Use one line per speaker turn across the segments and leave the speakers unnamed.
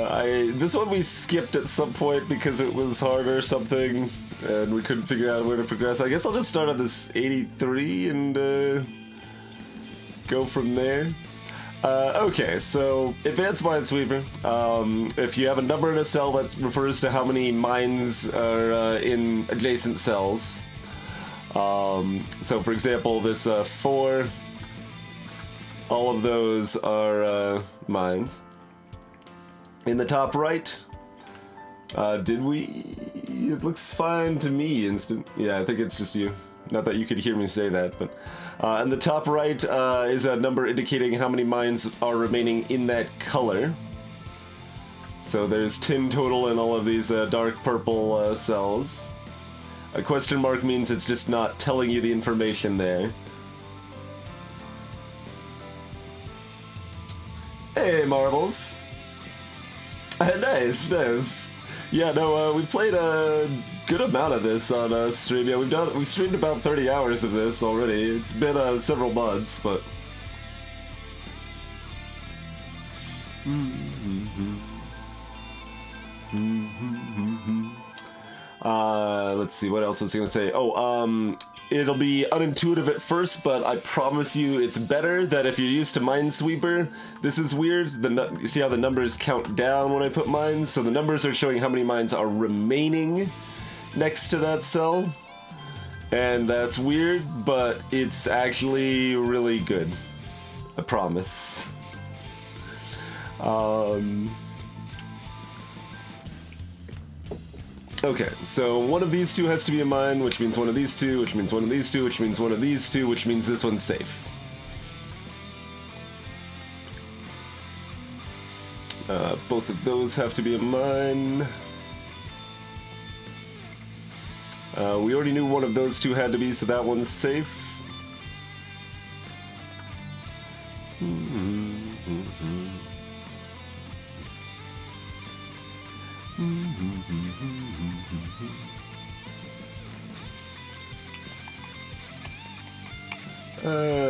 This one we skipped at some point because it was hard or something, and we couldn't figure out where to progress. I guess I'll just start on this 83 and go from there. Okay, so Advanced Minesweeper. If you have a number in a cell, that refers to how many mines are in adjacent cells. So for example, this 4, all of those are mines. In the top right, did we? It looks fine to me, Instant. Yeah, I think it's just you. Not that you could hear me say that, but... in the top right is a number indicating how many mines are remaining in that color. So there's 10 total in all of these dark purple cells. A question mark means it's just not telling you the information there. Hey, Marbles! Nice, nice. Yeah, no, we played a good amount of this on stream. Yeah, we've streamed about 30 hours of this already. It's been several months, but... Let's see, what else was I gonna say? Oh, it'll be unintuitive at first, but I promise you it's better that if you're used to Minesweeper, this is weird. You see how the numbers count down when I put mines? So the numbers are showing how many mines are remaining next to that cell. And that's weird, but it's actually really good. I promise. Okay, so one of these two has to be a mine, which means one of these two, which means one of these two, which means one of these two, which means this one's safe. Both of those have to be a mine. We already knew one of those two had to be, so that one's safe.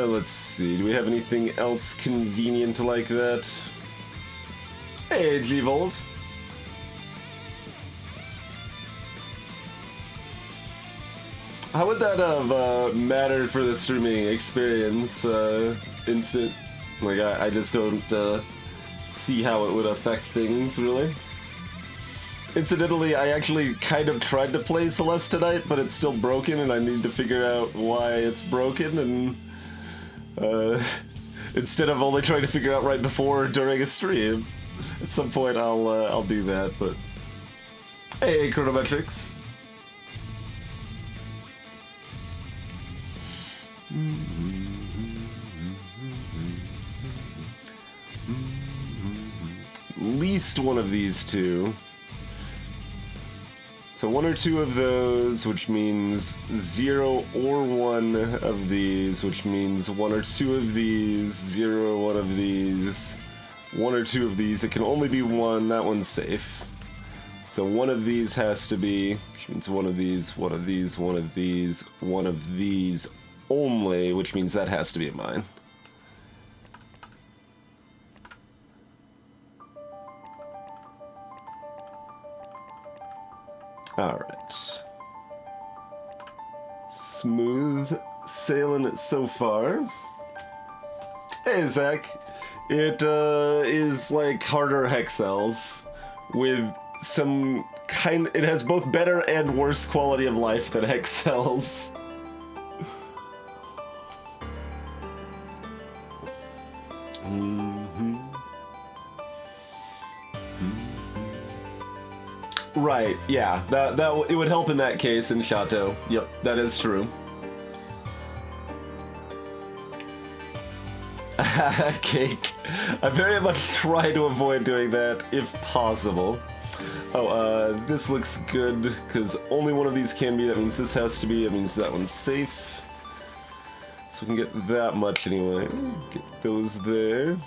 Let's see, do we have anything else convenient like that? Hey, G-Volt. How would that have mattered for the streaming experience, Instant? Like, I just don't see how it would affect things, really. Incidentally, I actually kind of tried to play Celeste tonight, but it's still broken, and I need to figure out why it's broken, and instead of only trying to figure out right before or during a stream. At some point I'll do that, but... Hey, Chronometrics! Least one of these two. So one or two of those, which means 0 or 1 of these, which means 1 or 2 of these, 0, 1 of these, 1 or 2 of these. It can only be 1, that one's safe. So one of these has to be, which means 1 of these, 1 of these, 1 of these, 1 of these only, which means that has to be a mine. Alright. Smooth sailing so far. Hey, Zach. It is like harder hex cells with some kind... It has both better and worse quality of life than hex cells. Right, yeah, that it would help in that case in Chateau. Yep, that is true. Cake. I very much try to avoid doing that if possible. Oh, this looks good because only one of these can be. That means this has to be. That means that one's safe. So we can get that much anyway. Get those there.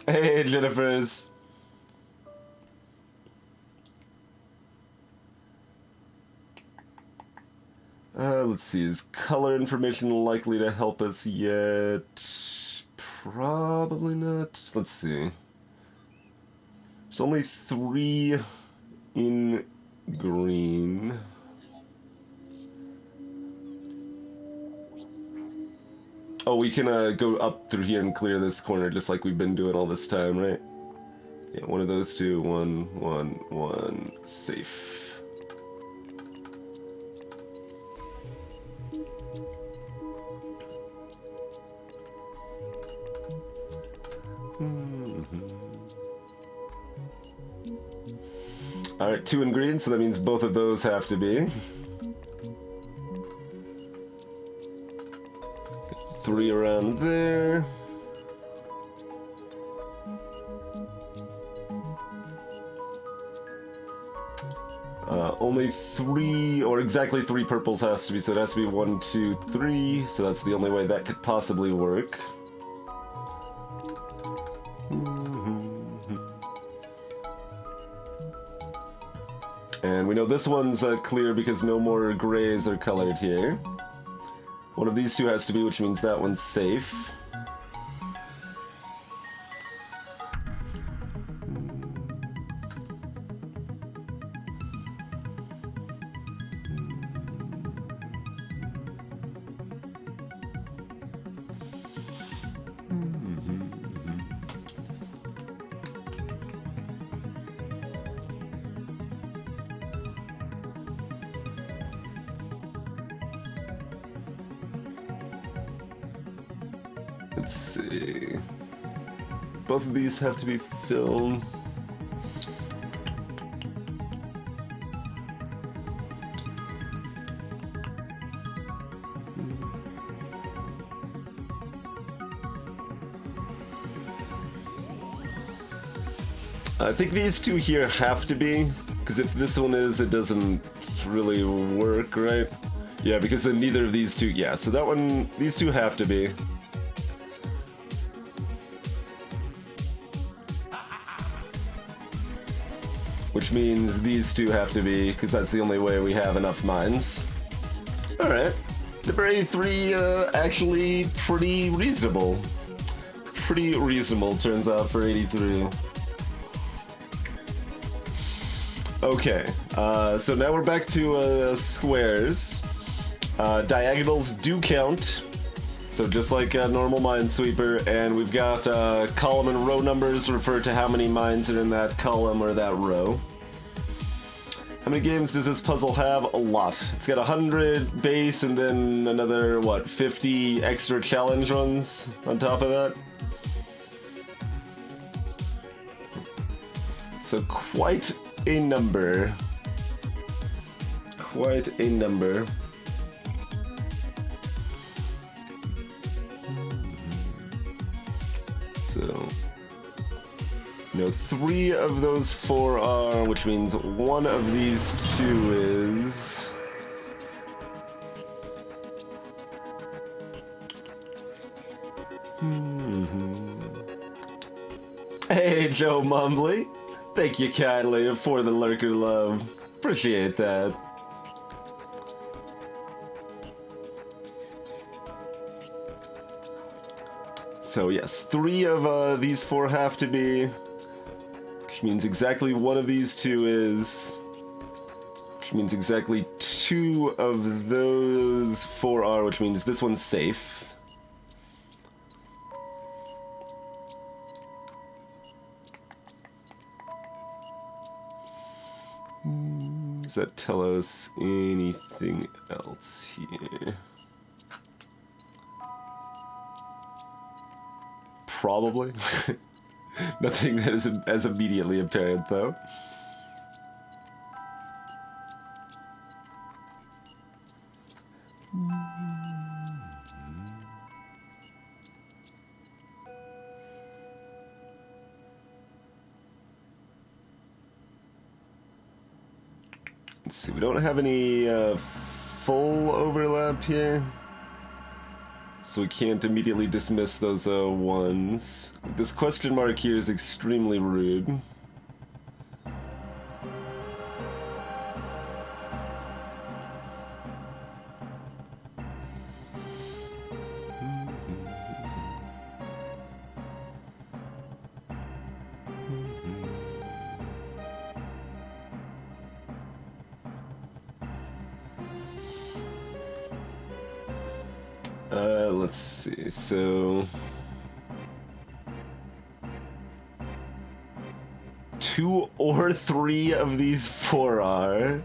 Hey, Jennifer's. Let's see, is color information likely to help us yet? Probably not. Let's see. There's only 3 in green. Oh, we can go up through here and clear this corner just like we've been doing all this time, right? Yeah, one of those two. One. Safe. Alright, 2 in green, so that means both of those have to be. 3 around there. Only 3, or exactly 3 purples has to be, so it has to be 1, 2, 3, so that's the only way that could possibly work. And we know this one's clear because no more grays are colored here. One of these two has to be, which means that one's safe. Let's see. Both of these have to be filled. I think these two here have to be, because if this one is, it doesn't really work, right? Yeah, because then neither of these two, yeah, so that one, these two have to be. Which means these two have to be, because that's the only way we have enough mines. Alright. Number 83, actually pretty reasonable. Pretty reasonable, turns out, for 83. Okay, so now we're back to squares. Diagonals do count, so just like a normal Minesweeper, and we've got column and row numbers refer to how many mines are in that column or that row. How many games does this puzzle have? A lot. It's got 100 base and then another, what, 50 extra challenge runs on top of that? So quite a number. Quite a number. So, no, 3 of those 4 are, which means one of these 2 is. Hey, Joe Mumbly. Thank you kindly for the lurker love. Appreciate that. So yes, 3 of these 4 have to be, which means exactly one of these 2 is, which means exactly 2 of those 4 are, which means this one's safe. Does that tell us anything else here? Probably. Nothing that is as immediately apparent, though. Let's see, we don't have any full overlap here, so we can't immediately dismiss those ones. This question mark here is extremely rude. Let's see, so... 2 or 3 of these 4 are.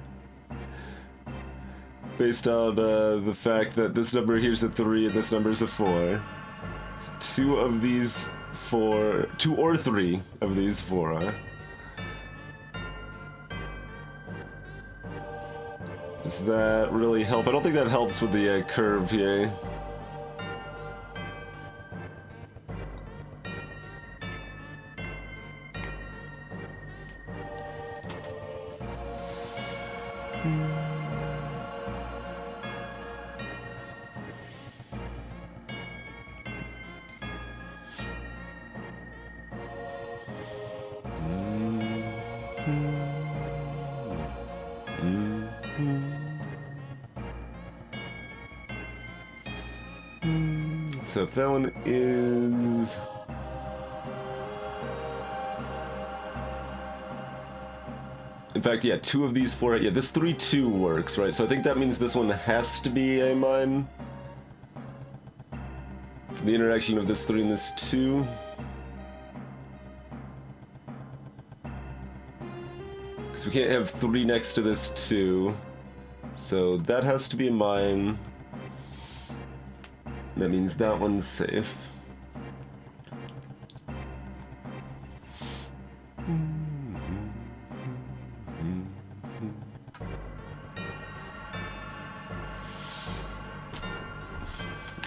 Based on the fact that this number here's a 3 and this number's a 4. So 2 of these 4... 2 or 3 of these 4 are. Does that really help? I don't think that helps with the curve here. So if that one is... In fact, yeah, 2 of these 4... Yeah, this 3-2 works, right? So I think that means this one has to be a mine. From the interaction of this 3 and this 2. Because we can't have 3 next to this 2. So that has to be a mine. That means that one's safe.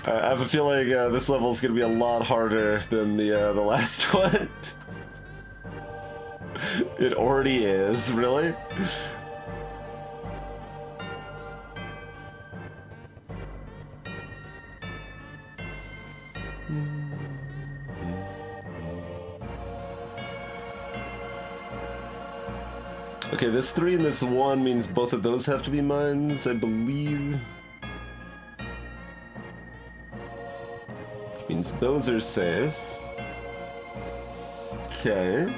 I have a feeling this level is going to be a lot harder than the last one. It already is, really? Okay, this 3 and this 1 means both of those have to be mines, I believe. Means those are safe. Okay.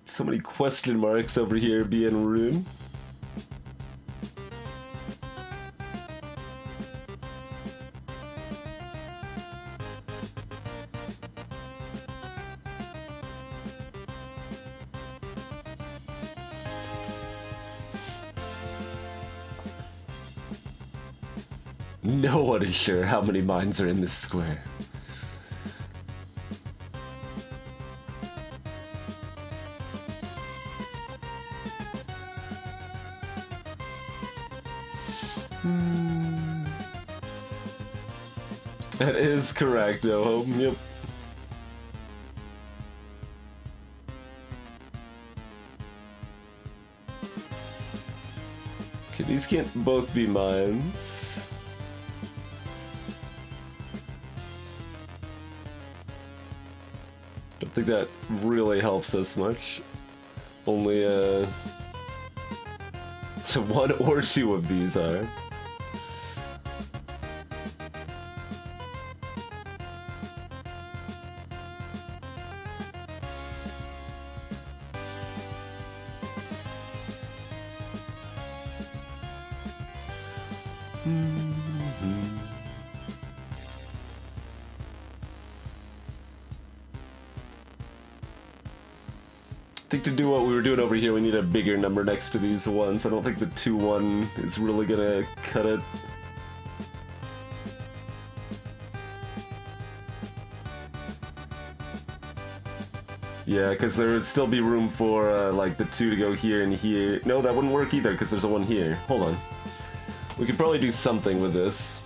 So many question marks over here being rude. No one is sure how many mines are in this square. That is correct, no. Yep. Okay, these can't both be mines. Don't think that really helps us much. Only, so 1 or 2 of these are. I think to do what we were doing over here, we need a bigger number next to these ones. I don't think the 2-1 is really gonna cut it. Yeah, because there would still be room for, like, the 2 to go here and here. No, that wouldn't work either, because there's a 1 here. Hold on. We could probably do something with this.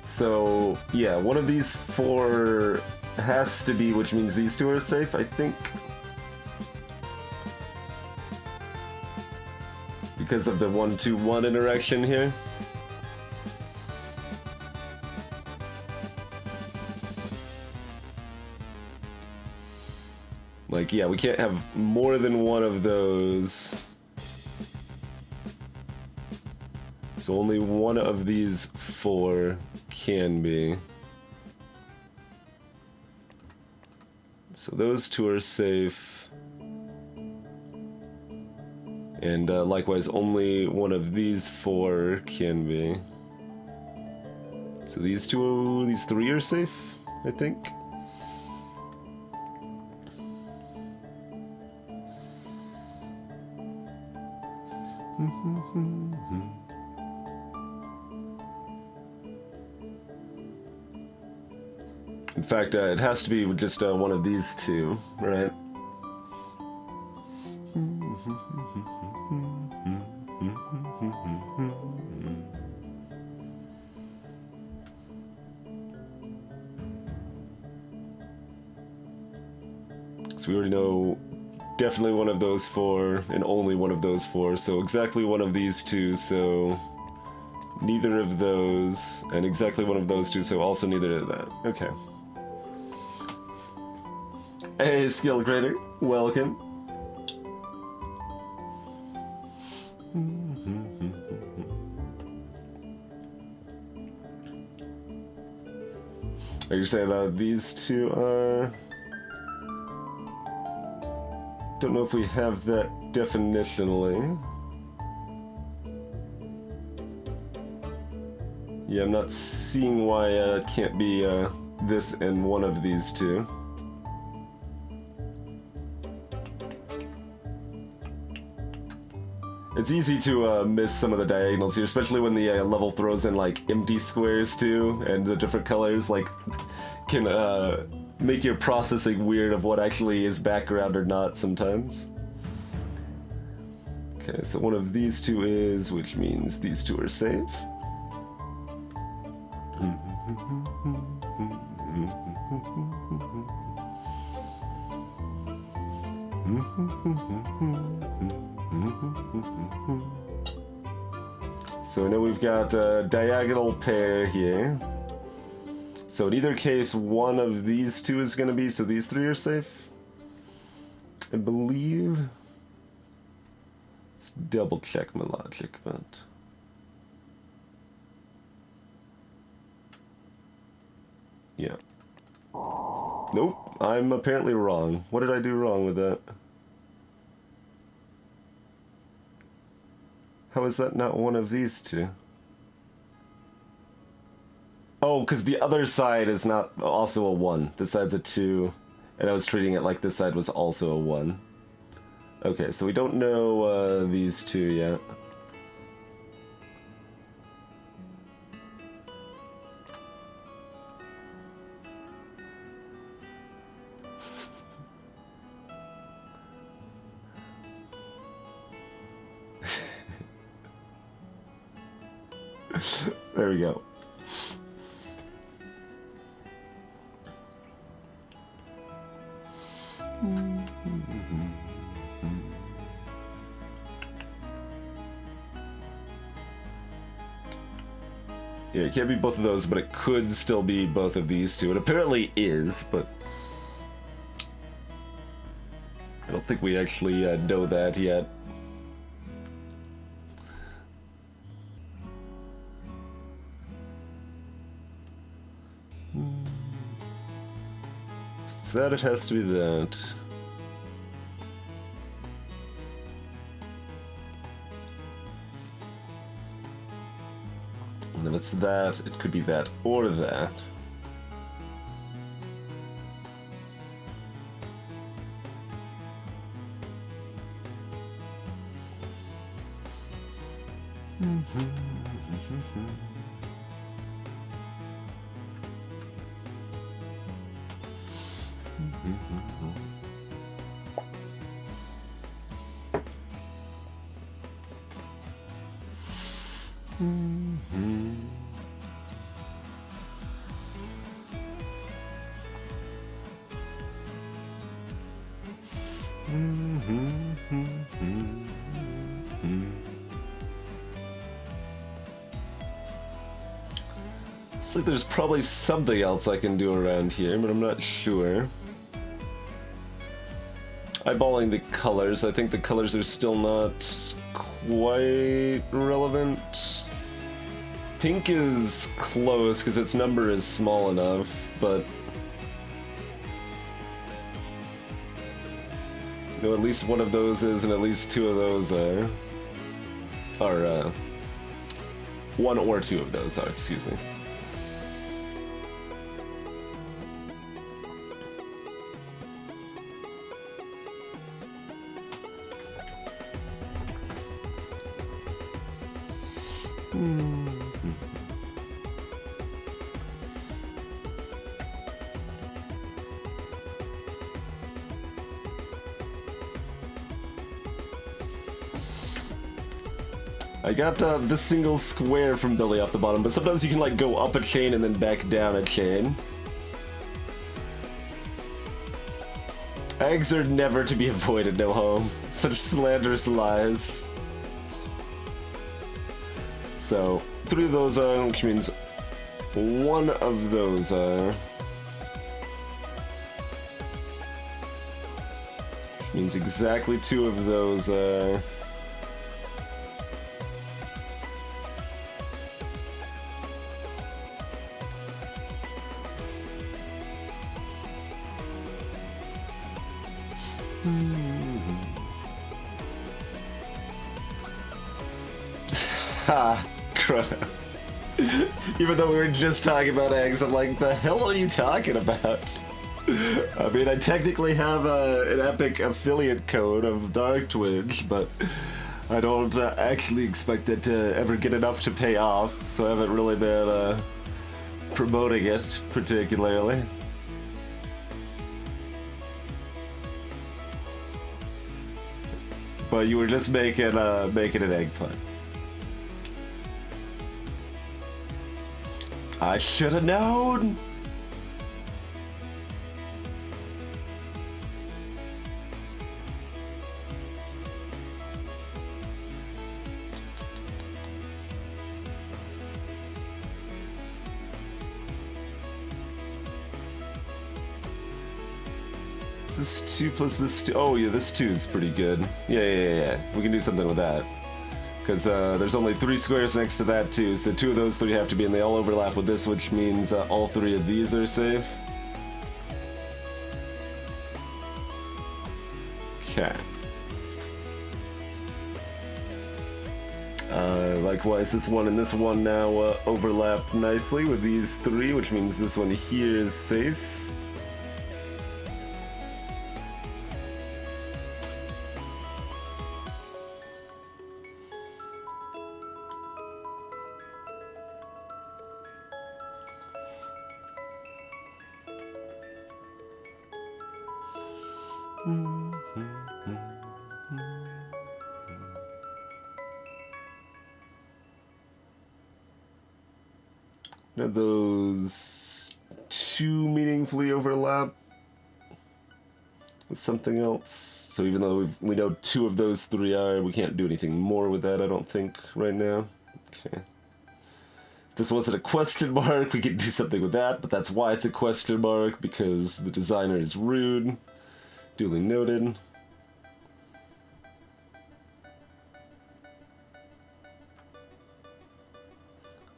So, yeah, one of these 4 has to be, which means these 2 are safe, I think. because of the 1-2-1 interaction here. Like, yeah, we can't have more than one of those. So only one of these 4 can be. So those 2 are safe. And likewise, only one of these 4 can be. So these 3 are safe, I think. In fact, it has to be just one of these 2, right? So we already know definitely one of those 4 and only one of those 4, so exactly one of these 2, so neither of those, and exactly one of those 2, so also neither of that. Okay. Hey, Skill Creator, welcome. Are you saying these 2 are... Don't know if we have that definitionally. Yeah, I'm not seeing why it can't be this and one of these 2. It's easy to miss some of the diagonals here, especially when the level throws in like empty squares too, and the different colors like can make your processing weird of what actually is background or not sometimes. Okay, so one of these 2 is, which means these 2 are safe. So I know we've got a diagonal pair here. So in either case, one of these 2 is going to be, so these 3 are safe, I believe. Let's double check my logic, but... yeah. Nope, I'm apparently wrong. What did I do wrong with that? How is that not one of these 2? Oh, because the other side is not also a 1. This side's a 2, and I was treating it like this side was also a 1. Okay, so we don't know these 2 yet. There we go. Yeah, it can't be both of those, but it could still be both of these 2. It apparently is, but I don't think we actually know that yet. So that it has to be that. And if it's that, it could be that or that. Looks like there's probably something else I can do around here, but I'm not sure. Eyeballing the colors, I think the colors are still not quite relevant. Pink is close because its number is small enough, but no, at least one of those is, and at least two of those are. Or, one or two of those are, excuse me. I got this single square from Billy off the bottom, but sometimes you can like go up a chain and then back down a chain. Eggs are never to be avoided, no home. Such slanderous lies. So, 3 of those are, which means one of those are. Which means exactly 2 of those are. Ha! Chrono. Even though we were just talking about eggs, I'm like, the hell are you talking about? I mean, I technically have an epic affiliate code of Dark Twitch, but I don't actually expect it to ever get enough to pay off, so I haven't really been promoting it particularly. But you were just making an egg pun. I should have known. This 2 plus this 2. Oh yeah, this 2 is pretty good. Yeah. We can do something with that. Because there's only 3 squares next to that too, so 2 of those 3 have to be, and they all overlap with this, which means all 3 of these are safe. Okay. Likewise, this one and this one now overlap nicely with these 3, which means this one here is safe. Now those 2 meaningfully overlap with something else. So even though we know 2 of those 3 are, we can't do anything more with that, I don't think, right now. Okay. If this wasn't a question mark, we could do something with that, but that's why it's a question mark, because the designer is rude. Duly noted.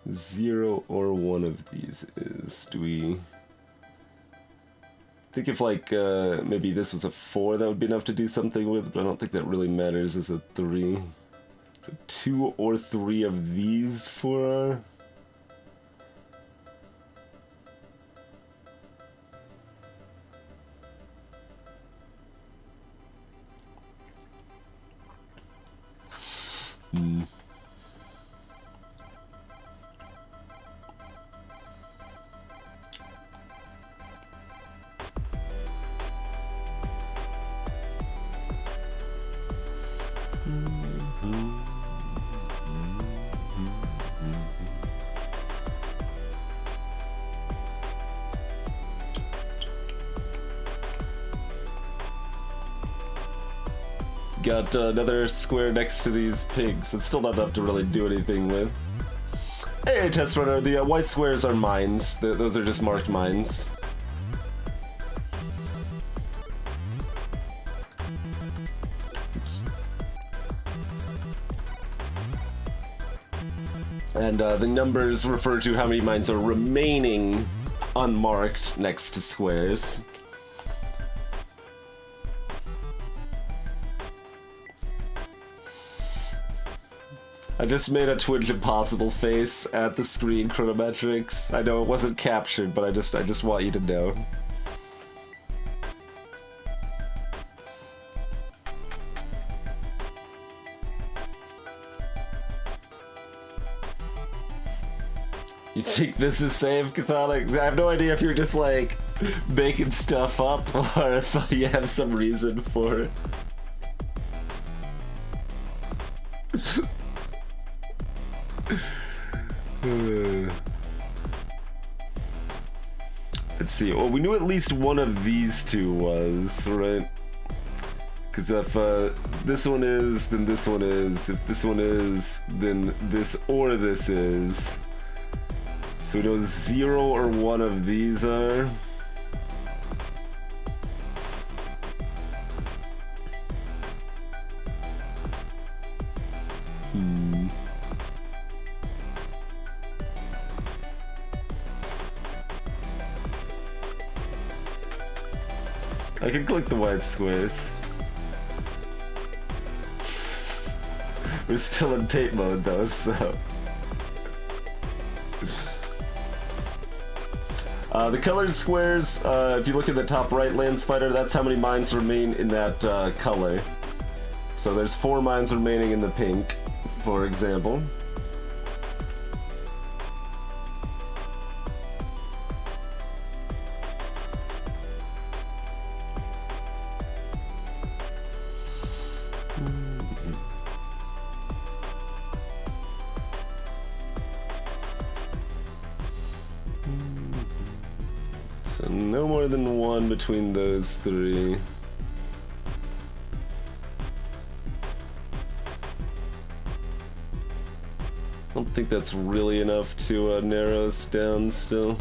Zero or one of these is. Do we think if like maybe this was a 4, that would be enough to do something with, but I don't think that really matters as a 3. So 2 or 3 of these 4 are. Got another square next to these pigs. It's still not enough to really do anything with. Hey, test runner, the white squares are mines. Those are just marked mines. Oops. And the numbers refer to how many mines are remaining unmarked next to squares. I just made a Twitch Impossible face at the screen chronometrics. I know it wasn't captured, but I just want you to know. You think this is safe, Catholic? I have no idea if you're just like making stuff up or if you have some reason for it. Let's see. Well, we knew at least one of these two was, right? Because if this one is, then this one is. If this one is, then this or this is. So we know 0 or 1 of these are. I can click the white squares. We're still in tape mode though, so. The colored squares, if you look at the top right land spider, that's how many mines remain in that color. So there's 4 mines remaining in the pink, for example. So no more than 1 between those 3. I don't think that's really enough to narrow us down still.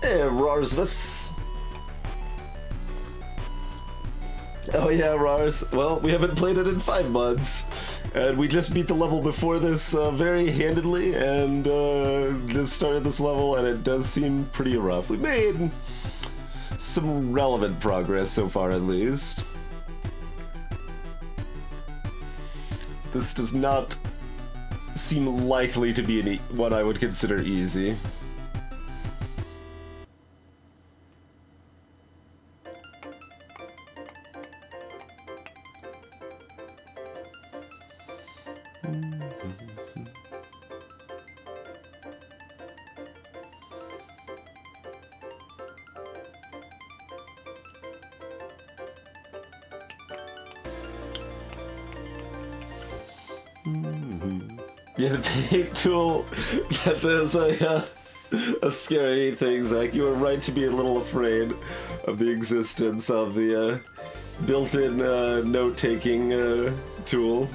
Hey, Rarsmus. Oh yeah, Rars. Well, we haven't played it in 5 months. And we just beat the level before this very handedly, and just started this level, and it does seem pretty rough. We made some relevant progress so far, at least. This does not seem likely to be what I would consider easy. Yeah, the paint tool, that is a scary thing, Zach. You were right to be a little afraid of the existence of the built-in note-taking tool.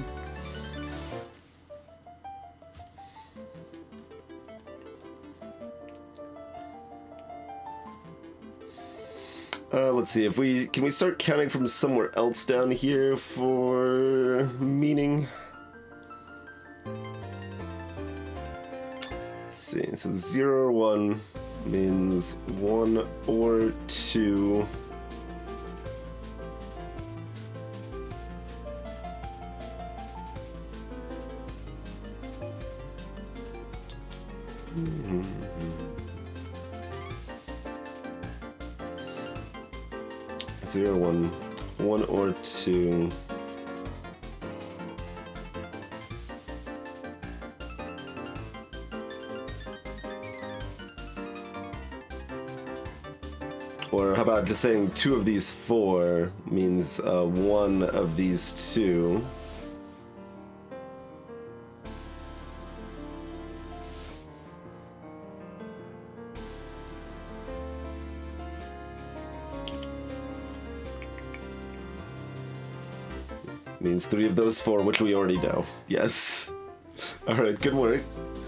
Let's see, can we start counting from somewhere else down here for meaning? Let's see, so 0 or 1 means 1 or 2. Zero, 1 or 2. Or how about just saying 2 of these 4 means 1 of these 2. Means 3 of those 4, which we already know. Yes. Alright, good work.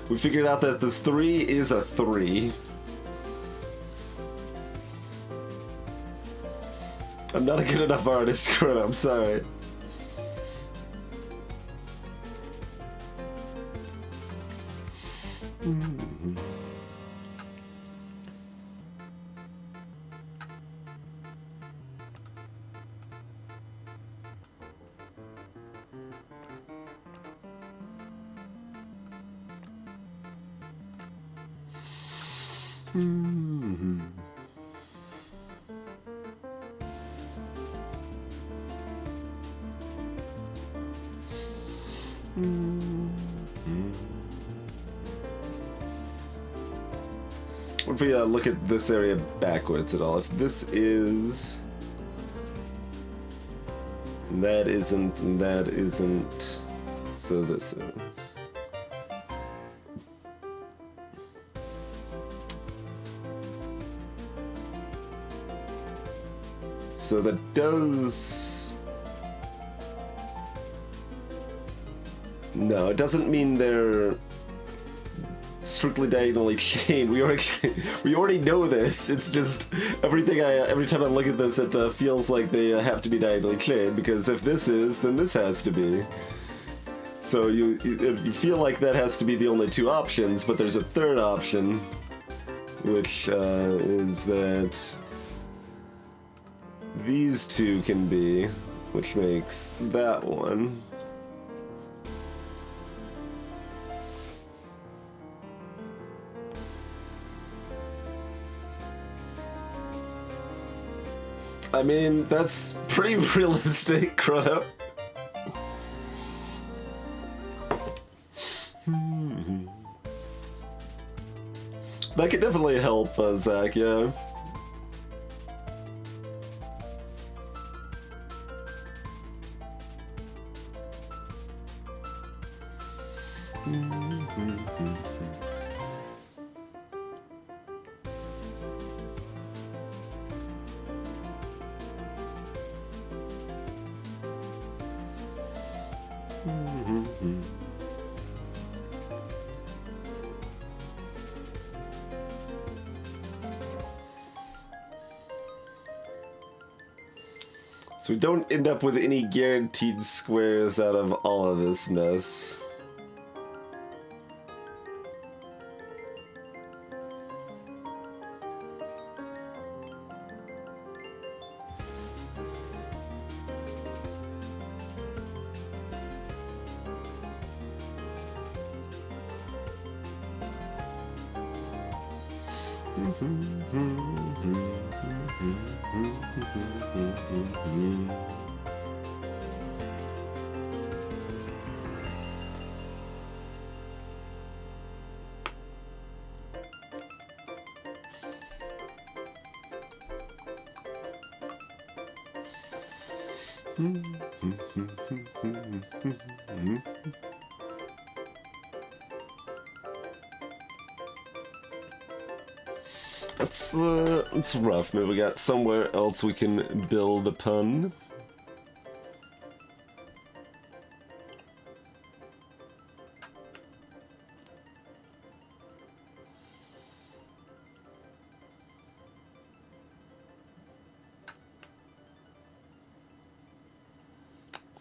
We figured out that this 3 is a 3. I'm not a good enough artist, Chrono, I'm sorry. What if we look at this area backwards at all? If this is... and that isn't, and that isn't, so this is... so that does... no, it doesn't mean they're strictly diagonally chained. We already know this. It's just every time I look at this, it feels like they have to be diagonally chained, because if this is, then this has to be. So you feel like that has to be the only 2 options, but there's a third option, which is that these 2 can be, which makes that one. I mean, that's pretty realistic, Chrono. That could definitely help, Zach, yeah. So we don't end up with any guaranteed squares out of all of this mess. It's rough. Maybe we got somewhere else we can build upon.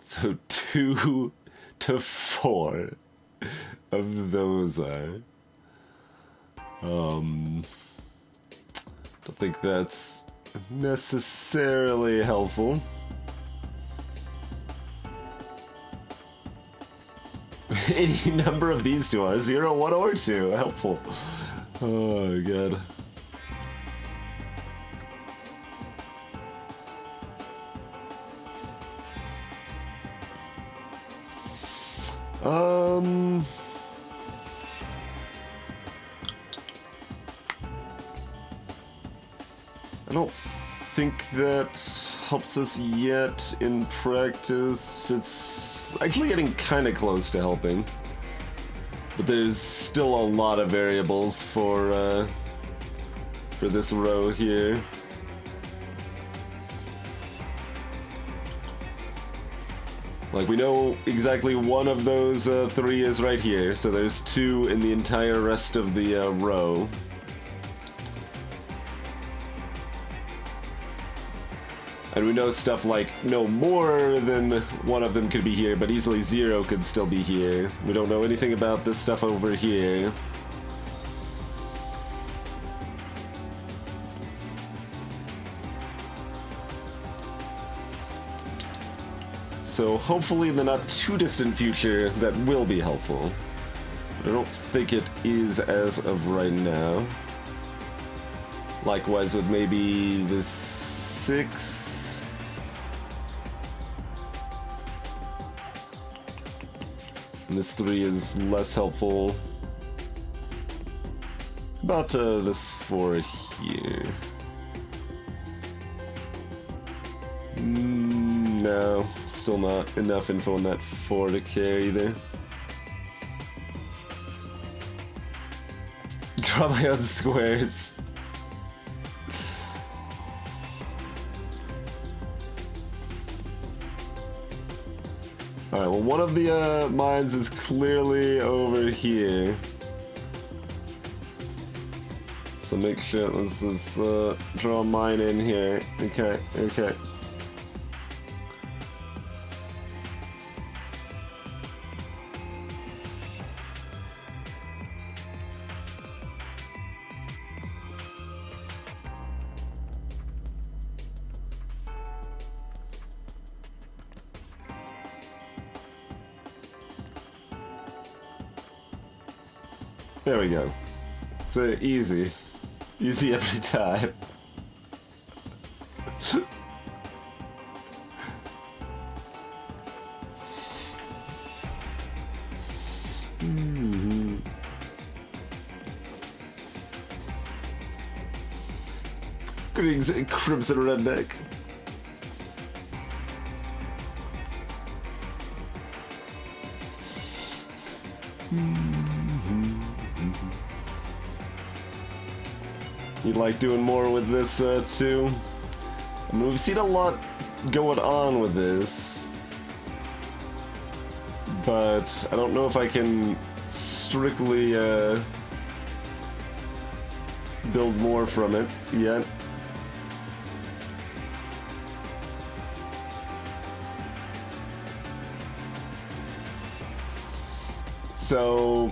So 2 to 4 of those are. Don't think that's necessarily helpful. Any number of these 2 are 0, 1, or 2. Helpful. Oh, God. I don't think that helps us yet in practice. It's actually getting kind of close to helping, but there's still a lot of variables for this row here. Like, we know exactly one of those 3 is right here, so there's 2 in the entire rest of the row. And we know stuff like no more than one of them could be here, but easily 0 could still be here. We don't know anything about this stuff over here. So hopefully in the not too distant future that will be helpful. But I don't think it is as of right now. Likewise with maybe the 6. And this 3 is less helpful. About this 4 here. No, still not enough info on that 4 to care either. Draw my own squares. Alright, well, one of the mines is clearly over here. So make sure, let's draw a mine in here. Okay, okay. There we go. So easy. Easy every time. Greetings, Crimson Redneck. You like doing more with this too? I mean, we've seen a lot going on with this, but I don't know if I can strictly build more from it yet. So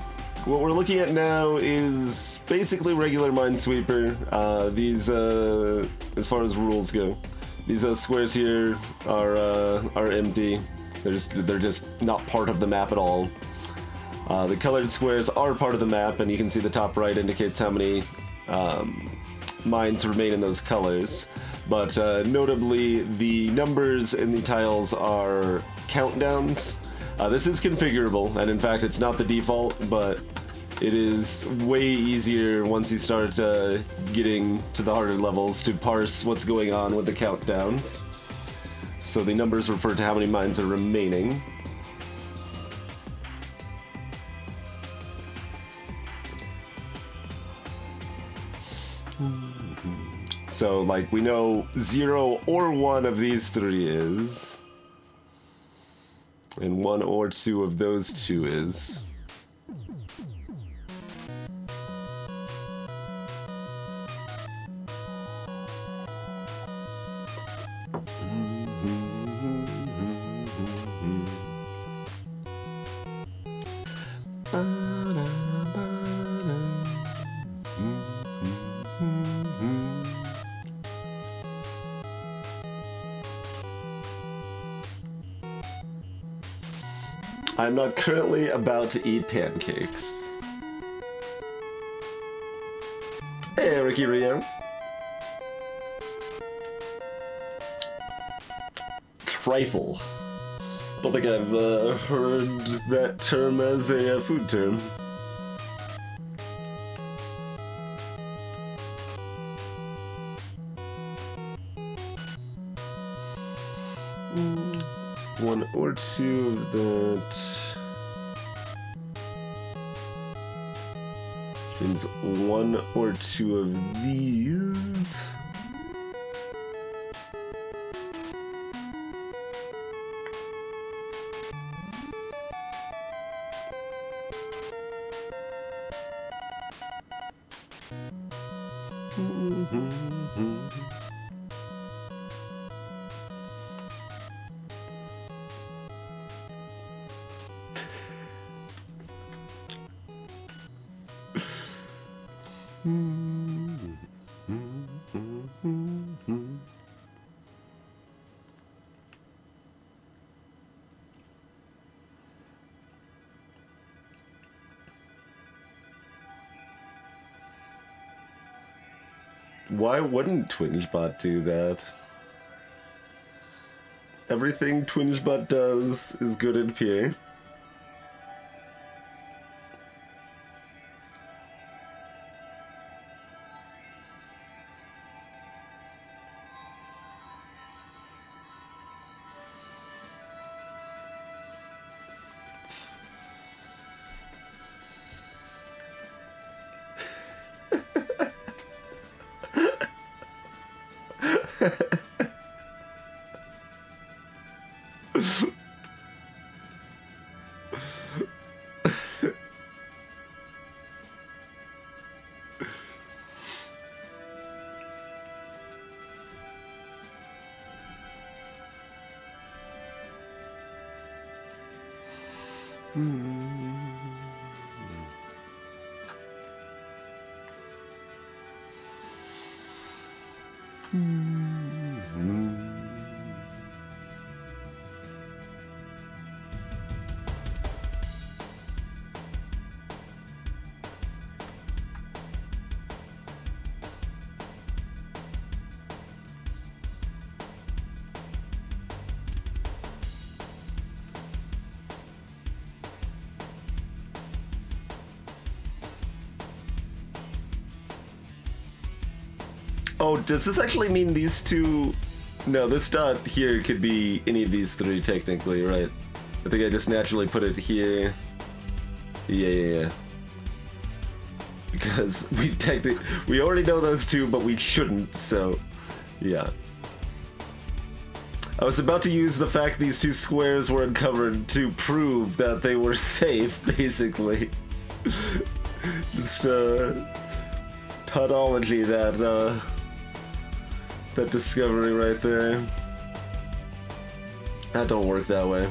what we're looking at now is basically regular Minesweeper. These, as far as rules go, these squares here are empty. They're just not part of the map at all. The colored squares are part of the map, and you can see the top right indicates how many mines remain in those colors. But notably, the numbers in the tiles are countdowns. This is configurable, and in fact it's not the default, but it is way easier once you start getting to the harder levels to parse what's going on with the countdowns. So the numbers refer to how many mines are remaining. So, like, we know 0 or 1 of these 3 is. And 1 or 2 of those 2 is. I'm not currently about to eat pancakes. Hey, Ricky Rio. Trifle. I don't think I've heard that term as a food term. One or 2 of that. Means 1 or 2 of these. Why wouldn't TwingeBot do that? Everything TwingeBot does is good and pure. Oh, does this actually mean these two? No, this dot here could be any of these three technically, right? I think I just naturally put it here. Yeah. Because we already know those two, but we shouldn't, so yeah. I was about to use the fact these two squares were uncovered to prove that they were safe, basically. Just tautology that discovery right there. That don't work that way.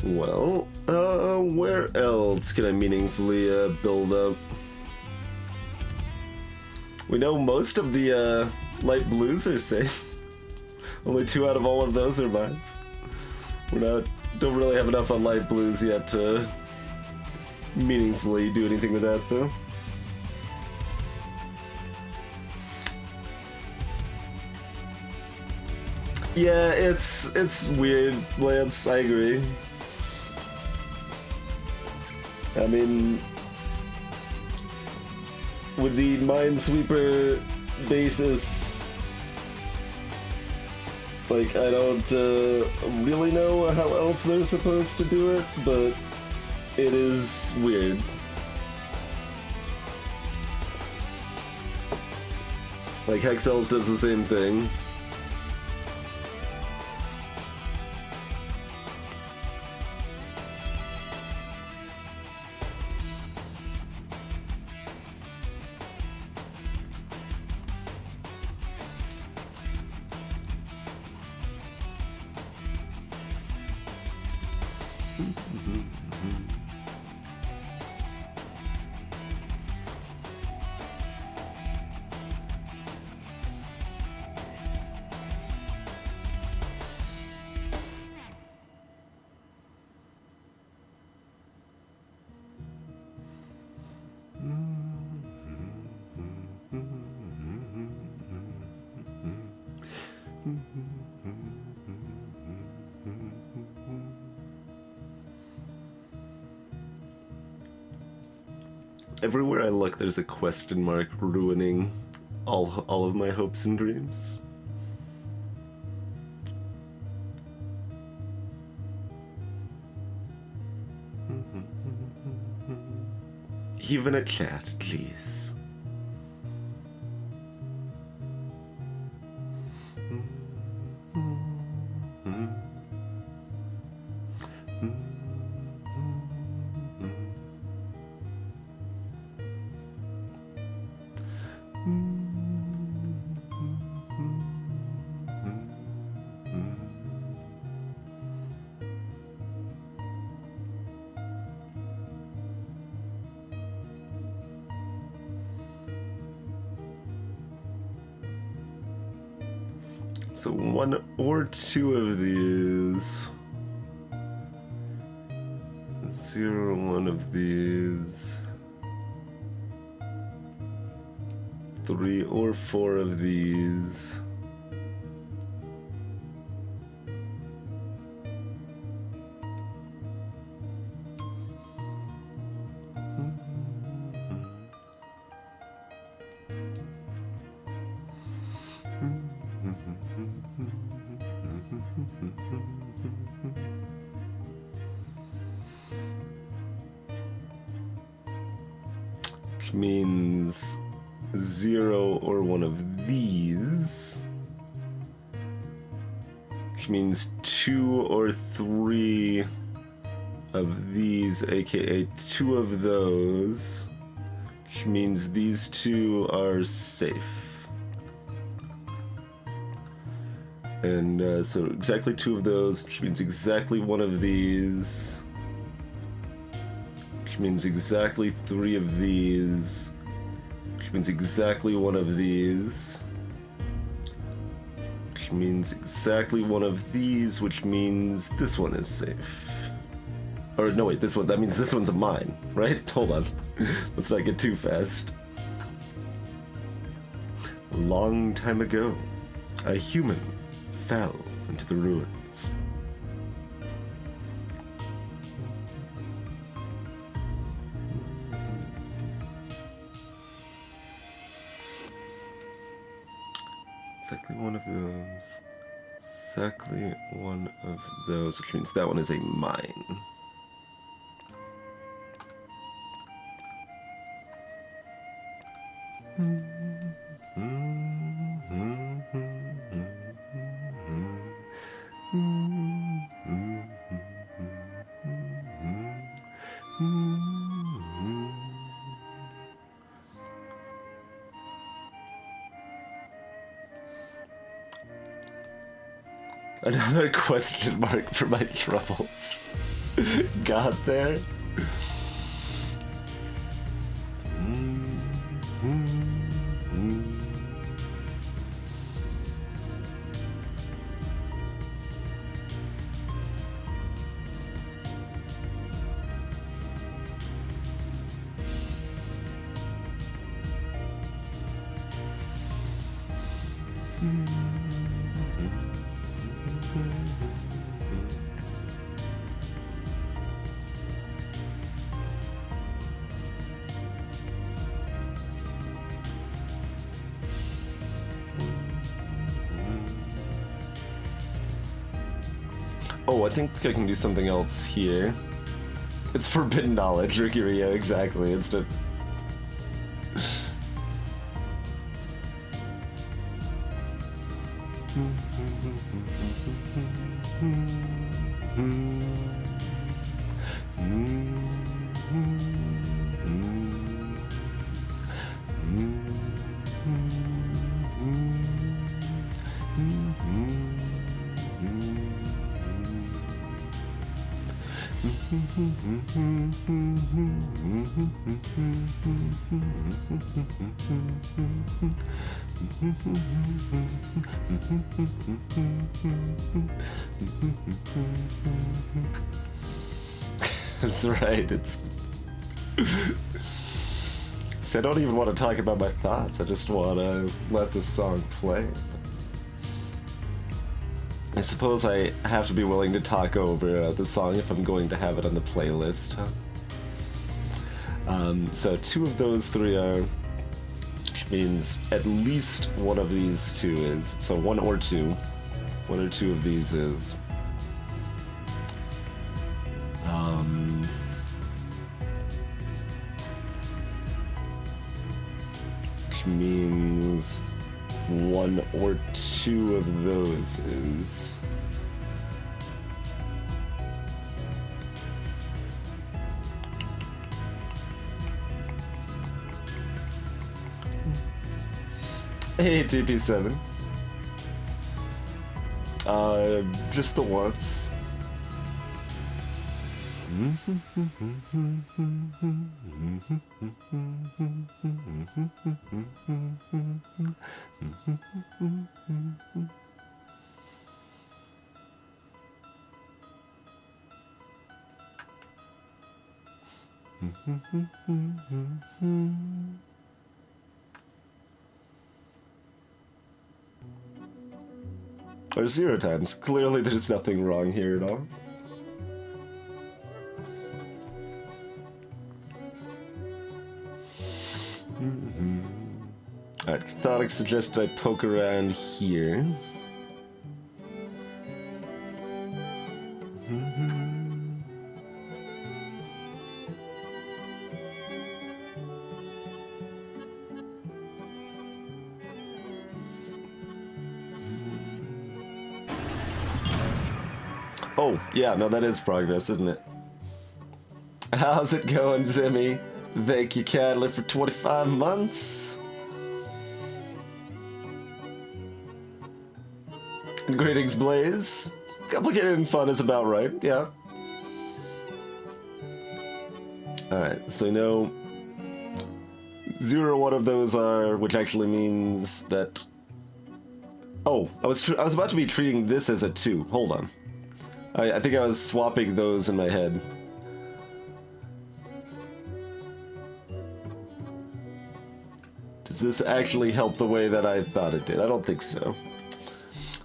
Well, where else can I meaningfully build up? We know most of the light blues are safe. Only 2 out of all of those are mines. Don't really have enough on light blues yet to meaningfully do anything with that, though. Yeah, it's weird, Lance, I agree. I mean, with the Minesweeper basis, like, I don't really know how else they're supposed to do it, but it is weird. Like, Hexels does the same thing. everywhere I look, there's a question mark ruining all of my hopes and dreams. Even a chat, please. So one or two of these. 0, one of these. 3 or 4 of these. Which means 0 or one of these. Which means 2 or 3 of these, aka 2 of those. Which means these 2 are safe. And so exactly 2 of those, which means exactly 1 of these. Which means exactly 3 of these. Which means exactly 1 of these. Which means exactly 1 of these, which means this one is safe. Or no, wait, this one, that means this one's a mine, right? Hold on. Let's not get too fast. A long time ago, a human fell into the ruins. Exactly 1 of those. Exactly 1 of those, which means that one is a mine. Another question mark for my troubles. Got there? Oh, I think I can do something else here. It's forbidden knowledge, Rikuria, exactly. Instead. That's right, it's... See, I don't even want to talk about my thoughts, I just want to let this song play. I suppose I have to be willing to talk over the song if I'm going to have it on the playlist, huh? So 2 of those 3 are, which means at least one of these 2 is. So 1 or 2. 1 or 2 of these is. Which means 1 or 2 of those is. Hey, TP7. Just the once. Or 0 times. Clearly there's nothing wrong here at all. Alright, Cathodic suggested I poke around here. Oh, yeah, no, that is progress, isn't it? How's it going, Zimmy? Thank you kindly for 25 months. Greetings, Blaze. Complicated and fun is about right, yeah. Alright, so no 0 or 1 of those are, which actually means that... Oh, I was about to be treating this as a 2. Hold on. I think I was swapping those in my head. Does this actually help the way that I thought it did? I don't think so.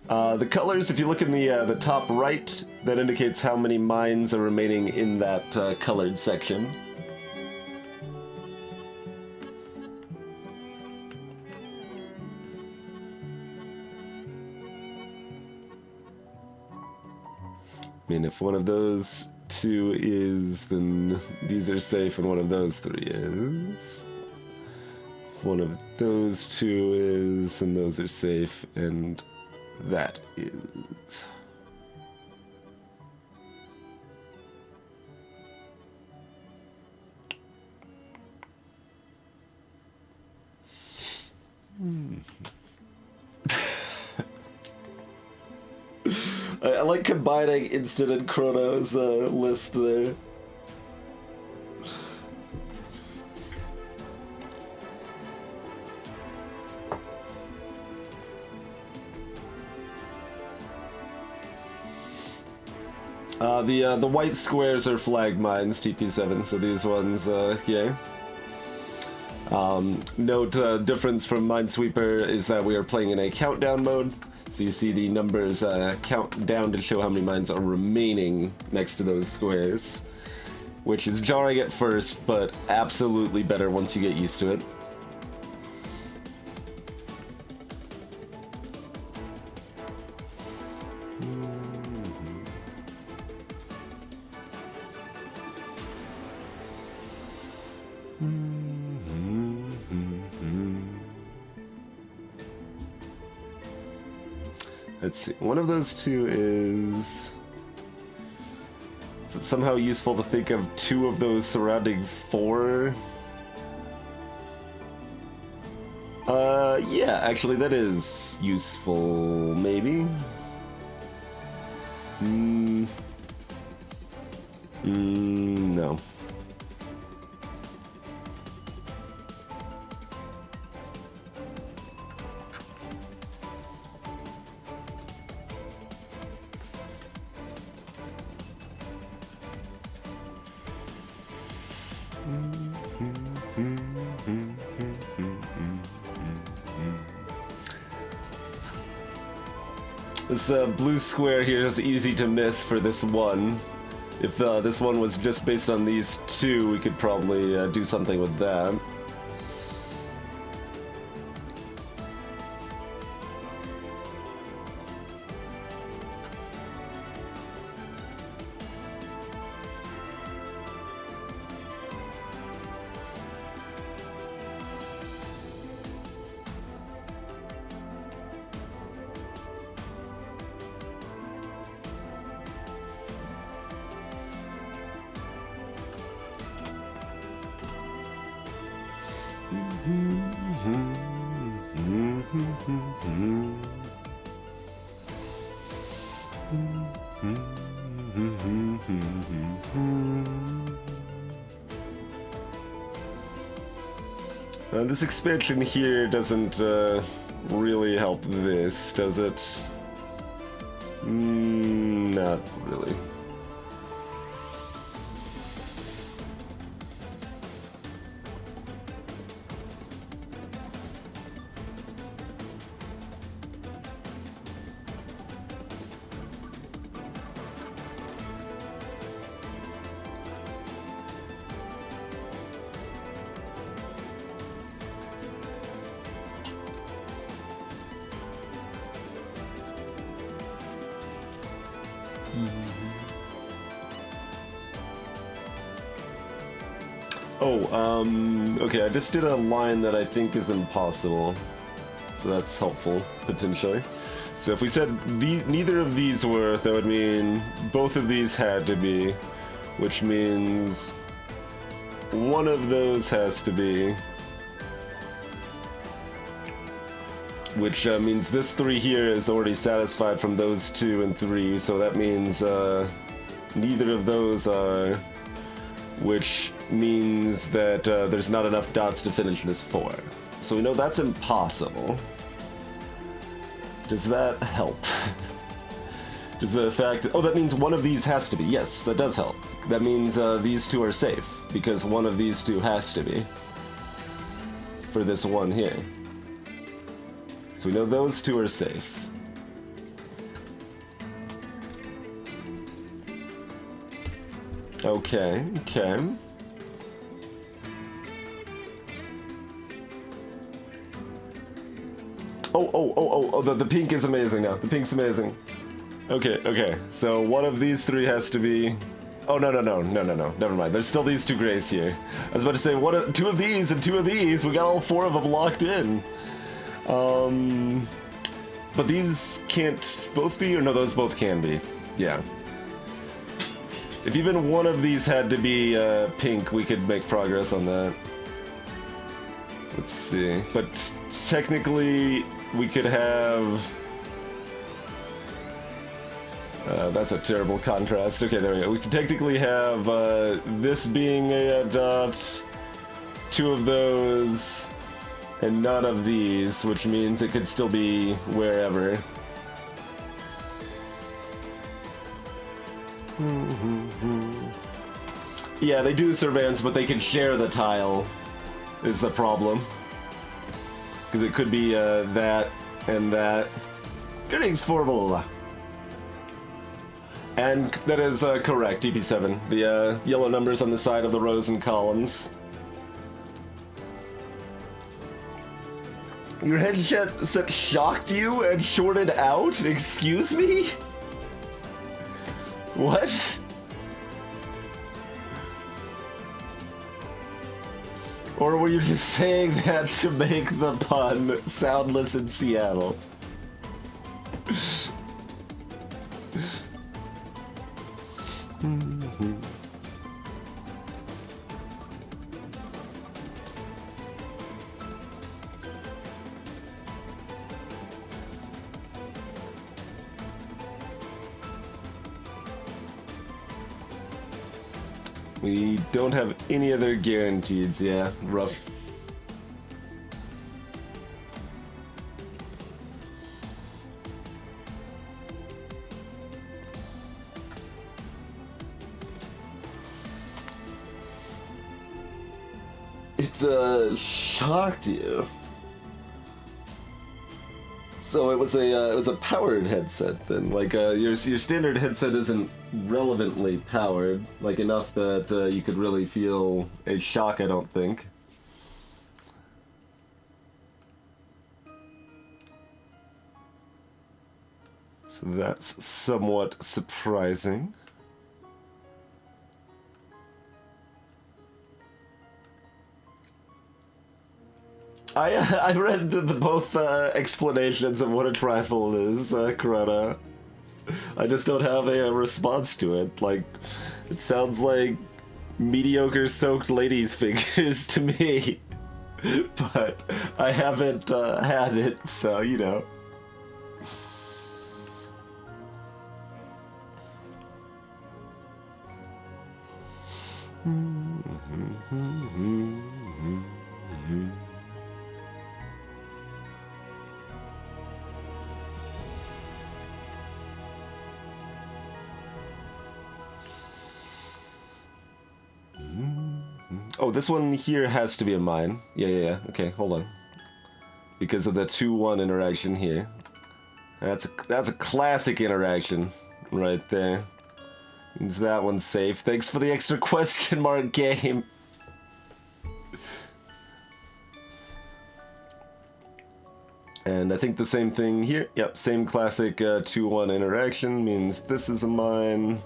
The colors, if you look in the top right, that indicates how many mines are remaining in that colored section. I mean, if one of those 2 is, then these are safe, and one of those 3 is. If one of those 2 is, and those are safe, and that is. I like combining Instant and Chrono's list there. The white squares are flag mines, TP7, so these ones, yeah. Note difference from Minesweeper is that we are playing in a countdown mode. So you see the numbers count down to show how many mines are remaining next to those squares, which is jarring at first, but absolutely better once you get used to it. Let's see, one of those 2 is it somehow useful to think of 2 of those surrounding 4? Yeah, actually that is useful, maybe? No. This blue square here is easy to miss for this 1. If this one was just based on these two, we could probably do something with that. This expansion here doesn't really help this, does it? Not really. Okay, I just did a line that I think is impossible, so that's helpful, potentially. So if we said neither of these were, that would mean both of these had to be, which means one of those has to be, which means this 3 here is already satisfied from those 2 and 3, so that means neither of those are, which means that there's not enough dots to finish this 4. So we know that's impossible. Does that help? Does the fact... Oh, that means one of these has to be. Yes, that does help. That means these 2 are safe, because one of these 2 has to be. For this one here. So we know those 2 are safe. Okay, okay. Oh, the pink is amazing now. The pink's amazing. Okay, okay. So one of these 3 has to be... Oh, no. Never mind. There's still these 2 grays here. I was about to say, 2 of these and 2 of these. We got all 4 of them locked in. But these can't both be, or no, those both can be. Yeah. If even one of these had to be pink, we could make progress on that. Let's see. But technically, we could have... that's a terrible contrast. Okay, there we go. We could technically have this being a dot, 2 of those, and none of these, which means it could still be wherever. Yeah, they do surveillance, but they can share the tile, is the problem. Because it could be that and that. Greetings, Formal. And that is correct, EP7. The yellow numbers on the side of the rows and columns. Your headset shocked you and shorted out? Excuse me? What? Or were you just saying that to make the pun soundless in Seattle? We don't have any other guarantees, yeah, rough. It shocked you. So it was a powered headset then. Like your standard headset isn't relevantly powered, like enough that you could really feel a shock. I don't think. So that's somewhat surprising. I read the both explanations of what a trifle is, Corona. I just don't have a response to it. Like, it sounds like mediocre soaked ladies' fingers to me. But I haven't had it, so you know. Oh, this one here has to be a mine. Yeah. Okay, hold on. Because of the 2-1 interaction here. That's a classic interaction right there. Means that one's safe. Thanks for the extra question mark game. And I think the same thing here. Yep, same classic 2-1 interaction means this is a mine.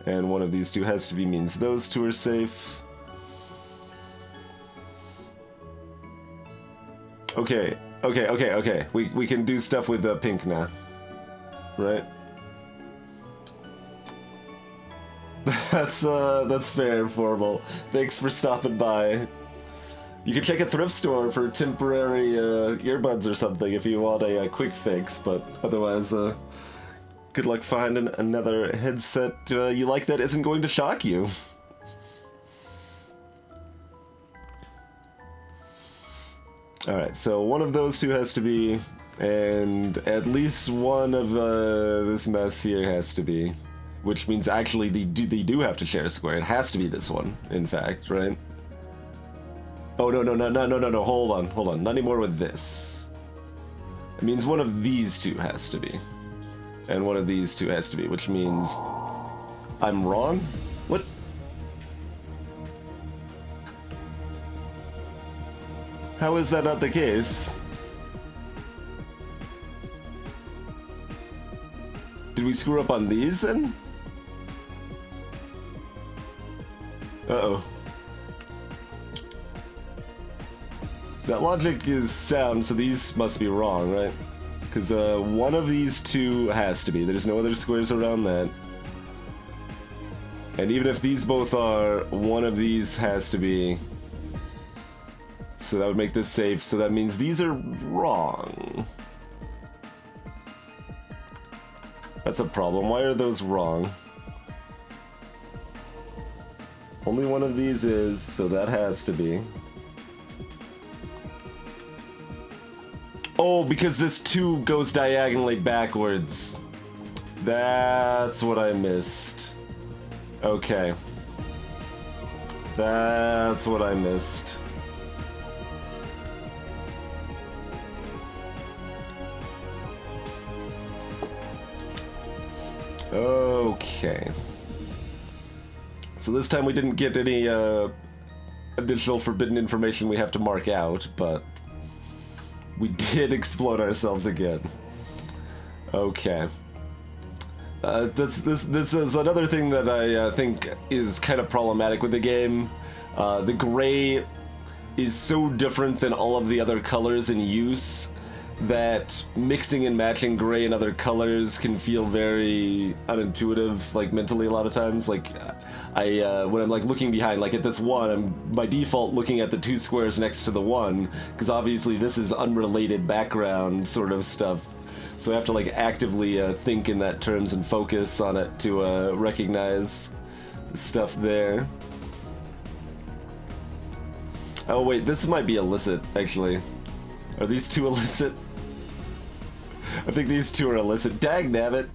And one of these two has to be means those two are safe. Okay. We can do stuff with the pink now. Right? That's fair, Formal. Thanks for stopping by. You can check a thrift store for temporary earbuds or something if you want a quick fix, but otherwise, good luck finding another headset you like that isn't going to shock you. Alright, so one of those two has to be, and at least one of this mess here has to be. Which means actually they do have to share a square. It has to be this one, in fact, right? Oh, no, hold on. Not anymore with this. It means one of these two has to be. And one of these two has to be, which means I'm wrong? What? How is that not the case? Did we screw up on these then? Uh-oh. That logic is sound, so these must be wrong, right? Because one of these two has to be. There's no other squares around that. And even if these both are, one of these has to be. So that would make this safe, so that means these are wrong. That's a problem. Why are those wrong? Only one of these is, so that has to be. Oh, because this 2 goes diagonally backwards. That's what I missed. Okay. That's what I missed. Okay. So this time we didn't get any additional forbidden information we have to mark out, but we did explode ourselves again. Okay. This is another thing that I think is kind of problematic with the game. The gray is so different than all of the other colors in use that mixing and matching gray and other colors can feel very unintuitive, like mentally a lot of times. Like when I'm like looking behind, like at this one, I'm by default looking at the 2 squares next to the 1, because obviously this is unrelated background sort of stuff. So I have to like actively think in that terms and focus on it to recognize stuff there. Oh wait, this might be illicit, actually. Are these 2 illicit? I think these 2 are illicit. Dagnabbit!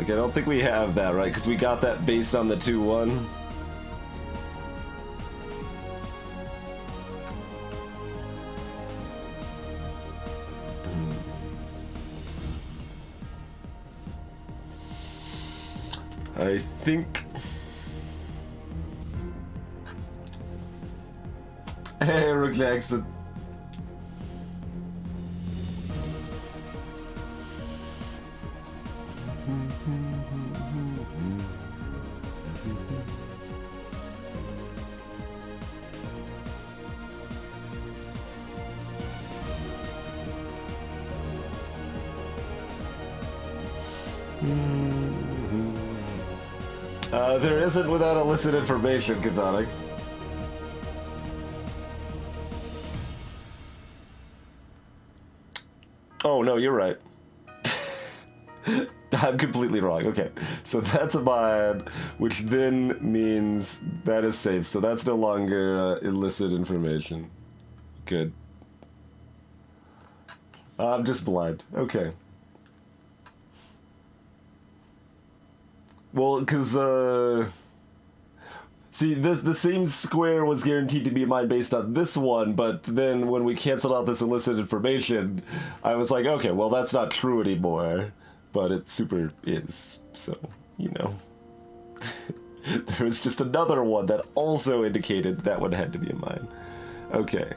Like, I don't think we have that, right? Because we got that based on the 2-1. I think... Hey, Rick Jackson. There isn't without illicit information, Cathonic. Oh, no, you're right. I'm completely wrong. Okay, so that's a mod, which then means that is safe. So that's no longer illicit information. Good. I'm just blind. Okay. Well, because, see, the same square was guaranteed to be mine based on this one, but then when we canceled out this illicit information, I was like, okay, well, that's not true anymore. But it super is, so, you know. There was just another one that also indicated that one had to be mine. Okay.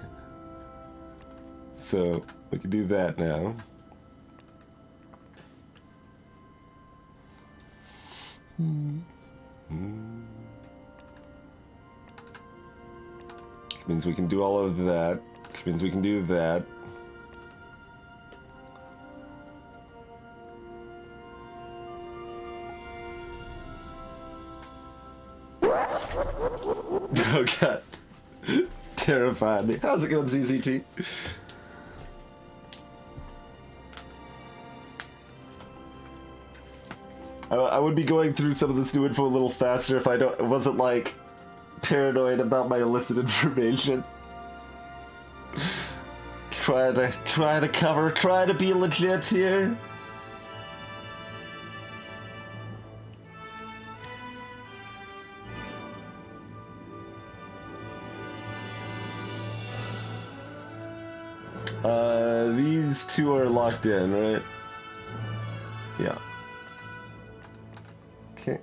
So, we can do that now. Which means we can do all of that. Which means we can do that. Oh god. Terrified me. How's it going, ZZT? I would be going through some of this new info a little faster if I wasn't like paranoid about my illicit information. Try to be legit here. These two are locked in, right? Yeah. Okay.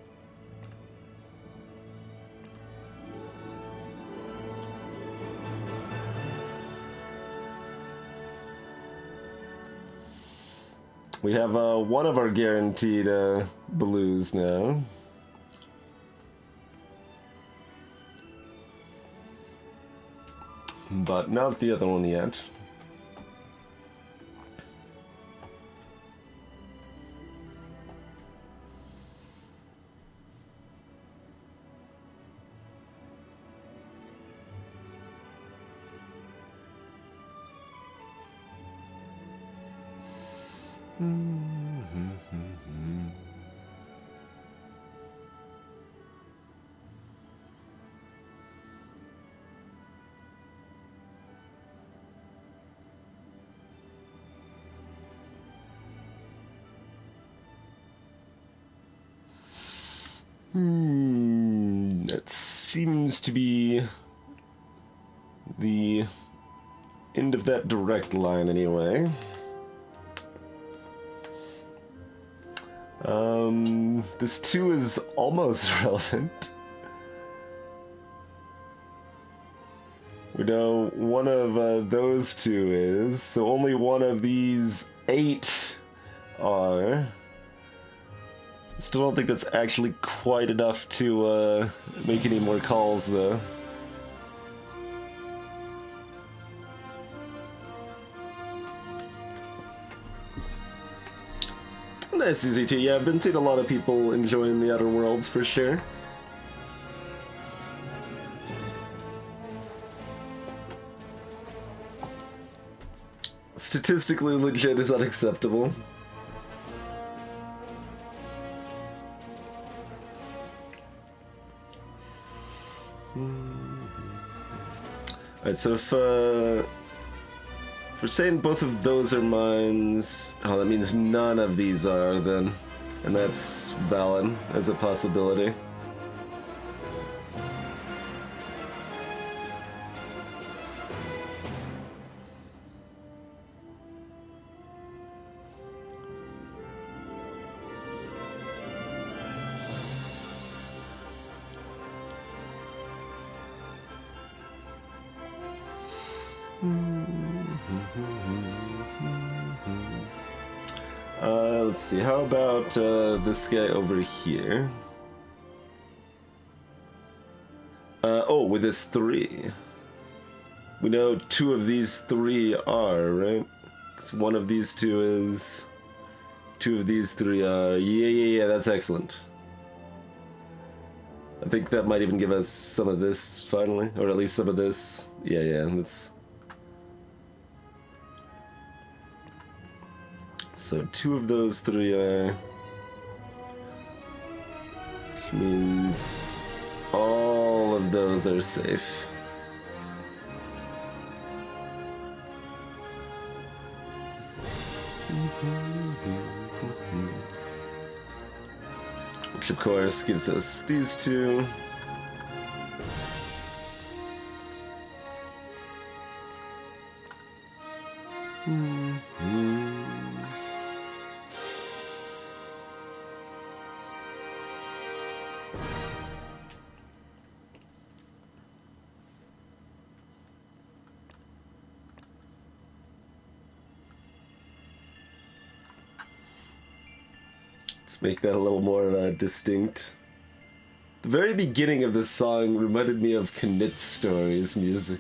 We have one of our guaranteed blues now. But not the other one yet. That seems to be the end of that direct line anyway. This 2 is almost relevant. We know one of those 2 is, so only one of these 8 are. Still don't think that's actually quite enough to make any more calls, though. Nice, CZT. Yeah, I've been seeing a lot of people enjoying the Outer Worlds for sure. Statistically legit is unacceptable. Alright, so if we're saying both of those are mines, oh, that means none of these are, then. And that's valid as a possibility. Let's see, how about this guy over here? Oh, with this 3. We know 2 of these 3 are, right? Because one of these 2 is... 2 of these 3 are... Yeah, that's excellent. I think that might even give us some of this, finally. Or at least some of this. Yeah, that's... So 2 of those 3 are... Which means all of those are safe. Which of course gives us these 2. Make that a little more distinct. The very beginning of this song reminded me of Knit Stories music.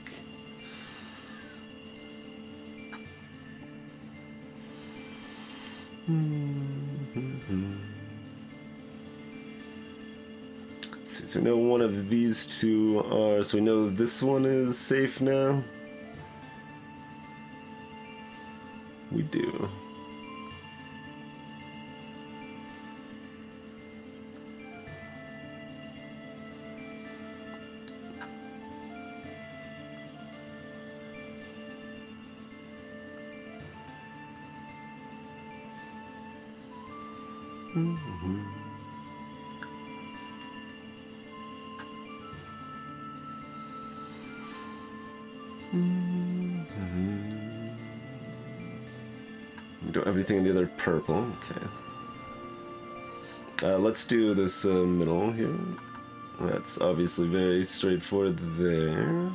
Let's see, so we know one of these 2 are, so we know this one is safe now. We do. We do everything in the other purple. Okay. Let's do this middle here. That's obviously very straightforward there.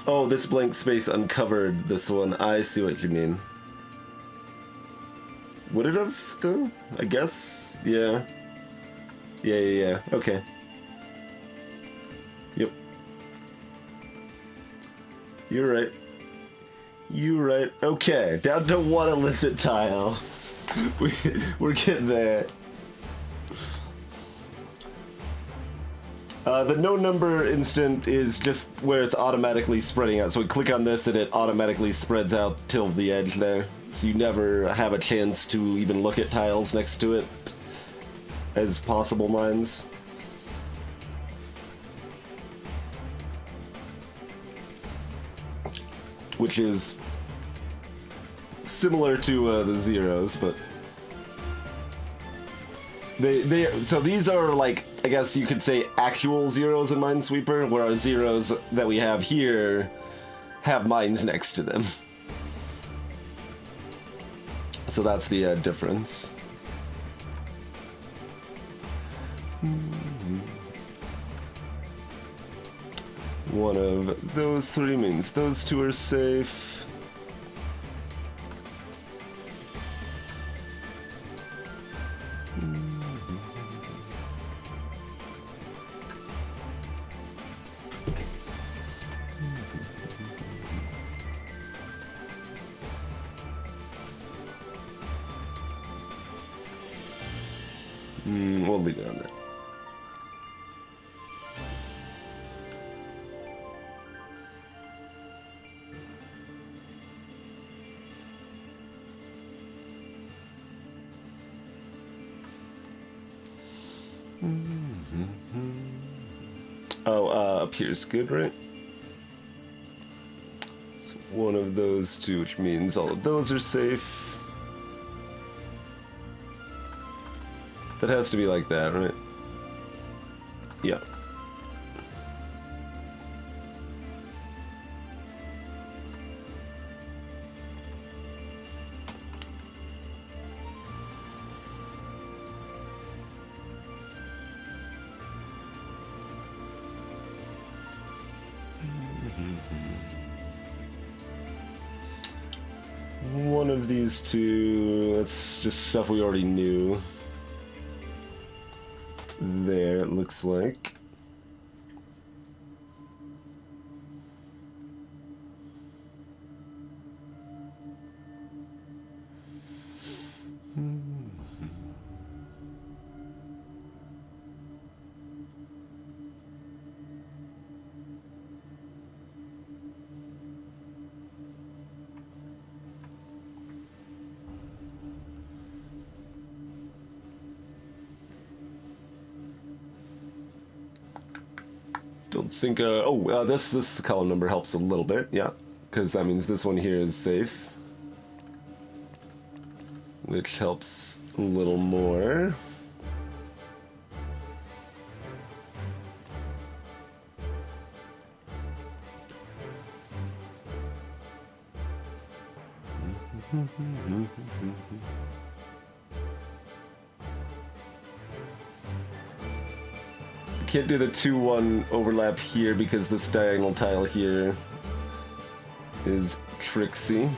Oh, this blank space uncovered this one. I see what you mean. Would it have, though? I guess? Yeah. Yeah. Okay. Yep. You're right. You're right. Okay, down to 1 illicit tile. We're getting there. The no number instant is just where it's automatically spreading out. So we click on this and it automatically spreads out till the edge there. So you never have a chance to even look at tiles next to it as possible mines. Which is similar to the zeros, but so these are like, I guess you could say, actual zeros in Minesweeper, where our zeros that we have here have mines next to them. So that's the difference. One of those 3 means those 2 are safe. We'll be down there. Oh, Up here is good, right? So one of those two, which means all of those are safe. That has to be like that, right? Yeah. One of these two, that's just stuff we already knew. There, it looks like. Don't think, this column number helps a little bit, yeah. Because that means this one here is safe. Which helps a little more. Can't do the 2-1 overlap here because this diagonal tile here is tricksy.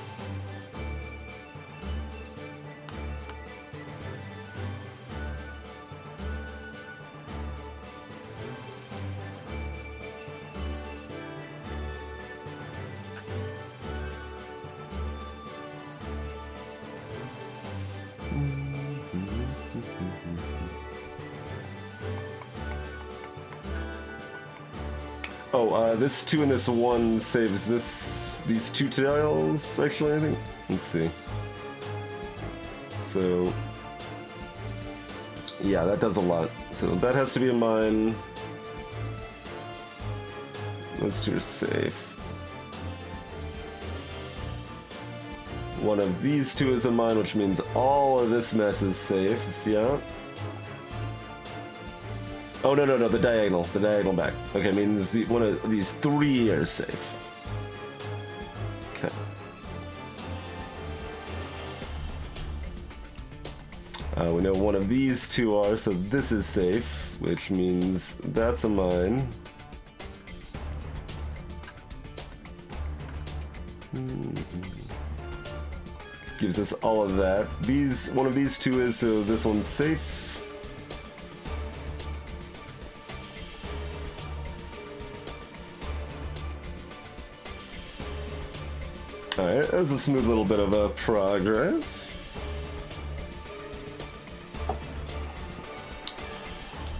Oh, this 2 and this 1 saves these 2 tiles, actually, I think. Let's see. So, yeah, that does a lot. So that has to be in mine. Those 2 are safe. One of these 2 is in mine, which means all of this mess is safe, yeah. Oh, no, the diagonal back. Okay, means one of these 3 are safe. Okay. We know one of these 2 are, so this is safe, which means that's a mine. Gives us all of that. One of these 2 is, so this one's safe. Alright, that was a smooth little bit of progress.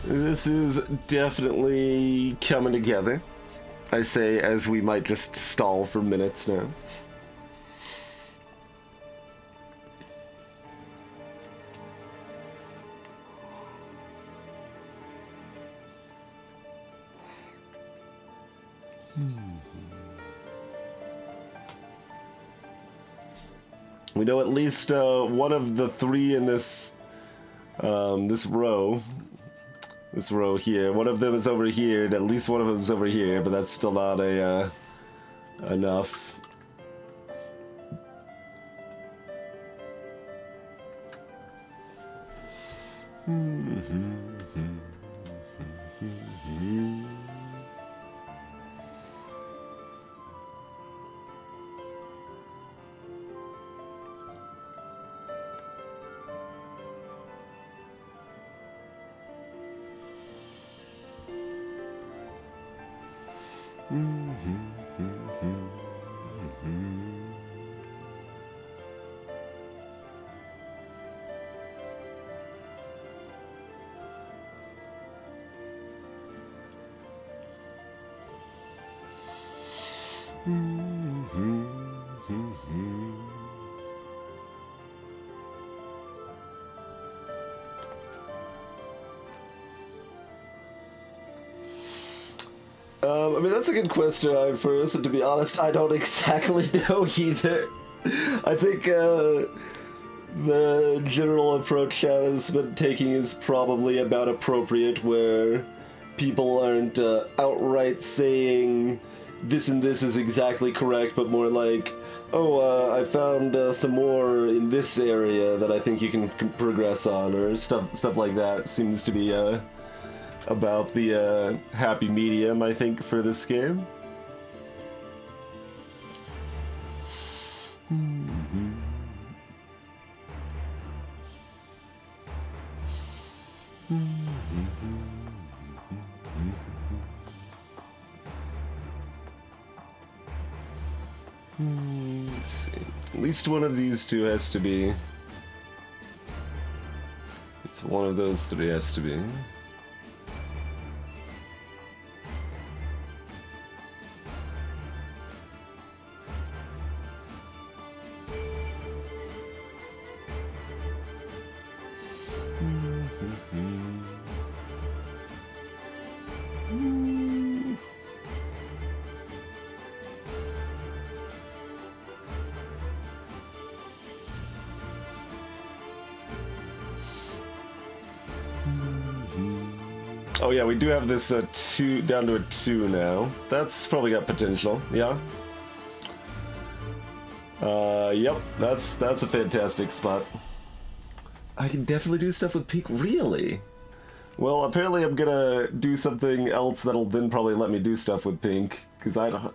This is definitely coming together. I say as we might just stall for minutes now. We know at least one of the 3 in this this row here. One of them is over here, and at least one of them is over here, but that's still not enough. I mean, that's a good question, Ryan, first, and to be honest, I don't exactly know either. I think, the general approach chat has been taking is probably about appropriate, where people aren't outright saying this and this is exactly correct, but more like, oh, I found some more in this area that I think you can progress on, or stuff like that seems to be about the happy medium, I think, for this game. Let's see. At least one of these two has to be. It's one of those three has to be. Oh yeah, we do have this 2 down to a 2 now. That's probably got potential. Yeah. Yep. That's a fantastic spot. I can definitely do stuff with Peak. Really? Well, apparently I'm gonna do something else that'll then probably let me do stuff with Pink, because I don't...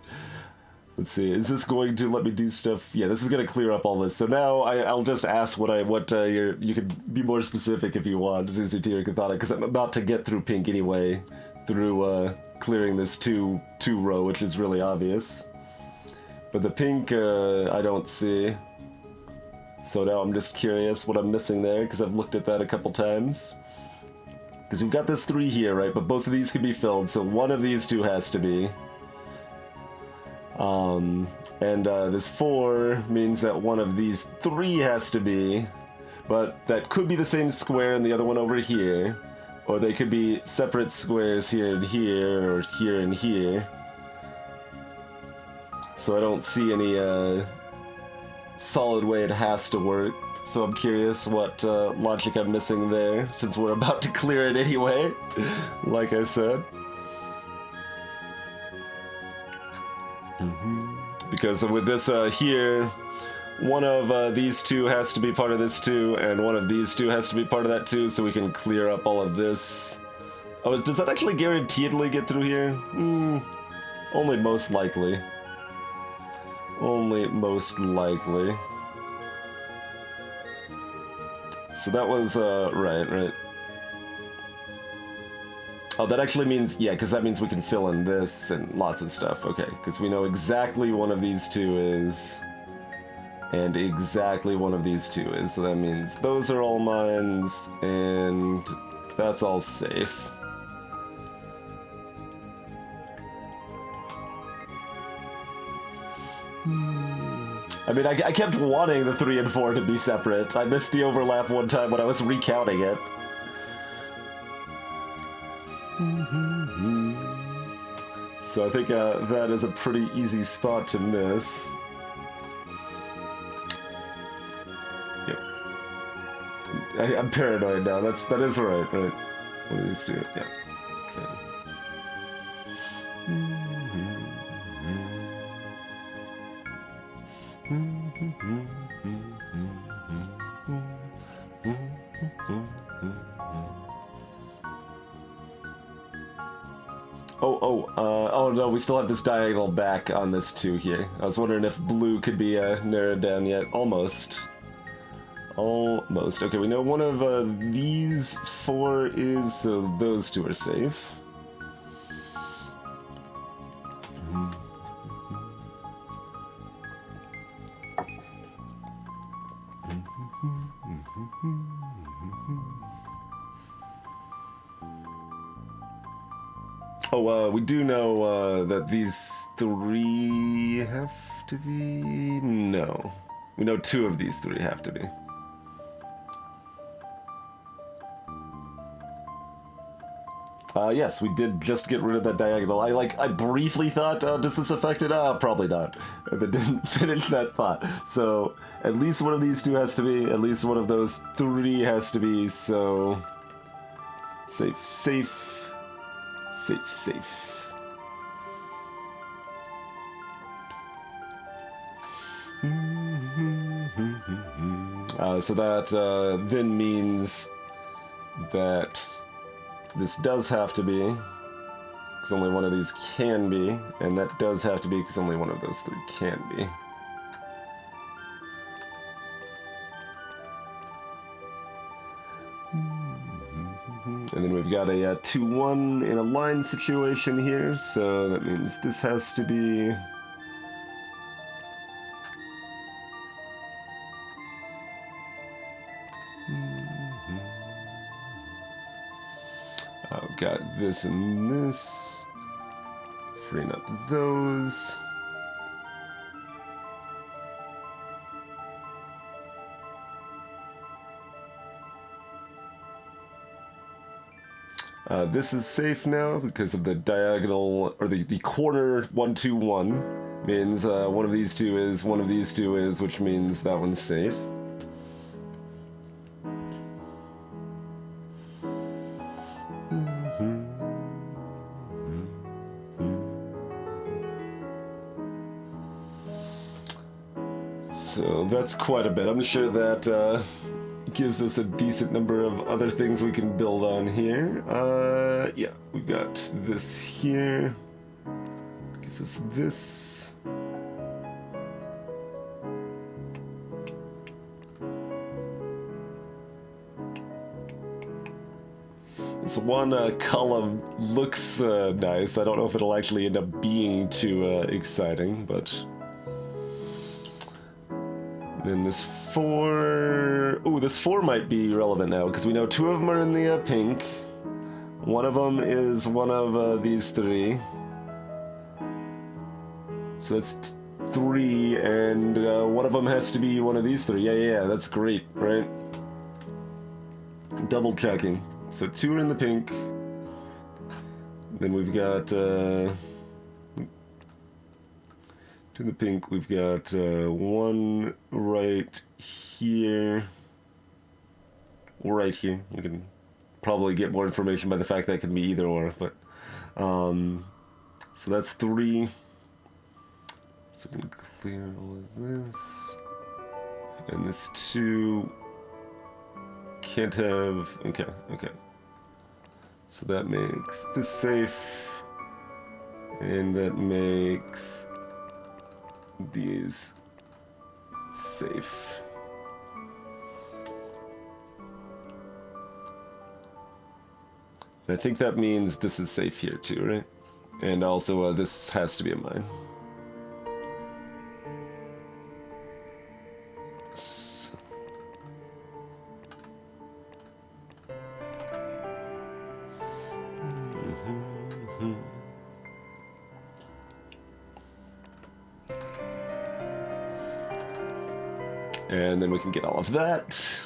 Let's see, is this going to let me do stuff? Yeah, this is gonna clear up all this. So now I'll just ask you could be more specific if you want, Zuzutira Cathana, because I'm about to get through Pink anyway, through clearing this 2 row, which is really obvious. But the Pink, I don't see. So now I'm just curious what I'm missing there, because I've looked at that a couple times. Because we've got this 3 here, right? But both of these can be filled, so one of these 2 has to be. This 4 means that one of these 3 has to be, but that could be the same square and the other one over here, or they could be separate squares here and here, or here and here. So I don't see any solid way it has to work, so I'm curious what logic I'm missing there, since we're about to clear it anyway, like I said. Because with this here, one of these 2 has to be part of this 2, and one of these 2 has to be part of that 2, so we can clear up all of this. Oh, does that actually guaranteedly get through here? Only most likely. Only most likely. So that was, right. Oh, that actually means, yeah, because that means we can fill in this and lots of stuff. Okay, because we know exactly one of these 2 is, and exactly one of these 2 is. So that means those are all mines, and that's all safe. I mean, I kept wanting the 3 and 4 to be separate. I missed the overlap one time when I was recounting it. So I think that is a pretty easy spot to miss. Yep. I'm paranoid now. That is right. What do these do? Yeah. Okay. Oh no, we still have this diagonal back on this 2 here. I was wondering if blue could be narrowed down yet. Almost. Almost. Okay, we know one of these 4 is, so those 2 are safe. Oh, we do know that these 3 have to be... No. We know 2 of these 3 have to be. Yes, we did just get rid of that diagonal. I briefly thought, does this affect it? Probably not. And then didn't finish that thought. So, at least one of these two has to be, at least one of those three has to be, so... Safe, safe, safe, safe. So that then means that this does have to be, because only one of these can be, and that does have to be because only one of those three can be. And then we've got a 2-1 in a line situation here, so that means this has to be... I've got this and this. Freeing up those. This is safe now because of the diagonal, or the corner 1-2-1 means one of these two is, one of these two is, which means that one's safe. So that's quite a bit. I'm sure that gives us a decent number of other things we can build on here. Yeah, we've got this here. Gives us this. This one column looks nice. I don't know if it'll actually end up being too exciting, but... Then this 4... Ooh, this 4 might be relevant now, because we know 2 of them are in the pink. One of them is one of these 3. So that's 3, and one of them has to be one of these 3. Yeah, that's great, right? Double checking. So 2 are in the pink. Then we've got... in the pink, we've got 1 right here, or right here. You can probably get more information by the fact that it can be either or, but so that's 3. So we can clear all of this, and this 2 can't have. Okay. So that makes this safe, and that makes these safe. And I think that means this is safe here too, right? And also this has to be a mine. And then we can get all of that.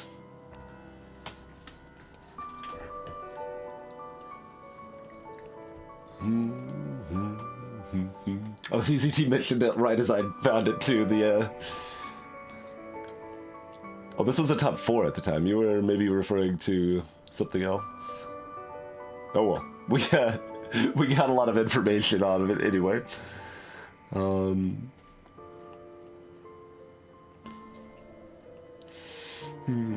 Oh, CCT mentioned it right as I found it too. Oh, this was a top 4 at the time. You were maybe referring to something else. Oh well, we got a lot of information out of it anyway.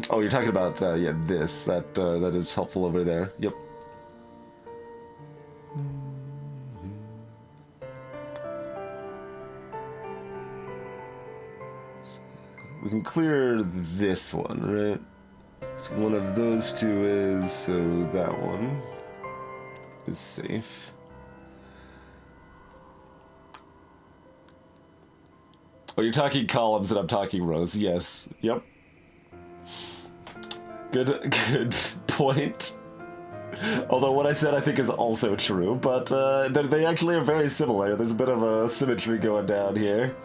Oh, you're talking about yeah, this. That is helpful over there. Yep. So we can clear this one, right? So one of those 2 is, so that one is safe. Oh, you're talking columns and I'm talking rows. Yes. Yep. Good point. Although what I said I think is also true, but they actually are very similar. There's a bit of a symmetry going down here.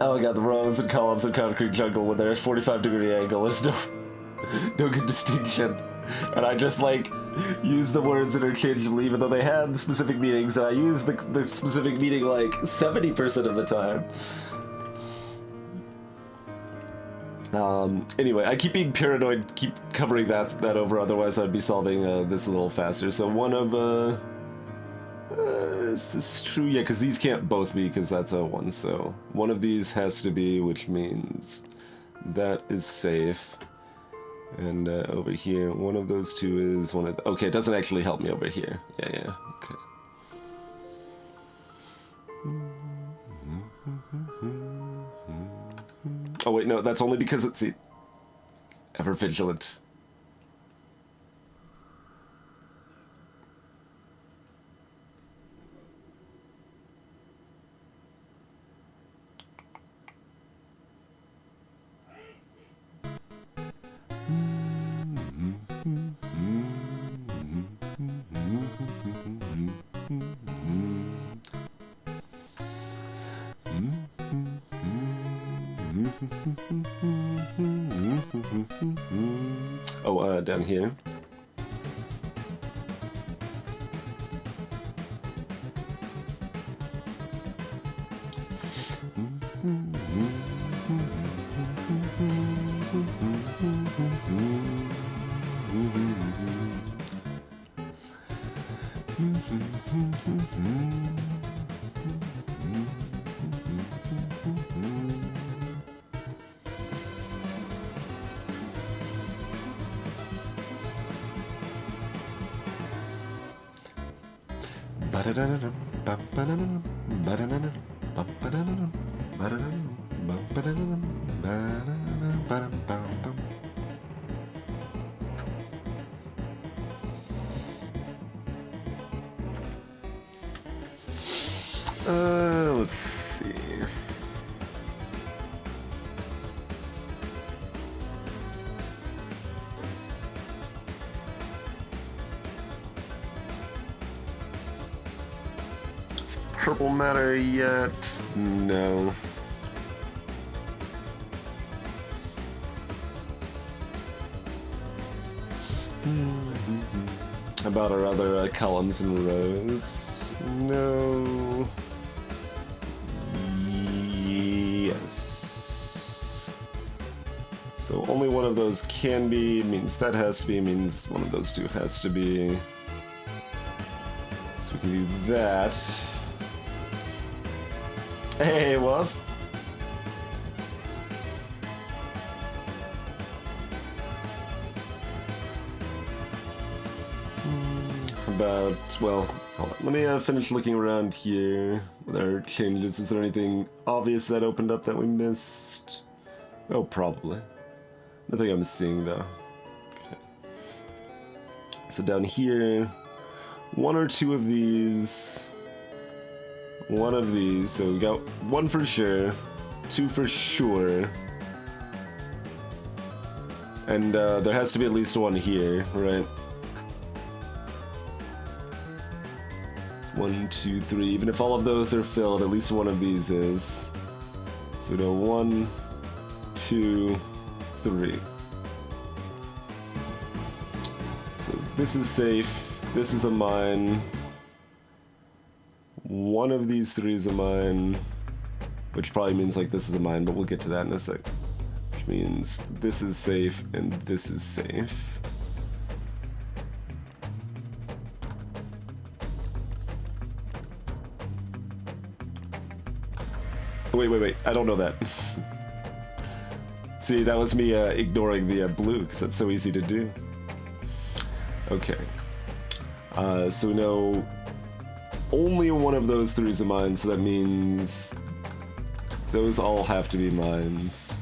Oh my god, the rows and columns in concrete jungle when they're at 45-degree angle. There's no good distinction. And I just, like, use the words interchangeably, even though they had specific meanings, and I use the specific meaning, like, 70% of the time. Anyway, I keep being paranoid, keep covering that over, otherwise I'd be solving this a little faster. So one of, is this true? Yeah, because these can't both be, because that's a 1, so one of these has to be, which means that is safe. And over here, one of those two is one of the... Okay, it doesn't actually help me over here. Yeah, okay. Oh wait, no, that's only because it's ever vigilant. Oh, down here. Let's see. Is purple matter yet? No. How about our other columns and rows? No. Yes. So only one of those can be, means that has to be, means one of those two has to be. So we can do that. Hey, Wuff. About, well, hold on. Let me finish looking around here with our changes. Is there anything obvious that opened up that we missed? Oh, probably. Nothing I'm seeing, though. Okay. So down here, one or two of these. One of these. So we got one for sure, two for sure. And there has to be at least one here, right? 1, 2, 3. Even if all of those are filled, at least one of these is. So we know 1, 2, 3. So this is safe. This is a mine. One of these three is a mine, which probably means like this is a mine, but we'll get to that in a sec. Which means this is safe and this is safe. Wait, I don't know that. See, that was me ignoring the blue, because that's so easy to do. Okay. So we know only one of those three is a mine, so that means those all have to be mines.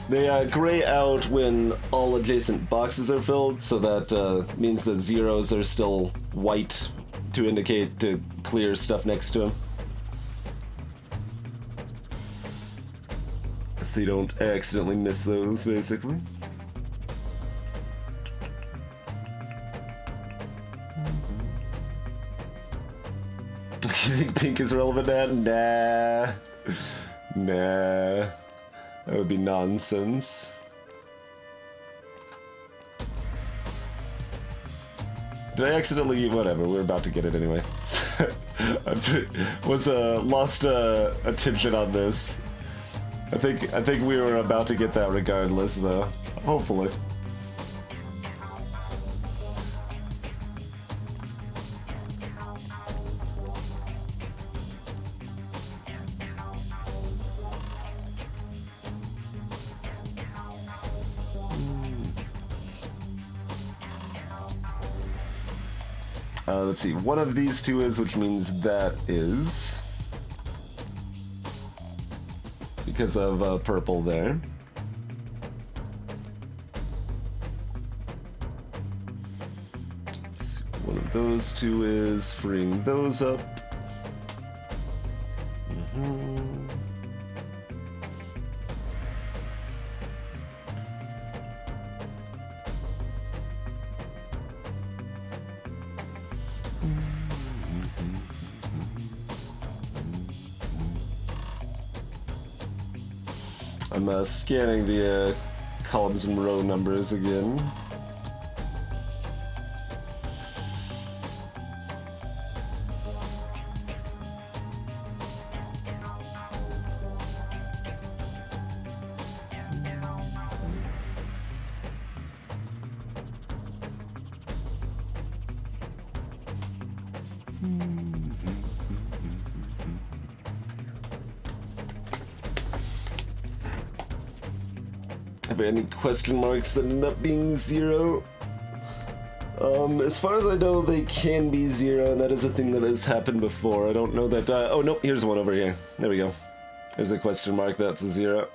They gray out when all adjacent boxes are filled, so that means the zeros are still white to indicate to clear stuff next to them. so you don't accidentally miss those, basically. You think pink is relevant now? Nah. That would be nonsense. Did I accidentally... Whatever, we're about to get it anyway. Lost attention on this. I think we were about to get that regardless, though. Hopefully. Let's see, one of these two is, which means that is. Because of purple there. So one of those two is freeing those up. I'm scanning the columns and row numbers again. Have any question marks that end up being 0? As far as I know, they can be 0, and that is a thing that has happened before. I don't know that... oh, no, here's one over here. There we go. There's a question mark, that's a 0.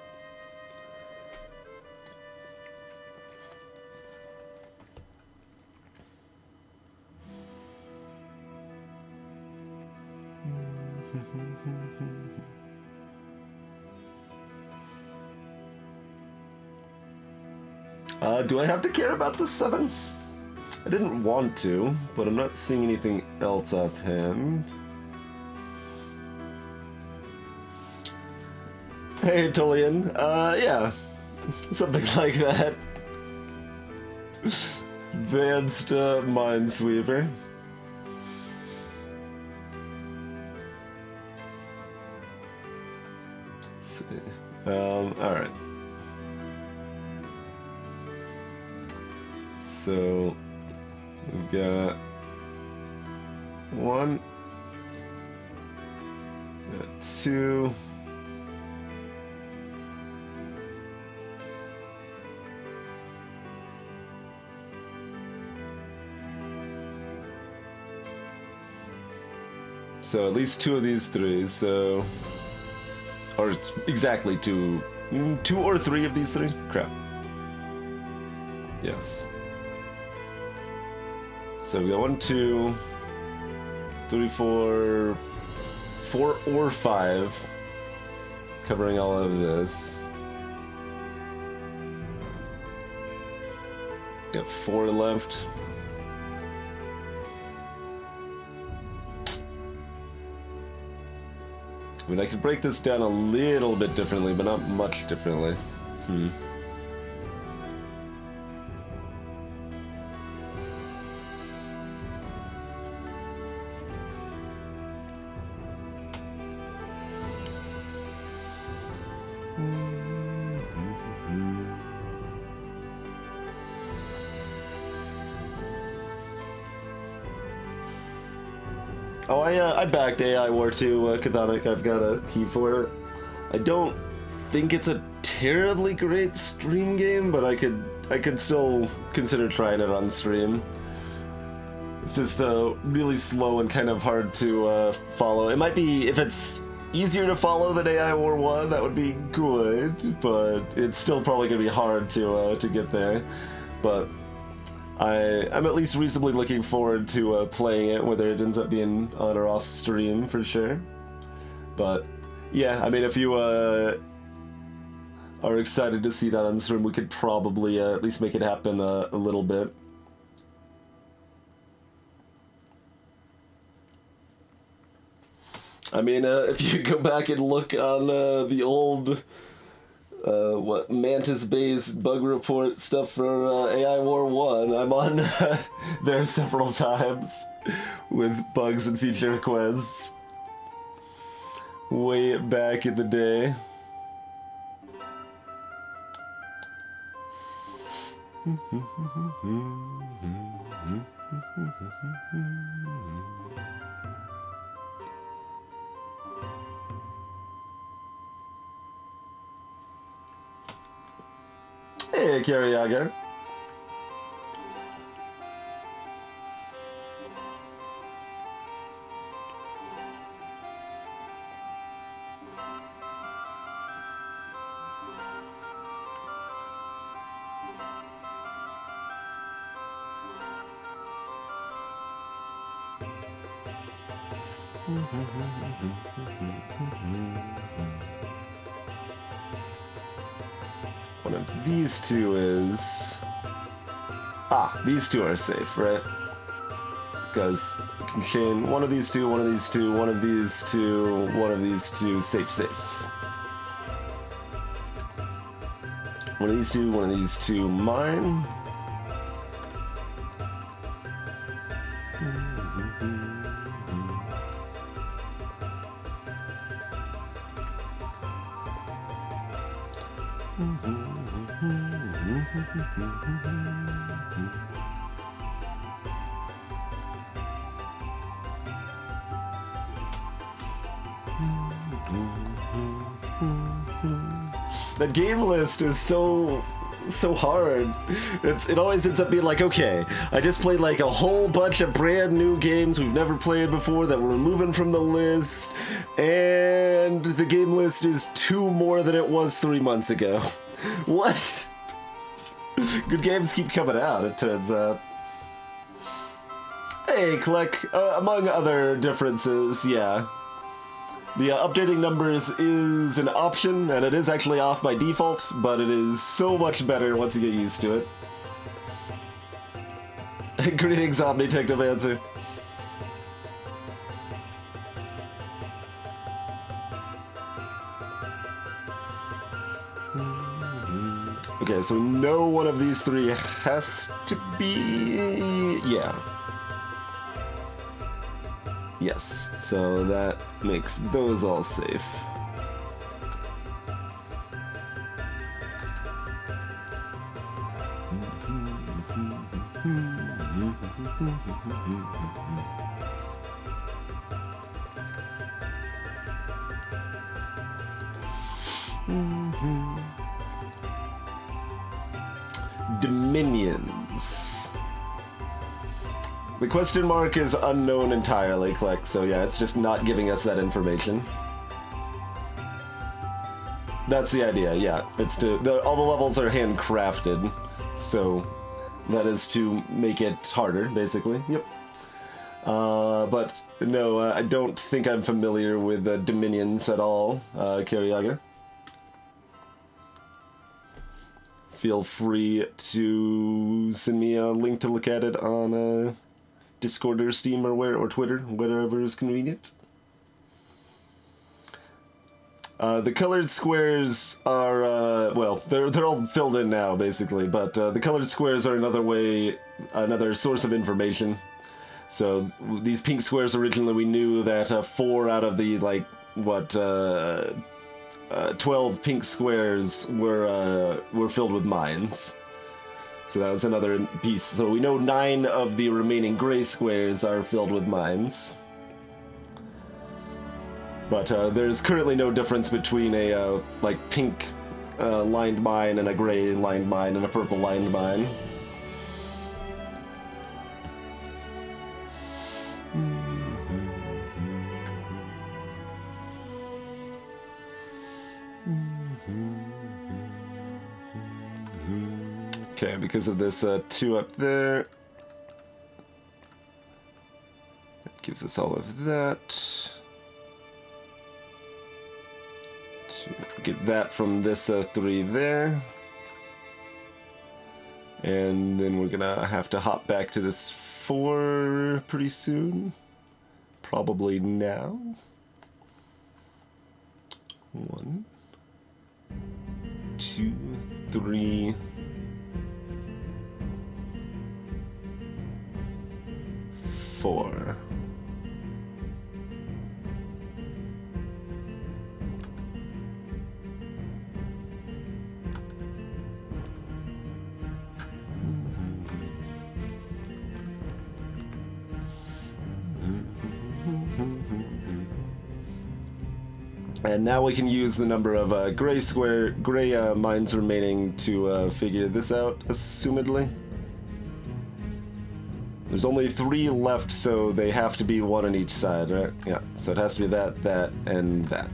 Do I have to care about the 7? I didn't want to, but I'm not seeing anything else offhand. Hey, Tolian. Yeah. Something like that. Advanced Minesweeper. Let's see. Alright. So, we've got 1, 2, so at least 2 of these 3, so, or exactly 2 or 3 of these 3? Crap. Yes. So we got 1, 2, 3, 4 or 5 covering all of this. Got 4 left. I mean, I could break this down a little bit differently, but not much differently. Oh, I backed AI War 2, Cathonic. I've got a key for it. I don't think it's a terribly great stream game, but I could still consider trying it on stream. It's just really slow and kind of hard to follow. It might be, if it's easier to follow than AI War 1, that would be good, but it's still probably going to be hard to get there. But I'm at least reasonably looking forward to playing it, whether it ends up being on or off stream for sure. But yeah, I mean, if you are excited to see that on stream, we could probably at least make it happen a little bit. I mean, if you go back and look on the old Mantis-based bug report stuff for AI War 1, I'm on there several times with bugs and feature requests way back in the day. Hey, Kariaga. One of these two is... these two are safe, right? Because you can chain one of these two, one of these two, one of these two, one of these two, safe, safe. One of these two, mine. That game list is so hard. It always ends up being like, okay, I just played like a whole bunch of brand new games we've never played before that we're removing from the list, and the game list is 2 more than it was 3 months ago. What? Good games keep coming out, it turns out. Hey, Click, among other differences, yeah. The updating numbers is an option, and it is actually off by default, but it is so much better once you get used to it. Greetings, Omnitectomancer. Okay, so we know one of these 3 has to be... yeah. Yes, so that makes those all safe. Dominions. The question mark is unknown entirely, Click, so yeah, it's just not giving us that information. That's the idea, yeah. It's to all the levels are handcrafted, so that is to make it harder, basically. Yep. But no, I don't think I'm familiar with Dominions at all, Kariaga. Feel free to send me a link to look at it on Discord or Steam or Twitter, whatever is convenient. The colored squares are, well, they're all filled in now, basically, but the colored squares are another source of information. So these pink squares, originally we knew that 4 out of the, 12 pink squares were filled with mines. So that was another piece. So we know 9 of the remaining gray squares are filled with mines. But there's currently no difference between a pink lined mine and a gray lined mine and a purple lined mine. Okay, because of this 2 up there, that gives us all of that. 2 get that from this 3 there. And then we're gonna have to hop back to this 4 pretty soon. Probably now. 1, 2, 3, 4. And now we can use the number of gray mines remaining to figure this out, assumedly. There's only 3 left, so they have to be 1 on each side, right? Yeah, so it has to be that, that, and that.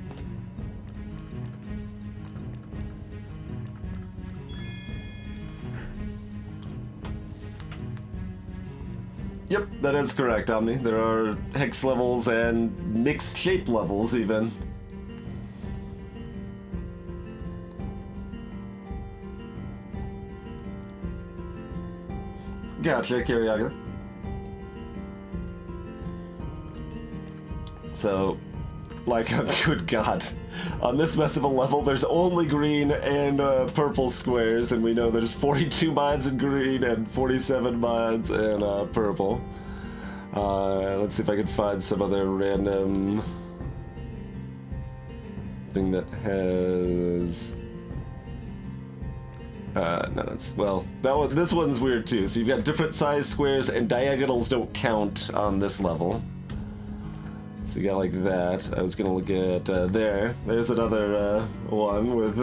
Yep, that is correct, Omni. There are hex levels and mixed shape levels, even. Gotcha, Kiriaga. So, like, good God. On this mess of a level, there's only green and purple squares, and we know there's 42 mines in green and 47 mines in purple. Let's see if I can find some other random thing that has... no, that's, well, this one's weird too. So you've got different size squares, and diagonals don't count on this level. So you got like that. I was gonna look at there. There's another one with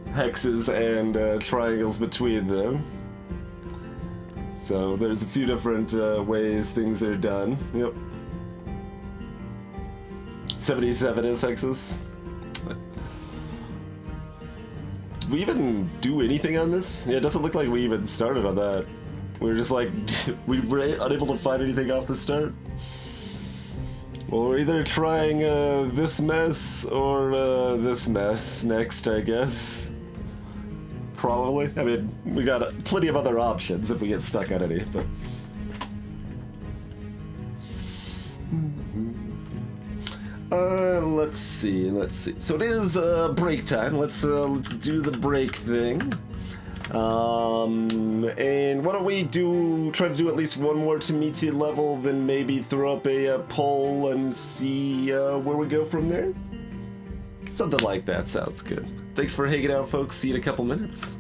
hexes and triangles between them. So there's a few different ways things are done. Yep. 77 is hexes. Did we even do anything on this? Yeah, it doesn't look like we even started on that. We were just like, we were unable to find anything off the start. Well, we're either trying this mess or this mess next, I guess. Probably. I mean, we got plenty of other options if we get stuck on any, but... let's see. So it is break time. Let's do the break thing. And why don't we try to do at least one more Tametsi level, then maybe throw up a poll and see where we go from there? Something like that sounds good. Thanks for hanging out, folks. See you in a couple minutes.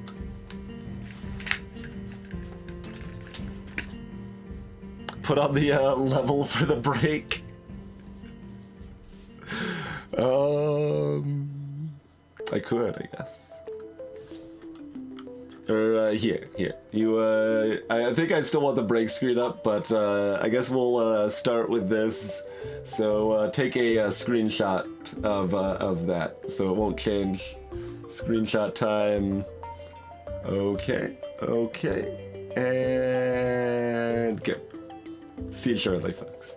Put on the level for the break. I could, I guess. Or, here. You, I think I still want the break screen up, but, I guess we'll, start with this. So, take a, screenshot of that, so it won't change. Screenshot time. Okay, and go. See you shortly, folks.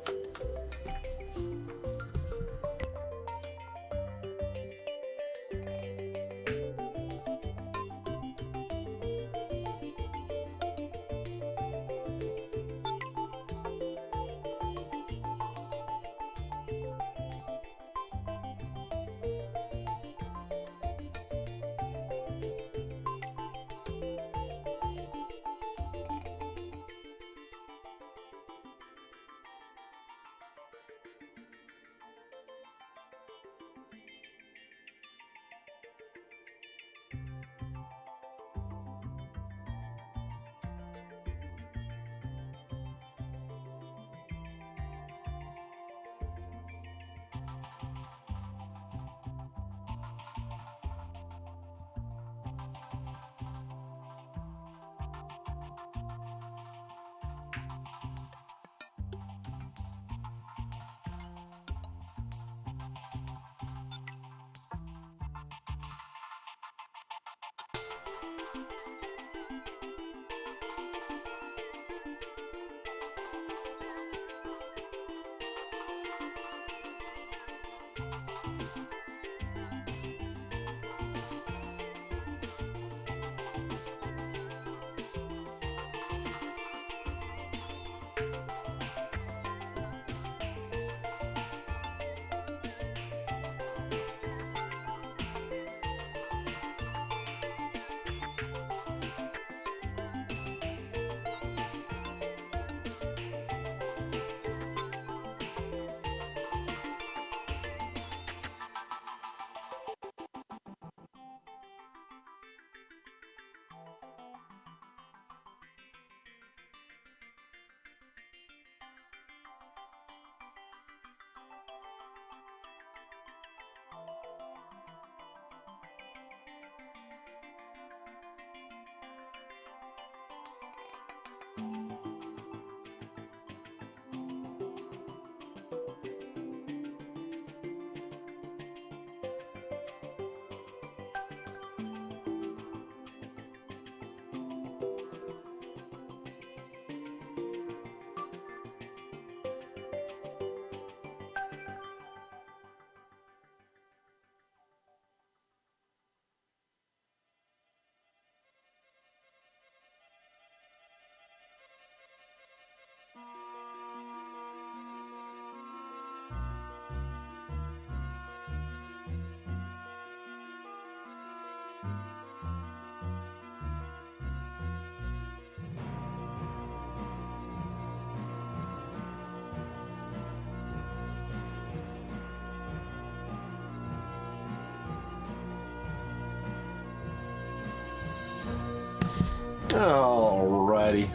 Alrighty.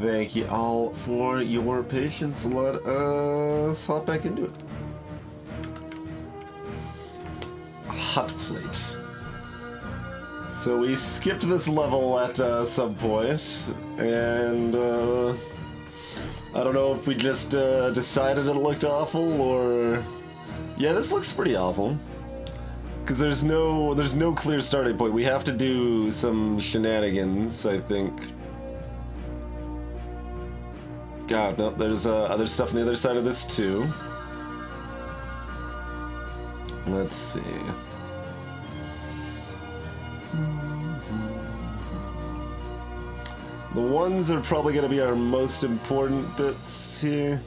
Thank you all for your patience. Let us hop back into it. Hot plate. So we skipped this level at some point, and I don't know if we just decided it looked awful, or... Yeah, this looks pretty awful. Because there's no clear starting point. We have to do some shenanigans, I think. God, no, there's other stuff on the other side of this too. Let's see. The ones are probably going to be our most important bits here.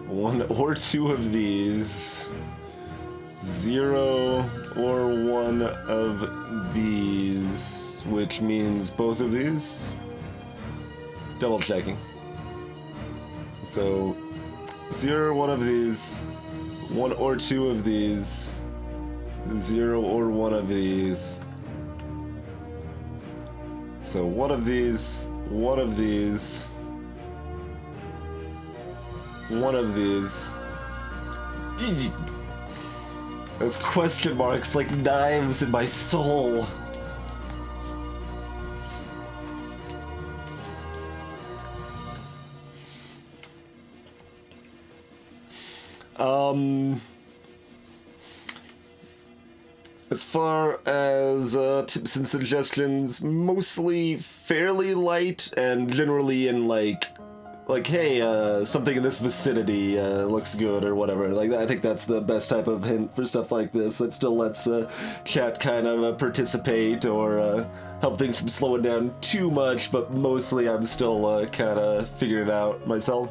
One or two of these. 0 or 1 of these, which means both of these. Double checking. So 0 or 1 of these, 1 or 2 of these, 0 or 1 of these. So 1 of these, 1 of these, 1 of these. Easy. Those question marks like knives in my soul. As far as tips and suggestions, mostly fairly light and generally in like hey, something in this vicinity looks good or whatever. Like, I think that's the best type of hint for stuff like this that still lets chat kind of participate or help things from slowing down too much, but mostly I'm still kind of figuring it out myself.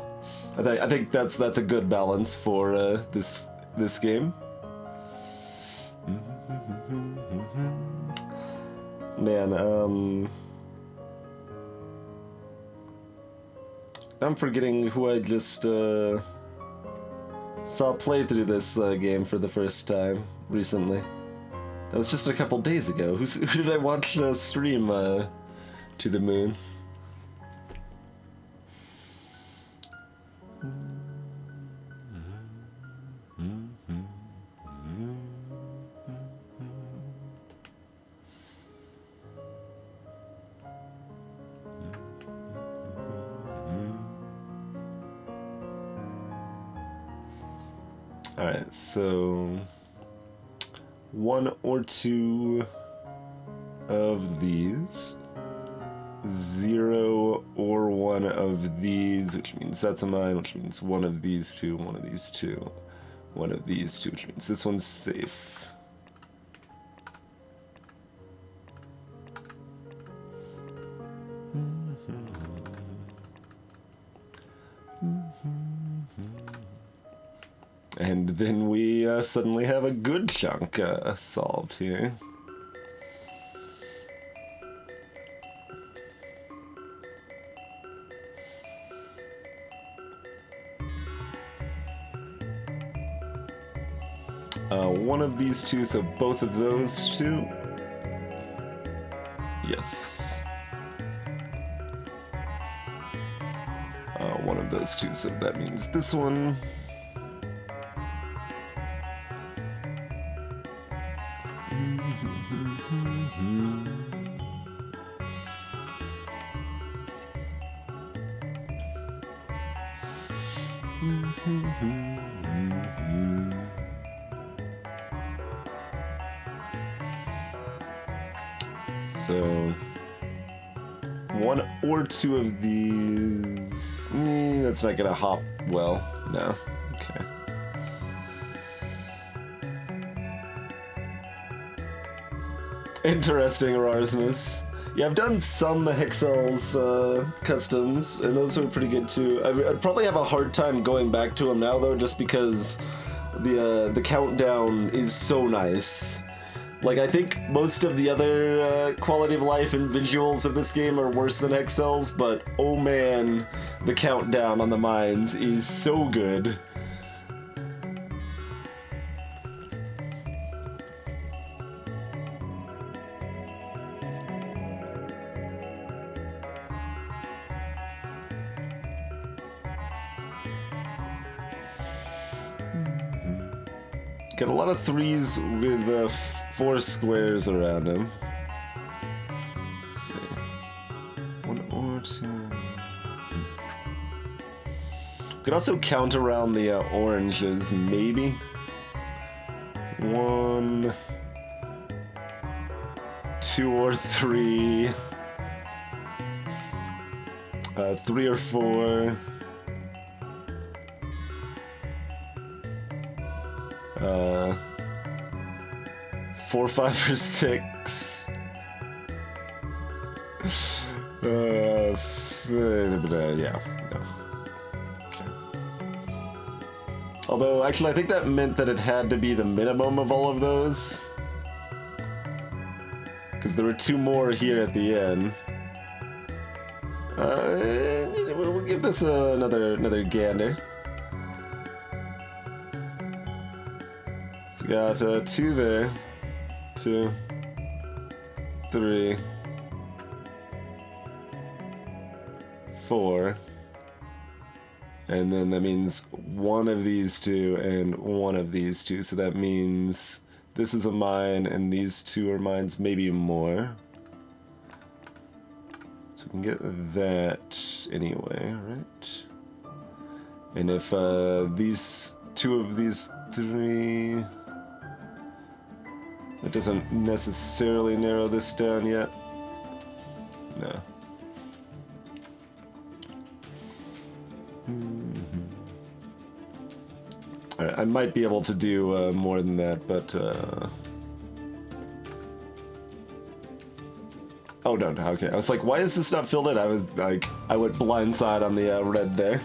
I think that's a good balance for this game. Man, I'm forgetting who I just saw play through this game for the first time recently. That was just a couple days ago. Who did I watch stream To the Moon? Alright, so 1 or 2 of these, 0 or 1 of these, which means that's a mine, which means 1 of these 2, 1 of these 2, 1 of these 2, which means this one's safe. And then we suddenly have a good chunk solved here. One of these two, so both of those two. Yes. One of those two, so that means this one. So 1 or 2 of these. That's not gonna hop well. No. Okay. Interesting, Erasmus. Yeah, I've done some Hexel's customs, and those are pretty good too. I'd probably have a hard time going back to them now, though, just because the countdown is so nice. Like, I think most of the other quality of life and visuals of this game are worse than Excel's, but oh man, the countdown on the mines is so good. Got a lot of threes with 4 squares around him. Let's see. 1 or 2. Could also count around the oranges, maybe. 1, 2 or 3. 3 or 4. 4, 5, or 6. Yeah, no. Okay. Although, actually, I think that meant that it had to be the minimum of all of those. Because there were 2 more here at the end. We'll give this another gander. So we got 2 there. 2, 3, 4, and then that means one of these 2 and one of these 2, so that means this is a mine and these 2 are mines, maybe more. So we can get that anyway, right? And if these 2 of these 3... That doesn't necessarily narrow this down yet. No. Alright, I might be able to do more than that, but... Oh, no, okay. I was like, why is this not filled in? I was like, I went blindside on the red there.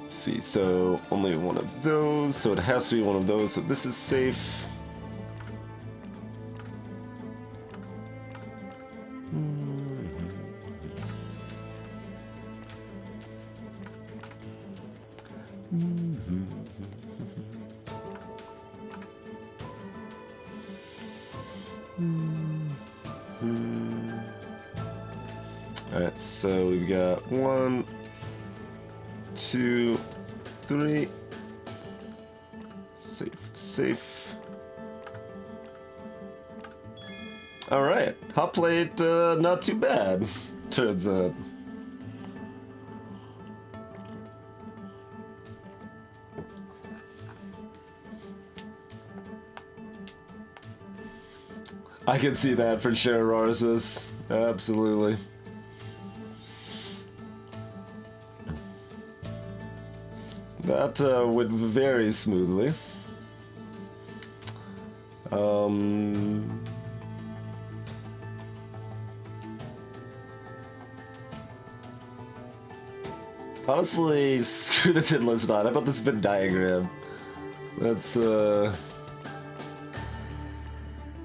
See, so only one of those, so it has to be one of those, so this is safe. Alright, so we've got 1, 2, 3. Safe. Alright, hot plate, not too bad, turns out. I can see that for sure, Rarsus. Absolutely. That went very smoothly. Honestly, screw the endless knot. How about this Venn diagram? Let's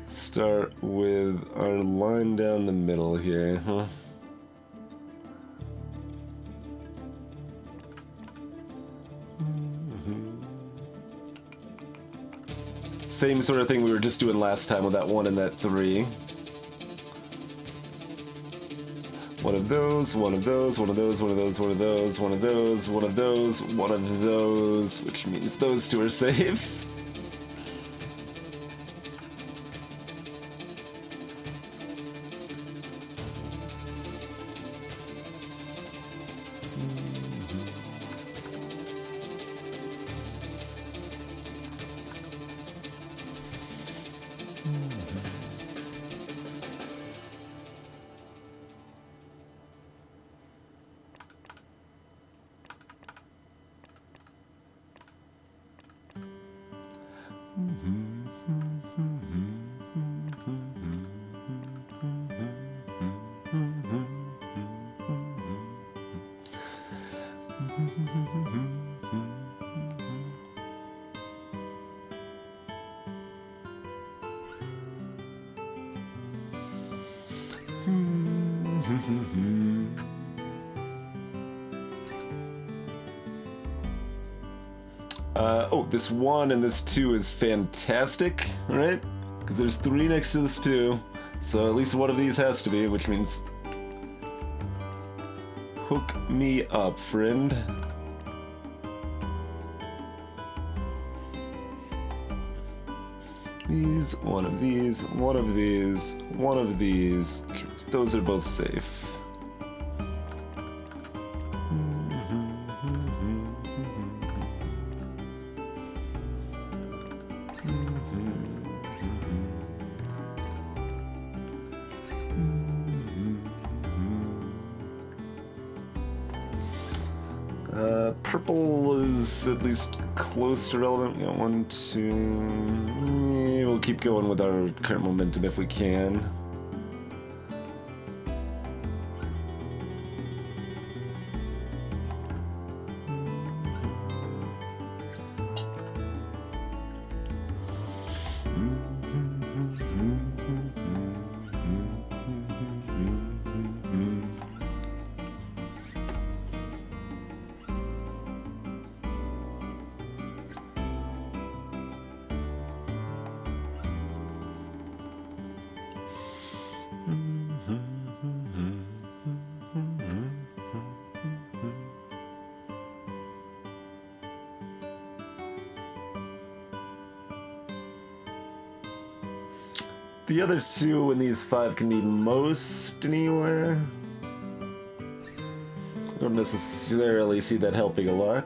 start with our line down the middle here, huh? Same sort of thing we were just doing last time with that 1 and that 3. One of those, one of those, one of those, one of those, one of those, one of those, one of those, one of those, which means those 2 are safe. Oh, this 1 and this 2 is fantastic, right? Because there's 3 next to this 2, so at least one of these has to be, which means... Hook me up, friend. These, one of these, one of these, one of these. Those are both safe. Purple is at least close to relevant. We got 1, 2... Yeah, we'll keep going with our current momentum if we can. The other 2 in these 5 can be most anywhere. I don't necessarily see that helping a lot.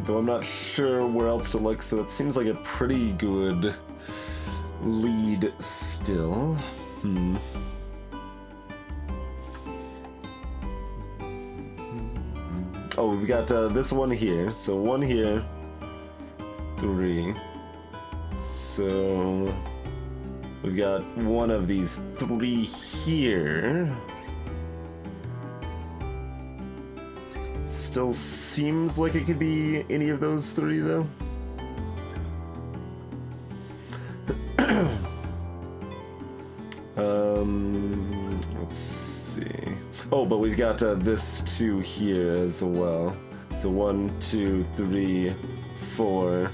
Though I'm not sure where else to look, so it seems like a pretty good lead still. Oh, we've got this one here. So 1 here, 3. So we've got one of these 3 here. Still seems like it could be any of those 3, though. Let's see. Oh, but we've got this 2 here as well. So 1, 2, 3, 4.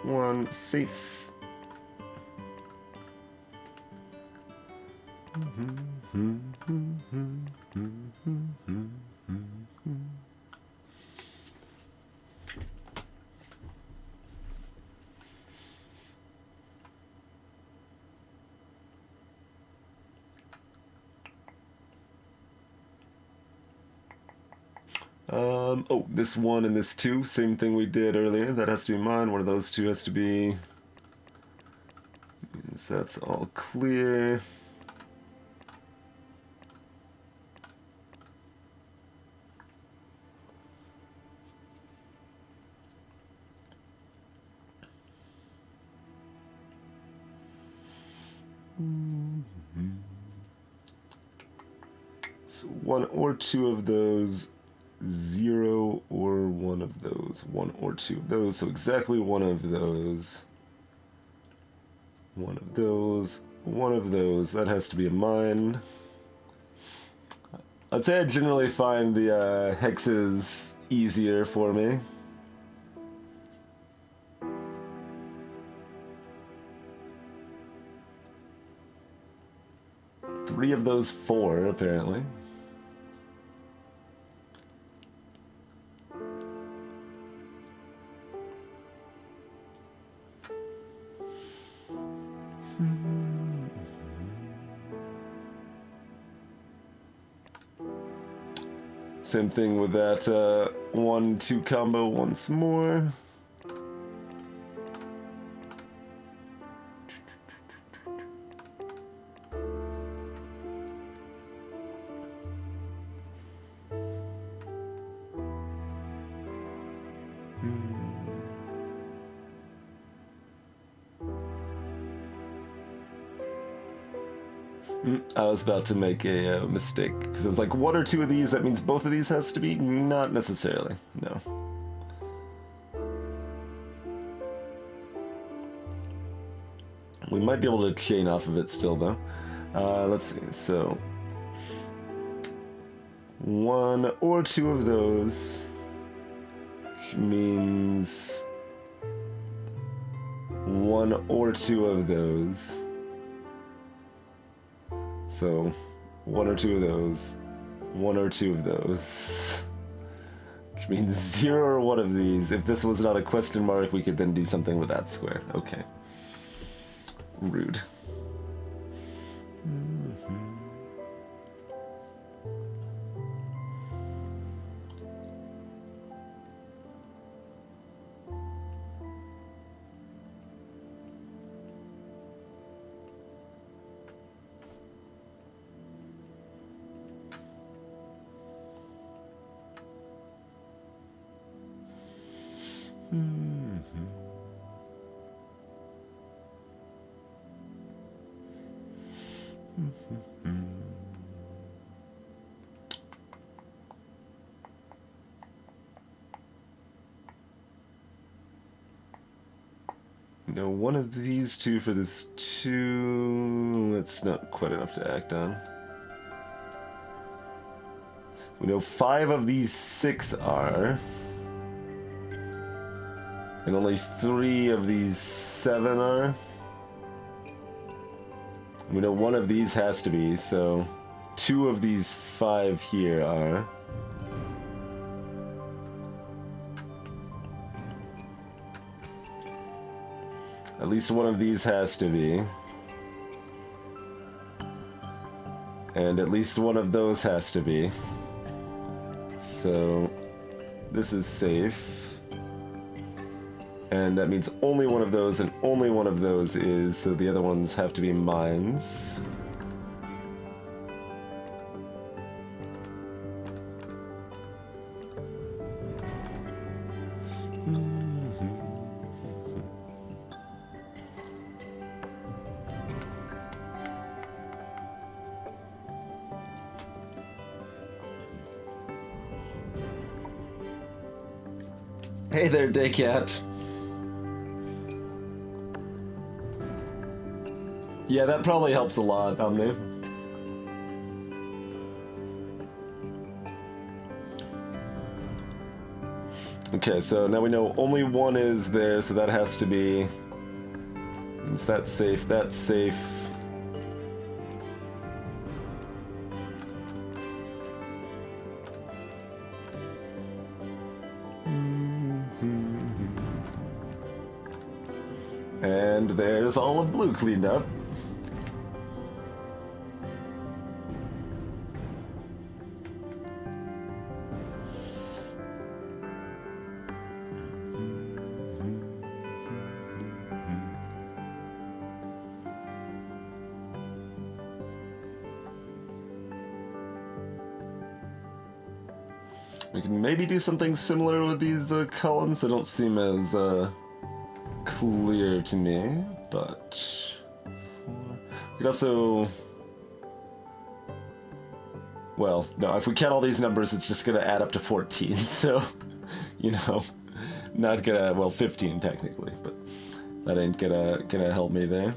One, safe. Oh, this 1 and this 2, same thing we did earlier. That has to be mine. One of those 2 has to be... So that's all clear. So 1 or 2 of those, 0 or 1 of those, 1 or 2 of those, so exactly 1 of those, 1 of those, 1 of those. That has to be a mine. I'd say I generally find the hexes easier for me. Three of those 4, apparently. Same thing with that 1-2 combo once more. I was about to make a mistake, because it was like 1 or 2 of these, that means both of these has to be? Not necessarily, no. We might be able to chain off of it still, though. Let's see, so... 1 or 2 of those means 1 or 2 of those. So, 1 or 2 of those, 1 or 2 of those, which means 0 or 1 of these. If this was not a question mark, we could then do something with that square. Okay. Rude. No, one of these 2 for this 2, that's not quite enough to act on. We know 5 of these 6 are. And only 3 of these 7 are. We know 1 of these has to be, so 2 of these 5 here are. At least 1 of these has to be. And at least 1 of those has to be. So this is safe. And that means only 1 of those and only 1 of those is, so the other ones have to be mines. Hey there, Daycat. Yeah, that probably helps a lot on me. Okay, so now we know only 1 is there, so that has to be... Is that safe? That's safe. And there's all of blue cleaned up. We can maybe do something similar with these columns. They don't seem as clear to me, but we could also... Well, no, if we count all these numbers, it's just gonna add up to 14, so, you know, not gonna, well, 15 technically, but that ain't gonna help me there.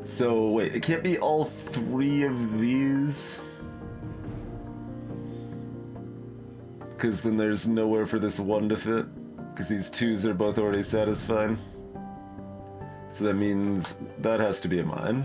So, wait, it can't be all 3 of these? Because then there's nowhere for this 1 to fit. Because these 2s are both already satisfied. So that means that has to be a mine.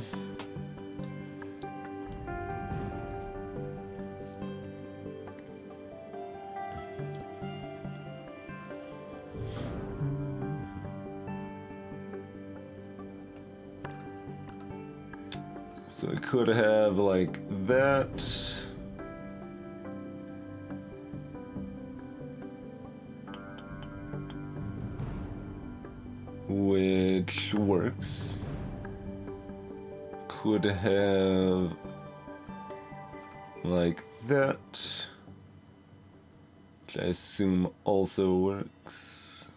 So I could have like that. Which works. Could have like that, which I assume also works.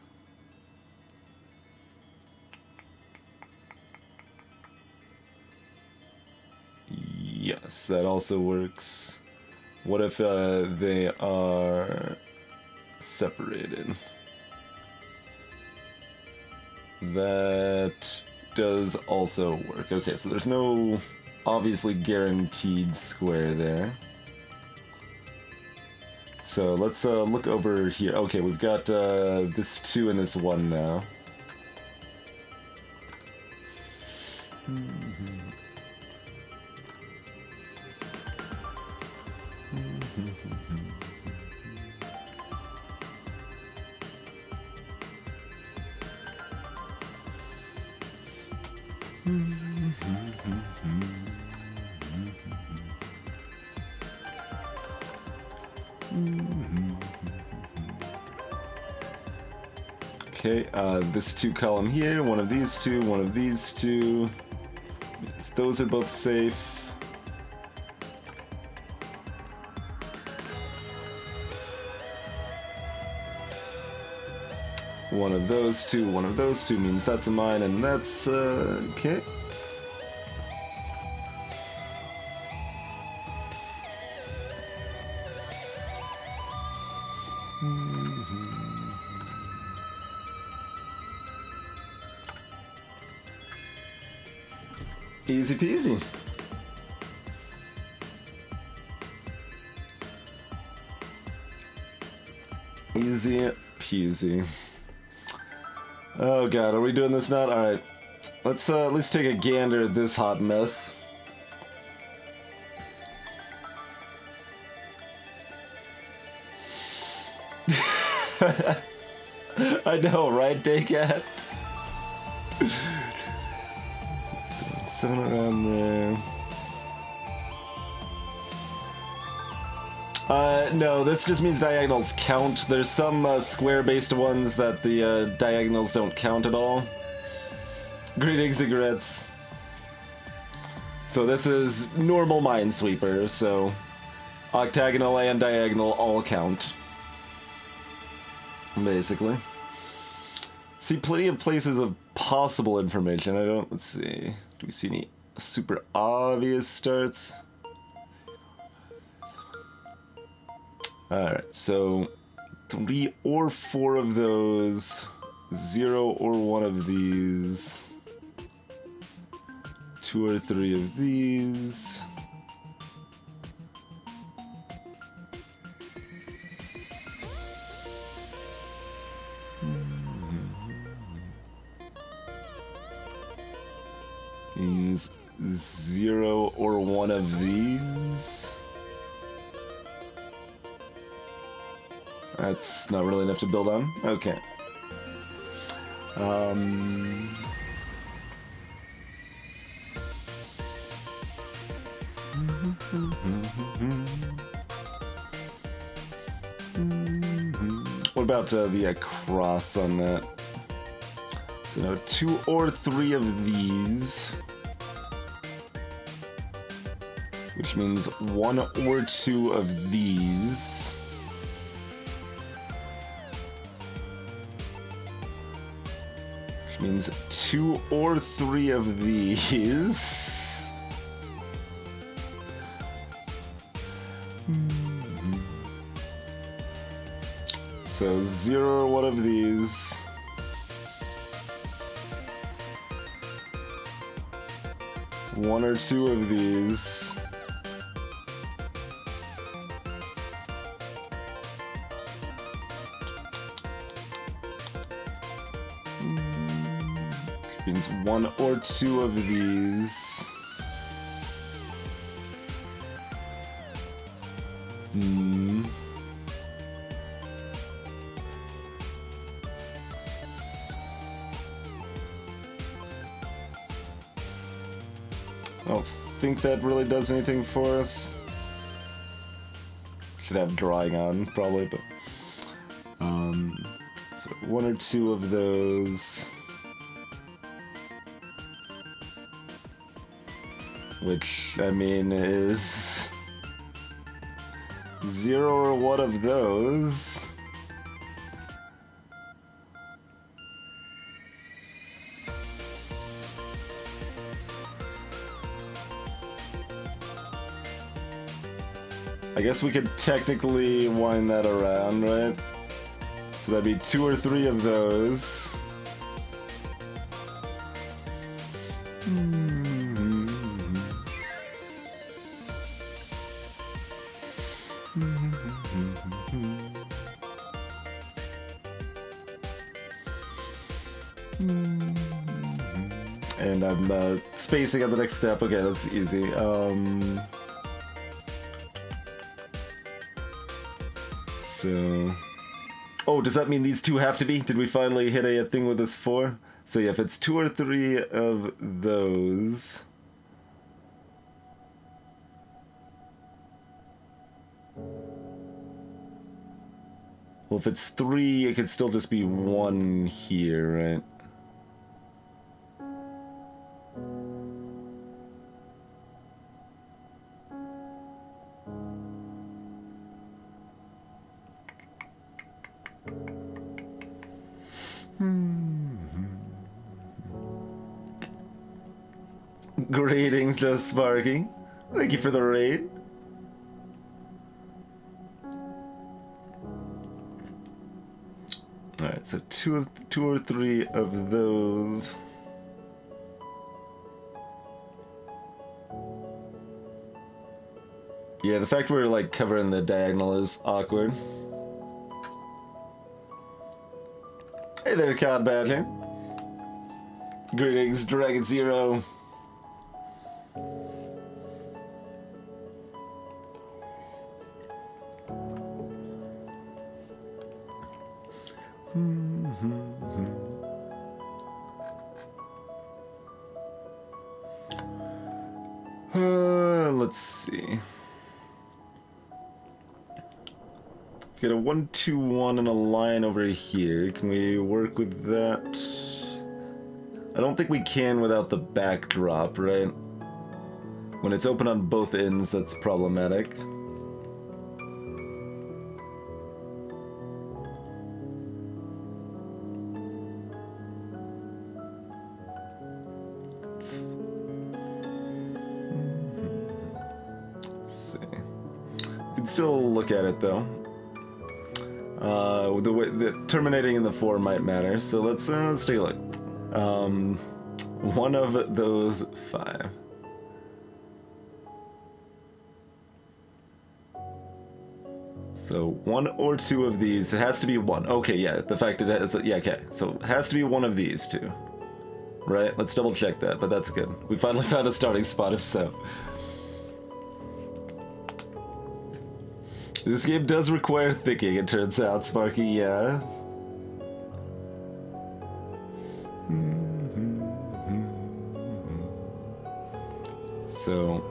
Yes, that also works. What if they are separated? That does also work. Okay, so there's no obviously guaranteed square there. So let's look over here. Okay, we've got this 2 and this 1 now. Okay, this 2 column here, one of these 2, one of these 2. Yes, those are both safe. One of those 2, one of those 2 means that's a mine, and that's, okay. Easy peasy. Easy peasy. Oh god, are we doing this now? Alright. Let's take a gander at this hot mess. I know, right, Daycat? 7 around there. No, this just means diagonals count. There's some square-based ones that the diagonals don't count at all. Greetings, cigarettes. So this is normal Minesweeper, so octagonal and diagonal all count. Basically. See plenty of places of possible information. Let's see. Do we see any super obvious starts? Alright, so 3 or 4 of those, 0 or 1 of these, 2 or 3 of these. Means 0 or 1 of these. That's not really enough to build on. Okay. What about the cross on that? So now 2 or 3 of these. Which means 1 or 2 of these. Which means 2 or 3 of these. So 0 or 1 of these. One or 2 of these. means one or two of these. I don't think that really does anything for us. Should have drawing on, probably, but... so one or two of those. Which, I mean, is... 0 or 1 of those. I guess we could technically wind that around, right? So that'd be 2 or 3 of those. And I'm spacing on the next step. Okay, that's easy. So... Oh, does that mean these two have to be? Did we finally hit a thing with this 4? So yeah, if it's 2 or 3 of those... Well, if it's 3, it could still just be 1 here, right? Greetings, Just Sparky. Thank you for the raid. Alright, so 2 or 3 of those. Yeah, the fact we're like covering the diagonal is awkward. Hey there, Cod Badger. Greetings, Dragon Zero. Let's see. Get a 1, 2, 1 and a line over here. Can we work with that? I don't think we can without the backdrop, right? When it's open on both ends, that's problematic. Still look at it though. The way the terminating in the 4 might matter, so let's take a look. One of those 5. So 1 or 2 of these. It has to be 1. Okay, yeah. The fact it has, yeah, okay. So it has to be 1 of these 2, right? Let's double check that, but that's good. We finally found a starting spot, if so. This game does require thinking, it turns out, Sparky, yeah. So...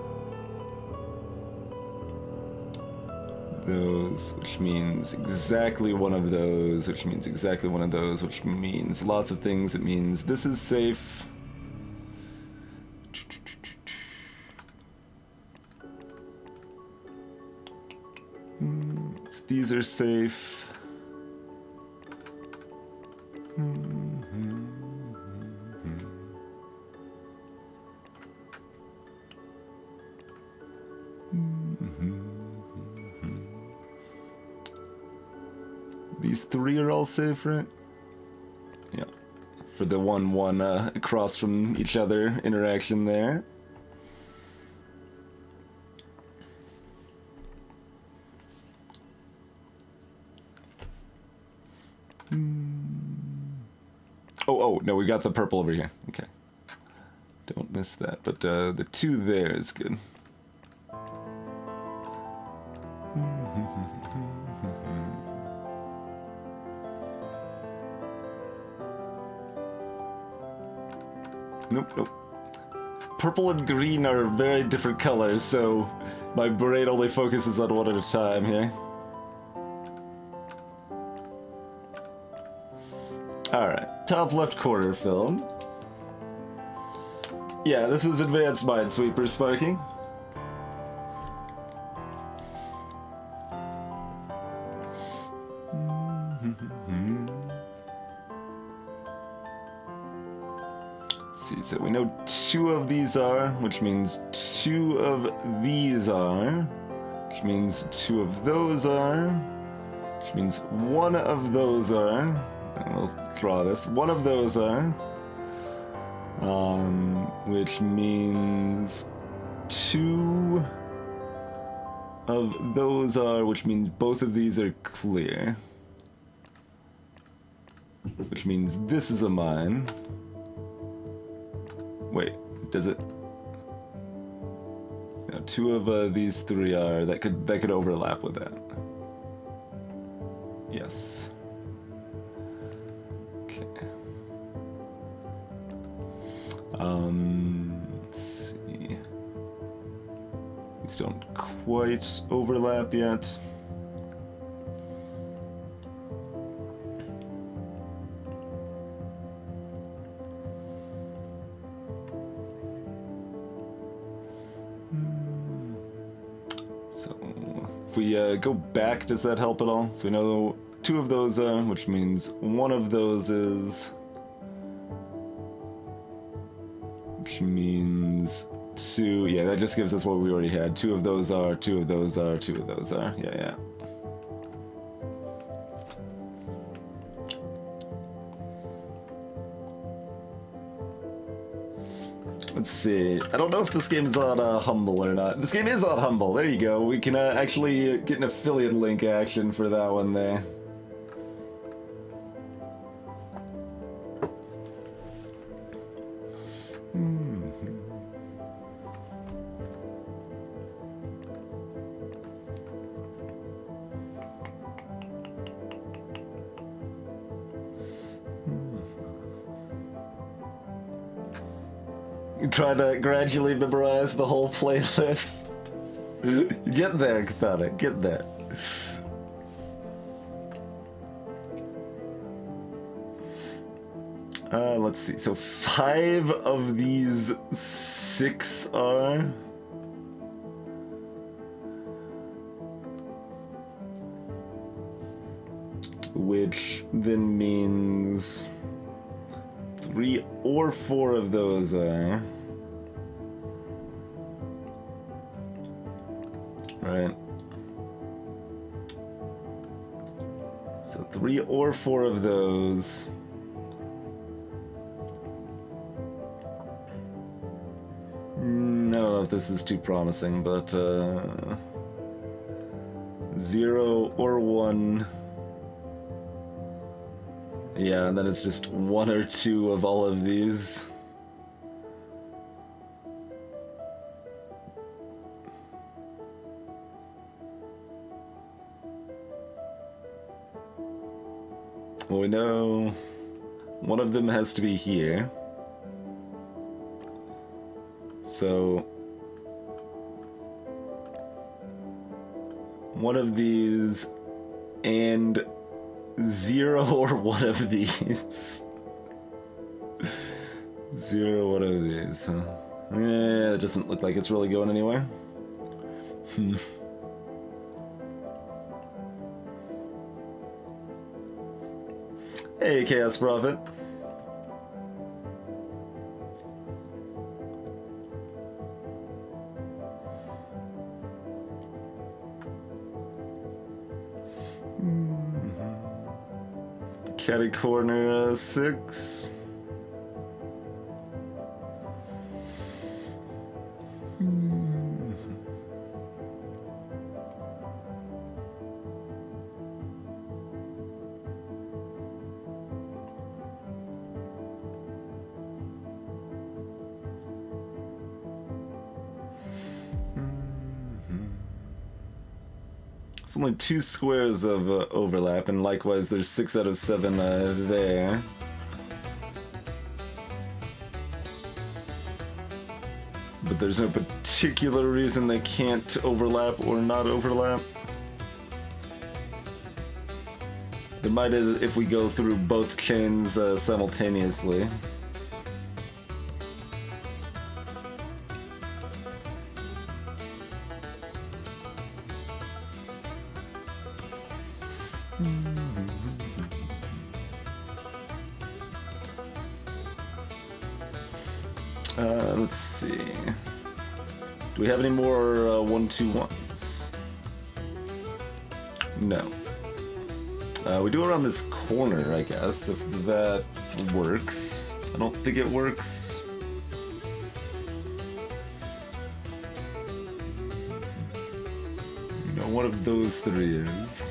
those, which means exactly one of those, which means exactly one of those, which means lots of things. It means this is safe. These are safe. These 3 are all safe, right? Yeah. For the 1-1 across from each other interaction there. Oh, no, we got the purple over here. Okay. Don't miss that. But the 2 there is good. Nope, nope. Purple and green are very different colors, so my brain only focuses on one at a time here. Alright, top left corner film. Yeah, this is Advanced Minesweeper, Sparky. Let's see, so we know 2 of these are, which means 2 of these are, which means 2 of those are, which means 1 of those are. We'll draw this. 1 of those are. Which means 2 of those are, which means both of these are clear. Which means this is a mine. Wait, does it? No, 2 of these 3 are. That could overlap with that. Yes. Okay. Let's see. These don't quite overlap yet. So, if we go back, does that help at all? So we know 2 of those are, which means 1 of those is... Which means 2, yeah, that just gives us what we already had. 2 of those are, 2 of those are, 2 of those are, yeah. Let's see, I don't know if this game is on Humble or not. This game is on Humble, there you go. We can actually get an affiliate link action for that one there. Try to gradually memorize the whole playlist. Get there, Cathonic, get there. Let's see, so 5 of these 6 are... Which then means 3 or 4 of those are... Right. So 3 or 4 of those. I don't know if this is too promising, but 0 or 1. Yeah, and then it's just 1 or 2 of all of these. Well, we know one of them has to be here. So one of these and 0 or 1 of these. 0 1 of these, huh? Yeah, it doesn't look like it's really going anywhere. Hey, Chaos Prophet. Catty corner 6. It's only 2 squares of overlap, and likewise there's 6 out of 7 there. But there's no particular reason they can't overlap or not overlap. There might if we go through both chains simultaneously. Let's see. Do we have any more 1-2-1s? No. We do around this corner, I guess, if that works. I don't think it works. You know, one of those 3 is.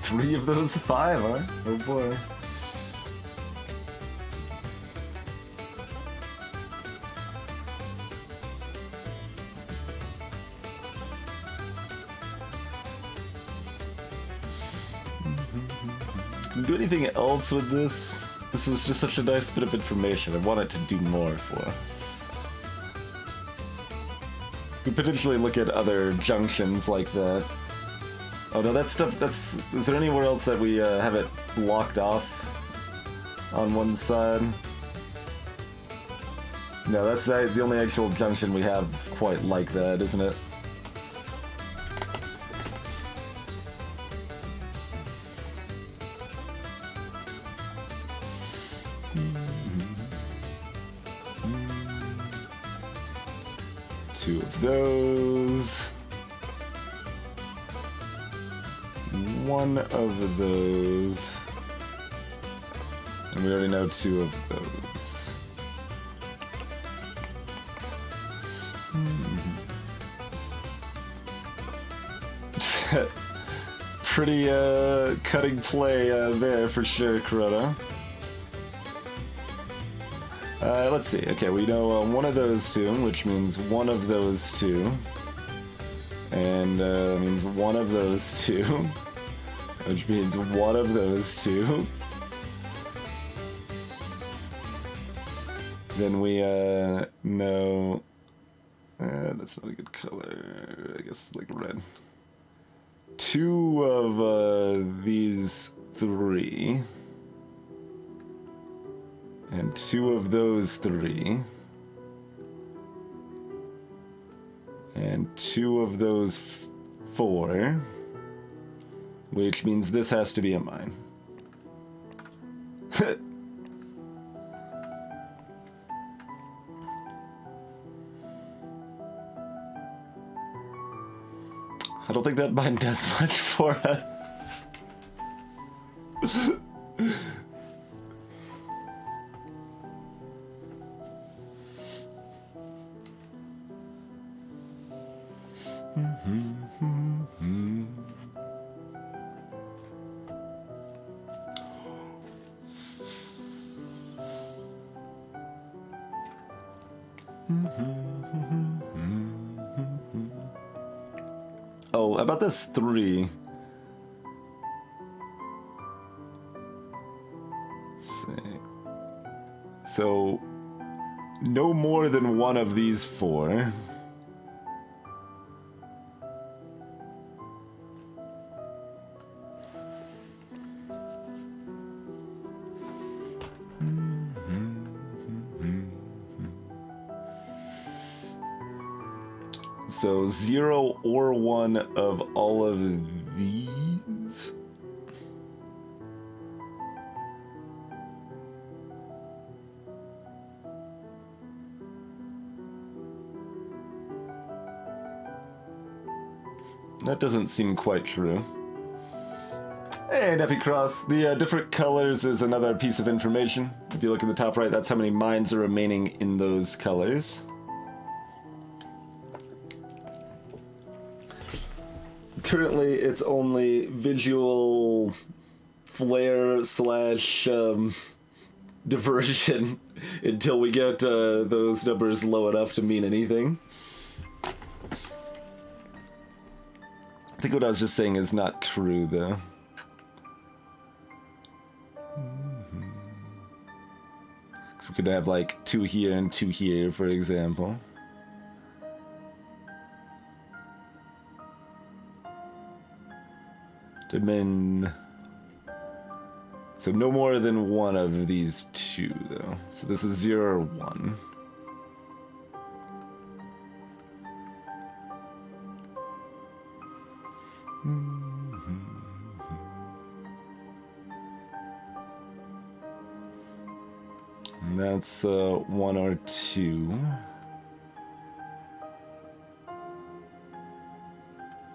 Three of those 5, huh? Oh boy. Can we do anything else with this? This was just such a nice bit of information. I want it to do more for us. We could potentially look at other junctions like that. Oh no, that stuff, that's... Is there anywhere else that we have it blocked off on one side? No, that's the only actual junction we have quite like that, isn't it? Two of those. One of those. And we already know 2 of those. Pretty cutting play there for sure, Corona. Let's see. Okay, we know one of those 2, which means one of those 2. And means one of those 2. Which means one of those 2. Then we know... that's not a good color. I guess like red. 2 of these 3. And 2 of those 3. And 2 of those 4. Which means this has to be a mine. I don't think that mine does much for us. Oh, about this 3. Let's see. So, no more than one of these 4. So 0 or 1 of all of these. That doesn't seem quite true. And Epi Cross. The different colors is another piece of information. If you look in the top right, that's how many mines are remaining in those colors. Currently, it's only visual flare slash diversion until we get those numbers low enough to mean anything. I think what I was just saying is not true, though. So we could have like 2 here and 2 here, for example. Dimin. So no more than one of these 2, though. So this is 0 or 1. And that's 1 or 2.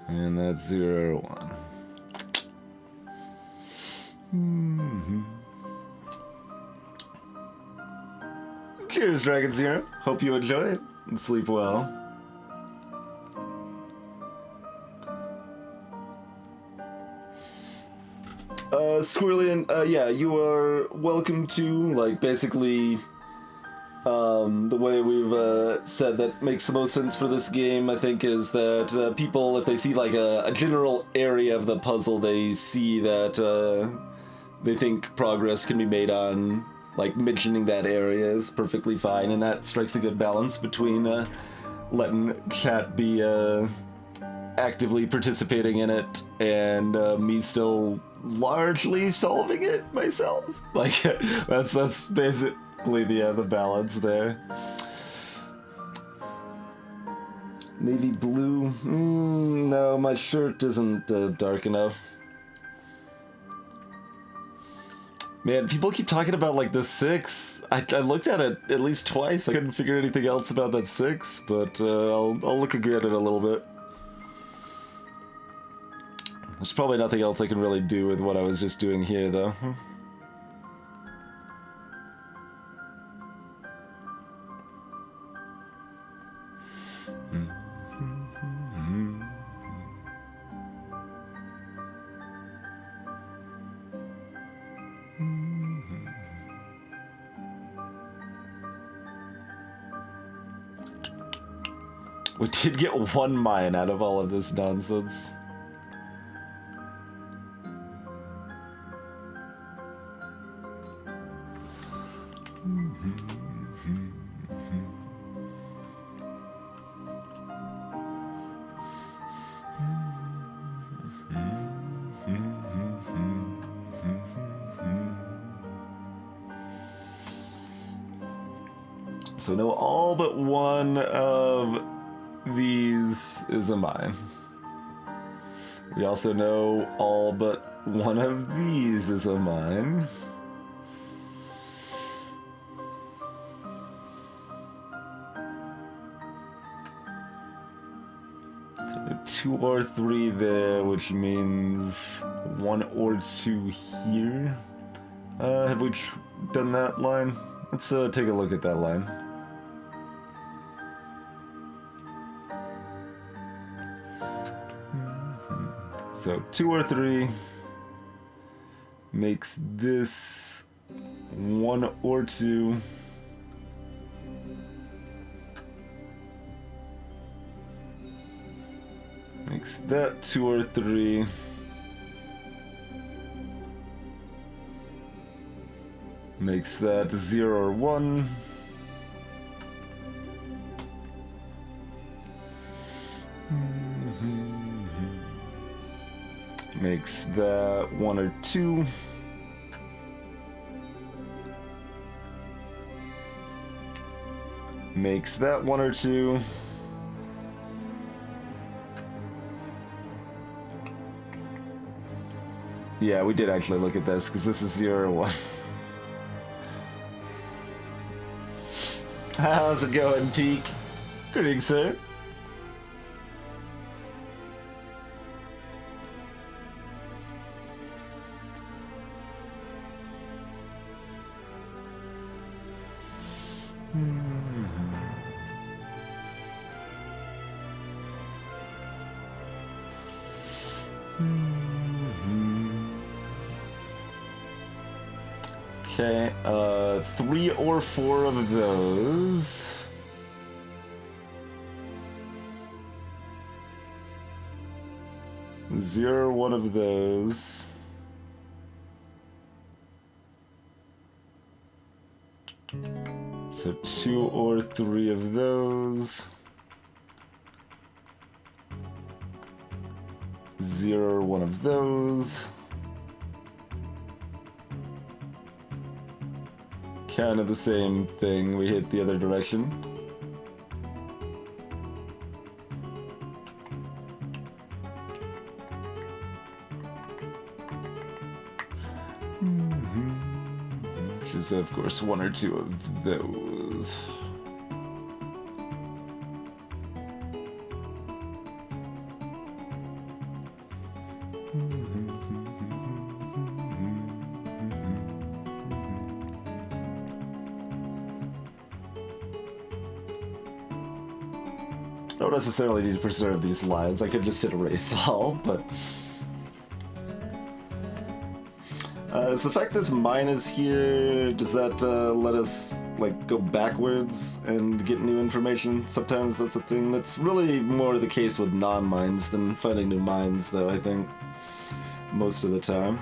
And that's 0 or 1. Cheers, Dragon Zero. Hope you enjoy it and sleep well. Squirrelian, yeah, you are welcome to, like, basically, the way we've said that makes the most sense for this game, I think, is that people, if they see, like, a general area of the puzzle, they see that they think progress can be made on, like, mentioning that area is perfectly fine, and that strikes a good balance between letting chat be actively participating in it and me still largely solving it myself. Like, that's basically the balance there. Navy blue? No, my shirt isn't dark enough. Man, people keep talking about, like, the 6. I looked at it at least twice. I couldn't figure anything else about that 6, but I'll look again at it a little bit. There's probably nothing else I can really do with what I was just doing here, though. We did get 1 mine out of all of this nonsense. So no, all but 1 of these is a mine. We also know all but 1 of these is a mine. So 2 or 3 there, which means 1 or 2 here. Have we done that line? Let's take a look at that line. So 2 or 3 makes this 1 or 2. Makes that 2 or 3. Makes that 0 or 1. Makes that 1 or 2. Makes that 1 or 2. Yeah, we did actually look at this, because this is 0 or 1. How's it going, Teak? Greetings, sir. Okay, 3 or 4 of those. Zero, one of those. So 2 or 3 of those. 0 or 1 of those. Kind of the same thing, we hit the other direction. Which is, of course, 1 or 2 of those. I don't necessarily need to preserve these lines. I could just hit erase all, but... is the fact this mine is here, does that let us, like, go backwards and get new information? Sometimes that's a thing. That's really more the case with non-mines than finding new mines, though, I think. Most of the time.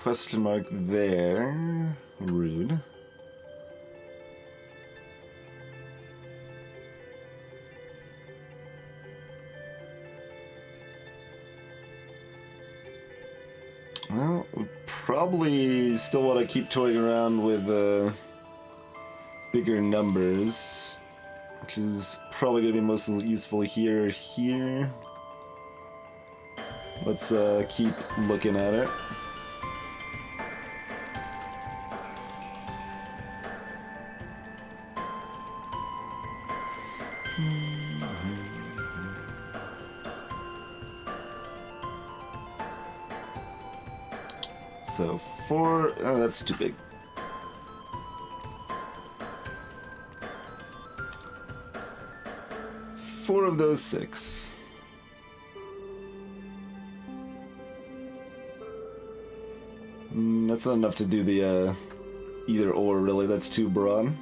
Question mark there. Rude. Well, we probably still want to keep toying around with bigger numbers, which is probably going to be most useful here. Let's keep looking at it. So 4, oh, that's too big. Four of those 6. That's not enough to do the either or, really. That's too broad.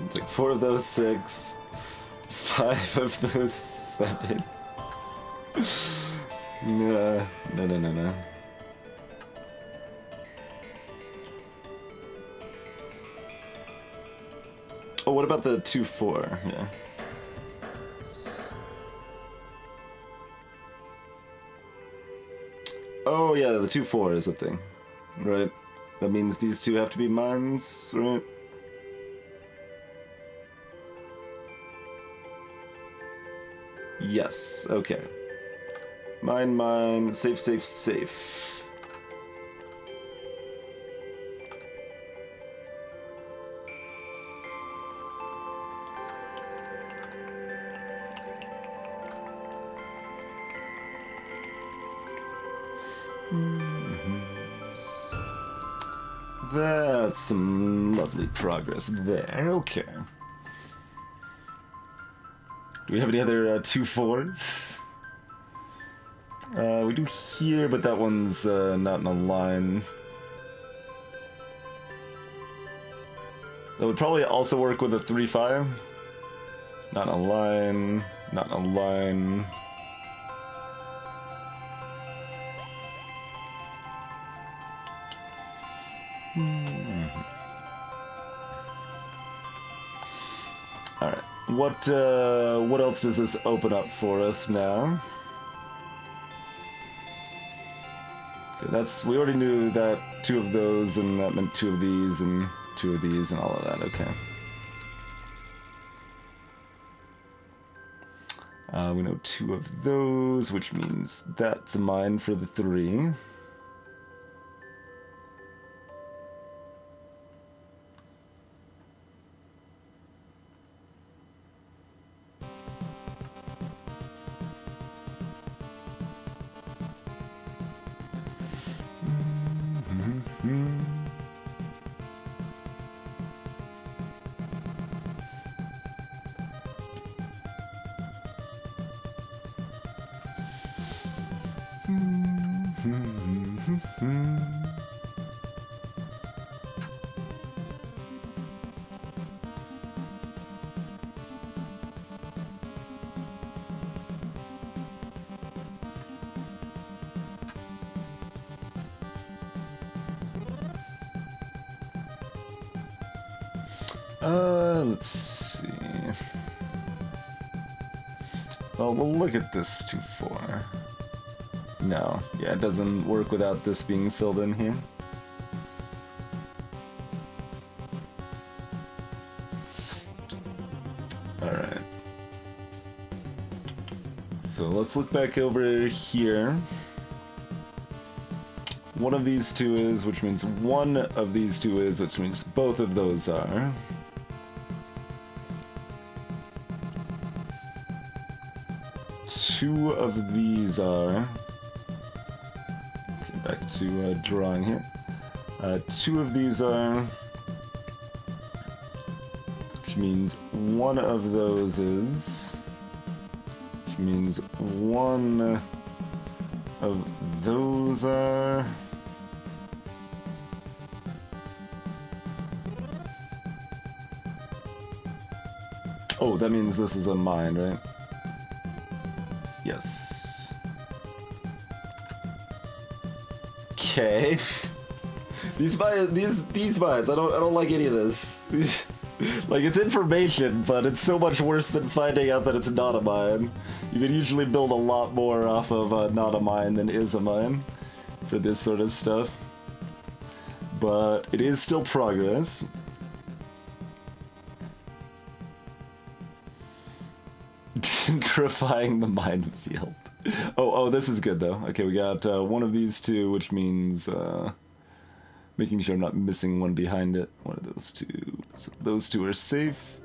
Take 4 of those 6, 5 of those 7. No. Oh, what about the 2-4? Yeah. Oh, yeah, the 2-4 is a thing. Right. That means these two have to be mines, right? Yes, okay. Mine, safe. That's some lovely progress there, okay. Do we have any other 2-4s? We do here, but that one's not in a line. That would probably also work with a 3-5. Not in a line, not in a line. Alright. What else does this open up for us now? Okay, we already knew that 2 of those, and that meant 2 of these, and 2 of these, and all of that, okay. We know 2 of those, which means that's a mine for the 3. Let's see. Well, we'll look at this 2-4. No, yeah, it doesn't work without this being filled in here. Alright. So let's look back over here. One of these 2 is, which means one of these 2 is, which means both of those are. Two of these are. Okay, back to drawing here. 2 of these are. Which means one of those is. Which means one of those are. Oh, that means this is a mine, right? Yes. Okay. These mines, I don't like any of this. Like, it's information, but it's so much worse than finding out that it's not a mine. You can usually build a lot more off of not a mine than is a mine for this sort of stuff. But it is still progress. Gentrifying the minefield. Oh, this is good though. Okay, we got one of these 2, which means making sure I'm not missing one behind it. One of those 2. So those 2 are safe.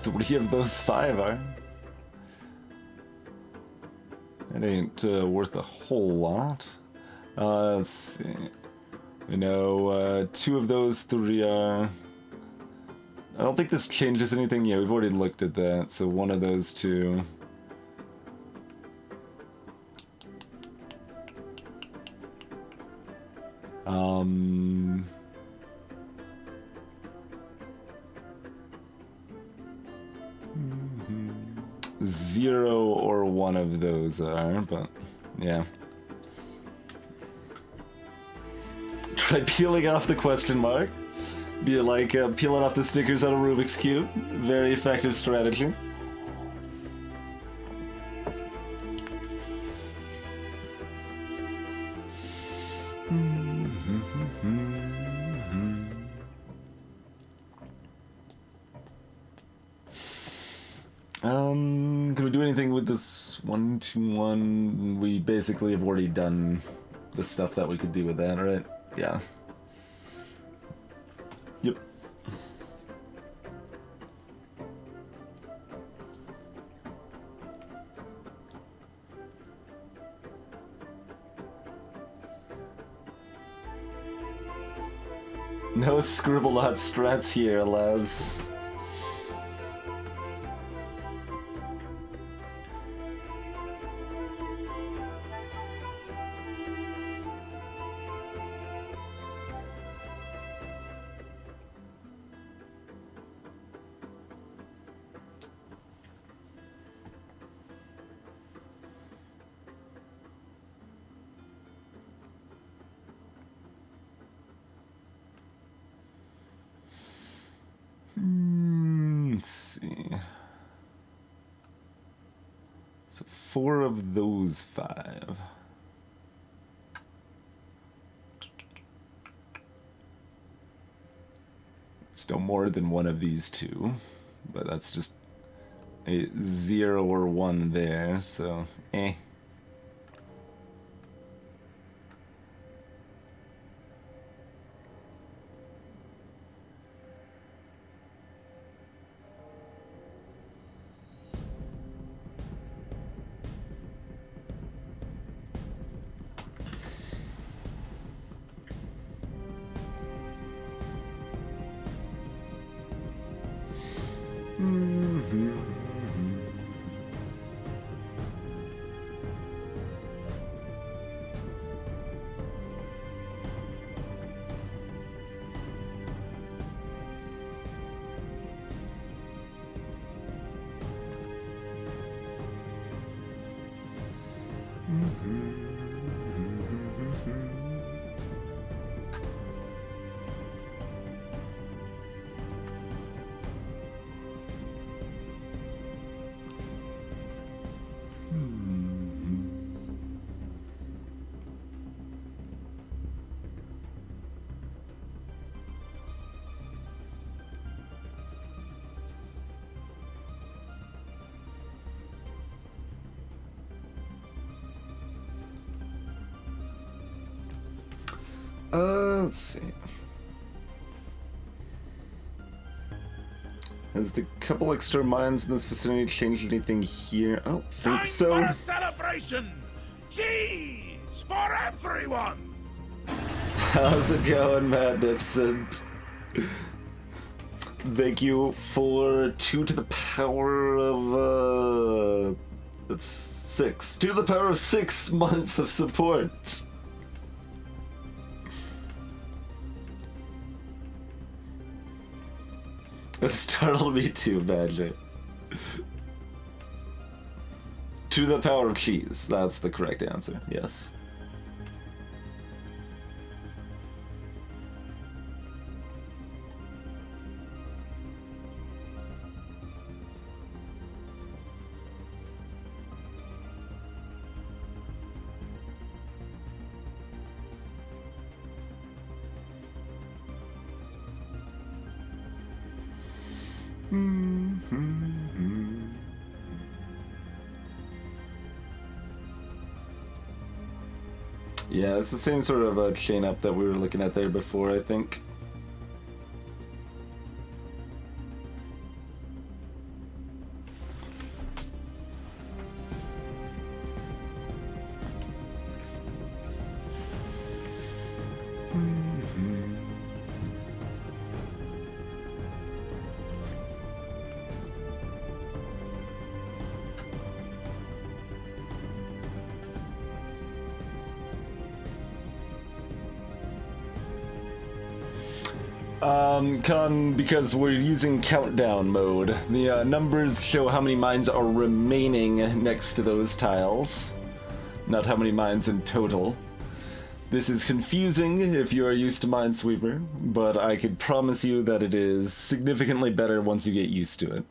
Three of those 5 are. It ain't worth a whole lot. Let's see. We know 2 of those 3 are. I don't think this changes anything. Yeah, we've already looked at that. So one of those 2. Zero or one of those are, but yeah. Try peeling off the question mark. Be like peeling off the stickers on a Rubik's Cube. Very effective strategy. Can we do anything with this 1-2-1? We basically have already done the stuff that we could do with that, right? Yeah. Yep. No scribble out strats here, Les. Let's see. So 4 of those 5. Still more than one of these 2, but that's just a 0 or 1 there, so eh. Let's see. Has the couple extra mines in this vicinity changed anything here? I don't think
Time
so.
for a celebration! Cheese for everyone!
How's it going, Magnificent? Thank you for 2 to the power of, that's 6. 2 to the power of 6 months of support. That startled me too, Badger. 2 to the power of cheese. That's the correct answer, yes. Yeah, it's the same sort of chain up that we were looking at there before, I think. Because we're using countdown mode. The numbers show how many mines are remaining next to those tiles, not how many mines in total. This is confusing if you are used to Minesweeper, but I could promise you that it is significantly better once you get used to it.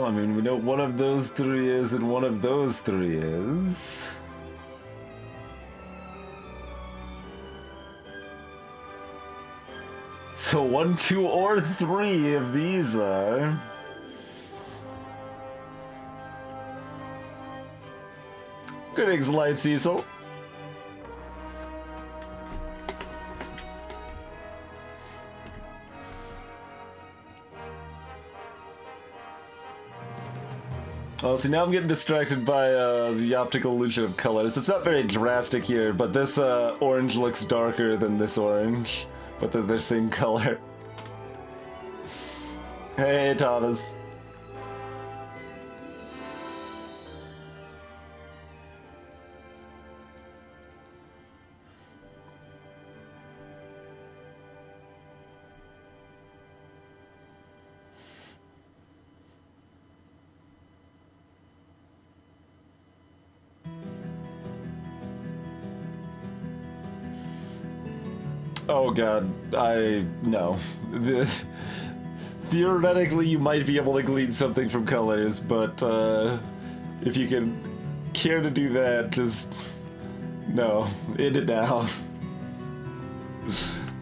I mean, we know one of those 3 is and one of those 3 is. So 1, 2, or 3 of these are... Greetings, Light Cecil. Oh, see, now I'm getting distracted by the optical illusion of colors. It's not very drastic here, but this orange looks darker than this orange, but they're the same color. Hey, Thomas. Oh god, no. Theoretically, you might be able to glean something from colors, but if you can care to do that, just no, end it now.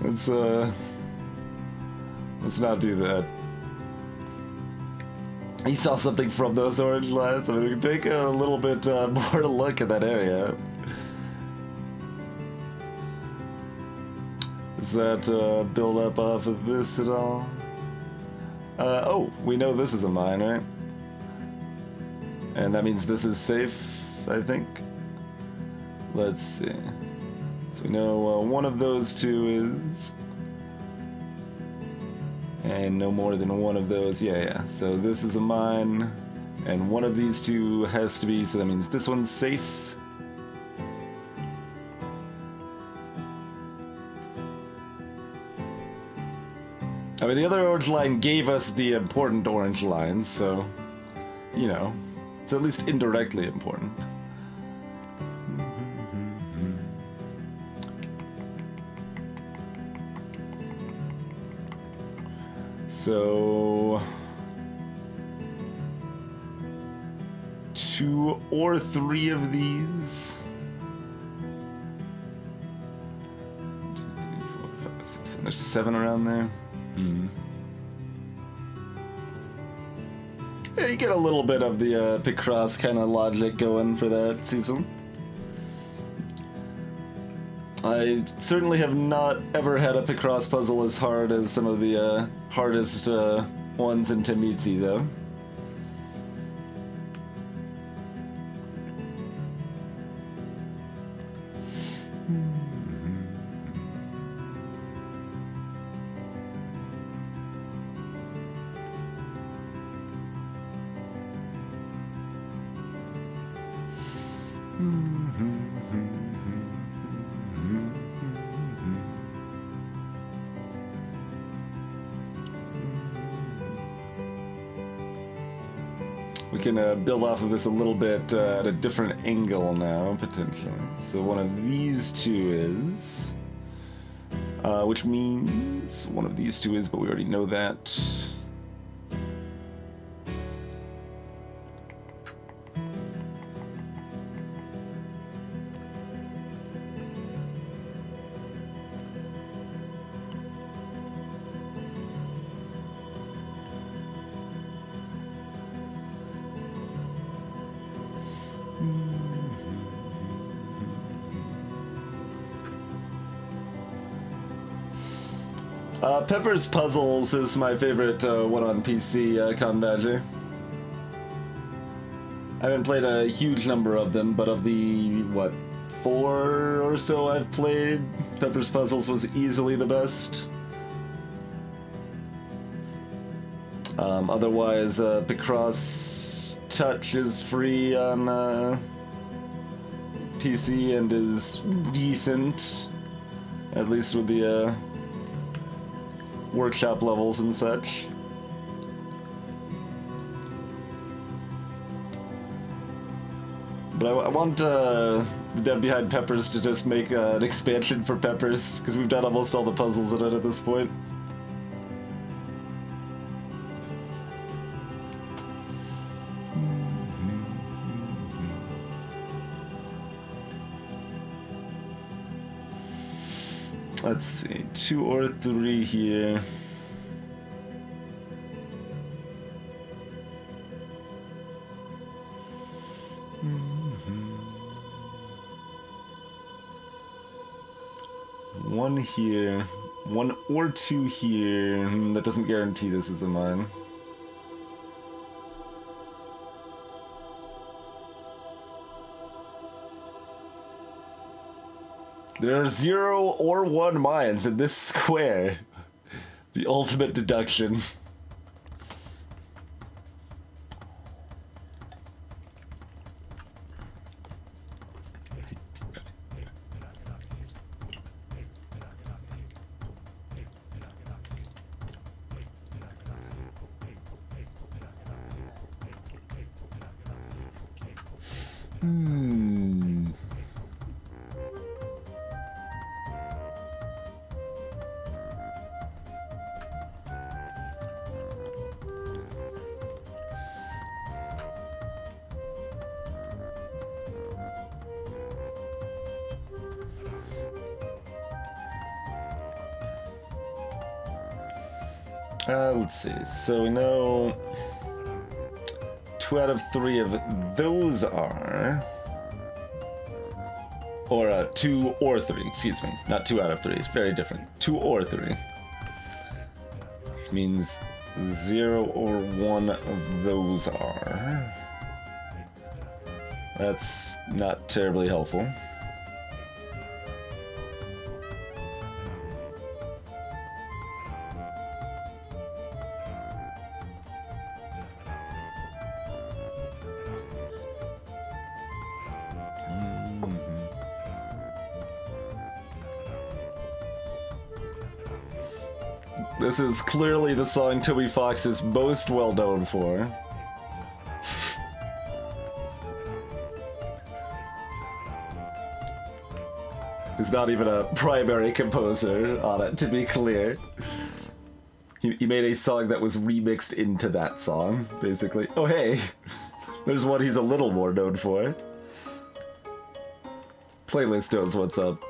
Let's not do that. You saw something from those orange lines? I mean, we can take a little bit more to look at that area. Does that build up off of this at all? Oh, we know this is a mine, right? And that means this is safe, I think. Let's see. So we know one of those two is... And no more than one of those. Yeah. So this is a mine, and one of these two has to be, so that means this one's safe. I mean, the other orange line gave us the important orange lines, so, you know, it's at least indirectly important. So, 2 or 3 of these. 1, 2, 3, 4, 5, 6, 7. There's 7 around there. Yeah, you get a little bit of the Picross kind of logic going for that season. I certainly have not ever had a Picross puzzle as hard as some of the hardest ones in Tametsi, though. We can build off of this a little bit at a different angle now, potentially. So one of these two is... which means one of these two is, but we already know that. Pepper's Puzzles is my favorite one on PC, Con Badger. I haven't played a huge number of them, but of the, 4 or so I've played, Pepper's Puzzles was easily the best. Otherwise, Picross Touch is free on PC and is decent, at least with the workshop levels and such. But I want the dev behind Peppers to just make an expansion for Peppers, because we've done almost all the puzzles in it at this point. Let's see, 2 or 3 here. One here, 1 or 2 here. That doesn't guarantee this is a mine. There are 0 or 1 mines in this square. The ultimate deduction. Let's see. So we know 2 out of 3 of those are, or 2 or 3. Excuse me, not 2 out of 3. It's very different. 2 or 3. Which means 0 or 1 of those are. That's not terribly helpful. This is clearly the song Toby Fox is most well known for. He's not even a primary composer on it, to be clear. He made a song that was remixed into that song, basically. Oh hey, there's one he's a little more known for. Playlist knows what's up.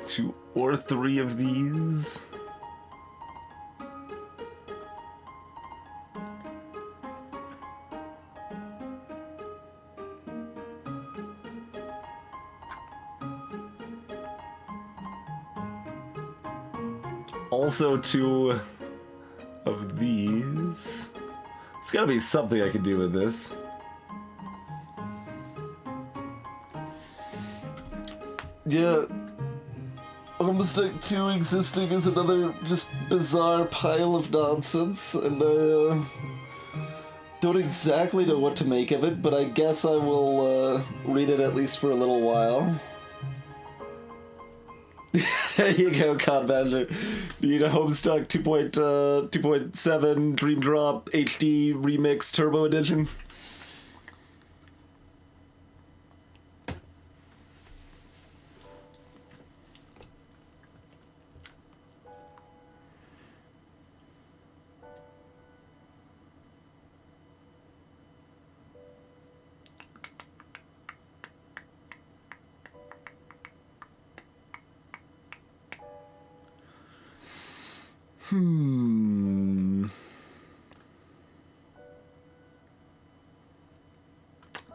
Two or 3 of these. Also 2 of these. It's gotta be something I can do with this. Yeah. Homestick 2 existing is another just bizarre pile of nonsense, and I don't exactly know what to make of it, but I guess I will read it at least for a little while. There you go, Con Manager. Need a Homestuck 2.7 Dream Drop HD Remix Turbo Edition.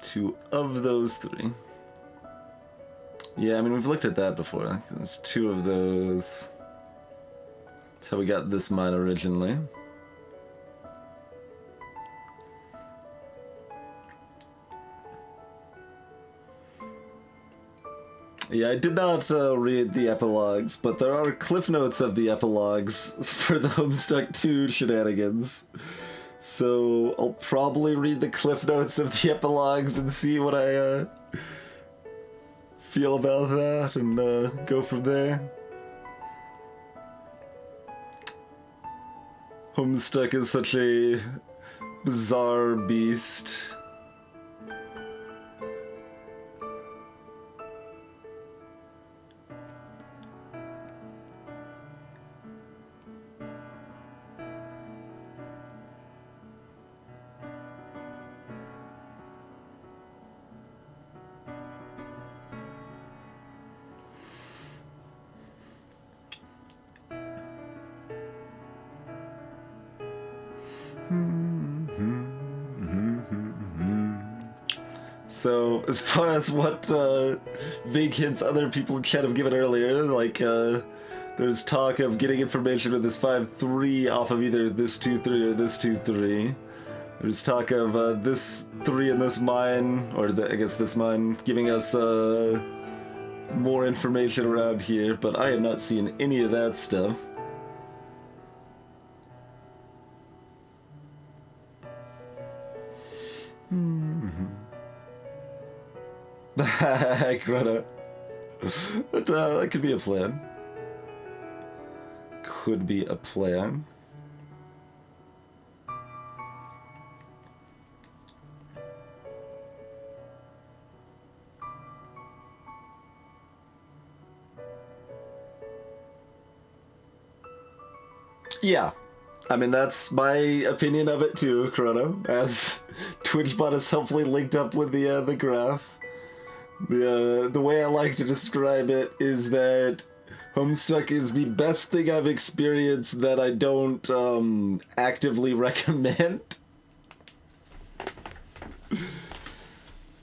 Two of those 3. Yeah, I mean, we've looked at that before. There's 2 of those. That's how we got this mine originally. Yeah, I did not read the epilogues, but there are cliff notes of the epilogues for the Homestuck 2 shenanigans. So I'll probably read the cliff notes of the epilogues and see what I feel about that, and go from there. Homestuck is such a bizarre beast. So as far as what vague hints other people kind of given earlier, like there's talk of getting information with this 5-3 off of either this 2-3 or this 2-3. There's talk of this 3 in this mine, or I guess this mine, giving us more information around here, but I have not seen any of that stuff. Greta. That could be a plan. Could be a plan. Yeah, I mean, that's my opinion of it too, Chrono, as TwitchBot is helpfully linked up with the graph. The way I like to describe it is that Homestuck is the best thing I've experienced that I don't actively recommend.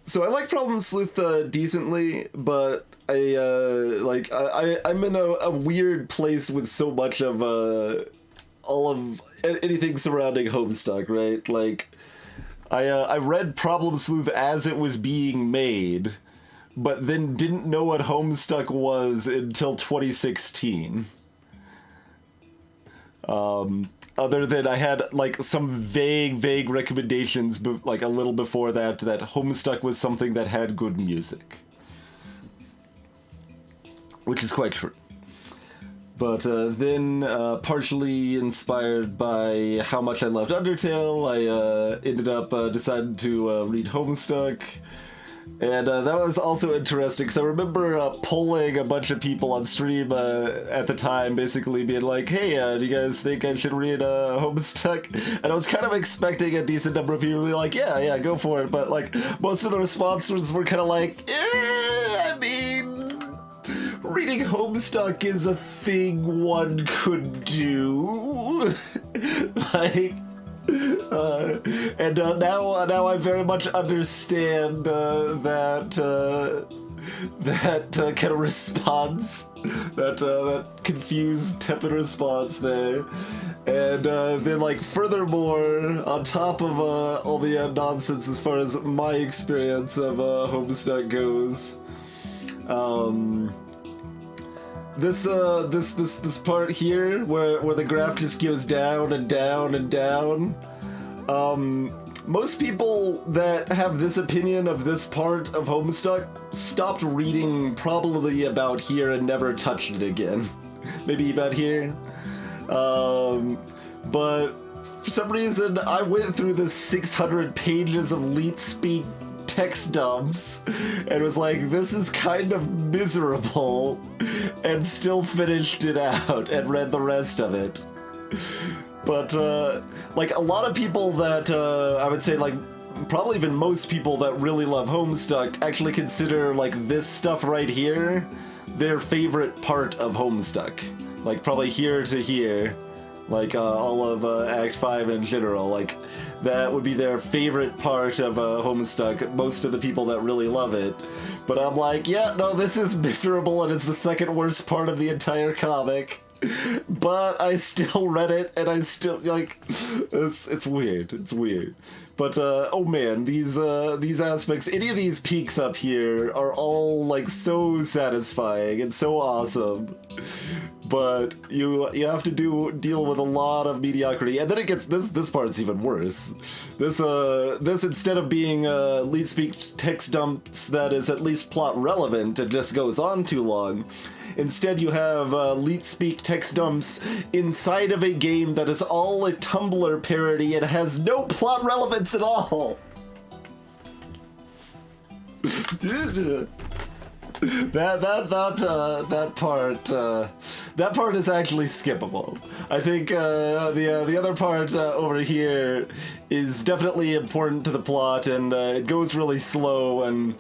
So I like Problem Sleuth decently, but I'm in a weird place with so much of all of anything surrounding Homestuck, right? Like, I read Problem Sleuth as it was being made, but then didn't know what Homestuck was until 2016. Other than I had, like, some vague recommendations, like, a little before that Homestuck was something that had good music. Which is quite true. But then, partially inspired by how much I loved Undertale, I ended up deciding to read Homestuck. And that was also interesting, because I remember polling a bunch of people on stream at the time, basically being like, hey, do you guys think I should read Homestuck? And I was kind of expecting a decent number of people to be like, yeah, go for it. But, like, most of the responses were kind of like, I mean, reading Homestuck is a thing one could do. Like... now I very much understand that kind of response, that confused, tepid response there. And then, like, furthermore, on top of all the nonsense as far as my experience of Homestuck goes, this part here where the graph just goes down and down and down. Most people that have this opinion of this part of Homestuck stopped reading probably about here and never touched it again. Maybe about here. But for some reason I went through the 600 pages of Leet Speak text dumps and was like, this is kind of miserable, and still finished it out and read the rest of it. But like, a lot of people that I would say, like, probably even most people that really love Homestuck actually consider, like, this stuff right here their favorite part of Homestuck, like probably here to here, like all of Act 5 in general. Like, that would be their favorite part of Homestuck, most of the people that really love it. But I'm like, yeah, no, this is miserable and it's the second worst part of the entire comic. But I still read it, and I still, like, it's weird, it's weird. But, oh man, these aspects, any of these peaks up here are all, like, so satisfying and so awesome. But you have to deal with a lot of mediocrity, and then it gets, this part's even worse. This instead of being Leet Speak text dumps that is at least plot relevant, it just goes on too long. Instead, you have Leet Speak text dumps inside of a game that is all a Tumblr parody and has no plot relevance at all. That part is actually skippable. I think the other part over here is definitely important to the plot, and it goes really slow, and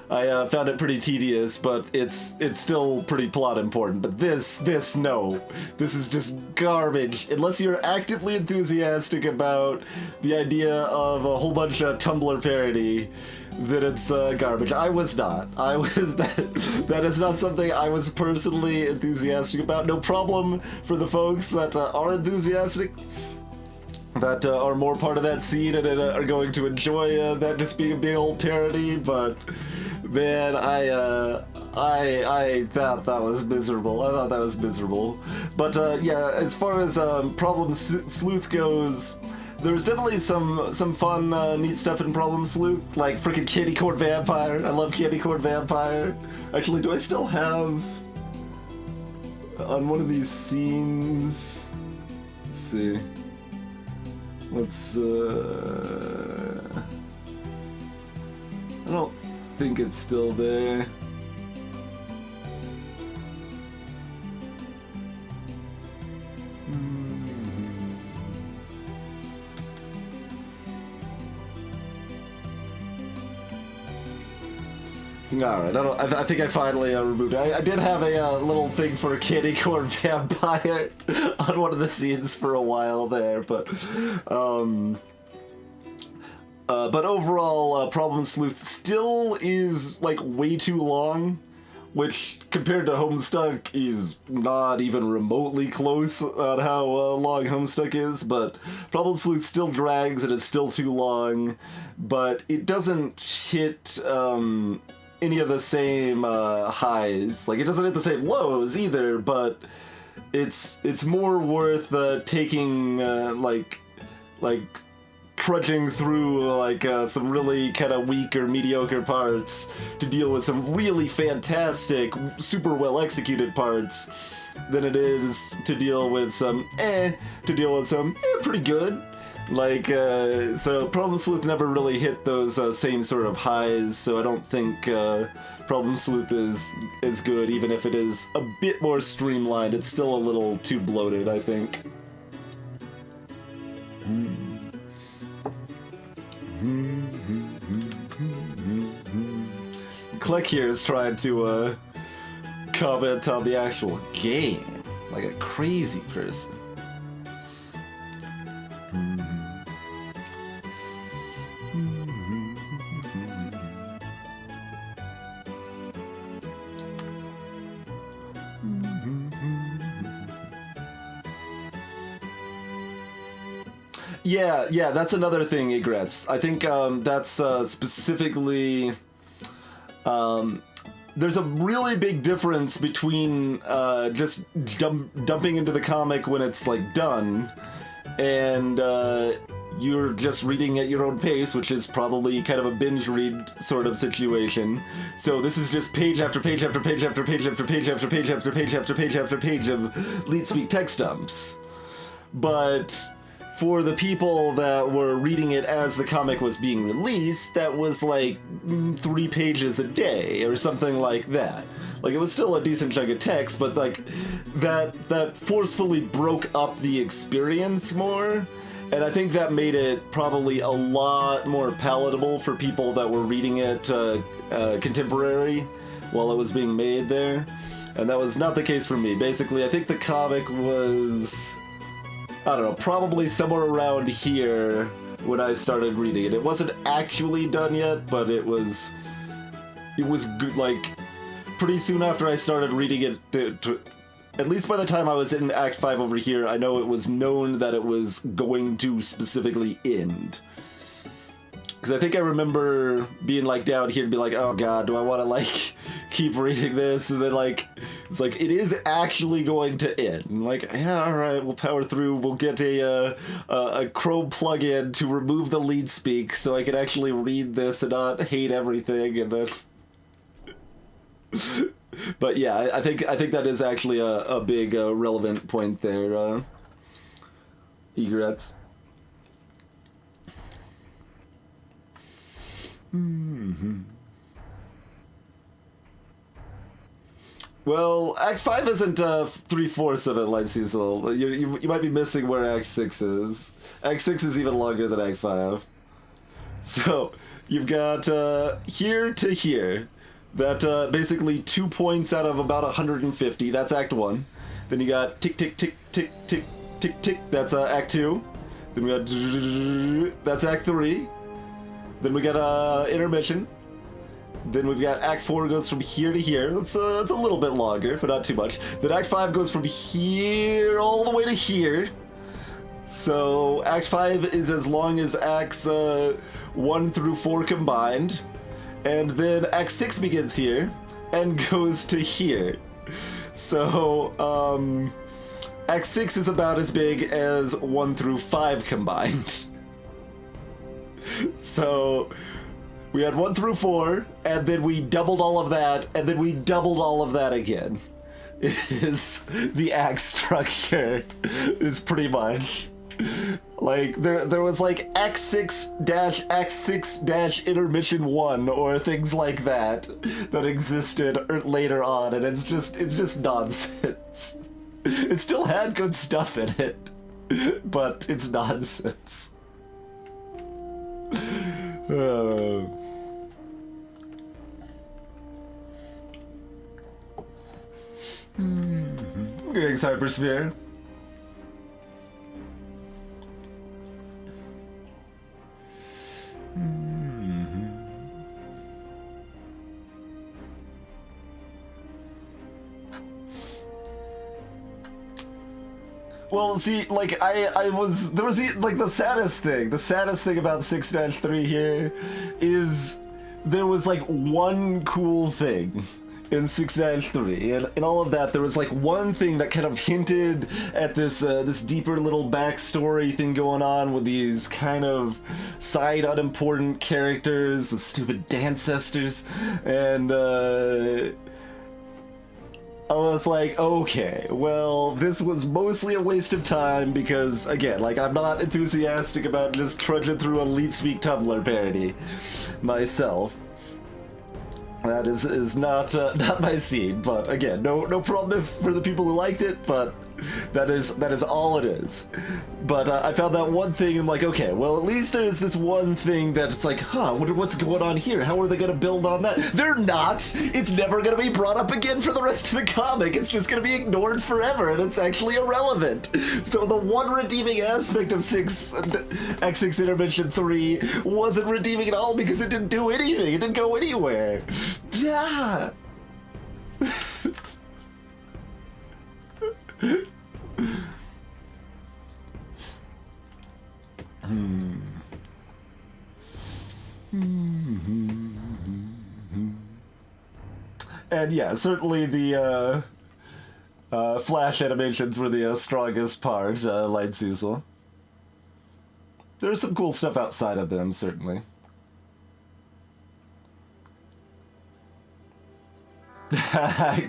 I found it pretty tedious, but it's still pretty plot important. But this no, this is just garbage. Unless you're actively enthusiastic about the idea of a whole bunch of Tumblr parody, that it's garbage. I was not. I was that is not something I was personally enthusiastic about. No problem for the folks that are enthusiastic, that are more part of that scene and are going to enjoy that just being a big old parody. But man, I thought that was miserable. I thought that was miserable. But yeah, as far as Problem Sleuth goes, there's definitely some fun, neat stuff in Problem Sleuth, like freaking Candy Corn Vampire. I love Candy Corn Vampire. Actually, do I still have on one of these scenes? Let's see. Let's. I don't think it's still there. Alright, I think I finally removed it. I did have a little thing for Candy Corn Vampire on one of the scenes for a while there, but overall, Problem Sleuth still is like way too long, which compared to Homestuck is not even remotely close on how long Homestuck is, but Problem Sleuth still drags and is still too long, but it doesn't hit any of the same highs. Like, it doesn't hit the same lows either, but it's more worth taking like trudging through like some really kind of weak or mediocre parts to deal with some really fantastic, super well executed parts than it is to deal with some pretty good. Like, so Problem Sleuth never really hit those same sort of highs, so I don't think Problem Sleuth is good, even if it is a bit more streamlined. It's still a little too bloated, I think. Click here is trying to comment on the actual game like a crazy person. Yeah, that's another thing, Egrets. I think that's specifically... there's a really big difference between just dumping into the comic when it's, like, done, and you're just reading at your own pace, which is probably kind of a binge read sort of situation. So this is just page after page after page after page after page after page after page after page after page of lead speak text dumps. But for the people that were reading it as the comic was being released, that was like 3 pages a day or something like that. Like, it was still a decent chunk of text, but like that forcefully broke up the experience more. And I think that made it probably a lot more palatable for people that were reading it contemporary while it was being made there. And that was not the case for me. Basically, I think the comic was, I don't know, probably somewhere around here when I started reading it. It wasn't actually done yet, but it was good, like, pretty soon after I started reading it, at least by the time I was in Act 5 over here, I know it was known that it was going to specifically end. Because I think I remember being, like, down here and be like, oh god, do I want to, like, keep reading this? And then, like, it's like, it is actually going to end. And like, yeah, alright, we'll power through, we'll get a Chrome plugin to remove the lead speak so I can actually read this and not hate everything, and then... But yeah, I think that is actually a big relevant point there, Egrets. Well, Act 5 isn't 3/4 of it, Light Cecil. You might be missing where Act 6 is. Act 6 is even longer than Act 5. So, you've got here to here. That basically 2 points out of about 150. That's Act 1. Then you got tick, tick, tick, tick, tick, tick, tick. That's Act 2. Then we got... That's Act 3. Then we got intermission. Then we've got Act 4 goes from here to here. It's a little bit longer, but not too much. Then Act 5 goes from here all the way to here. So Act 5 is as long as Acts 1 through 4 combined. And then Act 6 begins here and goes to here. So Act 6 is about as big as 1 through 5 combined. So we had 1 through 4, and then we doubled all of that, and then we doubled all of that again. Is the act structure is pretty much like there was like Act 6 intermission 1 or things like that existed later on, and it's just nonsense. It still had good stuff in it, but it's nonsense. Greetings, Hypersphere. Well, see, like, there was the saddest thing about 6-3 here is there was, like, one cool thing in 6-3, and in all of that, there was, like, one thing that kind of hinted at this, this deeper little backstory thing going on with these kind of side unimportant characters, the stupid Dancestors, and, I was like, okay, well, this was mostly a waste of time because, again, like, I'm not enthusiastic about just trudging through Elite Speak Tumblr parody myself. That is not my scene, but again, no problem for the people who liked it, but that is all it is. But I found that one thing, and I'm like, okay, well, at least there's this one thing that's like, huh, I wonder what's going on here. How are they going to build on that? They're not! It's never going to be brought up again for the rest of the comic. It's just going to be ignored forever, and it's actually irrelevant. So the one redeeming aspect of Act 6 Intermission 3 wasn't redeeming at all because it didn't do anything. It didn't go anywhere. Yeah! And yeah, certainly the flash animations were the strongest part, Light Cecil. There's some cool stuff outside of them, certainly.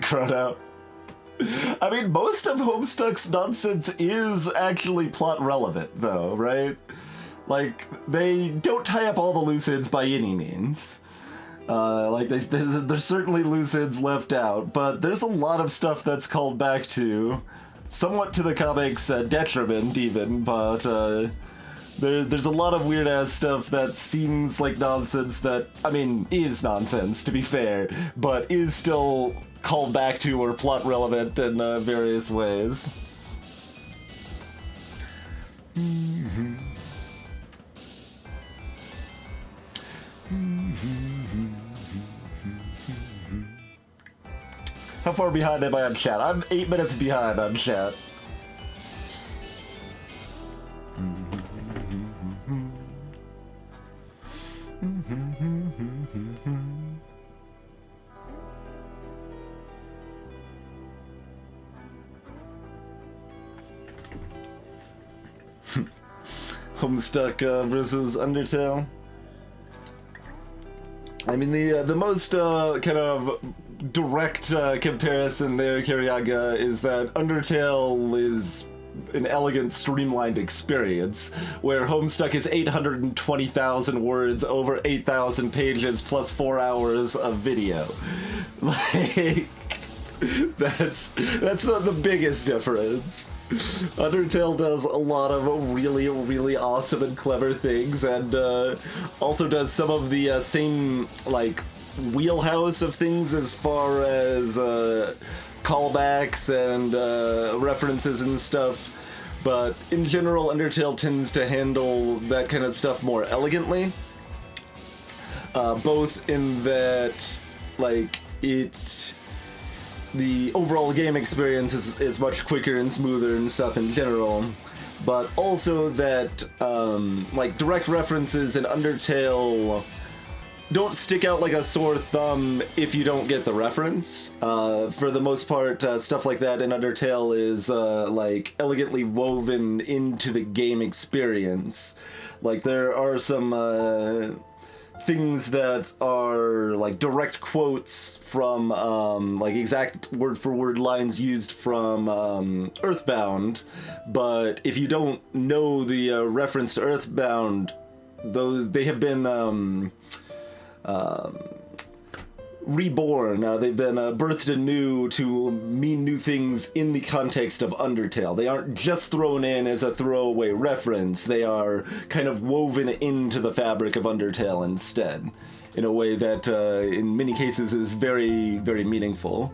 Chrono. I mean, most of Homestuck's nonsense is actually plot relevant, though, right? Like, they don't tie up all the loose ends by any means. Like, there's certainly loose ends left out, but there's a lot of stuff that's called back to, somewhat to the comic's detriment, even, but there's a lot of weird-ass stuff that seems like nonsense that, I mean, is nonsense, to be fair, but is still called back to or plot relevant in various ways. How far behind am I on chat? I'm 8 minutes behind on chat. Homestuck versus Undertale. I mean, the most kind of direct comparison there, Karyaga, is that Undertale is an elegant, streamlined experience, where Homestuck is 820,000 words over 8,000 pages plus 4 hours of video. Like, that's the biggest difference. Undertale does a lot of really, really awesome and clever things, and also does some of the same, like, wheelhouse of things as far as callbacks and references and stuff. But in general, Undertale tends to handle that kind of stuff more elegantly. both in that, like, the overall game experience is much quicker and smoother and stuff in general, but also that, like, direct references in Undertale don't stick out like a sore thumb if you don't get the reference. For the most part, stuff like that in Undertale is, like, elegantly woven into the game experience. Like, there are some, things that are, like, direct quotes from, like, exact word-for-word lines used from, Earthbound, but if you don't know the, reference to Earthbound, they have been, reborn. They've been birthed anew to mean new things in the context of Undertale. They aren't just thrown in as a throwaway reference. They are kind of woven into the fabric of Undertale instead, in a way that, in many cases, is very, very meaningful.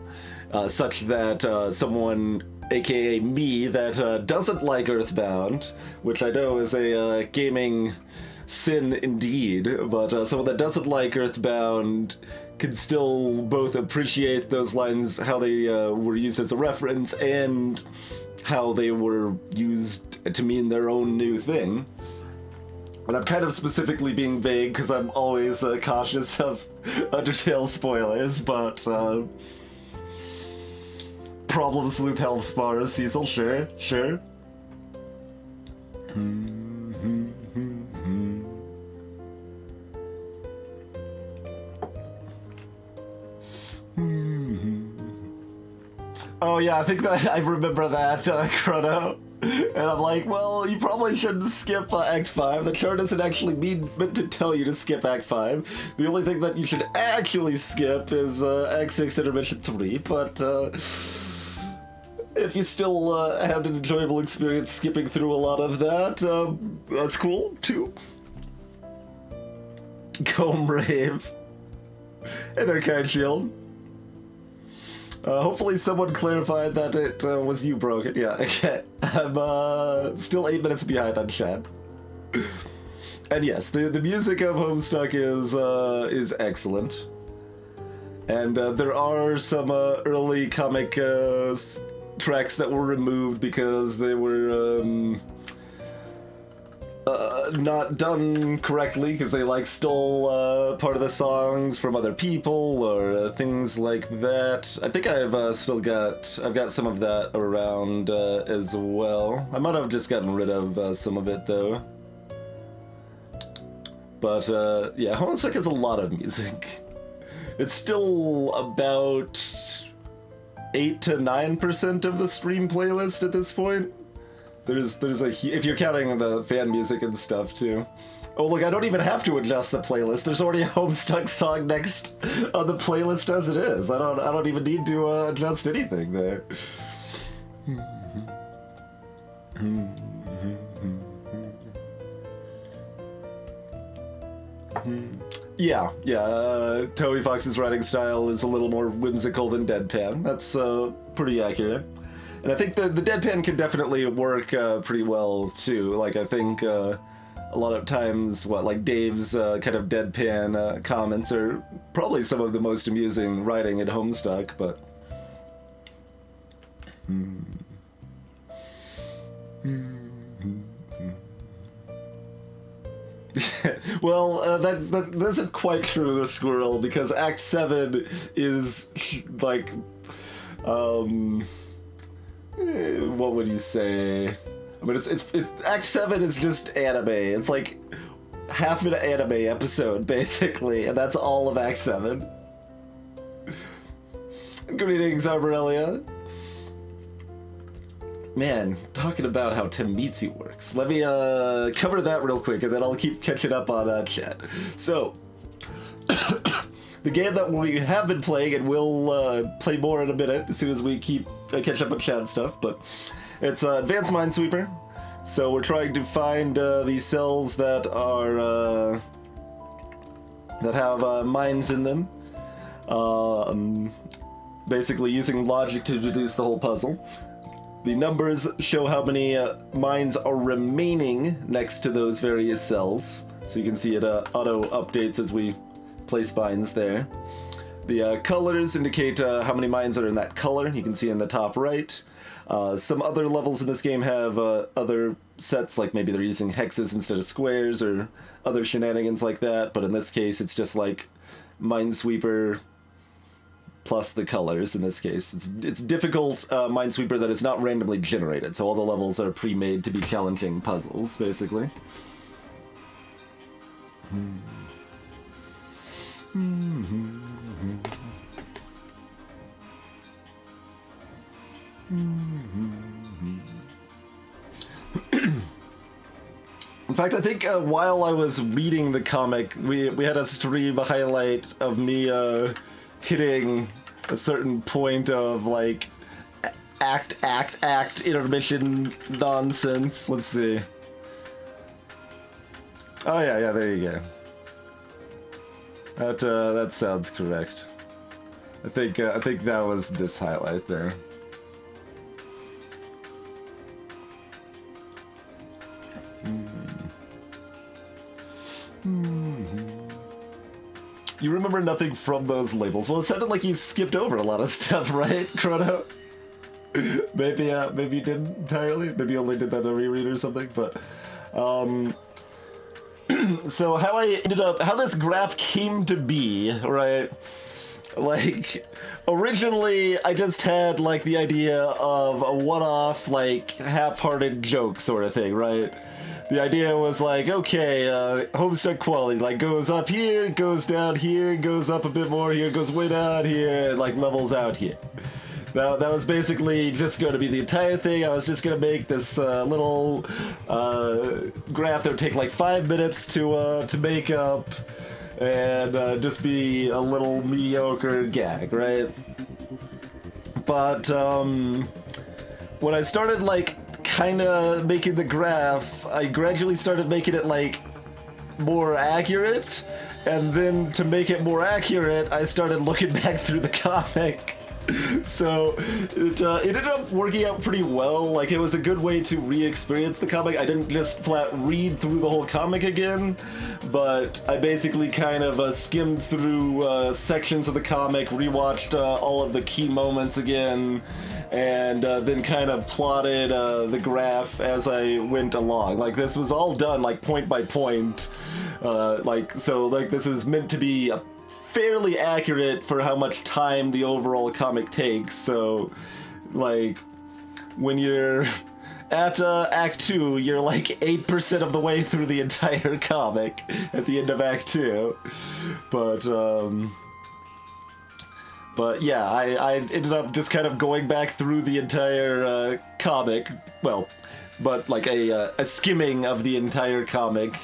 Such that someone, aka me, that doesn't like Earthbound, which I know is a gaming sin indeed, but someone that doesn't like Earthbound can still both appreciate those lines, how they were used as a reference, and how they were used to mean their own new thing. And I'm kind of specifically being vague because I'm always cautious of Undertale spoilers, but problem sleuth health bars, Cecil, sure. Oh yeah, I think that I remember that, Chrono. And I'm like, well, you probably shouldn't skip Act 5. The chart doesn't actually meant to tell you to skip Act 5. The only thing that you should actually skip is Act 6 Intermission 3, but if you still had an enjoyable experience skipping through a lot of that, that's cool, too. Comb Rave. Hey there, Kind Shield. Hopefully someone clarified that it was you broke it. Yeah, okay. I'm still 8 minutes behind on chat. And yes, the music of Homestuck is excellent. And there are some early comic tracks that were removed because they were not done correctly, because they like stole part of the songs from other people or things like that. I think I've got some of that around as well. I might have just gotten rid of some of it though. But yeah, Homestuck has a lot of music. It's still about 8 to 9% of the stream playlist at this point. There's if you're counting the fan music and stuff too. Oh look, I don't even have to adjust the playlist. There's already a Homestuck song next on the playlist as it is. I don't even need to adjust anything there. Yeah, Toby Fox's writing style is a little more whimsical than Deadpan. That's pretty accurate. And I think the deadpan can definitely work pretty well too. Like, I think a lot of times, like Dave's kind of deadpan comments are probably some of the most amusing writing at Homestuck, but... Well, that isn't quite true, Squirrel, because Act 7 is, like, what would you say? I mean, it's Act 7 is just anime. It's like half an anime episode, basically, and that's all of Act 7. Greetings, Arborelia. Man, talking about how Tametsi works. Let me cover that real quick, and then I'll keep catching up on chat. So, the game that we have been playing, and we'll play more in a minute as soon as we catch up on chat and stuff, but it's Advanced Minesweeper. So we're trying to find these cells that are that have mines in them. Basically using logic to deduce the whole puzzle. The numbers show how many mines are remaining next to those various cells. So you can see it auto updates as we place mines there. The colors indicate how many mines are in that color. You can see in the top right. Some other levels in this game have other sets, like maybe they're using hexes instead of squares or other shenanigans like that, but in this case it's just like Minesweeper plus the colors in this case. It's difficult Minesweeper that is not randomly generated, so all the levels are pre-made to be challenging puzzles, basically. In fact, I think while I was reading the comic, we had a stream highlight of me hitting a certain point of like act intermission nonsense. Let's see. Oh yeah, there you go. That sounds correct. I think that was this highlight there. You remember nothing from those labels. Well, it sounded like you skipped over a lot of stuff, right, Chrono? Maybe you didn't entirely. Maybe you only did that in a reread or something. But so how this graph came to be, right? Like, originally I just had like the idea of a one-off, like half-hearted joke sort of thing, right? The idea was like, okay, Homestuck quality, like, goes up here, goes down here, goes up a bit more here, goes way down here, and, like, levels out here. That was basically just going to be the entire thing. I was just going to make this little graph that would take, like, 5 minutes to make up, and just be a little mediocre gag, right? But, when I started, like, kind of making the graph, I gradually started making it like more accurate, and then to make it more accurate I started looking back through the comic. So it ended up working out pretty well. Like, it was a good way to re-experience the comic. I didn't just flat read through the whole comic again, but I basically kind of skimmed through sections of the comic, rewatched all of the key moments again, and then kind of plotted the graph as I went along. Like, this was all done like point by point. So this is meant to be fairly accurate for how much time the overall comic takes. So, like, when you're at Act 2, you're like 8% of the way through the entire comic at the end of Act 2. But yeah, I ended up just kind of going back through the entire comic, well, but like a skimming of the entire comic,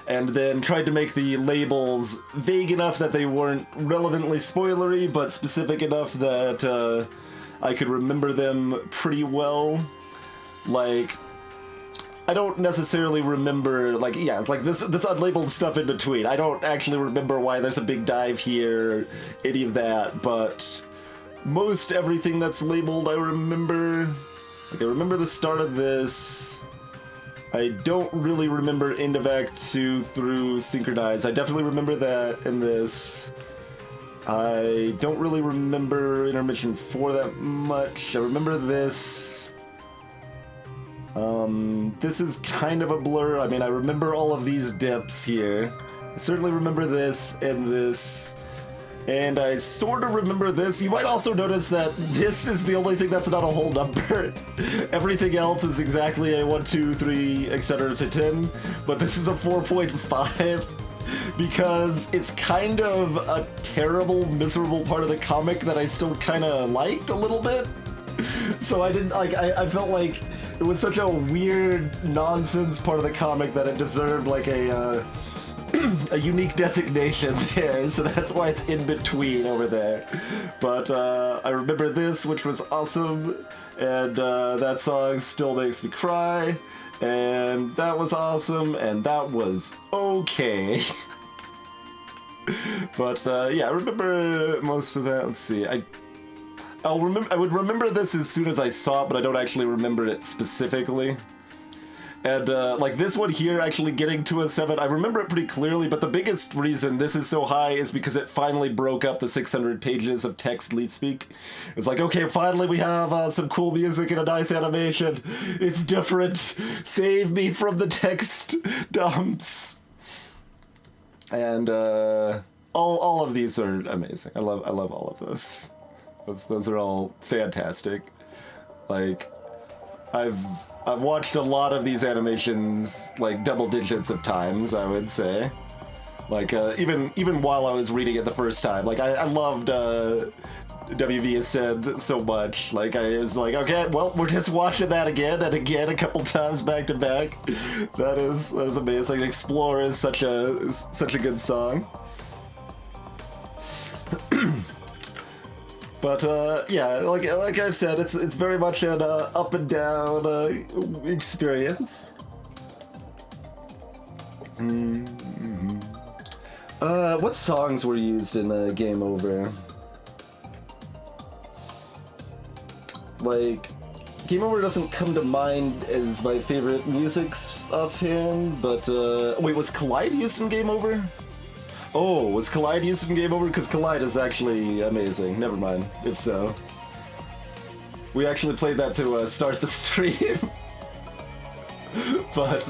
and then tried to make the labels vague enough that they weren't relevantly spoilery, but specific enough that I could remember them pretty well. Like, I don't necessarily remember, like, yeah, like this unlabeled stuff in between. I don't actually remember why there's a big dive here, any of that, but most everything that's labeled I remember. Like, I remember the start of this. I don't really remember end of Act 2 through Synchronize. I definitely remember that in this. I don't really remember Intermission 4 that much. I remember this. This is kind of a blur. I mean, I remember all of these dips here. I certainly remember this and this. And I sort of remember this. You might also notice that this is the only thing that's not a whole number. Everything else is exactly a 1, 2, 3, etc. to 10. But this is a 4.5 because it's kind of a terrible, miserable part of the comic that I still kind of liked a little bit. So I didn't, like, I felt like it was such a weird nonsense part of the comic that it deserved like a unique designation there, so that's why it's in between over there. But I remember this, which was awesome, and that song still makes me cry, and that was awesome, and that was okay. But yeah, I remember most of that. Let's see, I would remember this as soon as I saw it, but I don't actually remember it specifically. And like this one here actually getting to a 7, I remember it pretty clearly, but the biggest reason this is so high is because it finally broke up the 600 pages of text leet speak. It's like, okay, finally we have some cool music and a nice animation. It's different. Save me from the text dumps. And all of these are amazing. I love all of those. Those are all fantastic. Like, I've watched a lot of these animations, like, double digits of times, I would say. Like, even while I was reading it the first time. Like, I loved WV has said so much. Like, I was like, okay, well, we're just watching that again and again a couple times back to back. That is amazing. Explore is such a good song. But yeah, like I've said, it's very much an up and down experience. Mm-hmm. What songs were used in Game Over? Like, Game Over doesn't come to mind as my favorite music offhand, but wait, was Collide used in Game Over? Oh, was Collide used in Game Over? Because Collide is actually amazing. Never mind, if so. We actually played that to start the stream. But,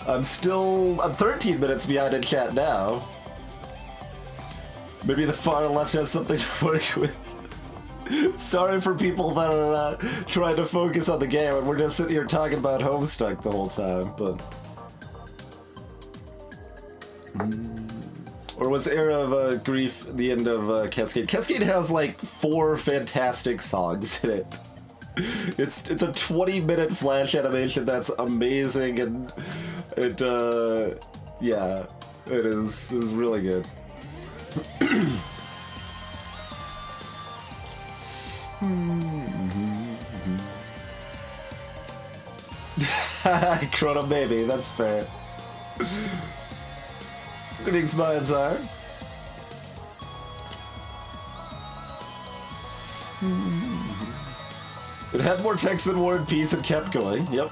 I'm 13 minutes behind in chat now. Maybe the far left has something to work with. Sorry for people that are trying to focus on the game and we're just sitting here talking about Homestuck the whole time, but... Or was Era of Grief the end of Cascade? Cascade has like 4 fantastic songs in it. It's a 20-minute flash animation that's amazing, and it, yeah, it is really good. Chrono Baby, that's fair. Greetings, minds are. It had more text than War and Peace and kept going. Yep.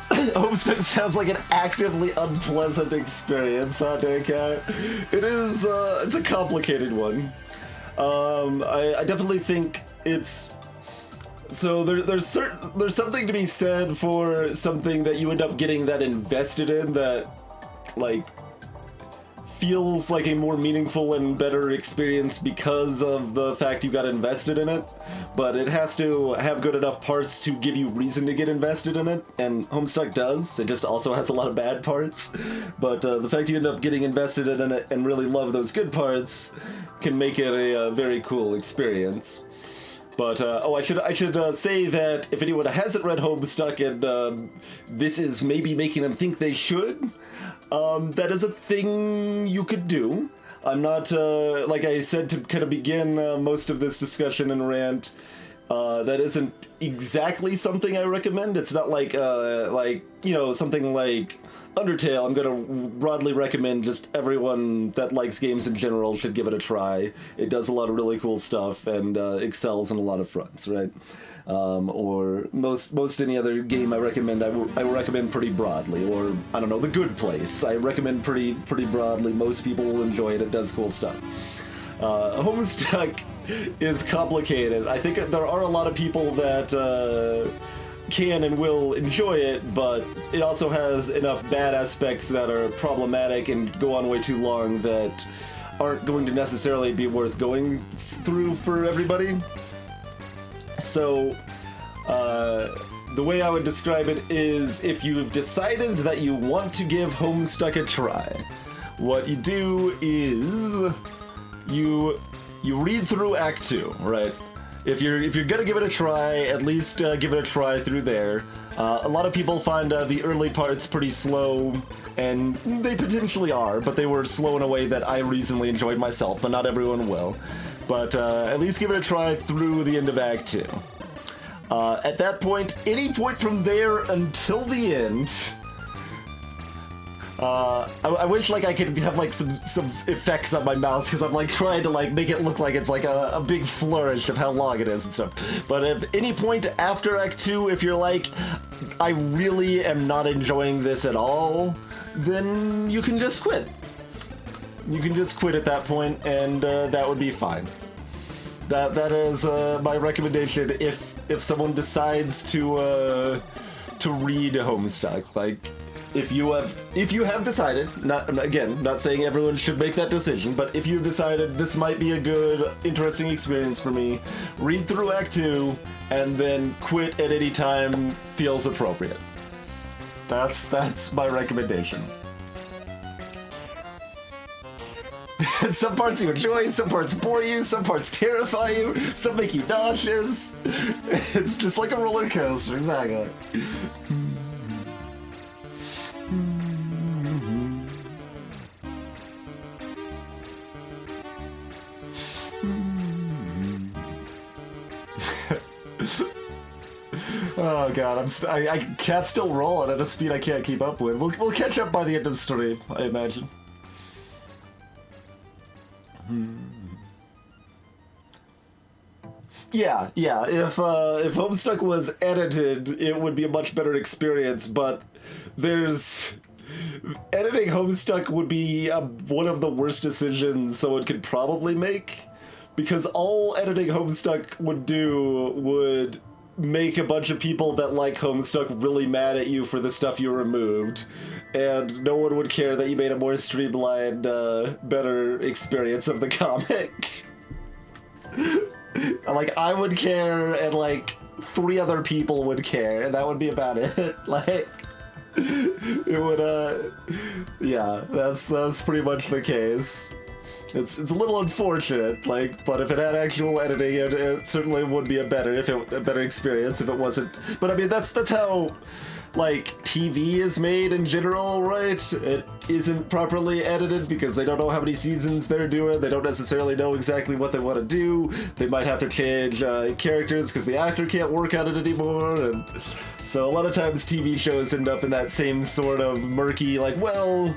Homestuck sounds like an actively unpleasant experience, huh, Daycat? It is, it's a complicated one. I definitely think it's... So there's something to be said for something that you end up getting that invested in that, like, feels like a more meaningful and better experience because of the fact you got invested in it, but it has to have good enough parts to give you reason to get invested in it, and Homestuck does. It just also has a lot of bad parts, but the fact you end up getting invested in it and really love those good parts can make it a very cool experience. But, I should say that if anyone hasn't read Homestuck and this is maybe making them think they should, that is a thing you could do. I'm not, like I said to kind of begin most of this discussion and rant, that isn't exactly something I recommend. It's not like, you know, something like Undertale. I'm gonna broadly recommend just everyone that likes games in general should give it a try. It does a lot of really cool stuff and excels in a lot of fronts, right? Or most any other game I recommend, I recommend pretty broadly. Or, I don't know, The Good Place. I recommend pretty broadly. Most people will enjoy it. It does cool stuff. Homestuck is complicated. I think there are a lot of people that can and will enjoy it, but it also has enough bad aspects that are problematic and go on way too long that aren't going to necessarily be worth going through for everybody. So, the way I would describe it is, if you've decided that you want to give Homestuck a try, what you do is you read through Act 2, right? If you're gonna give it a try, at least give it a try through there. A lot of people find the early parts pretty slow, and they potentially are, but they were slow in a way that I reasonably enjoyed myself, but not everyone will. But at least give it a try through the end of Act 2. At that point, any point from there until the end, I wish like I could have like some effects on my mouse because I'm like trying to like make it look like it's like a big flourish of how long it is and stuff. But at any point after Act 2, if you're like, I really am not enjoying this at all, then you can just quit. You can just quit at that point, and that would be fine. That is my recommendation if someone decides to read Homestuck. Like, if you have decided, not saying everyone should make that decision, but if you've decided this might be a good, interesting experience for me, read through Act 2 and then quit at any time feels appropriate. That's my recommendation. Some parts you enjoy, some parts bore you, some parts terrify you, some make you nauseous. It's just like a roller coaster, exactly. Oh god, cat's still rolling at a speed I can't keep up with. We'll catch up by the end of stream, I imagine. Yeah. If Homestuck was edited, it would be a much better experience. But editing Homestuck would be one of the worst decisions someone could probably make, because all editing Homestuck would do would make a bunch of people that like Homestuck really mad at you for the stuff you removed. And no one would care that you made a more streamlined, better experience of the comic. Like, I would care, and like 3 other people would care, and that would be about it. Like, it would, yeah, that's pretty much the case. It's a little unfortunate, like, but if it had actual editing, it certainly would be a better experience if it wasn't. But I mean, that's how, like, TV is made in general, right? It isn't properly edited because they don't know how many seasons they're doing. They don't necessarily know exactly what they want to do. They might have to change characters because the actor can't work on it anymore. And so a lot of times TV shows end up in that same sort of murky, like, well,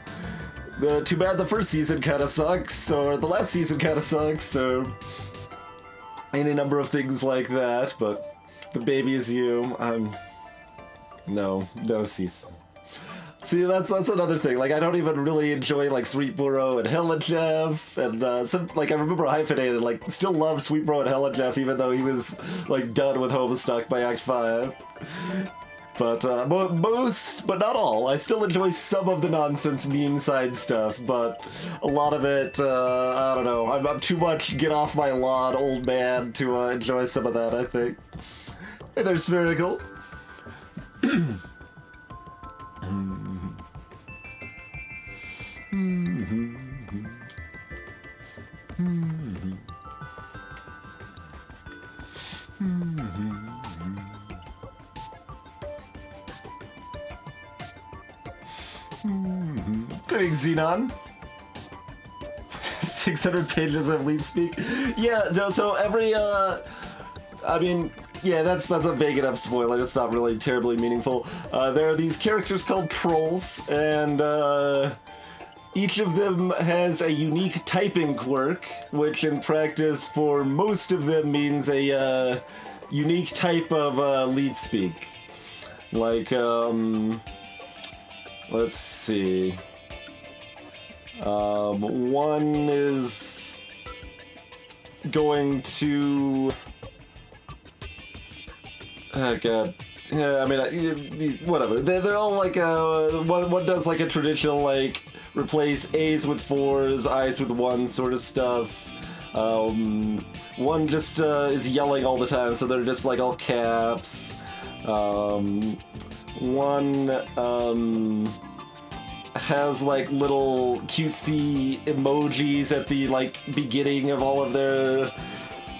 too bad the first season kind of sucks, or the last season kind of sucks, or any number of things like that. But the baby is you. No season. See, that's another thing. Like, I don't even really enjoy like Sweetboro and Hella Jeff, and I remember Hyphenated like still loved Sweetboro and Hella Jeff even though he was like done with Homestuck by Act 5. But most, but not all. I still enjoy some of the nonsense meme side stuff, but a lot of it, I don't know. I'm too much get off my lawn old man to enjoy some of that, I think. Hey there, Spherical. Good Xenon. 600 pages of lead speak. Yeah, no, so every I mean, yeah, that's a vague enough spoiler. It's not really terribly meaningful. There are these characters called trolls, and each of them has a unique typing quirk, which in practice for most of them means a unique type of lead speak. Like, let's see. One is going to... Oh god. Yeah, I mean, whatever. They're all like one does like a traditional like replace A's with 4s, I's with 1 sort of stuff. One just is yelling all the time, so they're just like all caps. One has like little cutesy emojis at the like beginning of all of their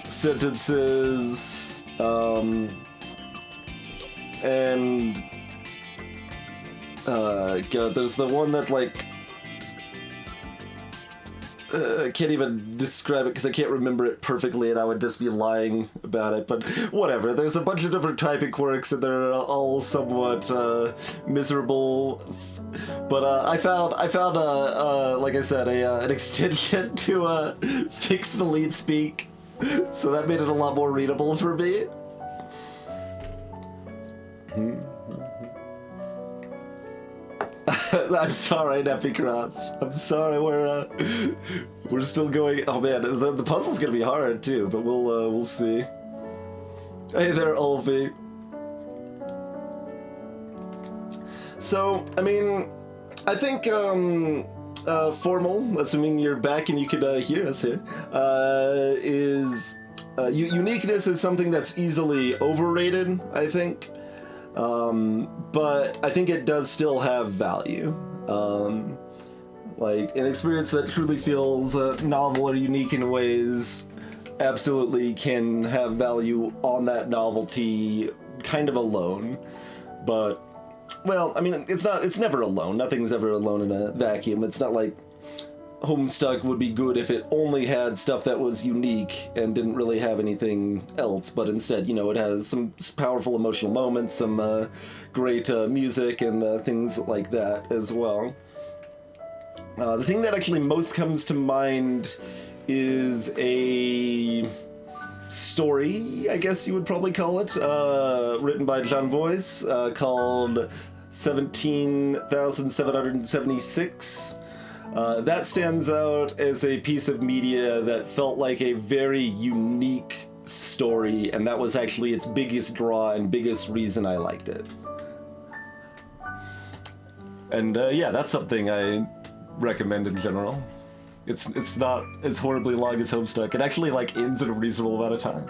sentences. And God, there's the one that like I can't even describe it because I can't remember it perfectly and I would just be lying about it, but whatever. There's a bunch of different typing quirks and they're all somewhat miserable But I found like I said, an extension to fix the lead speak, so that made it a lot more readable for me. I'm sorry, Nepicrots. I'm sorry. We're still going. Oh man, the puzzle's gonna be hard too, but we'll see. Hey there, Ulfi. So, I mean, I think Formal, assuming you're back and you could hear us here, is uniqueness is something that's easily overrated, I think. But I think it does still have value. Like, an experience that truly feels novel or unique in ways absolutely can have value on that novelty kind of alone. But, well, I mean, it's never alone. Nothing's ever alone in a vacuum. It's not like Homestuck would be good if it only had stuff that was unique and didn't really have anything else, but instead, you know, it has some powerful emotional moments, some great music, and things like that as well. The thing that actually most comes to mind is a story, I guess you would probably call it, written by John Boyce, called 17,776. That stands out as a piece of media that felt like a very unique story, and that was actually its biggest draw and biggest reason I liked it. And yeah, that's something I recommend in general. It's not as horribly long as Homestuck. It actually like ends in a reasonable amount of time.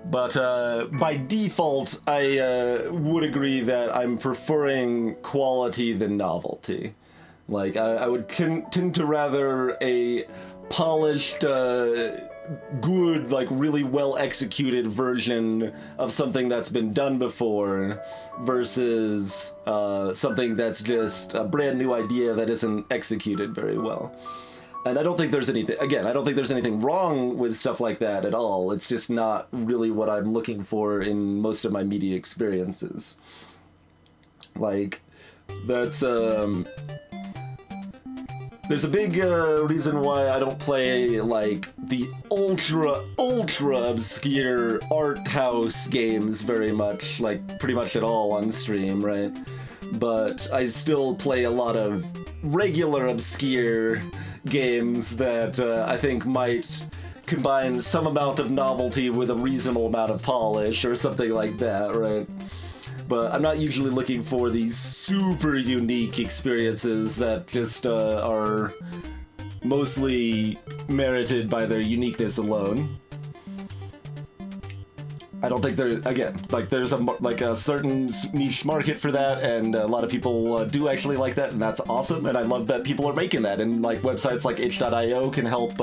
But by default, I would agree that I'm preferring quality than novelty. Like, I would tend to rather a polished, good, like really well executed version of something that's been done before versus something that's just a brand new idea that isn't executed very well. And I don't think there's anything wrong with stuff like that at all. It's just not really what I'm looking for in most of my media experiences. Like, that's, there's a big reason why I don't play, like, the ultra obscure art house games very much, like, pretty much at all on stream, right? But I still play a lot of regular obscure games that I think might combine some amount of novelty with a reasonable amount of polish or something like that, right? But I'm not usually looking for these super unique experiences that just are mostly merited by their uniqueness alone. I don't think there's a certain niche market for that, and a lot of people do actually like that, and that's awesome, and I love that people are making that, and like websites like itch.io can help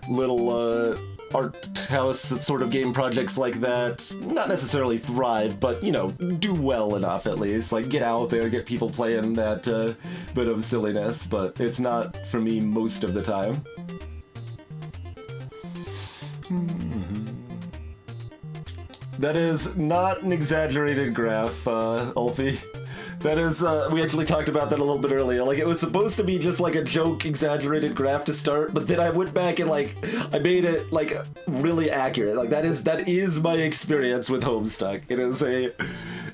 little art house sort of game projects like that not necessarily thrive, but, you know, do well enough at least. Like, get out there, get people playing that bit of silliness, but it's not for me most of the time. That is not an exaggerated graph, Ulfi. That is, we actually talked about that a little bit earlier. Like, it was supposed to be just like a joke exaggerated graph to start, but then I went back and, like, I made it, like, really accurate. Like, that is my experience with Homestuck. It is a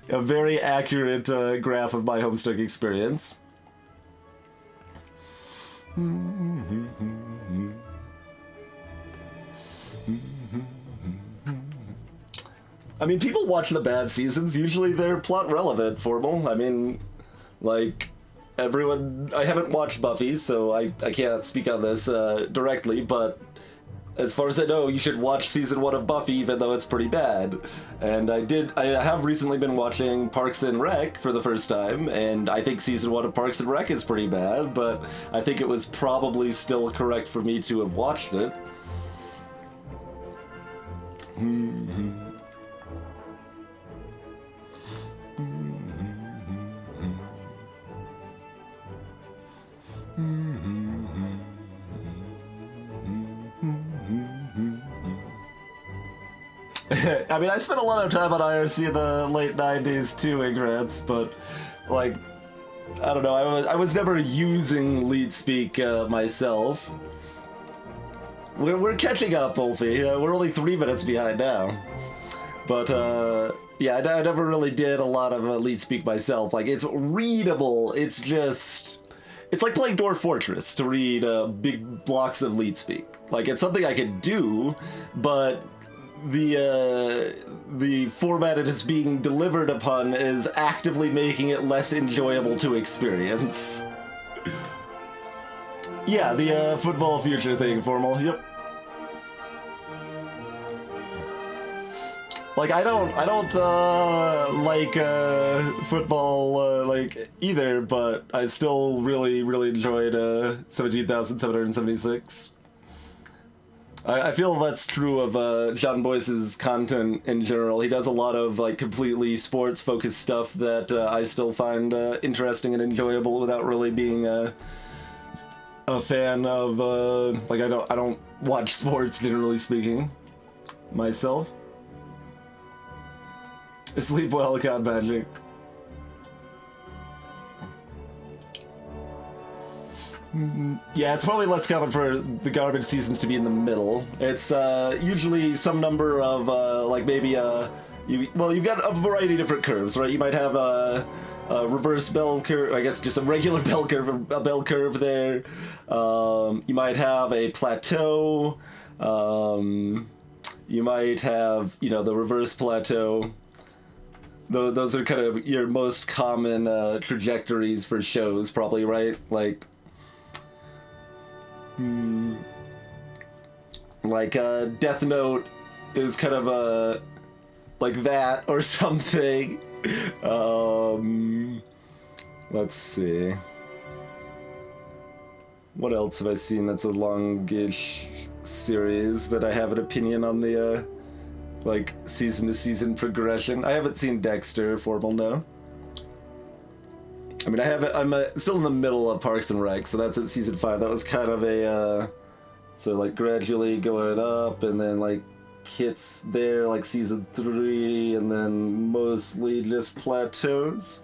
very accurate graph of my Homestuck experience. I mean, people watch the bad seasons. Usually they're plot relevant, Formal. I mean, like, everyone... I haven't watched Buffy, so I can't speak on this directly, but as far as I know, you should watch season 1 of Buffy, even though it's pretty bad. And I have recently been watching Parks and Rec for the first time, and I think season 1 of Parks and Rec is pretty bad, but I think it was probably still correct for me to have watched it. I mean, I spent a lot of time on IRC in the late 90s too, Ingrats, but, like, I don't know, I was never using lead speak myself. We're catching up, Wolfie. We're only 3 minutes behind now. But, yeah, I never really did a lot of lead speak myself. Like, it's readable, it's just... It's like playing Dwarf Fortress to read big blocks of lead speak. Like, it's something I could do, but the format it is being delivered upon is actively making it less enjoyable to experience. Yeah, the football future thing, Formal. Yep. Like, I don't like football like either, but I still really enjoyed 17,776. I feel that's true of John Boyce's content in general. He does a lot of like completely sports focused stuff that I still find interesting and enjoyable without really being a fan of like I don't watch sports, generally speaking, myself. Sleep well, God Magic. Yeah, it's probably less common for the garbage seasons to be in the middle. It's usually some number of like maybe you've got a variety of different curves, right? You might have a reverse bell curve, I guess just a regular bell curve, a bell curve there. You might have a plateau. You might have, the reverse plateau. Those are kind of your most common trajectories for shows, probably, right? Like Death Note is kind of like that or something. Let's see. What else have I seen that's a longish series that I have an opinion on the like season to season progression? I haven't seen Dexter, Formal, no. I mean, I'm still in the middle of Parks and Rec, so that's at season 5. That was kind of a so like gradually going up and then like hits there like season 3 and then mostly just plateaus.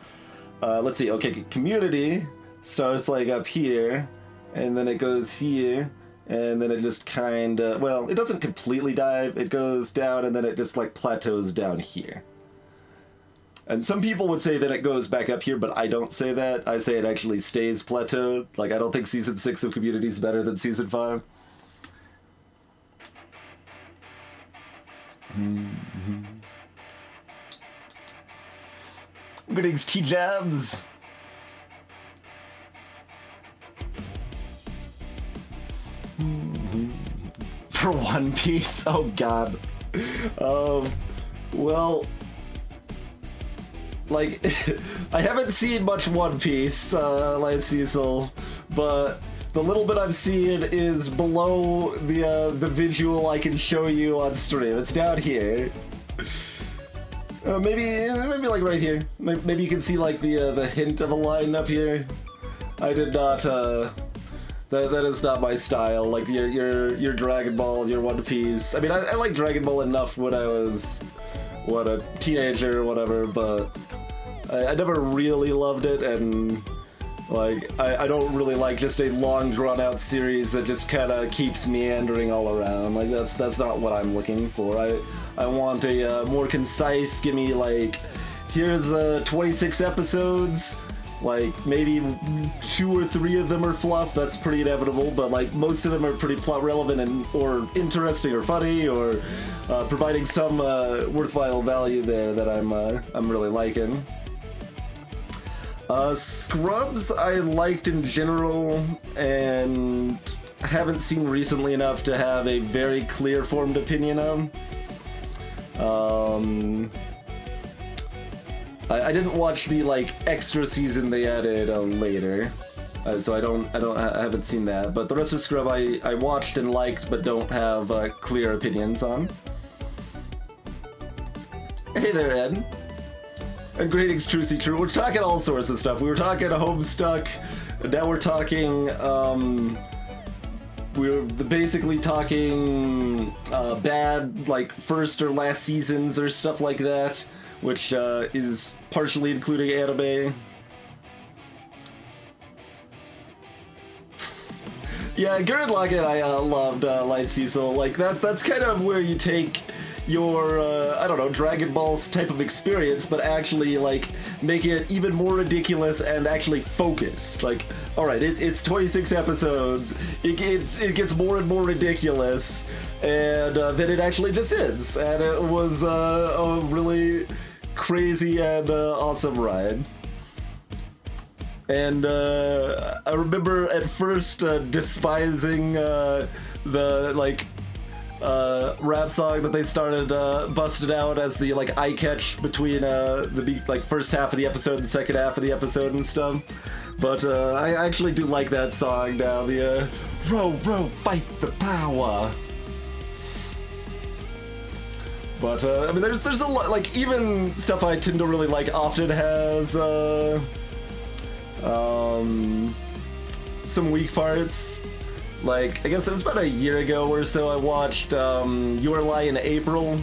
Let's see. Okay, Community starts like up here and then it goes here. And then it just kind of, well, it doesn't completely dive. It goes down and then it just like plateaus down here. And some people would say that it goes back up here, but I don't say that. I say it actually stays plateaued. Like, I don't think season 6 of Community is better than season 5. Mm-hmm. Greetings, T-Jabs. For One Piece? Oh god. Well, like, I haven't seen much One Piece, like Cecil, but the little bit I've seen is below the visual I can show you on stream. It's down here. Maybe like right here. Maybe you can see like the hint of a line up here. I did not, That is not my style. Like your Dragon Ball, your One Piece. I mean, I like Dragon Ball enough when I was a teenager or whatever, but I never really loved it, and like I don't really like just a long drawn out series that just kind of keeps meandering all around. Like that's not what I'm looking for. I want a more concise. Give me like, here's 26 episodes. Like, maybe 2 or 3 of them are fluff, that's pretty inevitable, but like, most of them are pretty plot relevant and or interesting or funny or providing some worthwhile value there that I'm really liking. Scrubs I liked in general, and haven't seen recently enough to have a very clear formed opinion on. I didn't watch the like extra season they added later, so I haven't seen that. But the rest of Scrub I watched and liked, but don't have clear opinions on. Hey there, Ed. And greetings, Trucy True. We're talking all sorts of stuff. We were talking Homestuck, and now we're talking we're basically talking bad, like, first or last seasons or stuff like that, which is partially including anime. Yeah, Gurren Lagann I loved, Light Cecil. Like, that's kind of where you take your, I don't know, Dragon Balls type of experience, but actually, like, make it even more ridiculous and actually focused. Like, alright, it's 26 episodes, it gets more and more ridiculous, and then it actually just ends. And it was a really crazy and awesome ride. And I remember at first despising the, like, rap song that they started busted out as the, like, eye catch between the, like, first half of the episode and second half of the episode and stuff. But I actually do like that song now, the row, fight the power. But I mean, there's a lot, like, even stuff I tend to really like often has some weak parts. Like, I guess it was about a year ago or so I watched Your Lie in April,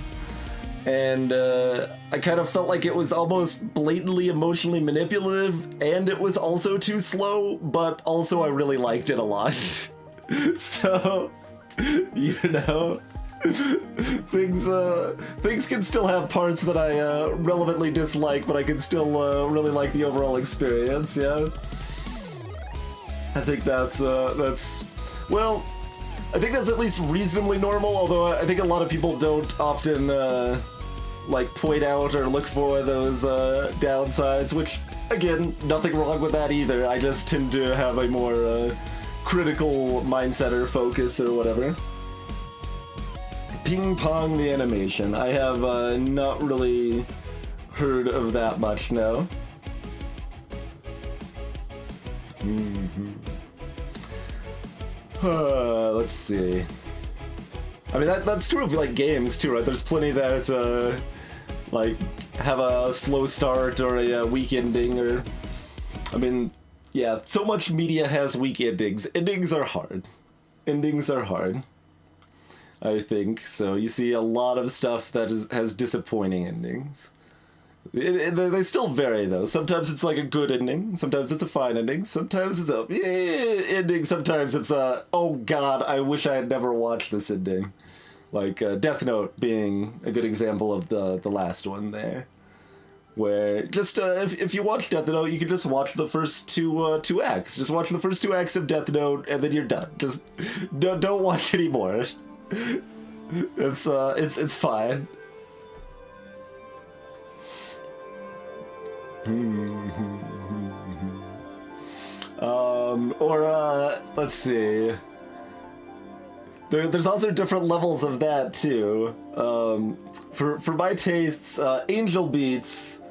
and I kind of felt like it was almost blatantly emotionally manipulative, and it was also too slow, but also I really liked it a lot. So, you know, things can still have parts that I relevantly dislike, but I can still really like the overall experience, yeah? I think that's well, I think that's at least reasonably normal, although I think a lot of people don't often, like, point out or look for those downsides, which, again, nothing wrong with that either. I just tend to have a more critical mindset or focus or whatever. Ping Pong the animation. I have not really heard of that much now. Let's see. I mean, that's true of, like, games too, right? There's plenty that like, have a slow start or a weak ending, or, I mean, yeah, so much media has weak endings. Endings are hard. Endings are hard, I think. So you see a lot of stuff that has disappointing endings. They still vary, though. Sometimes it's like a good ending, sometimes it's a fine ending, sometimes it's a ending, sometimes it's a, oh god, I wish I had never watched this ending. Like Death Note being a good example of the last one there. Where just, if you watch Death Note, you can just watch the first two acts. Just watch the first 2 acts of Death Note, and then you're done. Just don't watch anymore. It's fine. Let's see. There's also different levels of that too. For my tastes, Angel Beats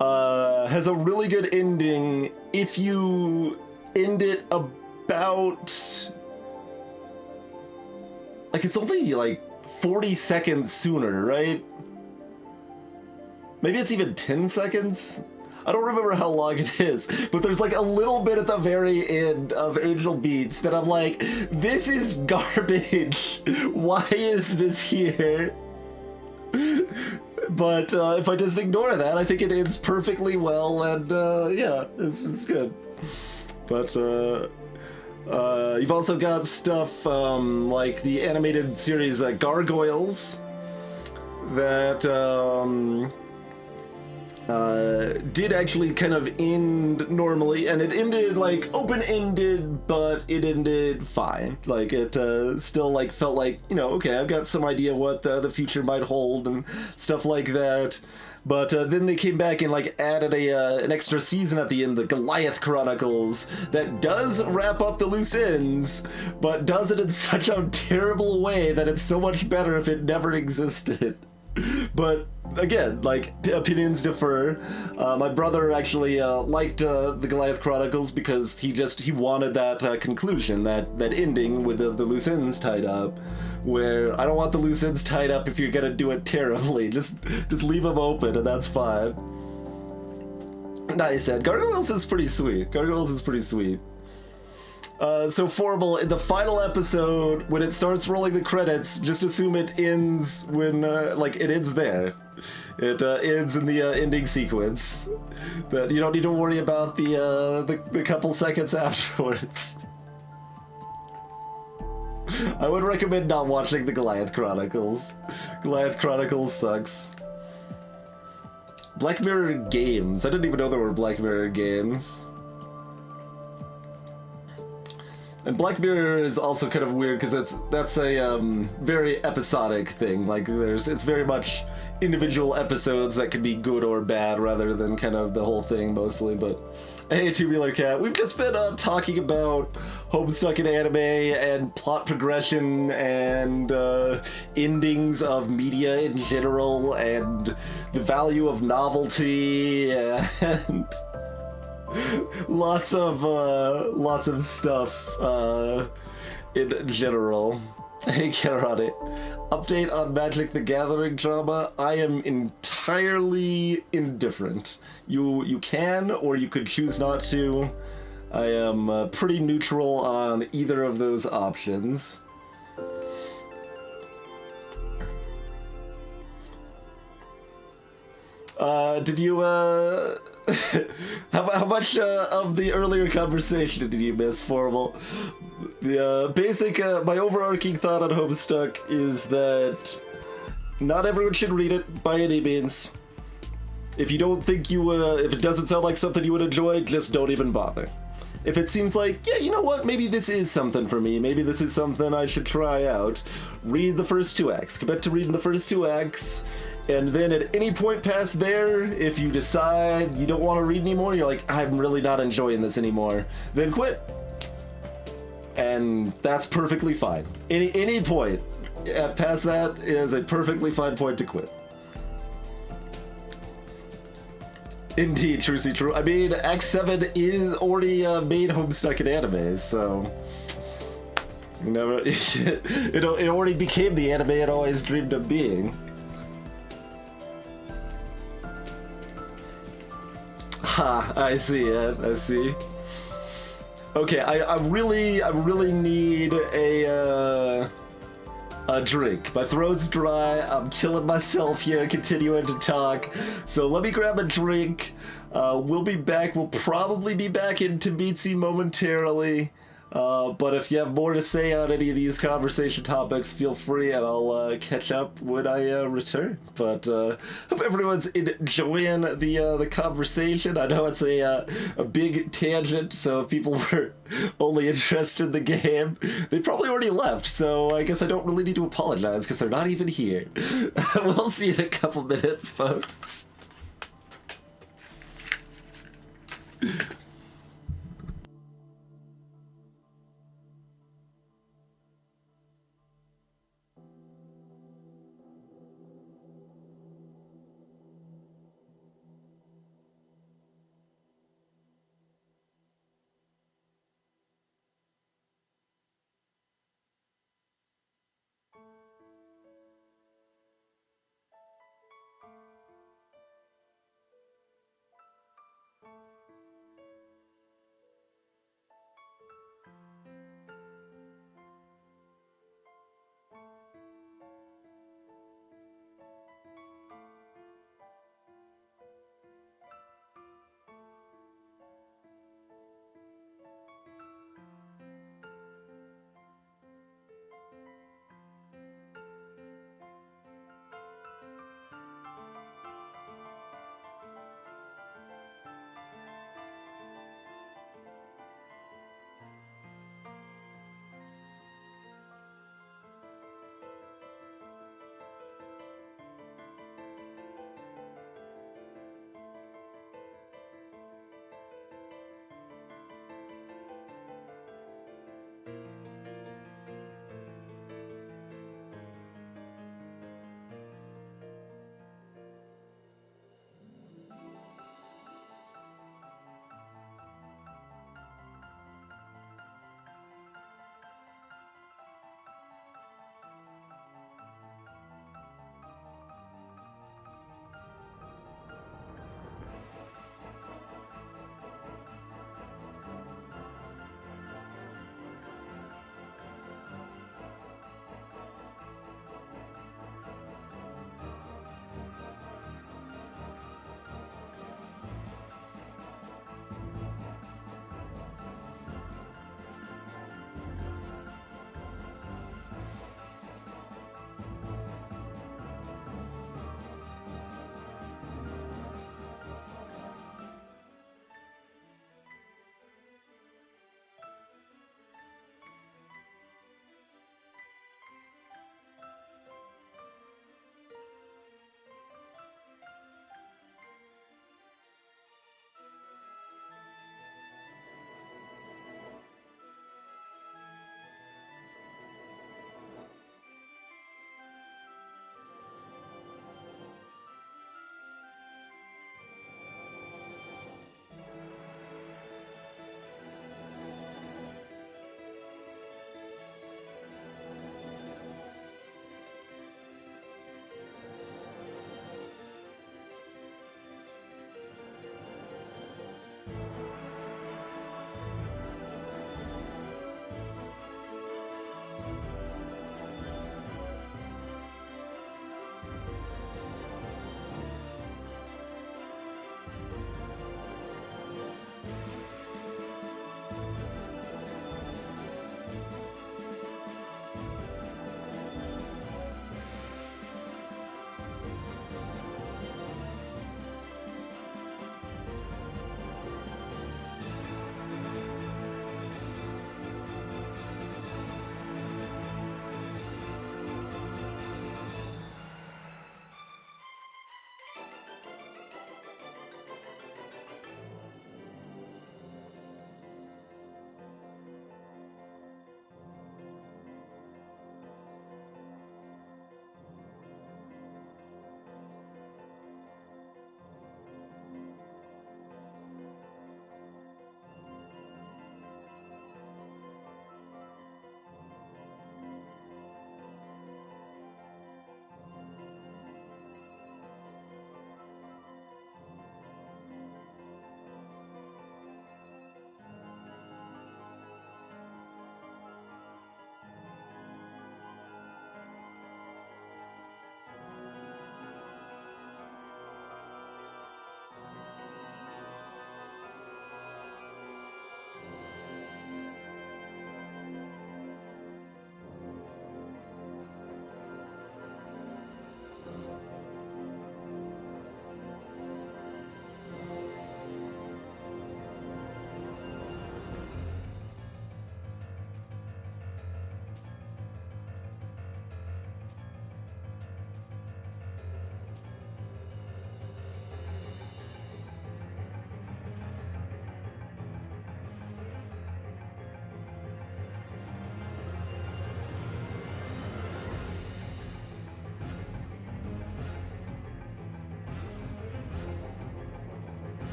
has a really good ending if you end it about, like, it's only like 40 seconds sooner, right? Maybe it's even 10 seconds? I don't remember how long it is, but there's like a little bit at the very end of Angel Beats that I'm like, this is garbage. Why is this here? But if I just ignore that, I think it ends perfectly well, and yeah, it's good. But you've also got stuff like the animated series Gargoyles that did actually kind of end normally, and it ended like open-ended, but it ended fine. Like, it still like felt like, you know, okay, I've got some idea what the future might hold and stuff like that. But then they came back and like added an extra season at the end, the Goliath Chronicles, that does wrap up the loose ends, but does it in such a terrible way that it's so much better if it never existed. But again, like, opinions differ. My brother actually liked the Goliath Chronicles because he wanted that conclusion, that ending with the loose ends tied up. Where I don't want the loose ends tied up if you're gonna do it terribly. Just leave them open, and that's fine. Nice. Gargoyles is pretty sweet. So Formal, in the final episode, when it starts rolling the credits, just assume it ends when, it ends there. It ends in the ending sequence. That you don't need to worry about the couple seconds afterwards. I would recommend not watching the Goliath Chronicles. Goliath Chronicles sucks. Black Mirror games. I didn't even know there were Black Mirror games. And Black Mirror is also kind of weird because that's a very episodic thing. Like it's very much individual episodes that can be good or bad rather than kind of the whole thing mostly. But hey, Tubular Cat, we've just been talking about Homestuck in anime and plot progression and endings of media in general and the value of novelty and lots of stuff in general. Hey, Karate. Update on Magic the Gathering drama. I am entirely indifferent. You can, or you could choose not to. I am pretty neutral on either of those options. Did you, how much of the earlier conversation did you miss, Formal? The basic, my overarching thought on Homestuck is that not everyone should read it by any means. If you don't think if it doesn't sound like something you would enjoy, just don't even bother. If it seems like, yeah, you know what, maybe this is something for me, maybe this is something I should try out, read the first 2 acts. Commit to reading the first 2 acts, and then at any point past there, if you decide you don't want to read anymore, you're like, I'm really not enjoying this anymore, then quit. And that's perfectly fine. Any point past that is a perfectly fine point to quit. Indeed, truly true. I mean, X7 is already made Homestuck in anime, so you never. it already became the anime it always dreamed of being. Ha! I see it. I see. Okay, I really need a drink. My throat's dry. I'm killing myself here, continuing to talk. So let me grab a drink. We'll be back. We'll probably be back in Tametsi momentarily. But if you have more to say on any of these conversation topics, feel free, and I'll catch up when I return. But hope everyone's enjoying the conversation. I know it's a big tangent, so if people were only interested in the game, they probably already left. So I guess I don't really need to apologize because they're not even here. We'll see you in a couple minutes, folks.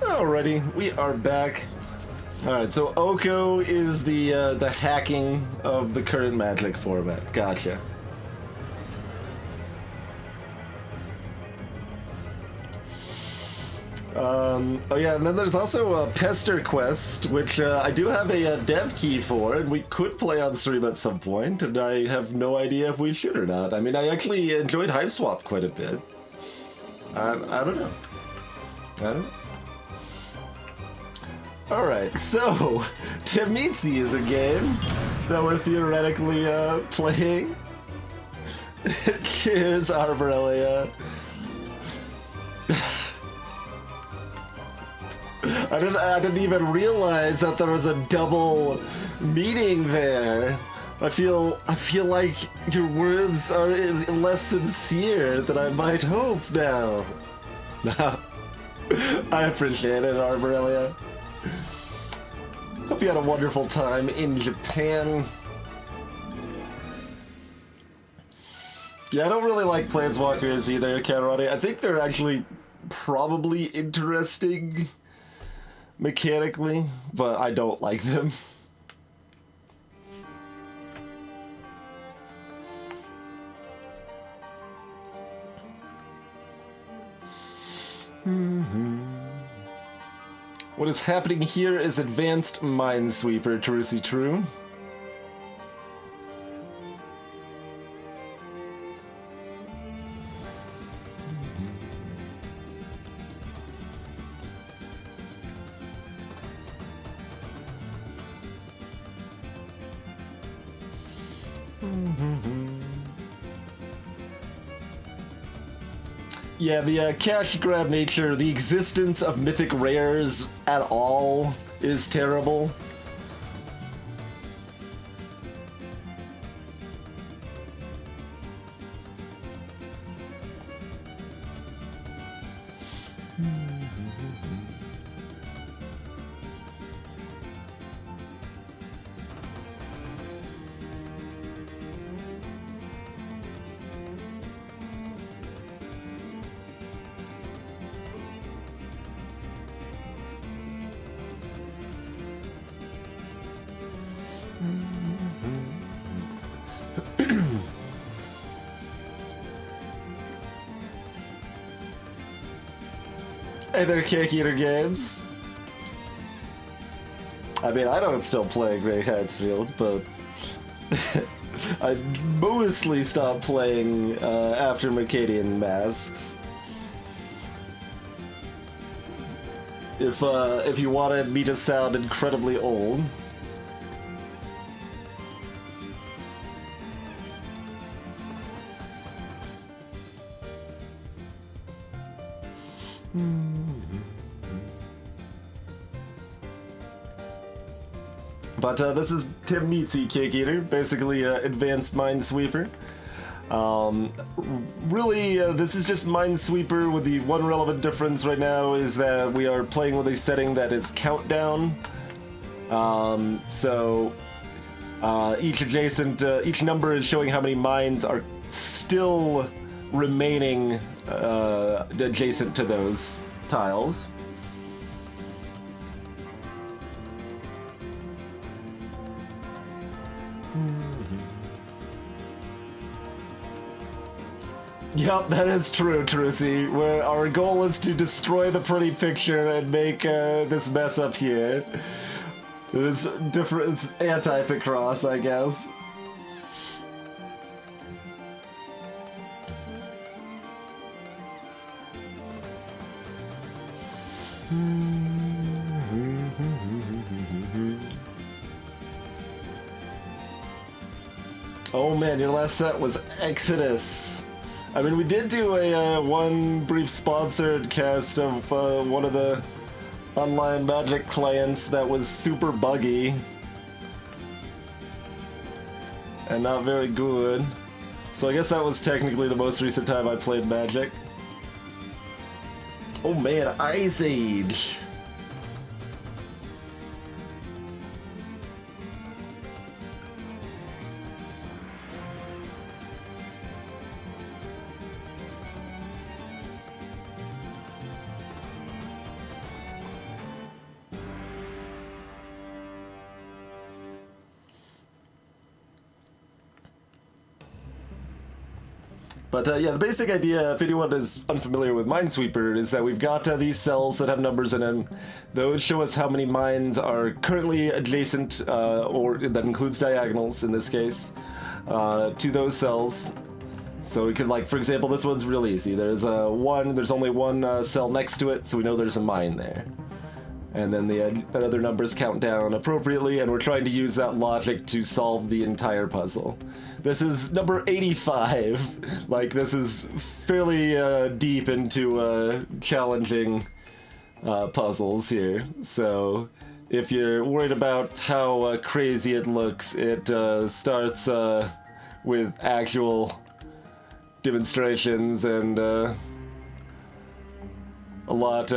Alrighty, we are back. Alright, so Oko is the hacking of the current Magic format. Gotcha. Oh yeah, and then there's also a Pester Quest, which I do have a dev key for, and we could play on stream at some point, and I have no idea if we should or not. I mean, I actually enjoyed Hive Swap quite a bit. I don't know. I don't know. Alright, so Tametsi is a game that we're theoretically playing. Cheers, Arborelia. I didn't even realize that there was a double meaning there. I feel like your words are less sincere than I might hope now. I appreciate it, Arborelia. Hope you had a wonderful time in Japan. Yeah, I don't really like Planeswalkers either, Katarani. I think they're actually probably interesting mechanically, but I don't like them. What is happening here is advanced Minesweeper, Trucy True. Yeah, the cash grab nature, the existence of mythic rares at all is terrible. Hey there, Cake Eater Games. I mean, I don't still play Grey Heightsfield, but I mostly stopped playing after Mercadian Masks. If you wanted me to sound incredibly old. But this is Tametsi, Cake Eater, basically advanced Minesweeper. Really, this is just Minesweeper with the one relevant difference right now is that we are playing with a setting that is countdown. Each number is showing how many mines are still remaining adjacent to those tiles. Yep, that is true, Trucy. Where our goal is to destroy the pretty picture and make this mess up here. There's different anti-Picross, I guess. Oh man, your last set was Exodus. I mean, we did do a one brief sponsored cast of one of the online Magic clients that was super buggy and not very good. So I guess that was technically the most recent time I played Magic. Oh man, Ice Age. But yeah, the basic idea, if anyone is unfamiliar with Minesweeper, is that we've got these cells that have numbers in them. Those show us how many mines are currently adjacent, or that includes diagonals in this case, to those cells. So we could, like, for example, this one's real easy. There's only one cell next to it, so we know there's a mine there. And then the other numbers count down appropriately, and we're trying to use that logic to solve the entire puzzle. This is number 85. Like, this is fairly deep into challenging puzzles here. So if you're worried about how crazy it looks, it starts with actual demonstrations and a lot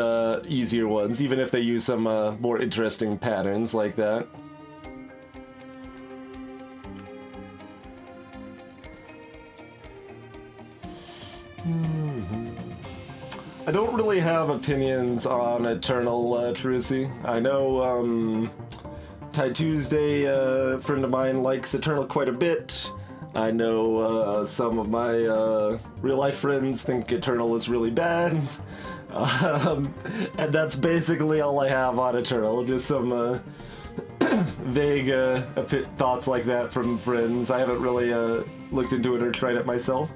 easier ones, even if they use some more interesting patterns like that. I don't really have opinions on Eternal, Trucy. I know Tide Tuesday, a friend of mine, likes Eternal quite a bit. I know some of my real-life friends think Eternal is really bad. And that's basically all I have on Eternal, just some vague thoughts like that from friends. I haven't really looked into it or tried it myself.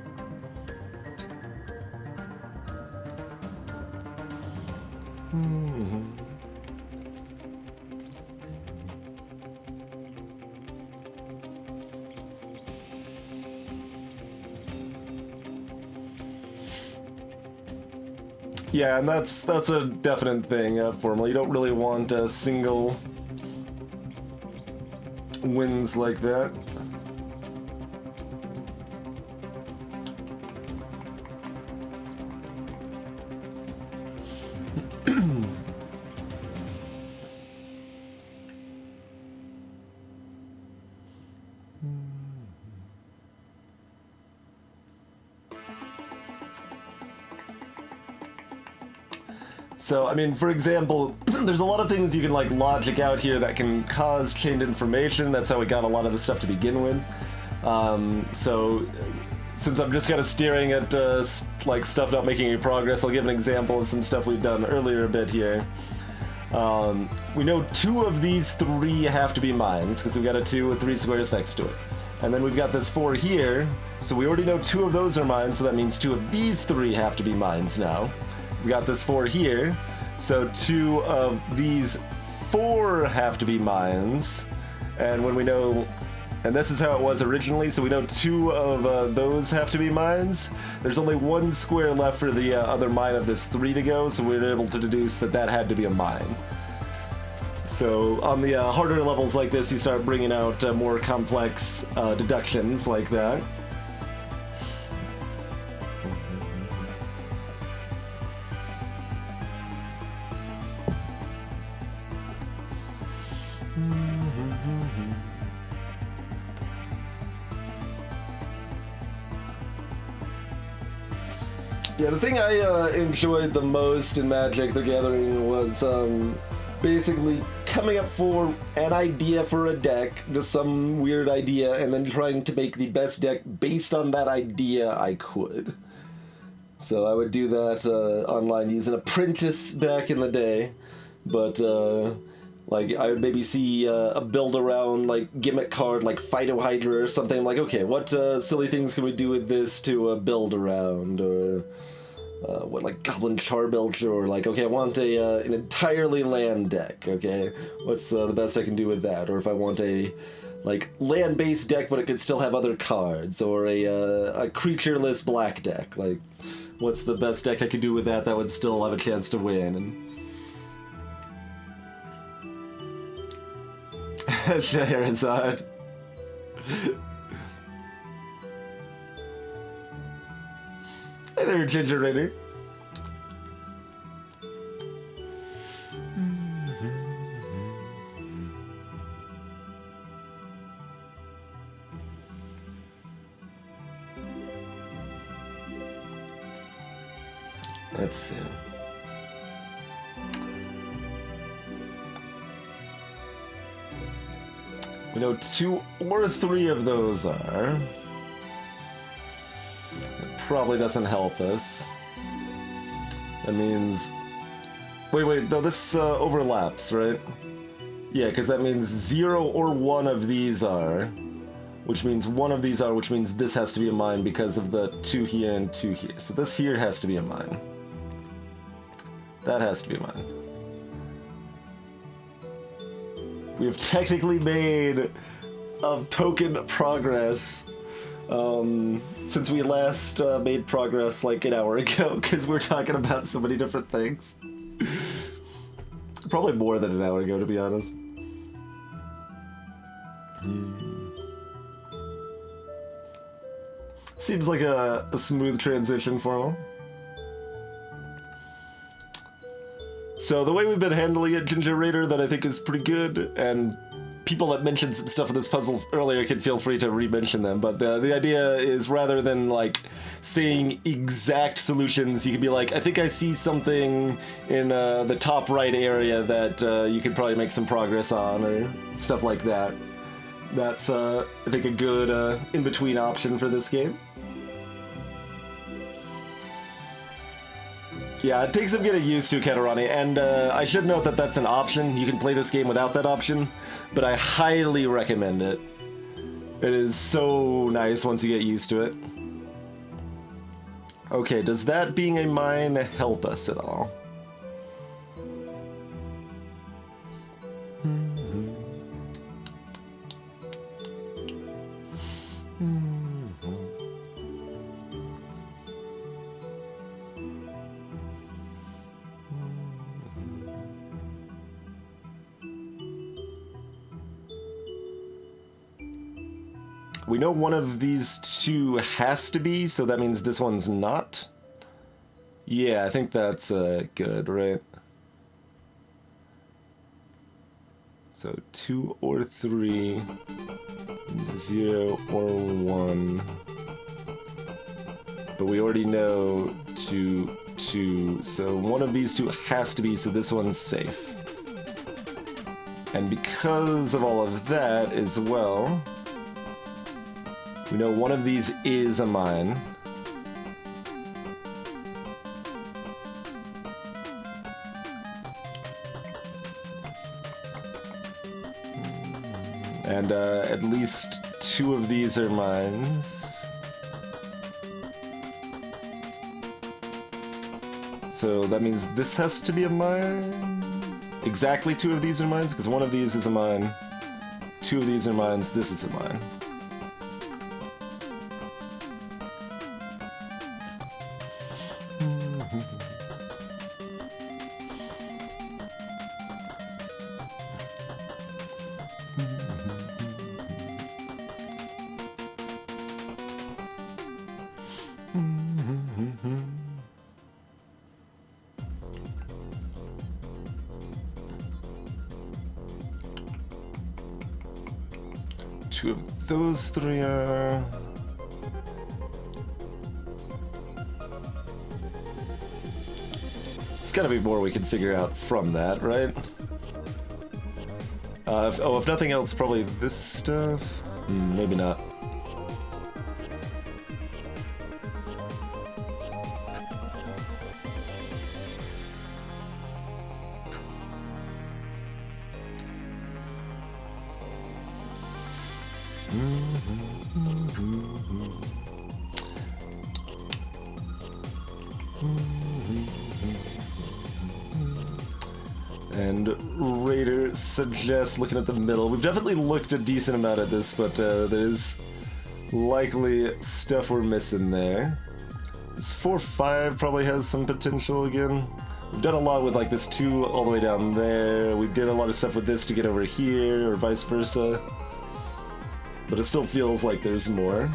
Yeah, and that's a definite thing for me. You don't really want single wins like that. So, I mean, for example, there's a lot of things you can, like, logic out here that can cause chained information. That's how we got a lot of the stuff to begin with. So, since I'm just kind of staring at like stuff not making any progress, I'll give an example of some stuff we've done earlier a bit here. We know 2 of these 3 have to be mines, because we've got a 2 with 3 squares next to it. And then we've got this 4 here, so we already know 2 of those are mines, so that means 2 of these 3 have to be mines now. We got this 4 here, so 2 of these 4 have to be mines. And when we know, and this is how it was originally, so we know 2 of those have to be mines. There's only 1 square left for the other mine of this 3 to go, so we were able to deduce that that had to be a mine. So on the harder levels like this, you start bringing out more complex deductions like that. Yeah, the thing I enjoyed the most in Magic the Gathering was basically coming up for an idea for a deck, just some weird idea, and then trying to make the best deck based on that idea I could. So I would do that online using Apprentice back in the day, but like I would maybe see a build around like gimmick card like Phytohydra or something. I'm like, okay, what silly things can we do with this to build around, or what, like Goblin Charbelcher, or like, okay, I want a an entirely land deck. Okay, what's the best I can do with that? Or if I want a like land-based deck, but it could still have other cards, or a creatureless black deck. Like, what's the best deck I could do with that that would still have a chance to win? And Scheherazade. Hey there, Ginger Raider. Let's see. We know 2 or 3 of those are. It probably doesn't help us. That means... Wait, no, this overlaps, right? Yeah, because that means 0 or 1 of these are. Which means 1 of these are, which means this has to be a mine because of the 2 here and 2 here. So this here has to be a mine. That has to be a mine. We have technically made a token progress since we last made progress like an hour ago, because we're talking about so many different things. Probably more than an hour ago, to be honest. Seems like a smooth transition for him. So the way we've been handling it, Ginger Raider, that I think is pretty good, and people that mentioned some stuff in this puzzle earlier can feel free to re-mention them, but the idea is, rather than like saying exact solutions, you can be like, I think I see something in the top right area that you could probably make some progress on, or stuff like that. That's, I think, a good in-between option for this game. Yeah, it takes some getting used to, Katarani, and I should note that that's an option. You can play this game without that option, but I highly recommend it. It is so nice once you get used to it. Okay, does that being a mine help us at all? We know one of these 2 has to be, so that means this one's not. Yeah, I think that's good, right? So 2 or 3, 0 or 1. But we already know 2, so one of these 2 has to be, so this one's safe. And because of all of that as well... We know one of these is a mine. And at least 2 of these are mines. So that means this has to be a mine. Exactly 2 of these are mines, because 1 of these is a mine. 2 of these are mines, this is a mine. Two of those 3 are... It's gotta be more we can figure out from that, right? If nothing else, probably this stuff? Maybe not. And Raider suggests looking at the middle. We've definitely looked a decent amount at this, but there's likely stuff we're missing there. This 4-5 probably has some potential again. We've done a lot with like this 2 all the way down there. We did a lot of stuff with this to get over here, or vice versa. But it still feels like there's more.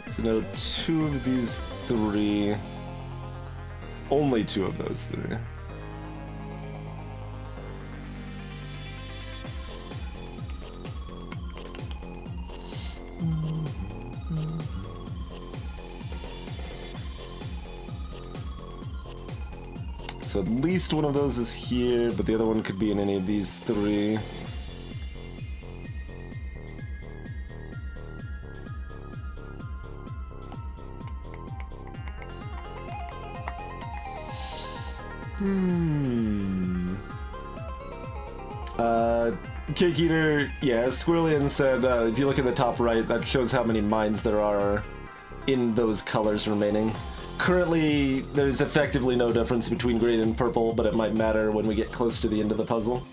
So now 2 of these 3, only 2 of those 3. So at least one of those is here, but the other one could be in any of these 3. Cake Eater, yeah, Squirrelian said, if you look at the top right, that shows how many mines there are in those colors remaining. Currently, there's effectively no difference between green and purple, but it might matter when we get close to the end of the puzzle.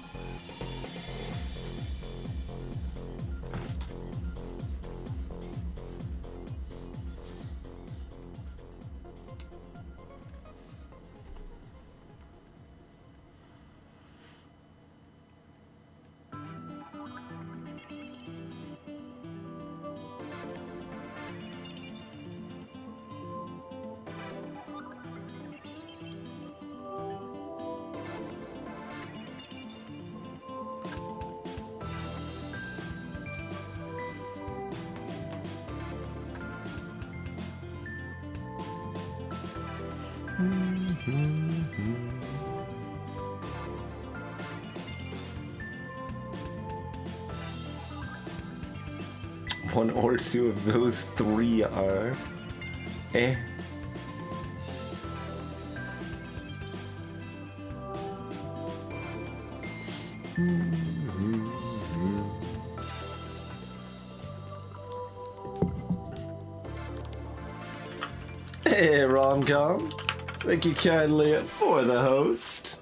One or 2 of those 3 are... eh. Hey, Romcom. Thank you kindly for the host.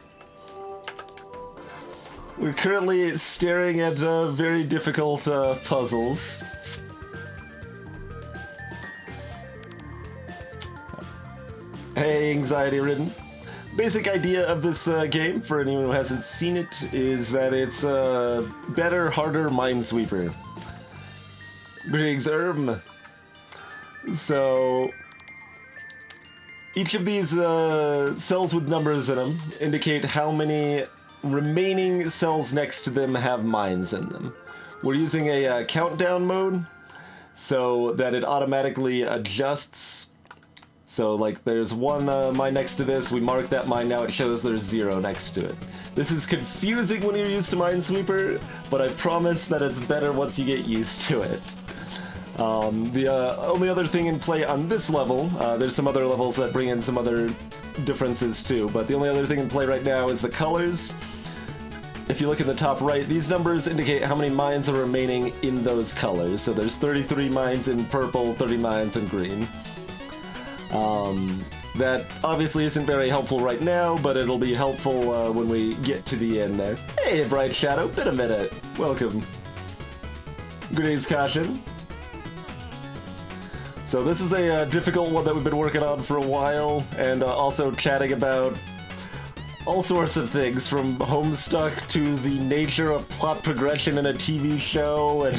We're currently staring at very difficult puzzles. Hey, anxiety-ridden. Basic idea of this game, for anyone who hasn't seen it, is that it's a better, harder Minesweeper. Greetings, So, each of these cells with numbers in them indicate how many remaining cells next to them have mines in them. We're using a countdown mode so that it automatically adjusts. So like there's one mine next to this, we mark that mine, now it shows there's 0 next to it. This is confusing when you're used to Minesweeper, but I promise that it's better once you get used to it. The only other thing in play on this level, there's some other levels that bring in some other differences too, but the only other thing in play right now is the colors. If you look in the top right, these numbers indicate how many mines are remaining in those colors. So there's 33 mines in purple, 30 mines in green. That obviously isn't very helpful right now, but it'll be helpful when we get to the end there. Hey, Bright Shadow, been a minute. Welcome. Greetings, Caution. So this is a difficult one that we've been working on for a while, and also chatting about all sorts of things, from Homestuck to the nature of plot progression in a TV show and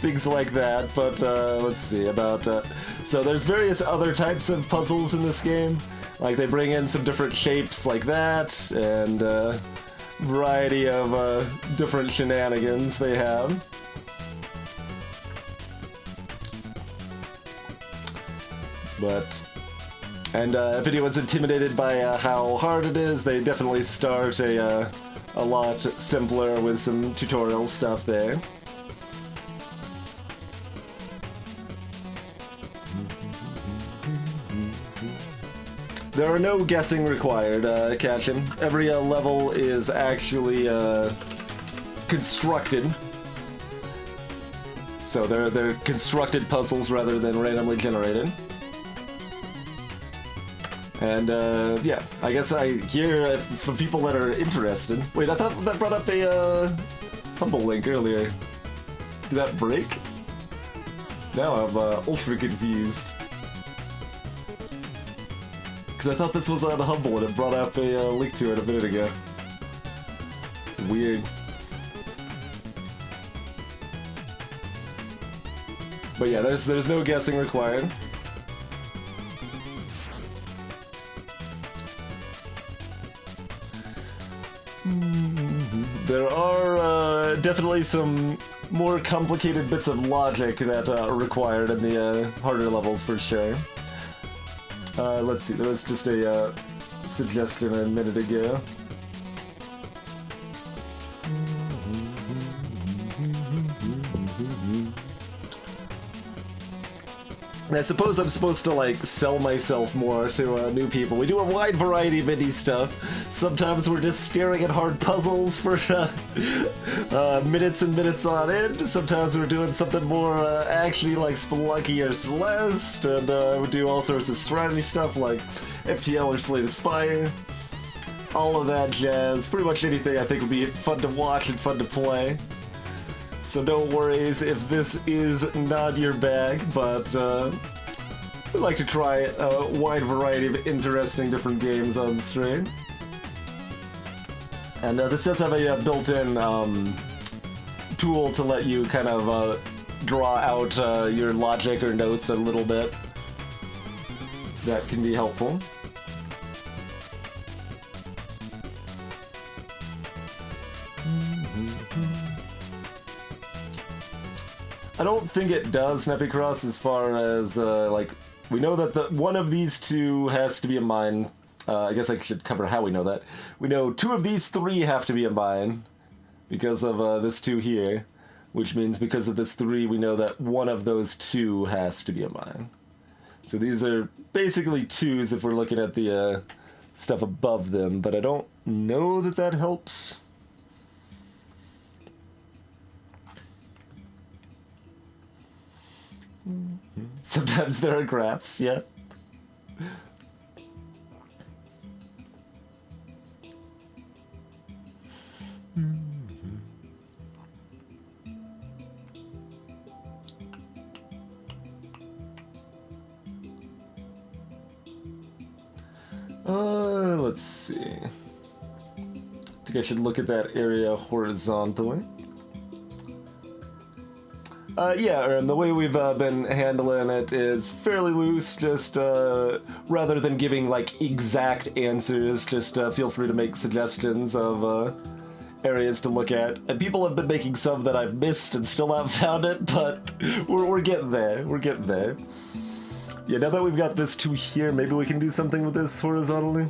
things like that. But let's see about... So there's various other types of puzzles in this game. Like they bring in some different shapes like that, and variety of different shenanigans they have. And if anyone's intimidated by how hard it is, they definitely start a lot simpler with some tutorial stuff there. There are no guessing required, Catchin. Every level is actually constructed. So they're constructed puzzles rather than randomly generated. And yeah, I guess here for people that are interested. Wait, I thought that brought up a Humble link earlier. Did that break? Now I'm ultra confused. Because I thought this was on Humble and it brought up a link to it a minute ago. Weird. But yeah, there's no guessing required. There are definitely some more complicated bits of logic that are required in the harder levels for sure. Let's see, there was just a suggestion a minute ago. And I suppose I'm supposed to, like, sell myself more to new people. We do a wide variety of indie stuff. Sometimes we're just staring at hard puzzles for minutes and minutes on end. Sometimes we're doing something more actually like Spelunky or Celeste, and we do all sorts of strategy stuff like FTL or Slay the Spire. All of that jazz. Pretty much anything I think would be fun to watch and fun to play. So no worries if this is not your bag, but we like to try a wide variety of interesting different games on stream. And this does have a built-in tool to let you kind of draw out your logic or notes a little bit. That can be helpful. I don't think it does, Snappy Cross, as far as, like, we know that one of these two has to be a mine. I guess I should cover how we know that. We know 2 of these 3 have to be a mine because of this 2 here, which means because of this 3, we know that one of those 2 has to be a mine. So these are basically 2s if we're looking at the stuff above them, but I don't know that that helps. Sometimes there are graphs, yeah. let's see. I think I should look at that area horizontally. Yeah, and the way we've been handling it is fairly loose, just rather than giving like exact answers, just feel free to make suggestions of areas to look at. And people have been making some that I've missed and still haven't found it, but we're getting there, we're getting there. Yeah, now that we've got this 2 here, maybe we can do something with this horizontally.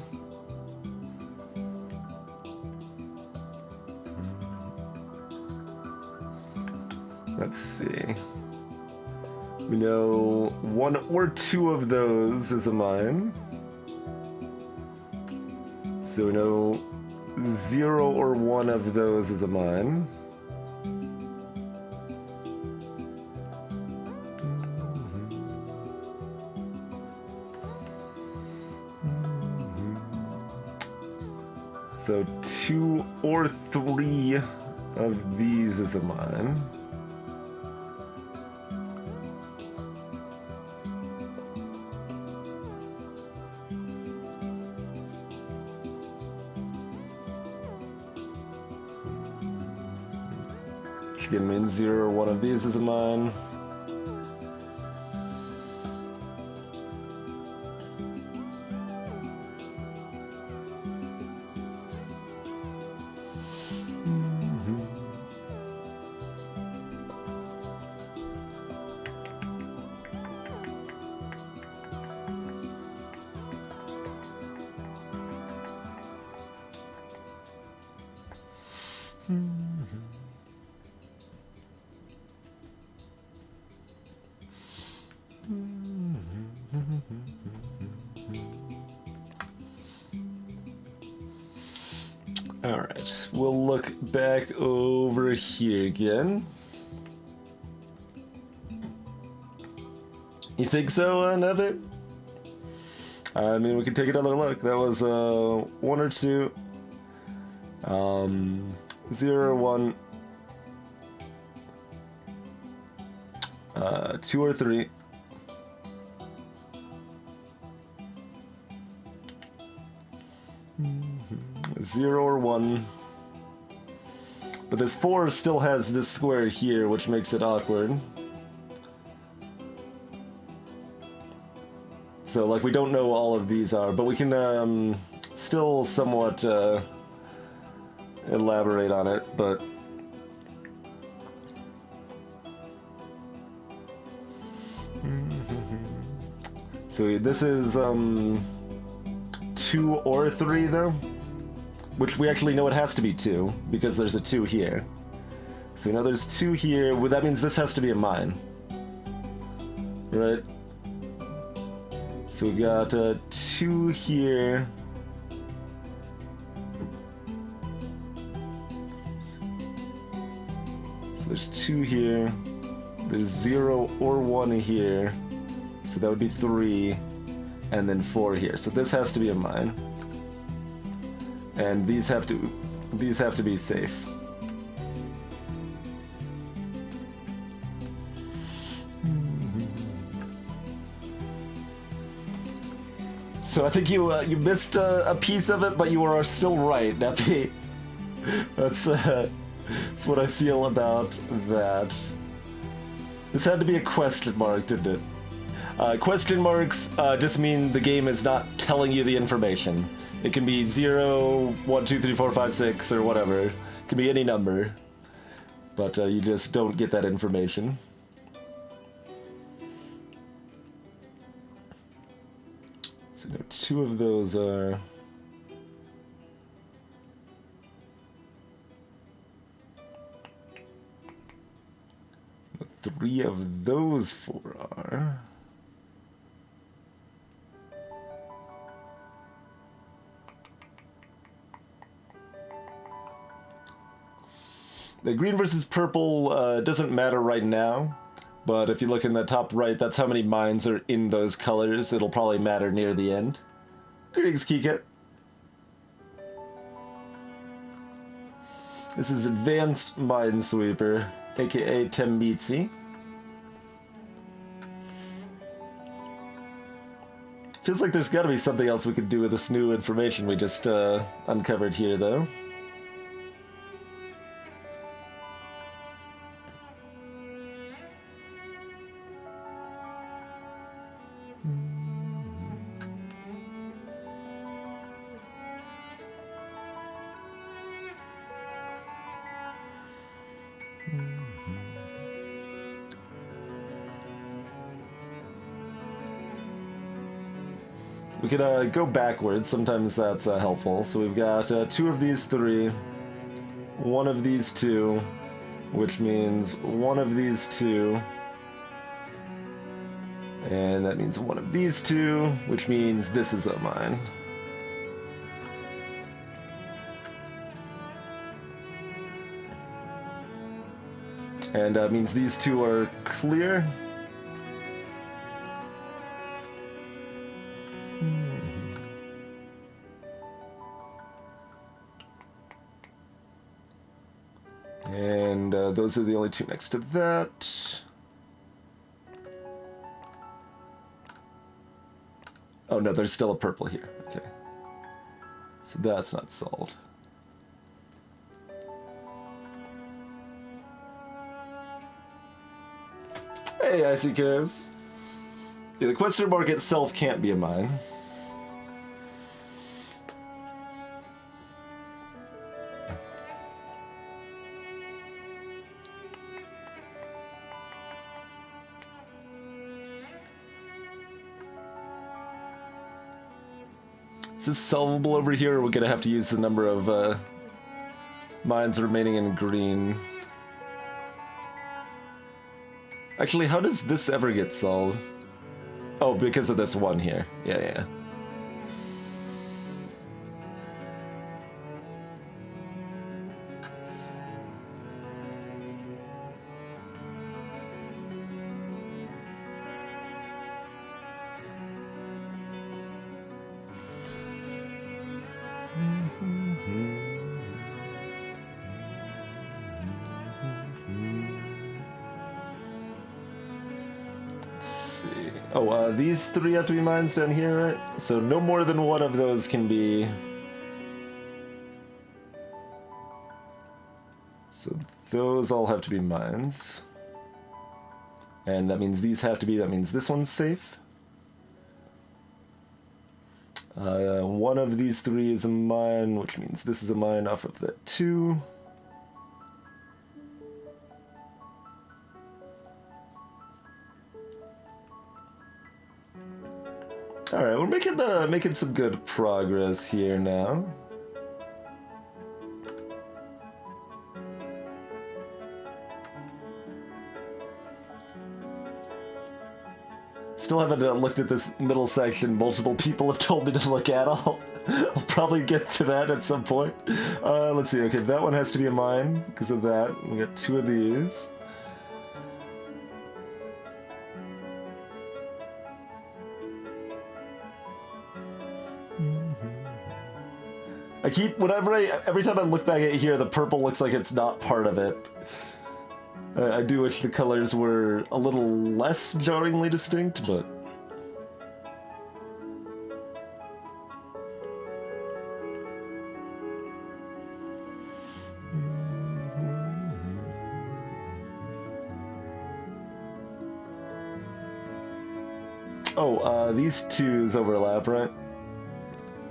Let's see. We know 1 or 2 of those is a mine. So we know 0 or 1 of those is a mine. So 2 or 3 of these is a mine. Again, means 0 or 1 of these is a mine. Alright, we'll look back over here again. You think so, Nevitt? I mean, we can take another look. That was 1 or 2. 0 or 1. 2 or 3. Zero or 1. But this 4 still has this square here, which makes it awkward. So, like, we don't know all of these are, but we can still somewhat elaborate on it, but... So this is 2 or 3, though? Which we actually know it has to be 2, because there's a 2 here. So we know there's 2 here, well, that means this has to be a mine. Right? So we got 2 here. So there's 2 here. There's 0 or 1 here. So that would be 3. And then 4 here. So this has to be a mine. And these have to be safe. So I think you missed a piece of it, but you are still right, Neppy. That's what I feel about that. This had to be a question mark, didn't it? Question marks just mean the game is not telling you the information. It can be 0, 1, 2, 3, 4, 5, 6, or whatever. It can be any number. But you just don't get that information. So no, 2 of those are... Three of those 4 are... The green versus purple doesn't matter right now, but if you look in the top right, that's how many mines are in those colors. It'll probably matter near the end. Greetings, Kika. This is Advanced Minesweeper, aka Tametsi. Feels like there's gotta be something else we could do with this new information we just uncovered here, though. We could go backwards, sometimes that's helpful. So we've got 2 of these 3, 1 of these 2, which means 1 of these 2, and that means 1 of these 2, which means this is a mine. And means these 2 are clear. And those are the only 2 next to that. Oh no, there's still a purple here. Okay. So that's not solved. Hey, I see curves. Yeah, the question mark itself can't be a mine. Is this solvable over here, or we're gonna have to use the number of mines remaining in green? Actually, how does this ever get solved? Oh, because of this one here. Yeah, yeah. Oh, these 3 have to be mines down here, right? So no more than 1 of those can be... So those all have to be mines. And that means these have to be, that means this one's safe. 1 of these 3 is a mine, which means this is a mine off of that 2. Alright, we're making some good progress here now. Still haven't looked at this middle section. Multiple people have told me to look at. I'll probably get to that at some point. Let's see. Okay, that one has to be a mine because of that. We got 2 of these. Every time I look back at here, the purple looks like it's not part of it. I do wish the colors were a little less jarringly distinct, but... Oh, these 2's overlap, right?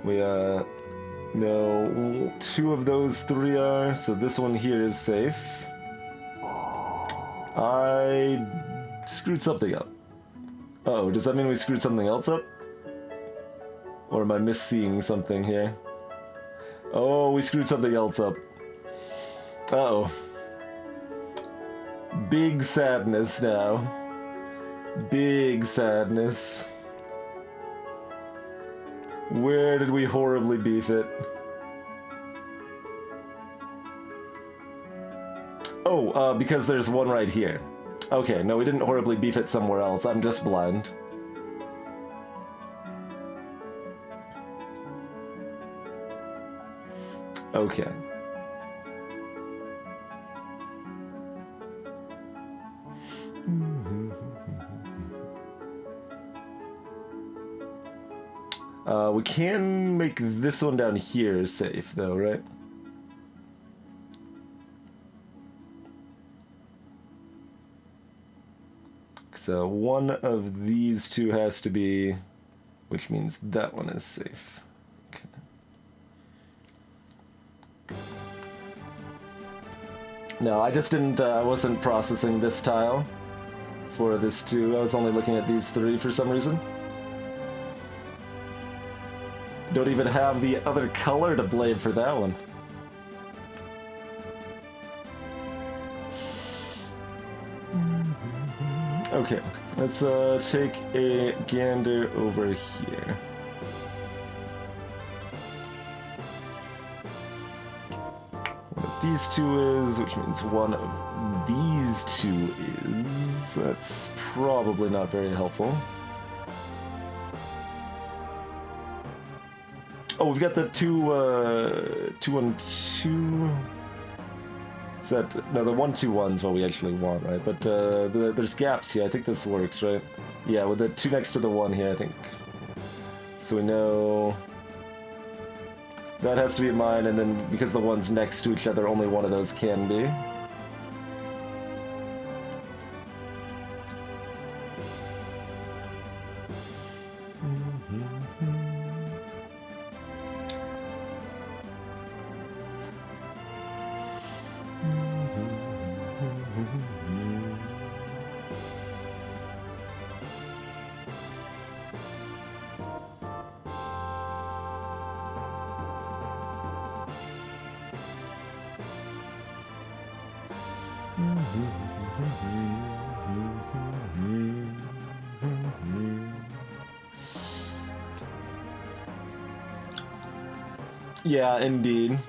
We, no, 2 of those 3 are, so this one here is safe. I screwed something up. Oh, does that mean we screwed something else up? Or am I misseeing something here? Oh, we screwed something else up. Uh-oh. Big sadness now. Big sadness. Where did we horribly beef it? Oh, because there's one right here. Okay, no, we didn't horribly beef it somewhere else. I'm just blind. Okay. We can make this one down here safe, though, right? So one of these two has to be, which means that one is safe. Okay. No, I just didn't, I wasn't processing this tile for this two. I was only looking at these three for some reason. Don't even have the other color to blame for that one. Okay, let's take a gander over here. One of these two is, which means one of these two is. That's probably not very helpful. Oh, we've got the 2-1-2. Is that no? The 1-2-1's what we actually want, right? But there's gaps here. I think this works, right? Yeah, with the 2 next to the 1 here, I think. So we know that has to be mine, and then because the ones next to each other, only one of those can be. Yeah, indeed.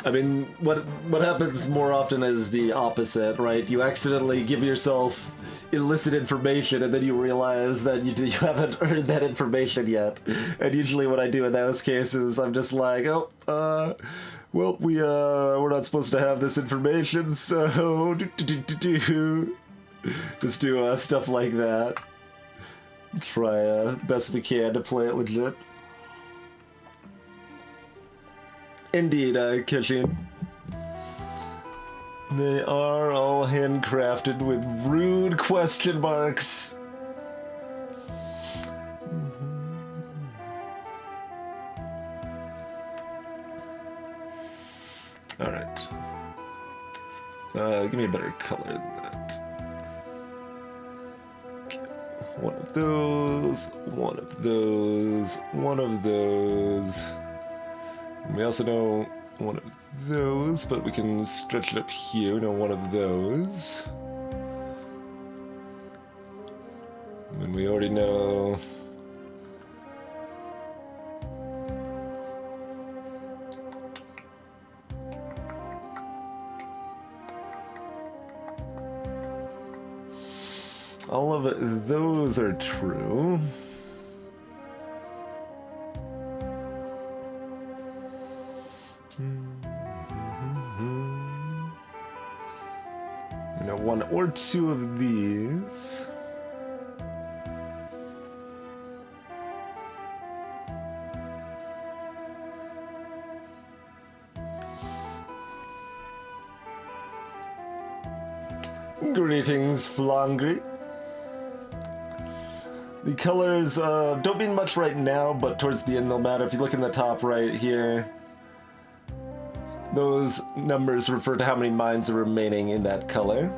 I mean, what happens more often is the opposite, right? You accidentally give yourself illicit information, and then you realize that you haven't earned that information yet. And usually, what I do in those cases, I'm just like, oh, well, we're not supposed to have this information, so just do stuff like that. Try best we can to play it legit. Indeed, Kishin. They are all handcrafted with rude question marks. All right. Give me a better color than that. Okay. One of those, one of those, one of those. We also know one of those, but we can stretch it up here. We know one of those. And we already know... all of those are true. You know, one or two of these. Greetings, Flangri. The colors don't mean much right now, but towards the end they'll matter. If you look in the top right here, those numbers refer to how many mines are remaining in that color.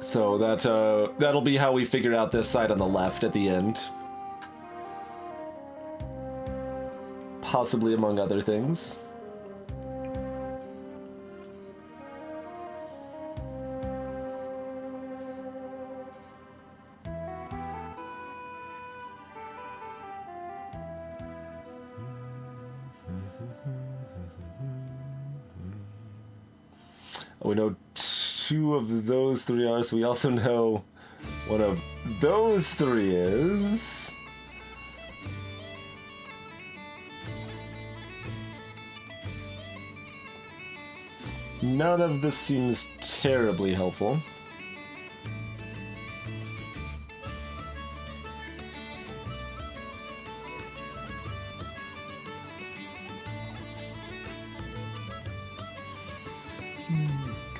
So that'll be how we figure out this side on the left at the end. Possibly among other things. We know two of those three are, so we also know one of those three is. None of this seems terribly helpful.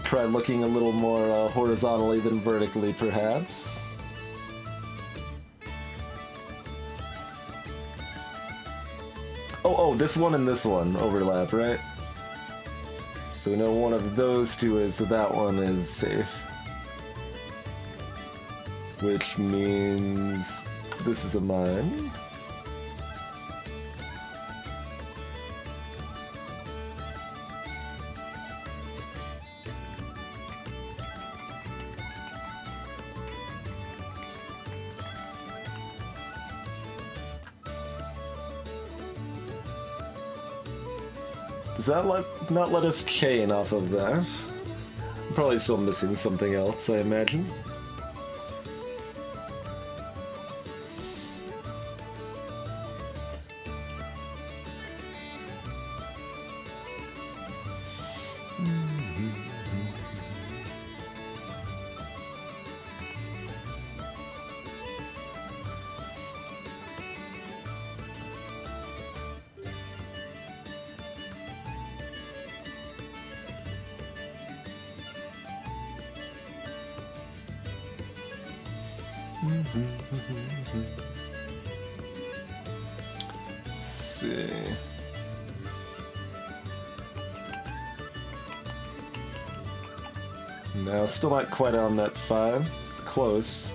Try looking a little more horizontally than vertically, perhaps. Oh, this one and this one overlap, right? So we know one of those two is, so that one is safe. Which means this is a mine. Does that not let us chain off of that? I'm probably still missing something else, I imagine. Let's see. No, still not quite on that 5. Close.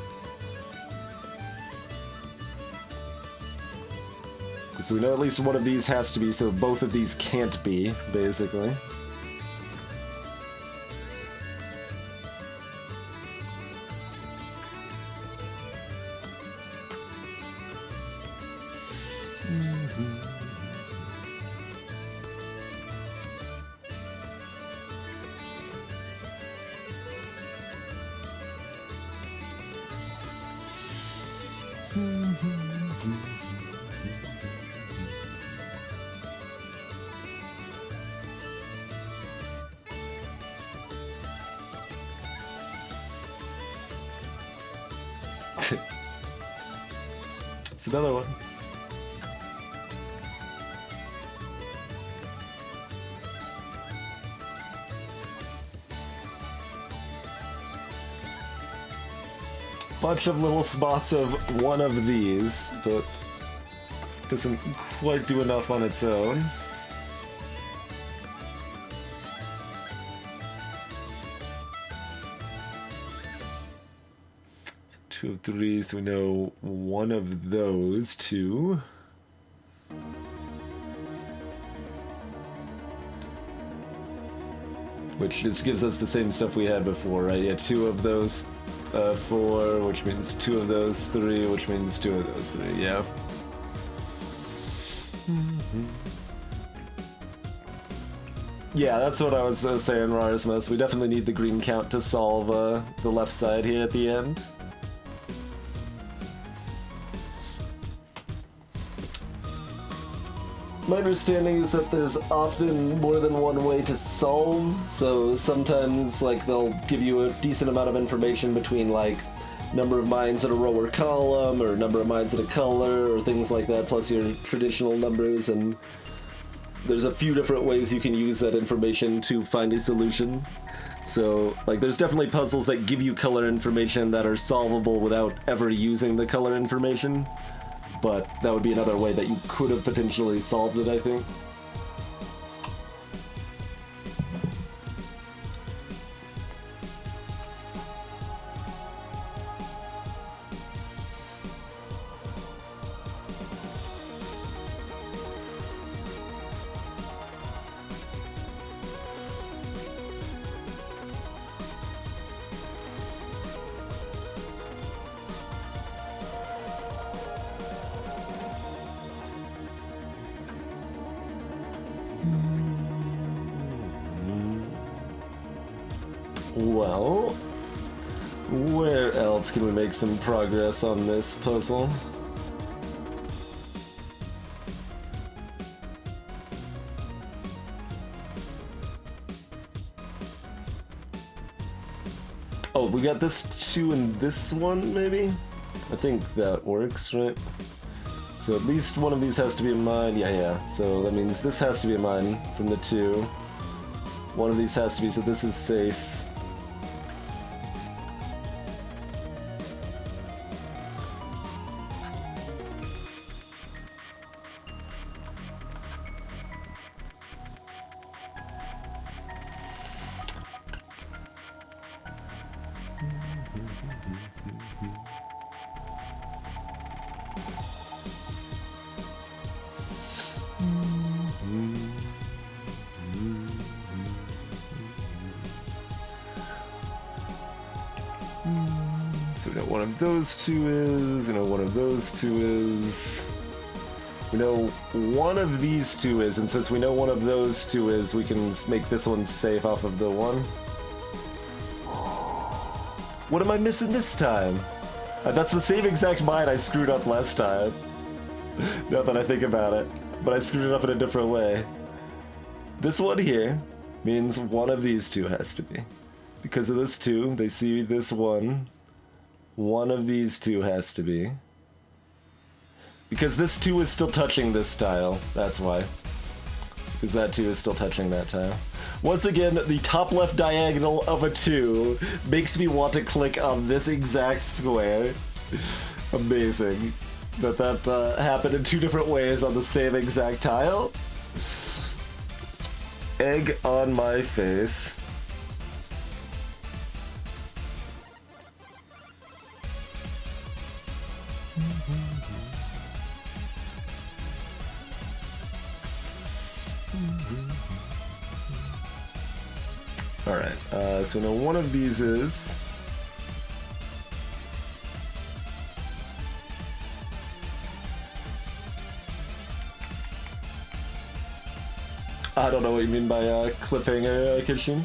So we know at least one of these has to be, so both of these can't be, basically. It's another one. Bunch of little spots of one of these, but doesn't quite do enough on its own. So 2 of 3, so we know one of those two. Which just gives us the same stuff we had before, right? Yeah, 2 of those 4, which means 2 of those 3, which means 2 of those 3, yeah. Yeah, that's what I was saying, Rarismus. We definitely need the green count to solve the left side here at the end. My understanding is that there's often more than one way to solve, so sometimes like they'll give you a decent amount of information between like number of mines in a row or column, or number of mines in a color, or things like that, plus your traditional numbers, and there's a few different ways you can use that information to find a solution. So, like, there's definitely puzzles that give you color information that are solvable without ever using the color information. But that would be another way that you could have potentially solved it, I think. Well, where else can we make some progress on this puzzle? Oh, we got this 2 and this one, maybe? I think that works, right? So at least one of these has to be a mine. Yeah. So that means this has to be a mine from the 2. One of these has to be, so this is safe. So we know one of those 2 is, one of those 2 is. We know one of these 2 is, and since we know one of those 2 is, we can make this one safe off of the 1. What am I missing this time? That's the same exact mine I screwed up last time. Now that I think about it. But I screwed it up in a different way. This one here means one of these 2 has to be. Because of this 2, they see this 1. One of these 2 has to be. Because this 2 is still touching this tile. That's why. Because that 2 is still touching that tile. Once again, the top left diagonal of a 2 makes me want to click on this exact square. Amazing. That happened in 2 different ways on the same exact tile. Egg on my face. Alright, so we know one of these is... I don't know what you mean by cliffhanger, Kishin.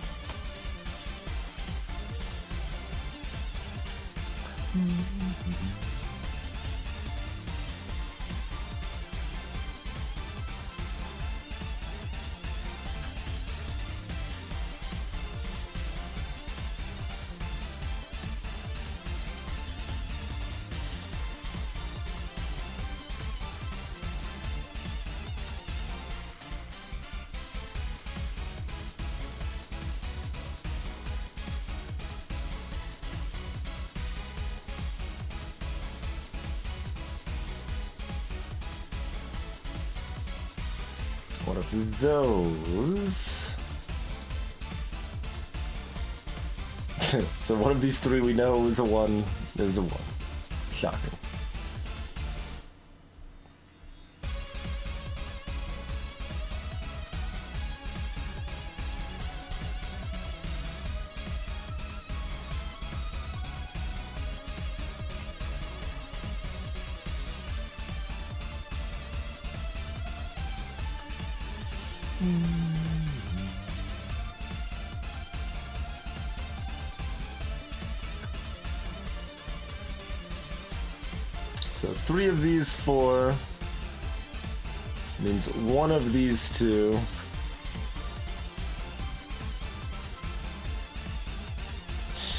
One of those. So one of these 3 we know is a 1. Is a 1. Shocking. So 3 of these 4 means one of these 2.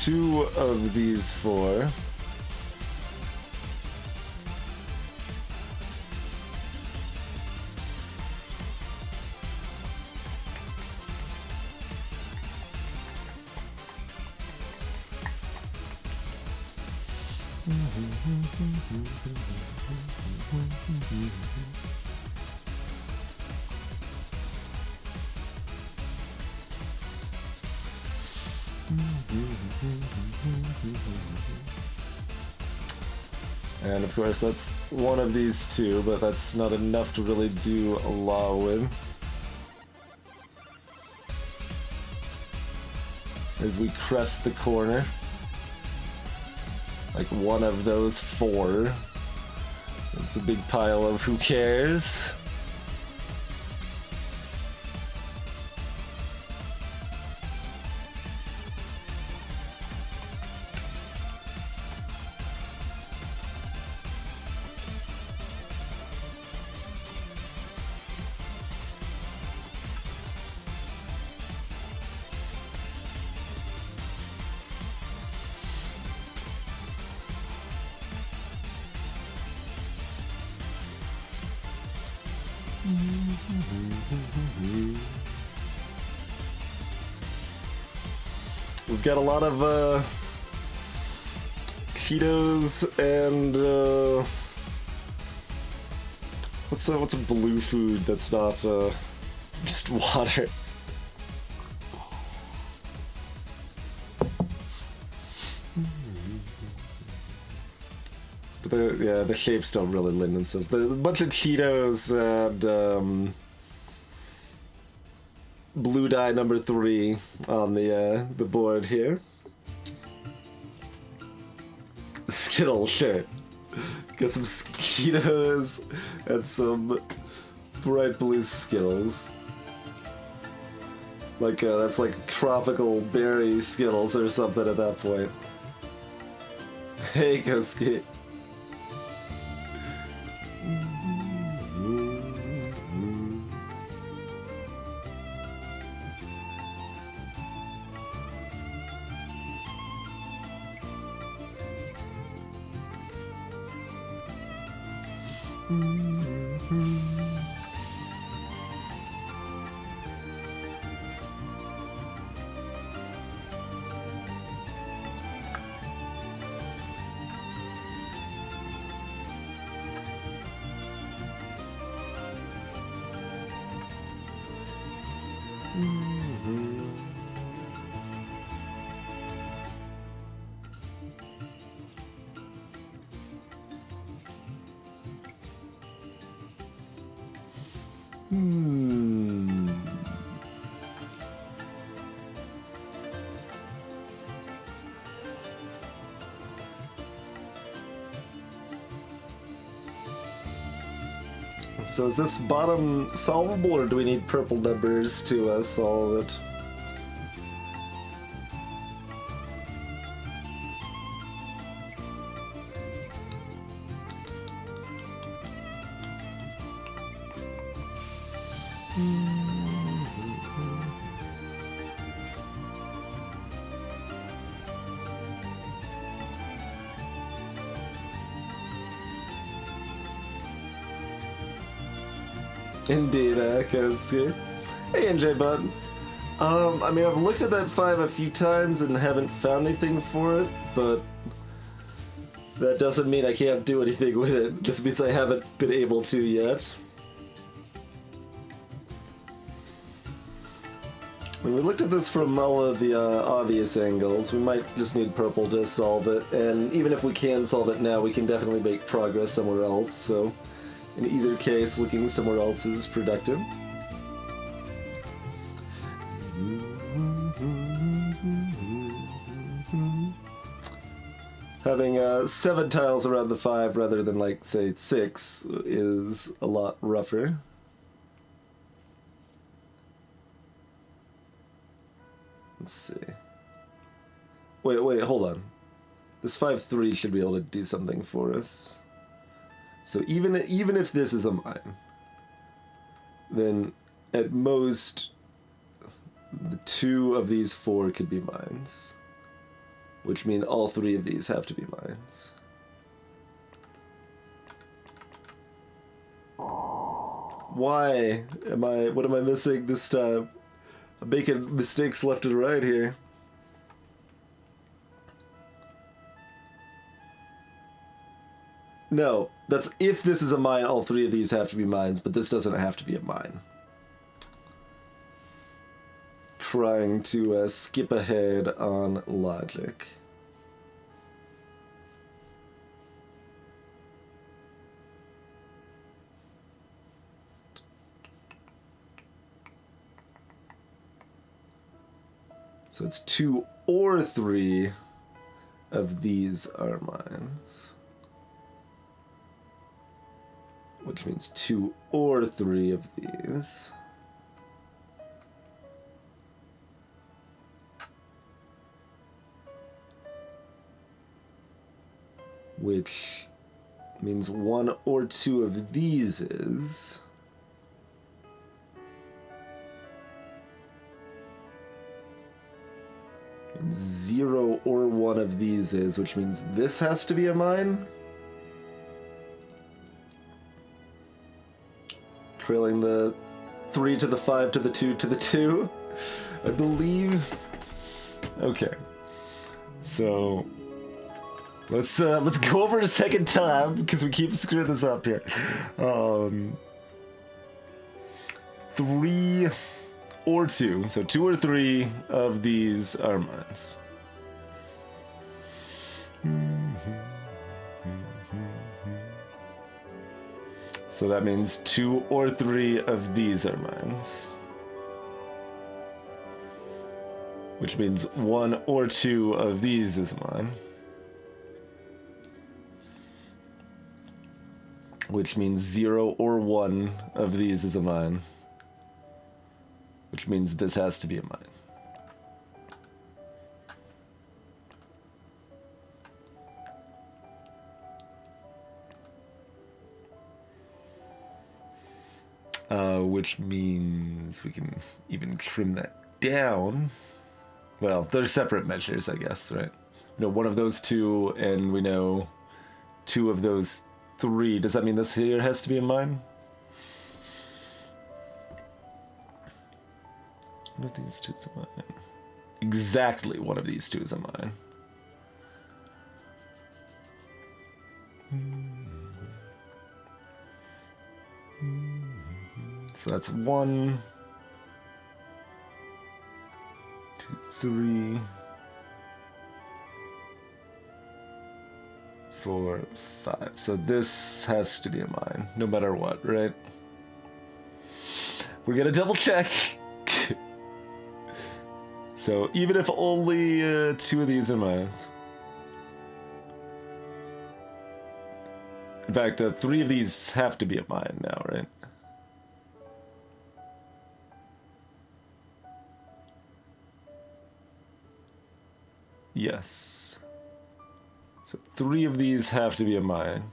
Two of these 4. And of course that's one of these 2, but that's not enough to really do a lot with. As we crest the corner. Like one of those 4. It's a big pile of who cares. We've got a lot of Cheetos and what's a blue food that's not just water? But the shapes don't really lend themselves. There's a bunch of Cheetos and blue dye number 3 on the board here. Skittles, sure. Got some Cheetos and some bright blue Skittles. Like that's like tropical berry Skittles or something at that point. Hey, Koski. So is this bottom solvable, or do we need purple numbers to solve it? Indeed, Koski. Hey, NJ Bud. I mean, I've looked at that 5 a few times and haven't found anything for it, but that doesn't mean I can't do anything with it. It just means I haven't been able to yet. When we looked at this from all of the obvious angles, we might just need purple to solve it, and even if we can solve it now, we can definitely make progress somewhere else, so in either case, looking somewhere else is productive. Having 7 tiles around the 5 rather than, like, say, 6 is a lot rougher. Let's see. Wait, hold on. This 5-3 should be able to do something for us. So even if this is a mine, then at most the 2 of these 4 could be mines, which mean all 3 of these have to be mines. Why what am I missing this time? I'm making mistakes left and right here. No, that's if this is a mine, all 3 of these have to be mines, but this doesn't have to be a mine. Trying to skip ahead on logic. So it's 2 or 3 of these are mines. Which means 2 or 3 of these. Which means 1 or 2 of these is. And 0 or 1 of these is, which means this has to be a mine. trailing the 3 to the 5 to the 2 to the 2, I believe. Okay, so let's go over a second time because we keep screwing this up here. 3 or 2, so 2 or 3 of these are mine. So that means 2 or 3 of these are mine. Which means 1 or 2 of these is mine. Which means 0 or 1 of these is a mine. Which means this has to be a mine. Which means we can even trim that down. Well, they're separate measures, I guess, right? We know 1 of those 2, and we know 2 of those 3. Does that mean this here has to be a mine? One of these 2 is a mine. Exactly 1 of these 2 is a mine. So that's 1, 2, 3, 4, 5. So this has to be a mine, no matter what, right? We're gonna double check. So even if only 2 of these are mines. In fact, 3 of these have to be a mine now, right? Yes. So 3 of these have to be a mine.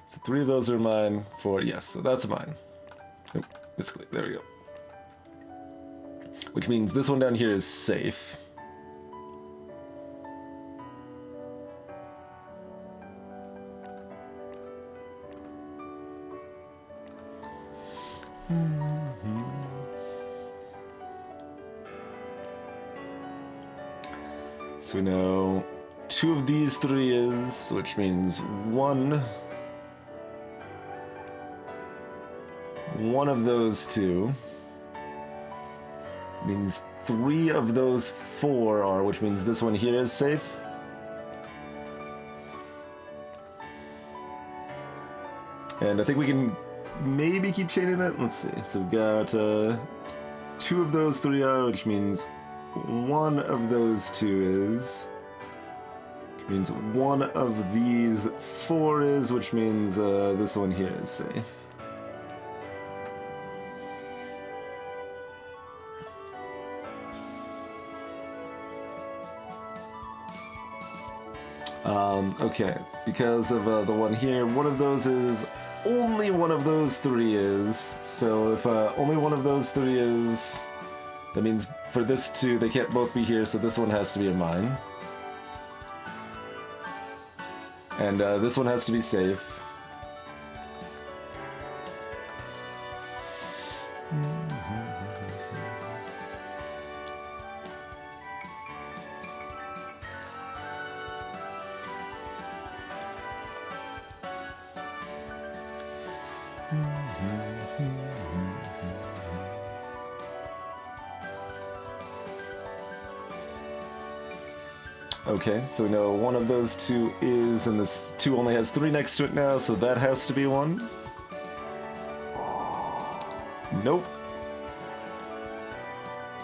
So 3 of those are mine, 4, yes, so that's a mine. Oh, misclick, there we go. Which means this one down here is safe. So we know 2 of these 3 is, which means 1 of those 2 means 3 of those 4 are, which means this one here is safe. And I think we can maybe keep chaining that. Let's see. So we've got 2 of those 3 are, which means 1 of those 2 is. Which means 1 of these 4 is, which means this one here is safe. Okay, because of the one here, 1 of those is, only 1 of those 3 is, so if only 1 of those 3 is, that means for this 2, they can't both be here, so this one has to be a mine. And this one has to be safe. Okay, so we know 1 of those 2 is, and this 2 only has 3 next to it now, so that has to be 1. Nope.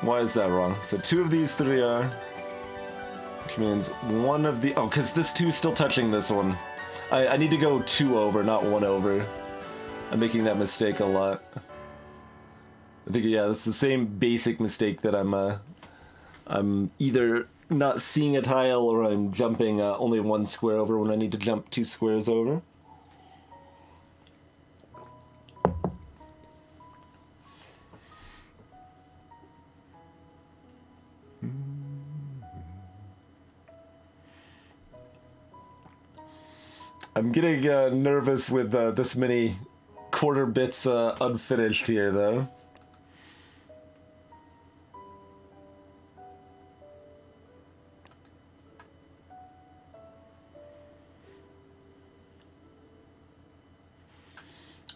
Why is that wrong? So 2 of these 3 are, which means 1 of the, oh, because this 2 is still touching this one. I need to go 2 over, not 1 over. I'm making that mistake a lot. I think, yeah, that's the same basic mistake that I'm either not seeing a tile or I'm jumping only 1 square over when I need to jump 2 squares over. I'm getting nervous with this many quarter bits unfinished here, though.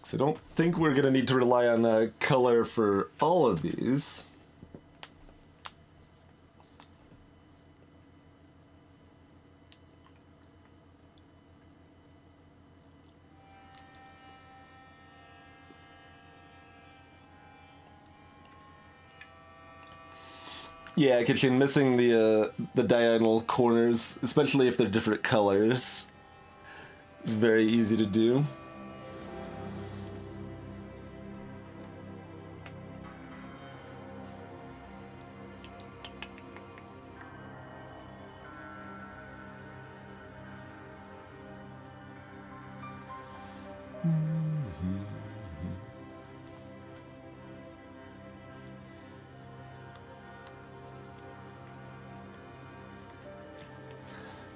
So I don't think we're going to need to rely on color for all of these. Yeah, Kitchen, missing the diagonal corners, especially if they're different colors. It's very easy to do.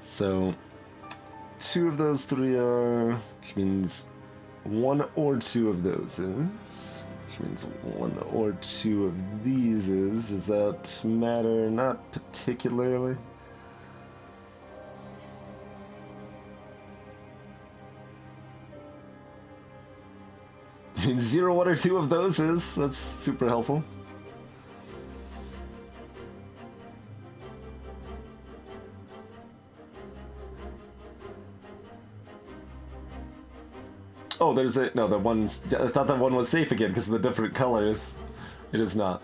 So, 2 of those 3 are, which means 1 or 2 of those is, which means 1 or 2 of these is. Does that matter? Not particularly. I mean, 0, 1, or 2 of those is. That's super helpful. Oh, there's a... No, the one's... I thought that one was safe again because of the different colors. It is not.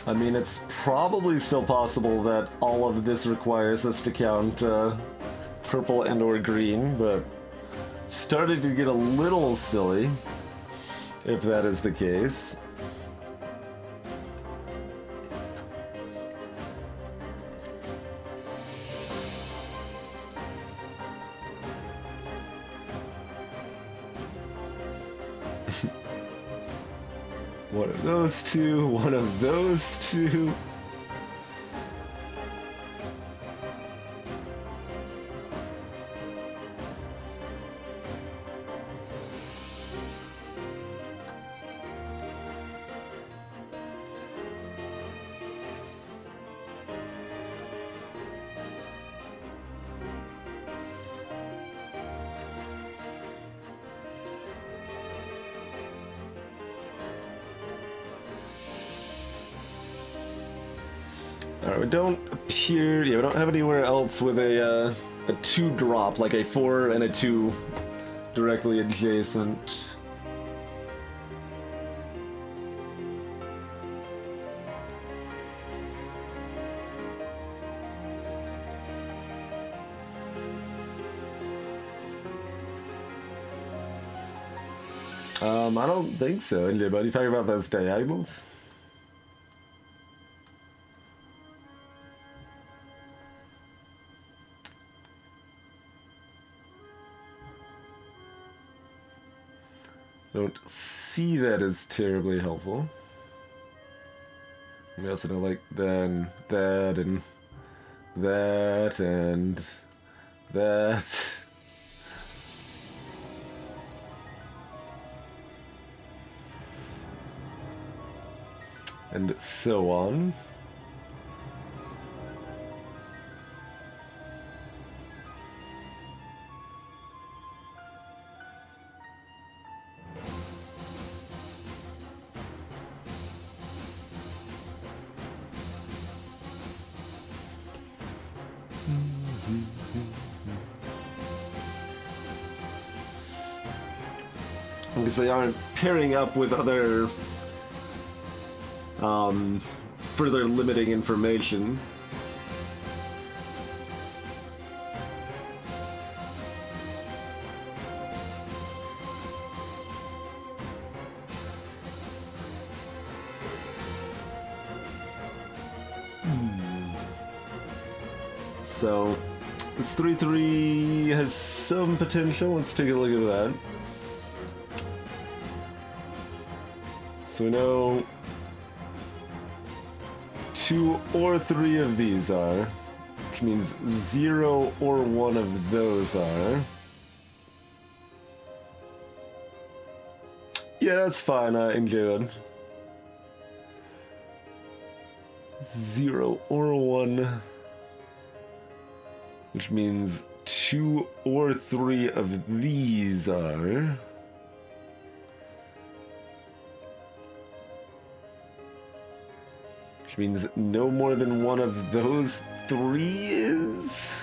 I mean, it's probably still possible that all of this requires us to count purple and or green, but it's starting to get a little silly if that is the case. One of those 2, one of those 2. Alright, we don't appear... Yeah, we don't have anywhere else with a 2 drop, like a 4 and a 2 directly adjacent. I don't think so, NJ, but you talking about those diagonals? Don't see that as terribly helpful. We also don't like then that and that and that. And so on. because they aren't pairing up with other further limiting information. So, this 3/3 has some potential. Let's take a look at that. So we know 2 or 3 of these are, which means 0 or 1 of those are. Yeah, that's fine, included. 0 or 1. Which means 2 or 3 of these are. Which means no more than 1 of those 3 is.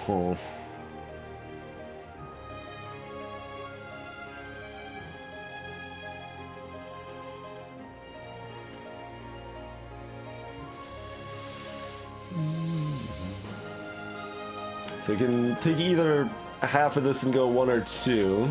Huh. So you can take either half of this and go 1 or 2.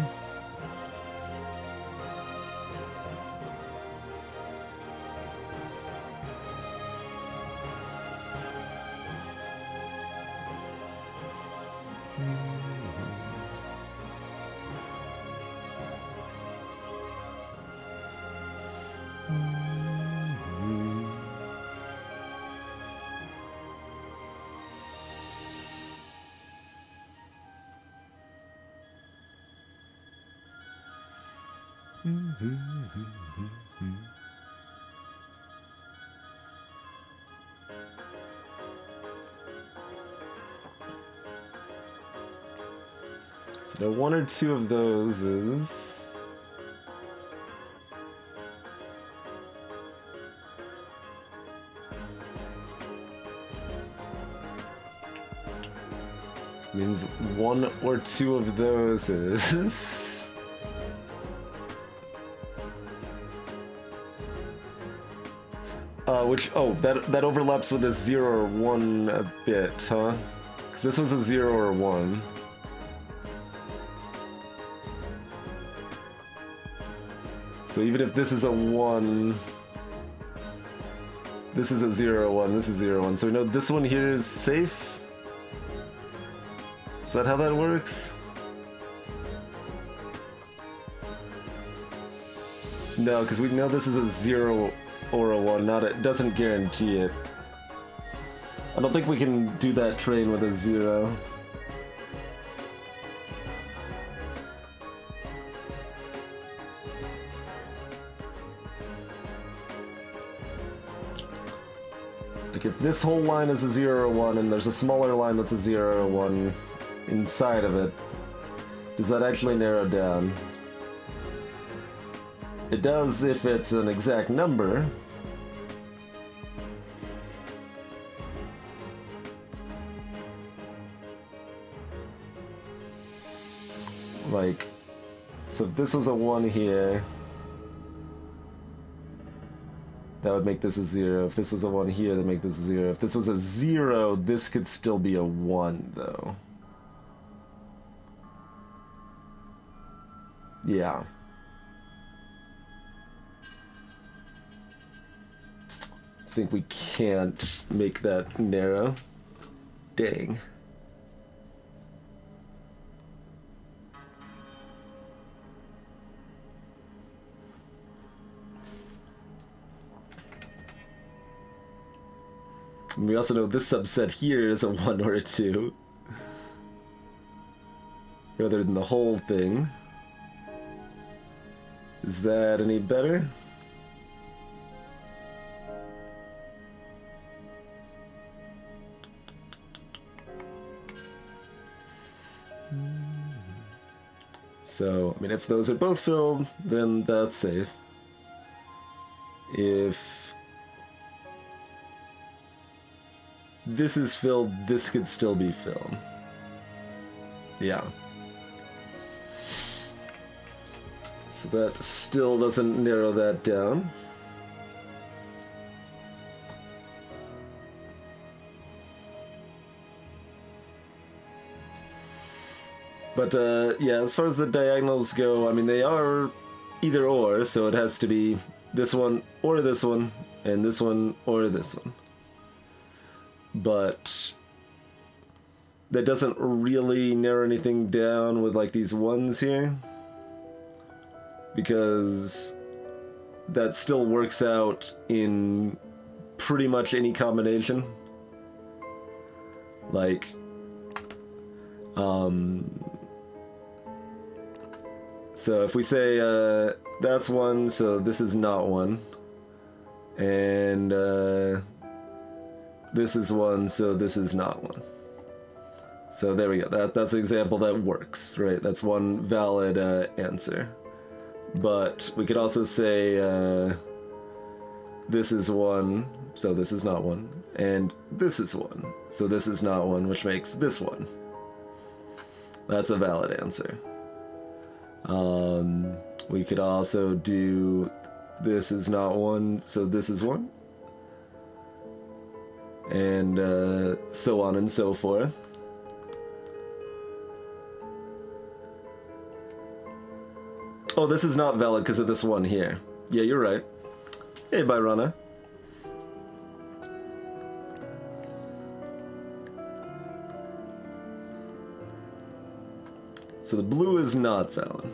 So now 1 or 2 of those is... means 1 or 2 of those is... that overlaps with a 0 or 1 a bit, huh? Because this was a 0 or 1. So even if this is a 1, this is a 0, 1, this is 0, 1. So we know this one here is safe? Is that how that works? No, because we know this is a 0 or a 1, it doesn't guarantee it. I don't think we can do that train with a 0. Like if this whole line is a 0 or 1 and there's a smaller line that's a 0 or 1 inside of it, does that actually narrow down? It does if it's an exact number. Like, so if this was a 1 here, that would make this a 0. If this was a 1 here, that would make this a 0. If this was a 0, this could still be a 1, though. Yeah. I think we can't make that narrow. Dang. And we also know this subset here is a 1 or a 2. Rather than the whole thing. Is that any better? So, I mean, if those are both filled, then that's safe. If this is filled, this could still be filled. Yeah. So that still doesn't narrow that down. But yeah, as far as the diagonals go, I mean, they are either or, so it has to be this one or this one, and this one or this one. But that doesn't really narrow anything down with like these ones here, because that still works out in pretty much any combination. Like, so if we say that's one, so this is not one, and this is one, so this is not one. So there we go. That's an example that works, right? That's one valid answer. But we could also say this is one, so this is not one, and this is one, so this is not one, which makes this one. That's a valid answer. We could also do this is not one, so this is one, and so on and so forth. Oh, this is not valid because of this one here. Yeah, you're right. Hey, Byrona. So the blue is not valid.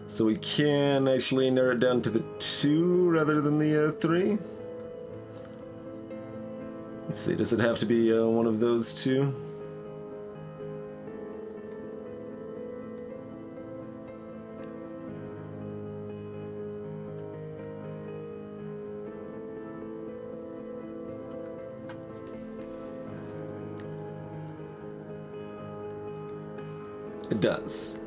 So we can actually narrow it down to the 2 rather than the 3. Let's see, does it have to be one of those two? It does.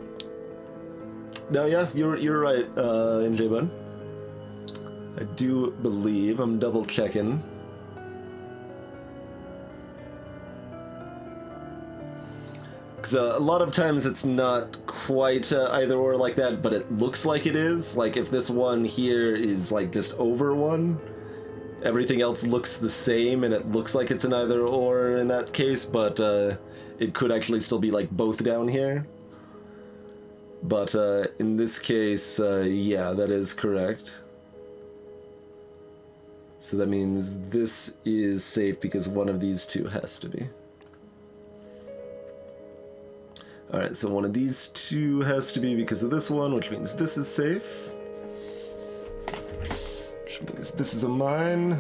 No, yeah, you're right, NJ-Bud. I do believe, I'm double checking. Because a lot of times it's not quite either or like that, but it looks like it is. Like if this one here is like just over one, everything else looks the same and it looks like it's an either or in that case, but it could actually still be like both down here. But in this case, yeah, that is correct. So that means this is safe because one of these two has to be. Alright, so one of these two has to be because of this one, which means this is safe. Which means this is a mine.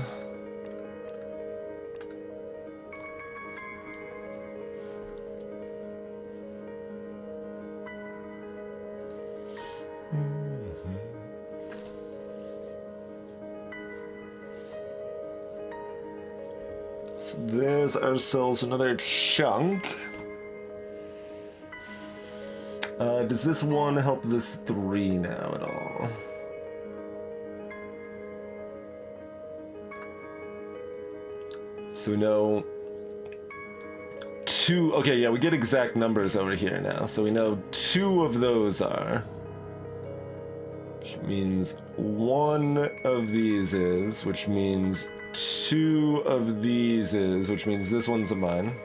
So there's ourselves another chunk. Does this one help this 3 now at all? So we know 2. Okay, yeah, we get exact numbers over here now. So we know 2 of those are. Which means 1 of these is, which means 2 of these is, which means this one's a mine.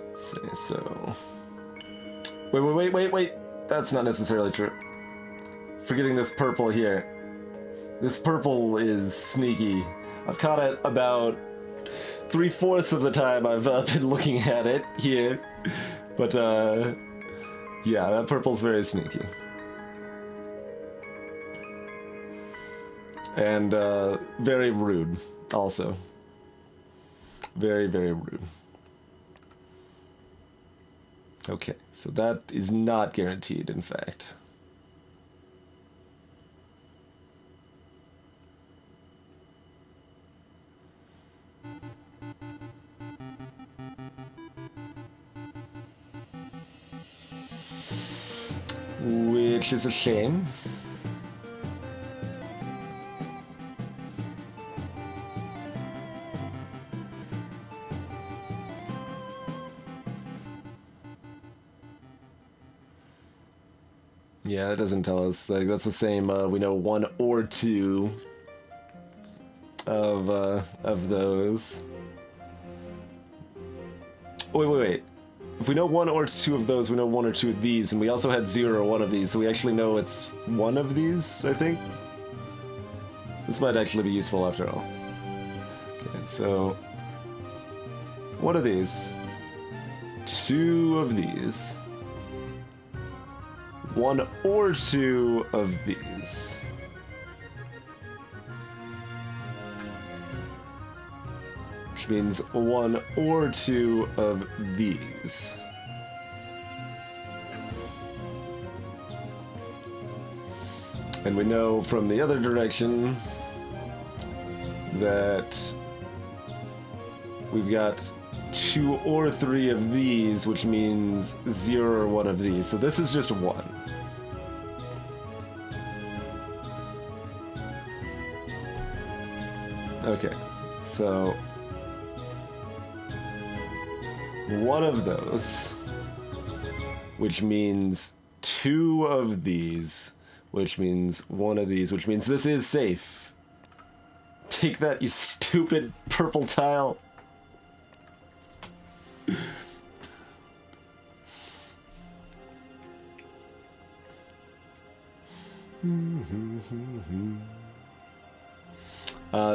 Let's see, so... Wait. That's not necessarily true. Forgetting this purple here. This purple is sneaky. I've caught it about 3/4 of the time I've been looking at it here. But, yeah, that purple's very sneaky. And, very rude, also. Very, very rude. Okay, so that is not guaranteed, in fact. which is a shame. Yeah, it doesn't tell us. Like, that's the same. We know 1 or 2 of those. Wait. If we know 1 or 2 of those, we know 1 or 2 of these, and we also had 0 or 1 of these, so we actually know it's 1 of these, I think. This might actually be useful after all. Okay, so 1 of these, 2 of these, 1 or 2 of these. Which means 1 or 2 of these. And we know from the other direction that we've got 2 or 3 of these, which means 0 or 1 of these. So this is just 1. Okay, so 1 of those, which means 2 of these, which means 1 of these, which means this is safe. Take that, you stupid purple tile.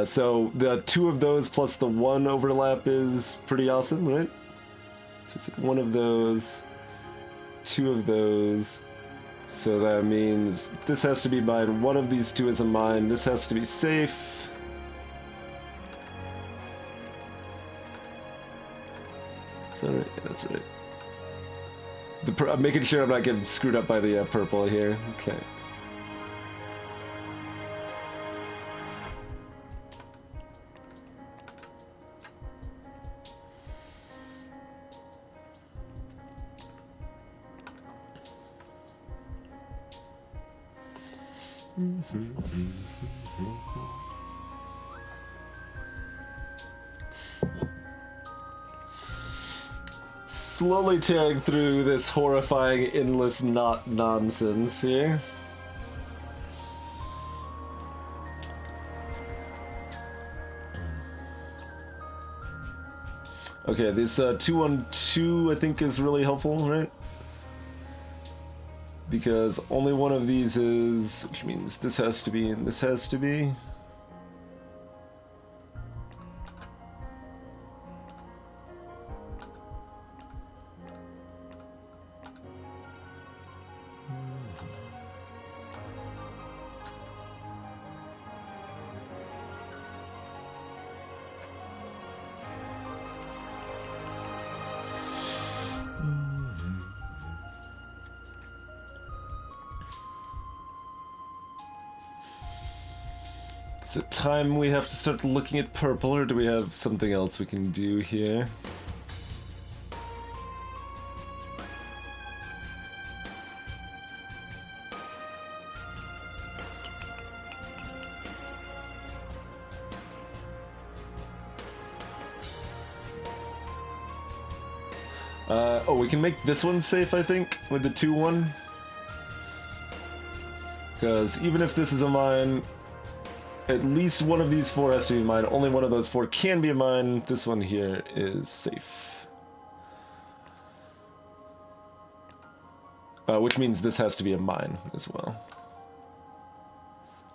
So the 2 of those plus the 1 overlap is pretty awesome, right? So it's 1 of those, 2 of those. So that means this has to be mine. 1 of these 2 is a mine. This has to be safe. Is that right? Yeah, that's right. I'm making sure I'm not getting screwed up by the purple here. Okay. Slowly tearing through this horrifying endless knot nonsense here. Okay, this 2-1-2 I think is really helpful, right? Because only 1 of these is, which means this has to be and this has to be. Is it time we have to start looking at purple, or do we have something else we can do here? Oh, we can make this one safe, I think, with the 2-1. Because even if this is a mine, at least 1 of these 4 has to be mine. Only 1 of those 4 can be a mine. This one here is safe. Which means this has to be a mine as well.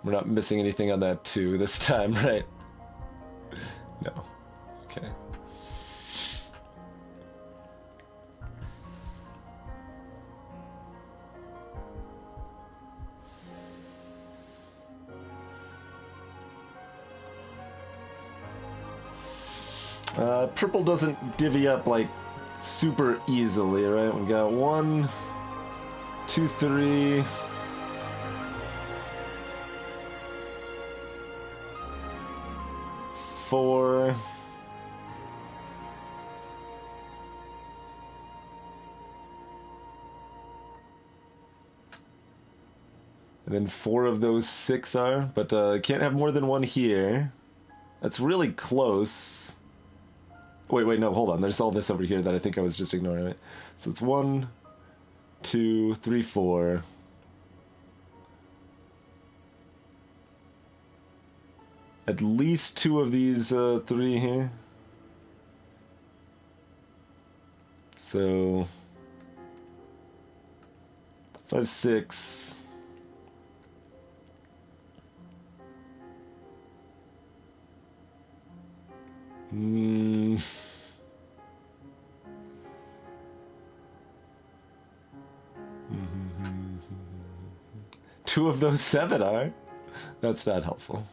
We're not missing anything on that 2 this time, right? No. Okay. Purple doesn't divvy up, like, super easily, right? We've got 1, 2, 3... 4... And then 4 of those 6 are, but can't have more than 1 here. That's really close. Wait, no, hold on. There's all this over here that I think I was just ignoring, right? So it's 1, 2, 3, 4. At least 2 of these 3 here. So 5, 6. Two of those 7 are. That's not helpful.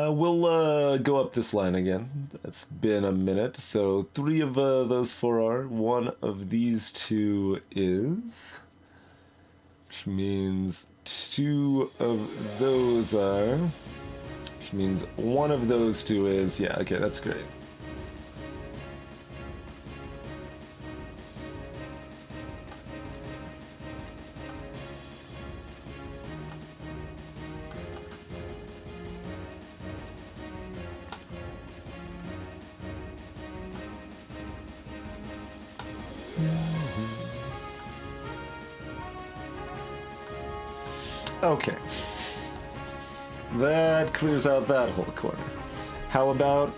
We'll go up this line again. It's been a minute. So 3 of those 4 are. 1 of these 2 is. Which means 2 of those are. Which means 1 of those 2 is. Yeah, okay, that's great. Okay. That clears out that whole corner. How about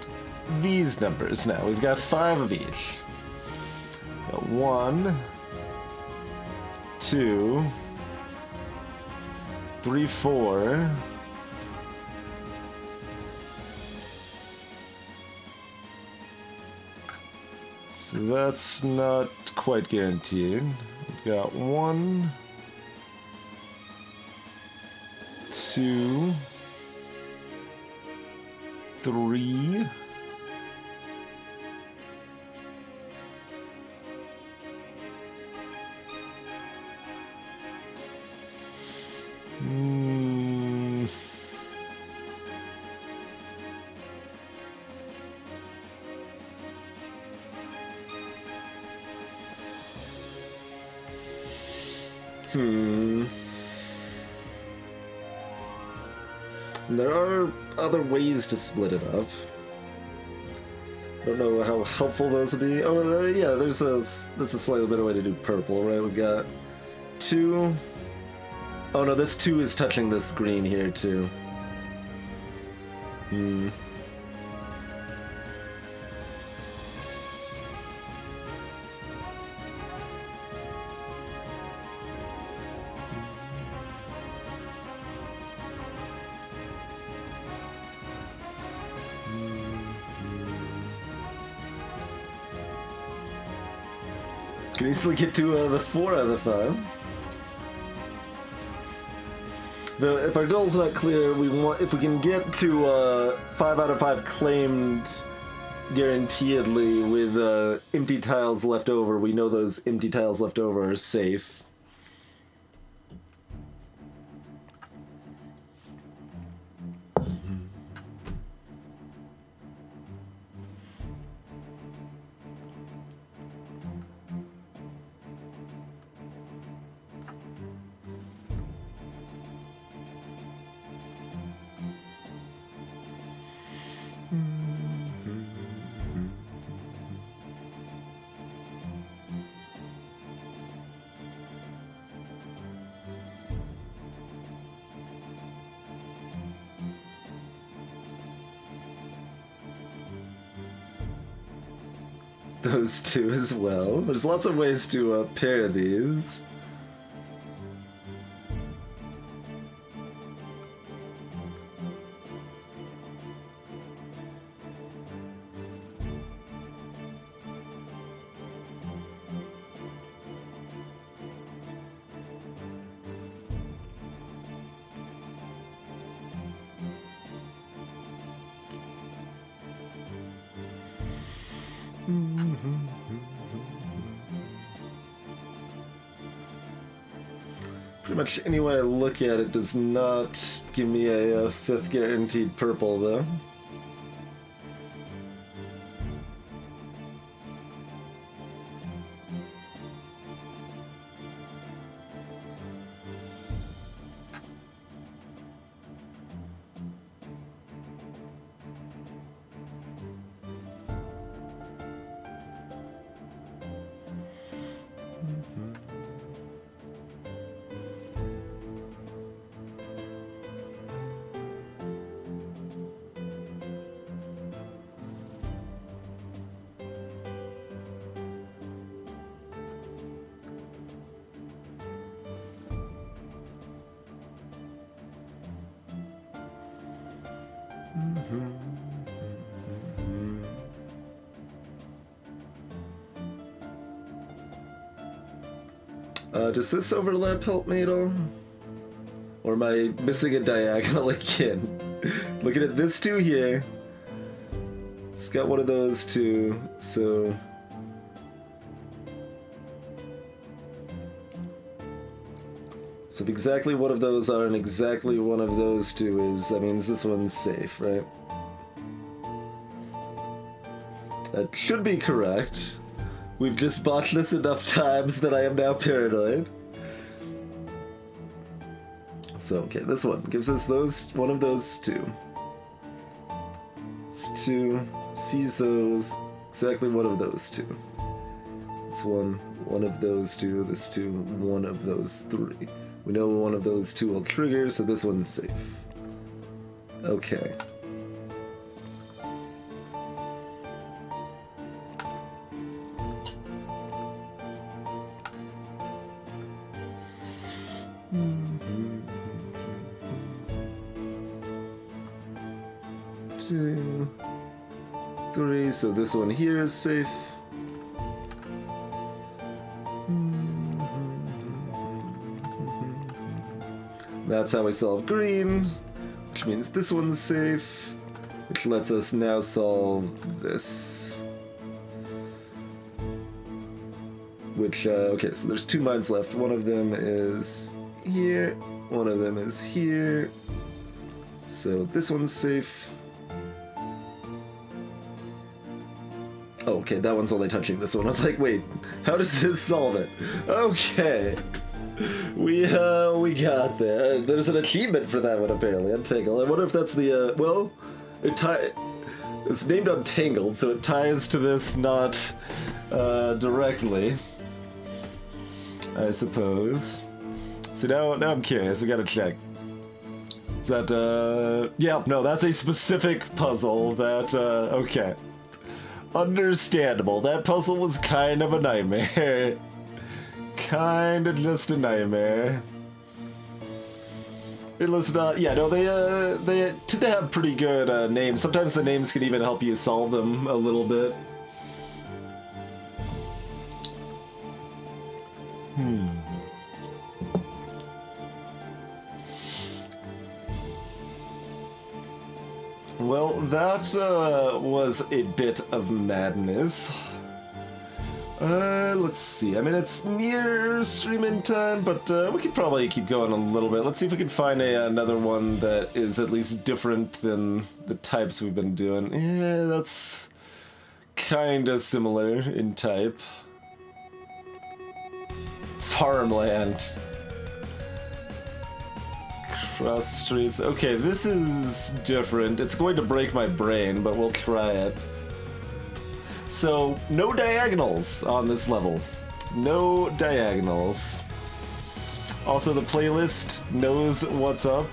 these numbers now? We've got 5 of each. Got 1, 2, 3, 4. So that's not quite guaranteed. We've got 1, 2, 3. There are other ways to split it up. I don't know how helpful those would be. Oh, yeah, that's a slightly better way to do purple, right? We've got 2. Oh no, this 2 is touching this green here too. Can easily get to the 4 out of the 5. Though, if our goal's not clear, if we can get to 5 out of 5 claimed guaranteedly with empty tiles left over, we know those empty tiles left over are safe. Those 2 as well. There's lots of ways to pair these. Pretty much any way I look at it does not give me a 5th guaranteed purple, though. Does this overlap help me at all? Or am I missing a diagonal again? Looking at this 2 here. It's got one of those 2, so... So if exactly one of those are and exactly one of those 2 is, that means this one's safe, right? That should be correct. We've just botched this enough times that I am now paranoid. So, okay, this one gives us one of those 2. This 2 sees those, exactly one of those 2. This one of those 2, this 2, one of those 3. We know one of those 2 will trigger, so this one's safe. Okay. Two, 3, so this one here is safe. That's how we solve green, which means this one's safe, which lets us now solve this. Which, okay, so there's 2 mines left. One of them is here, one of them is here. So this one's safe. Oh, okay, that one's only touching this one. I was like, wait, how does this solve it? Okay. We got there. There's an achievement for that one, apparently. Untangle. I wonder if that's the, well, it's named Untangled, so it ties to this not, directly. I suppose. So now I'm curious. We gotta check. Is that, yeah, no, that's a specific puzzle that, okay. Understandable. That puzzle was kind of a nightmare. Kinda just a nightmare. It was not, yeah, no, they tend to have pretty good names. Sometimes the names can even help you solve them a little bit. Well, that was a bit of madness. Let's see. I mean, it's near streaming time, but we could probably keep going a little bit. Let's see if we can find another one that is at least different than the types we've been doing. Yeah, that's kind of similar in type. Farmland. Cross streets. Okay, this is different. It's going to break my brain, but we'll try it. So, no diagonals on this level. No diagonals. Also, the playlist knows what's up,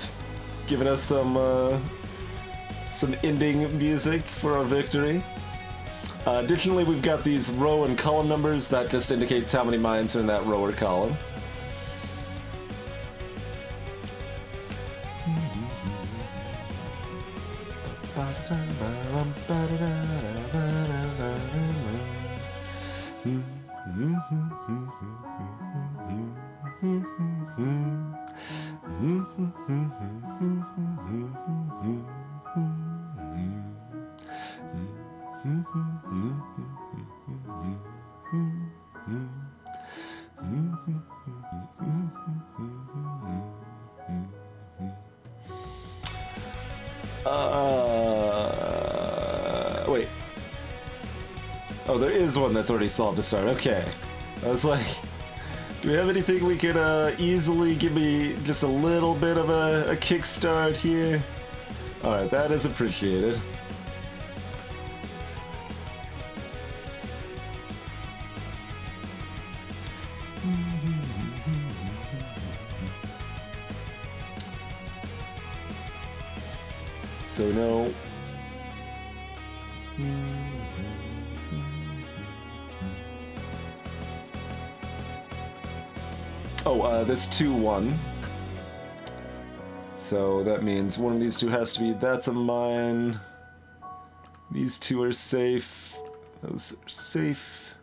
giving us some ending music for our victory. Additionally, we've got these row and column numbers. That just indicates how many mines are in that row or column. Wait. Oh, there is one that's already solved to start. Okay. I was like, do we have anything we could easily give me just a little bit of a kickstart here? Alright, that is appreciated. So no. Oh, this 2-1. So that means one of these two has to be, that's a mine. These two are safe. Those are safe.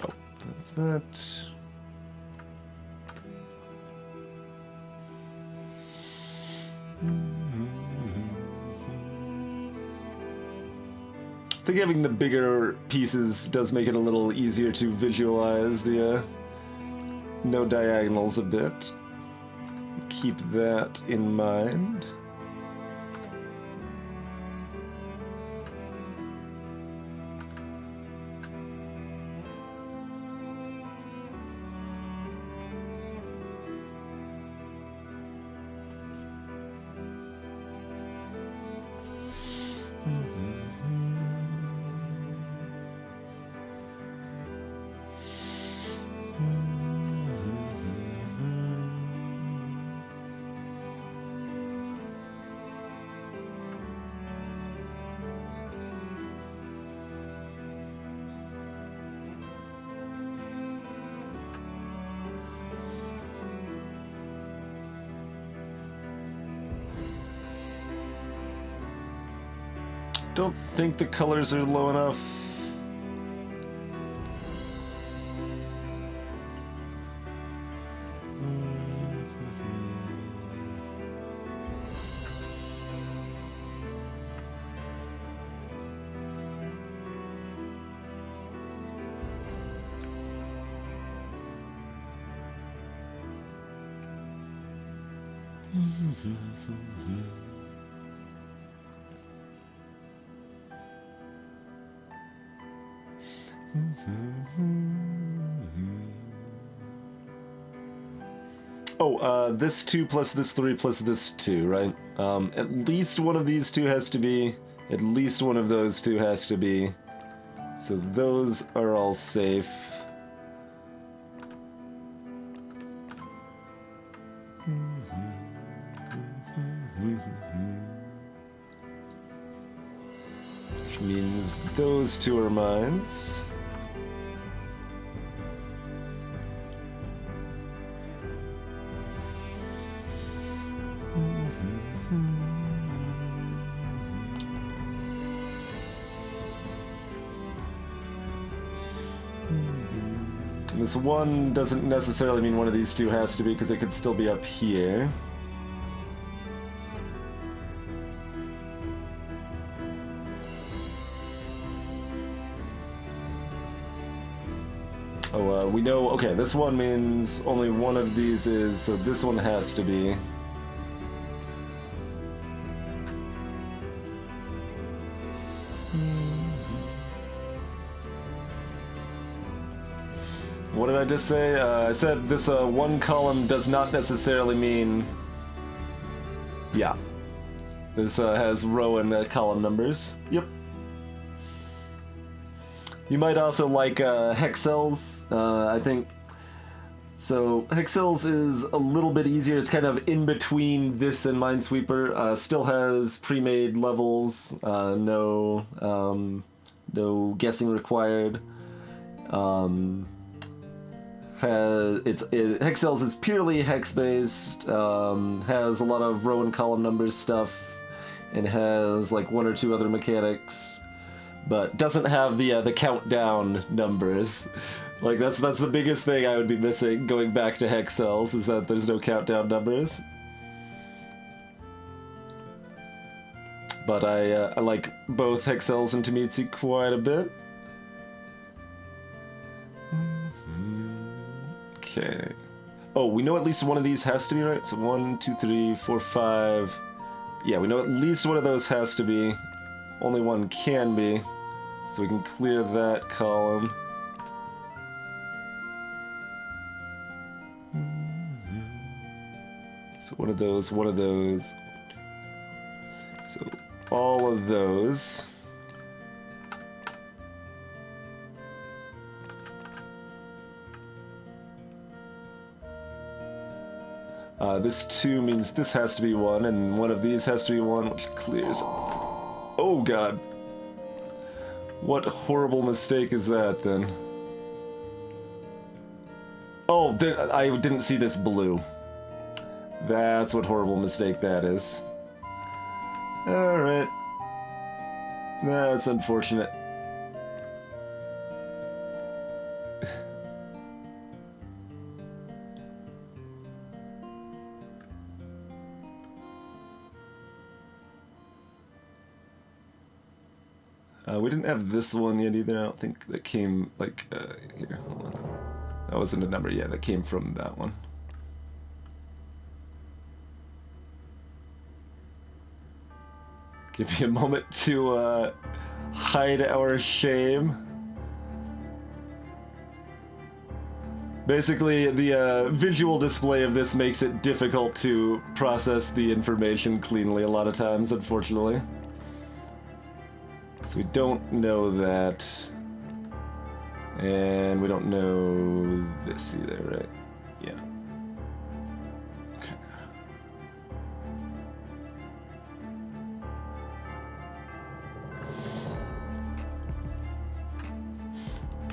Oh, that's that. I think having the bigger pieces does make it a little easier to visualize the no diagonals a bit. Keep that in mind. Don't think the colors are low enough. Oh, this 2 plus this 3 plus this 2, right? At least one of these two has to be. At least one of those two has to be. So those are all safe. Which means those two are mines. This one doesn't necessarily mean one of these two has to be, because it could still be up here. Oh, we know, okay, this one means only one of these is, so this one has to be. What did I just say? I said this one column does not necessarily mean... Yeah. This has row and column numbers. Yep. You might also like hexels, I think. So hexels is a little bit easier. It's kind of in between this and Minesweeper. Still has pre-made levels. No guessing required. Hexels is purely hex-based, has a lot of row and column numbers stuff, and has like one or two other mechanics, but doesn't have the countdown numbers. Like that's the biggest thing I would be missing going back to Hexels, is that there's no countdown numbers. but I like both Hexels and Tametsi quite a bit. Okay. Oh, we know at least one of these has to be, right? So 1, 2, 3, 4, 5. Yeah, we know at least one of those has to be. Only one can be. So we can clear that column. So one of those, one of those. So all of those. This 2 means this has to be 1, and one of these has to be 1, which clears. Oh god. What horrible mistake is that, then? Oh, I didn't see this blue. That's what horrible mistake that is. Alright. That's unfortunate. We didn't have this one yet either. I don't think that came, like, here, hold on. That wasn't a number, yeah, that came from that one. Give me a moment to, hide our shame. Basically, the, visual display of this makes it difficult to process the information cleanly a lot of times, unfortunately. So we don't know that. And we don't know this either, right? Yeah.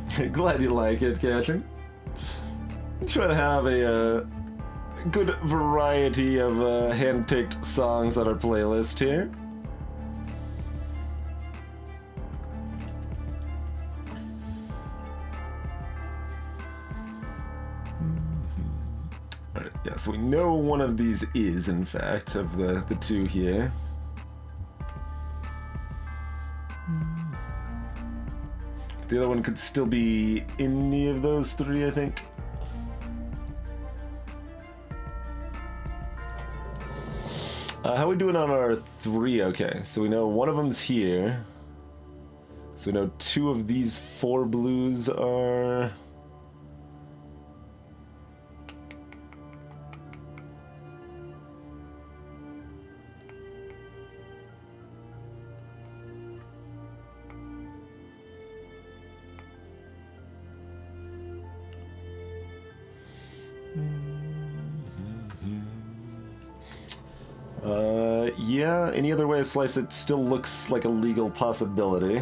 Okay. Glad you like it, Catherine. Try to have a good variety of hand-picked songs on our playlist here. Alright, yeah, so we know one of these is, in fact, of the 2 here. The other one could still be any of those 3, I think. How are we doing on our 3? Okay, so we know one of them's here. So we know 2 of these 4 blues are... Yeah, any other way to slice it still looks like a legal possibility.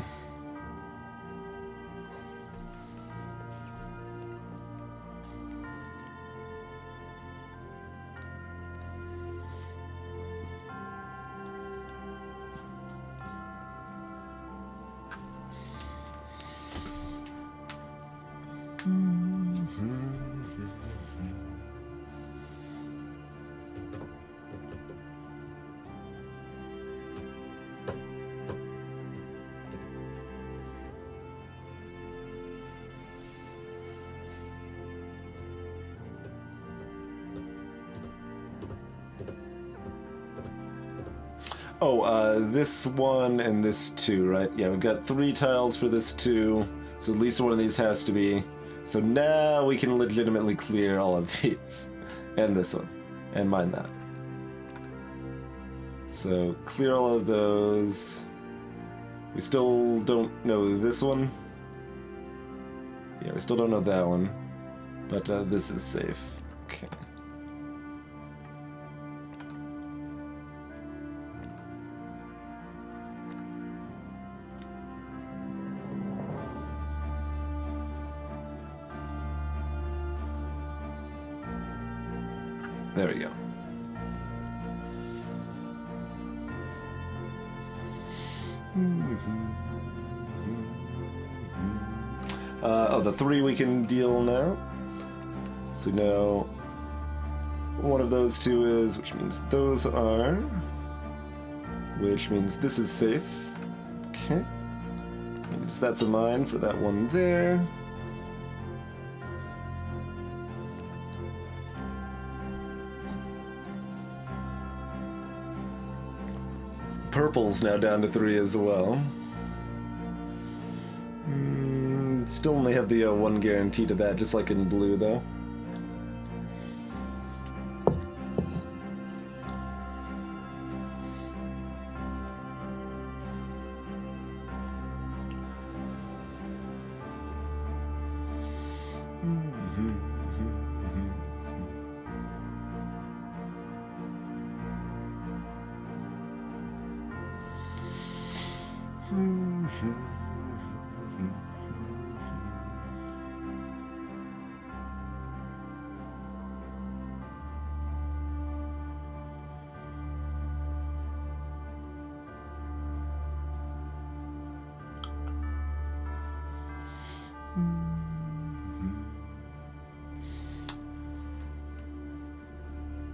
Oh, this one and this 2, right? Yeah, we've got 3 tiles for this 2, so at least one of these has to be. So now we can legitimately clear all of these. And this one. And mine that. So clear all of those. We still don't know this one. Yeah, we still don't know that one. But this is safe. Okay. There we go. Oh, the 3 we can deal now. So we know one of those 2 is, which means those are which means this is safe. Okay. Means that's a mine for that one there. Purple's now down to 3 as well. Still only have the 1 guarantee to that, just like in blue, though.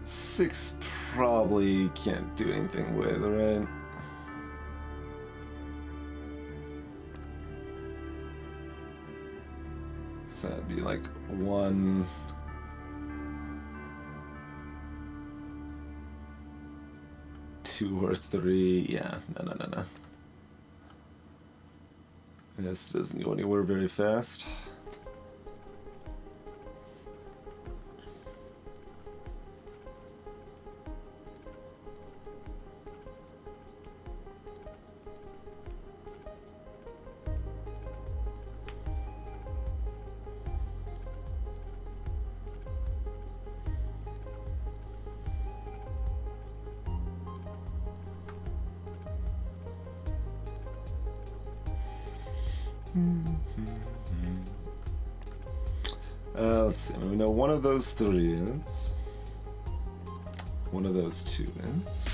Six probably can't do anything with, right? So that'd be like 1. Two or 3. Yeah, no. This doesn't go anywhere very fast. Let's see. We know one of those 3 is. One of those 2 is.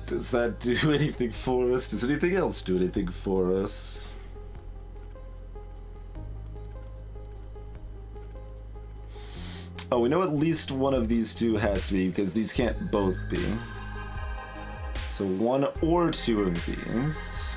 Does that do anything for us? Does anything else do anything for us? Oh, we know at least one of these 2 has to be, because these can't both be. So 1 or 2 of these.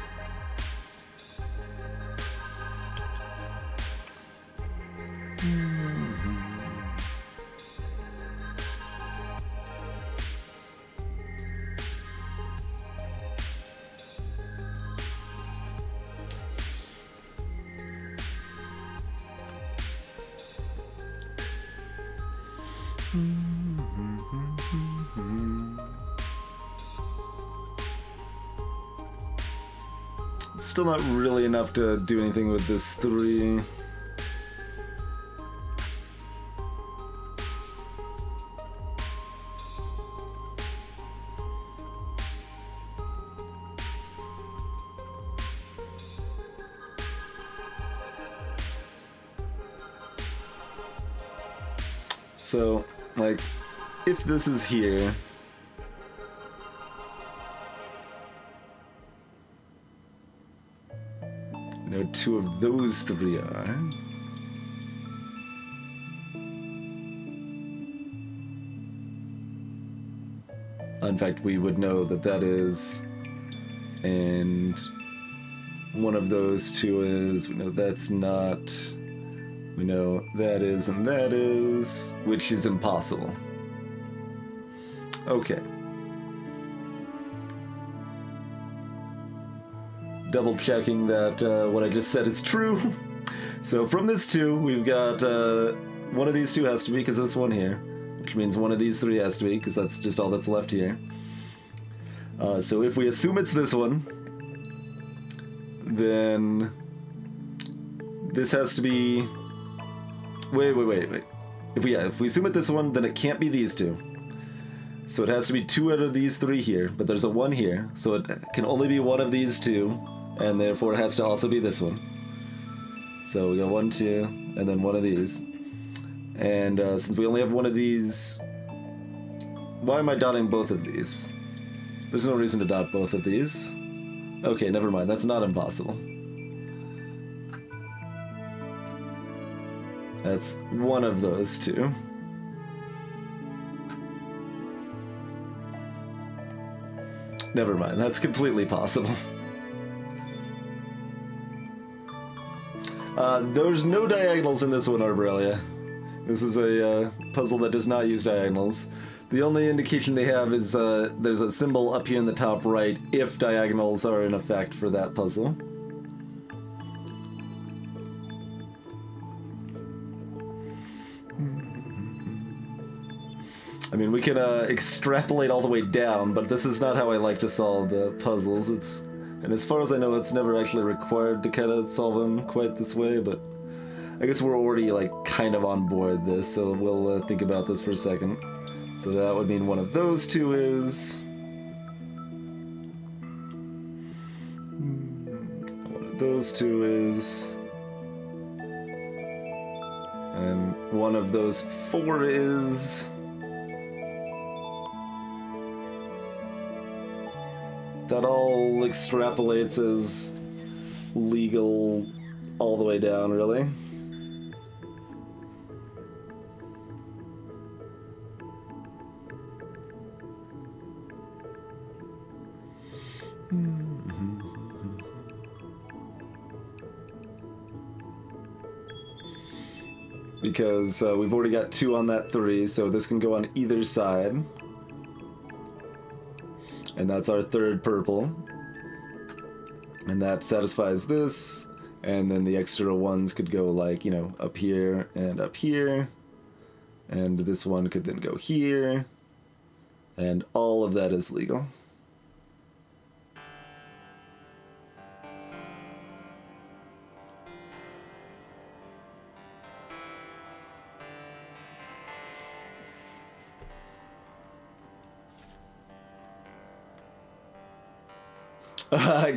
It's still not really enough to do anything with this 3. So, like, if this is here, you know, 2 of those 3 are. In fact, we would know that that is, and one of those 2 is, we know that's not. We know that is and that is, which is impossible. Okay. Double checking that what I just said is true. So from this 2, we've got one of these two has to be because this one here, which means one of these three has to be because that's just all that's left here. So if we assume it's this one, then this has to be... Wait. If we assume it's this one, then it can't be these two. So it has to be two out of these three here, but there's a one here, so it can only be one of these two, and therefore it has to also be this one. So we got 1, 2, and then one of these. And since we only have one of these... Why am I dotting both of these? There's no reason to dot both of these. Okay, never mind. That's not impossible. That's one of those two. Never mind. That's completely possible. There's no diagonals in this one, Arborelia. This is a puzzle that does not use diagonals. The only indication they have is there's a symbol up here in the top right if diagonals are in effect for that puzzle. I mean, we can extrapolate all the way down, but this is not how I like to solve the puzzles. And as far as I know, it's never actually required to kind of solve them quite this way, but I guess we're already, like, kind of on board this, so we'll think about this for a second. So that would mean one of those two is... One of those two is... And one of those four is... That all extrapolates as legal all the way down, really. Because we've already got 2 on that 3, so this can go on either side. And that's our third purple. And that satisfies this. And then the extra ones could go, like, you know, up here and up here. And this one could then go here. And all of that is legal.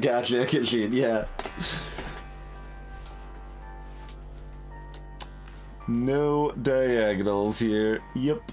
Gotcha, Kishin, yeah. No diagonals here. Yep.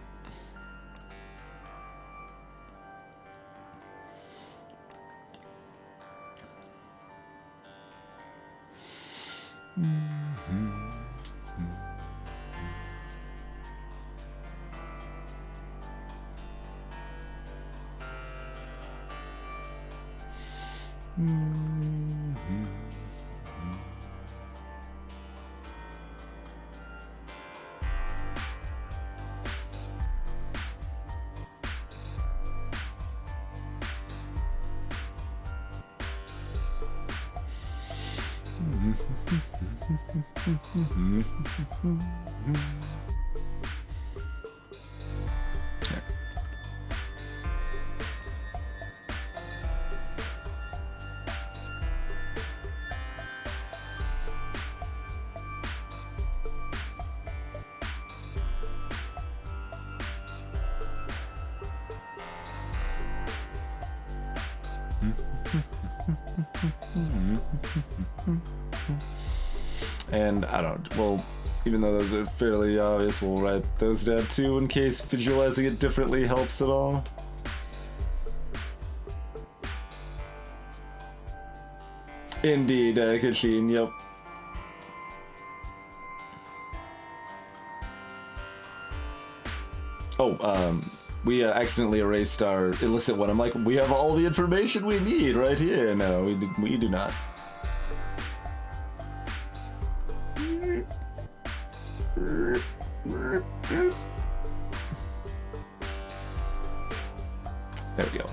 And I don't, well, even though those are fairly obvious, we'll write those down too in case visualizing it differently helps at all. Indeed, Kashin, yep. Oh, we accidentally erased our illicit one. I'm like, we have all the information we need right here. No, we do not. There we go.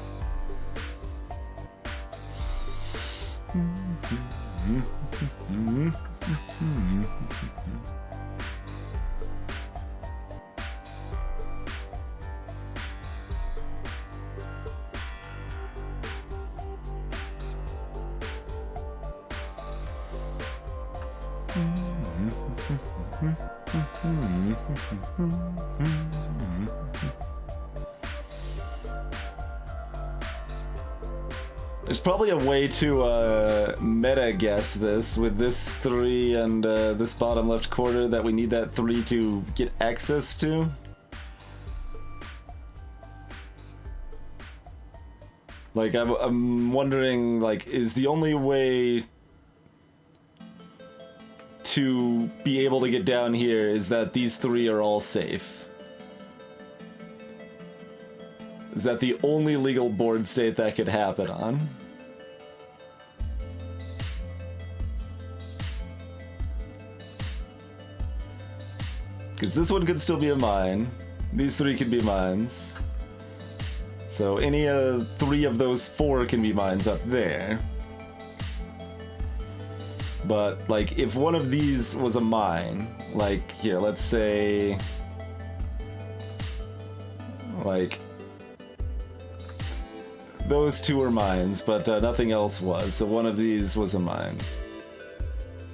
There's probably a way to meta guess this with this 3 and this bottom left corner that we need that 3 to get access to. Like, I'm wondering, like, is the only way to be able to get down here is that these 3 are all safe? Is that the only legal board state that could happen on? Because this one could still be a mine. These 3 could be mines. So any 3 of those 4 can be mines up there. But, like, if one of these was a mine, like, here, let's say... like... those 2 were mines, but nothing else was, so one of these was a mine.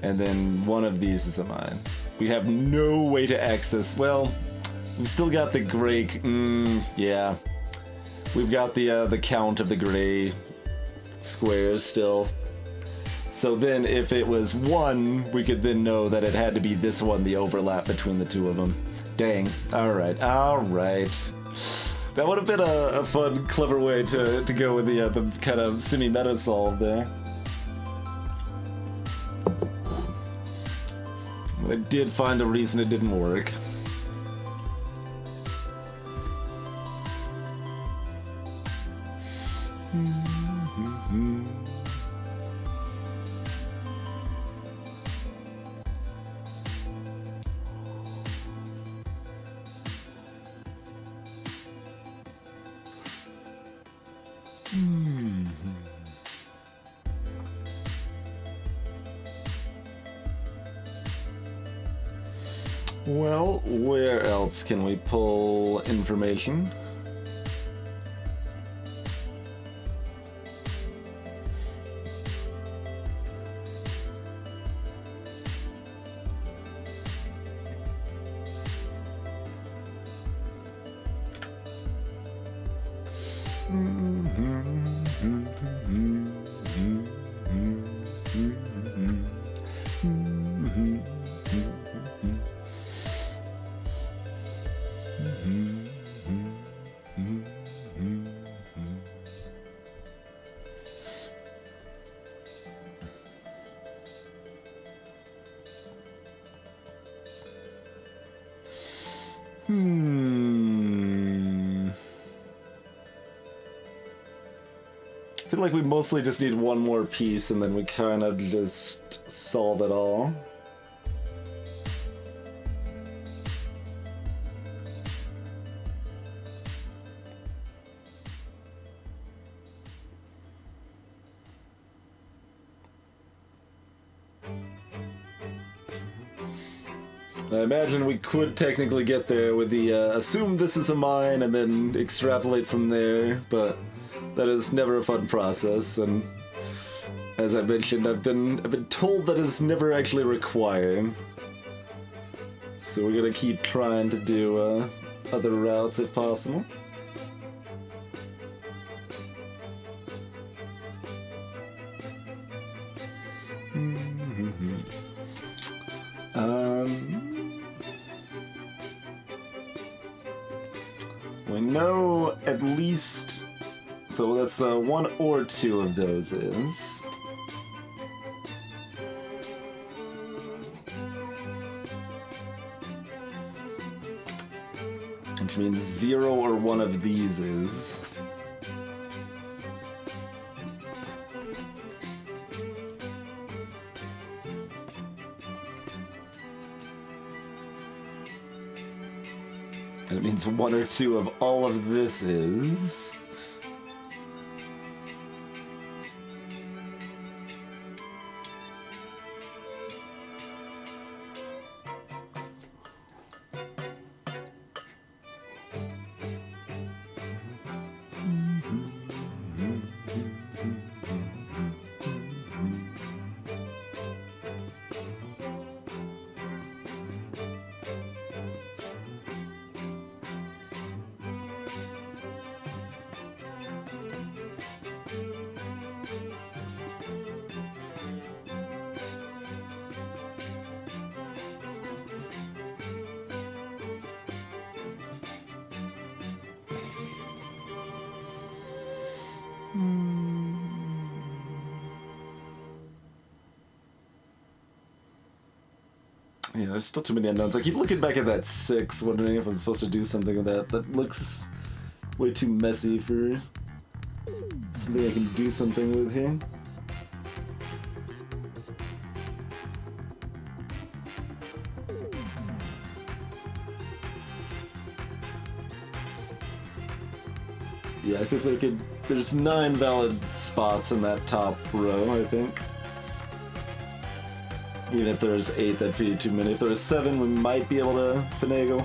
And then one of these is a mine. We have no way to access... well, we've still got the gray... yeah. We've got the count of the gray squares still. So then if it was 1, we could then know that it had to be this one, the overlap between the 2 of them. Dang. Alright, alright. That would have been a fun, clever way to go with the kind of semi-meta solve there. But I did find a reason it didn't work. Well, where else can we pull information? I feel like we mostly just need one more piece and then we kind of just solve it all. I imagine we could technically get there with the assume this is a mine and then extrapolate from there, but that is never a fun process, and as I mentioned, I've been told that it's never actually required. So we're gonna keep trying to do other routes if possible. We know at least, so that's 1 or 2 of those is. Which means 0 or 1 of these is. And it means 1 or 2 of all of this is. Yeah, there's still too many unknowns. I keep looking back at that 6, wondering if I'm supposed to do something with that. That looks way too messy for something I can do something with here. Yeah, because there's 9 valid spots in that top row, I think. Even if there's 8, that'd be too many. If there was 7, we might be able to finagle.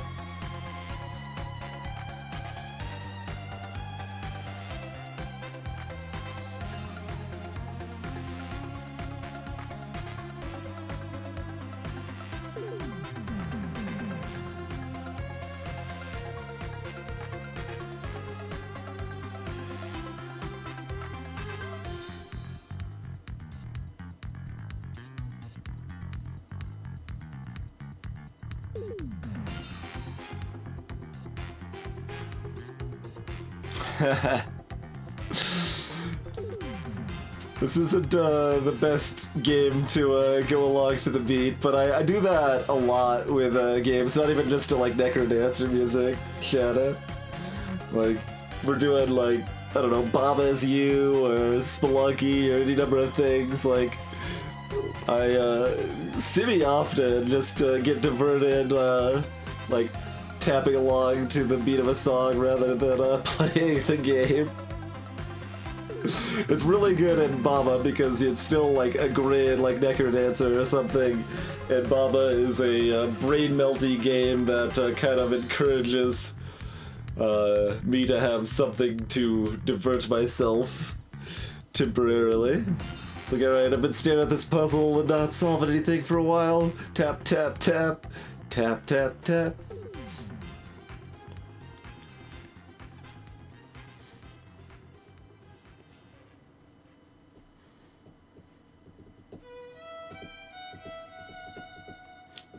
This isn't the best game to go along to the beat, but I do that a lot with games, not even just to like Necrodancer music, Shadow. Like, we're doing like, I don't know, Baba Is You or Spelunky or any number of things. Like, I semi-often just get diverted, like, tapping along to the beat of a song rather than playing the game. It's really good in Baba because it's still like a grid like Necrodancer or something, and Baba is a brain-melty game that kind of encourages me to have something to divert myself temporarily. It's like, alright, I've been staring at this puzzle and not solving anything for a while. Tap, tap, tap. Tap, tap, tap.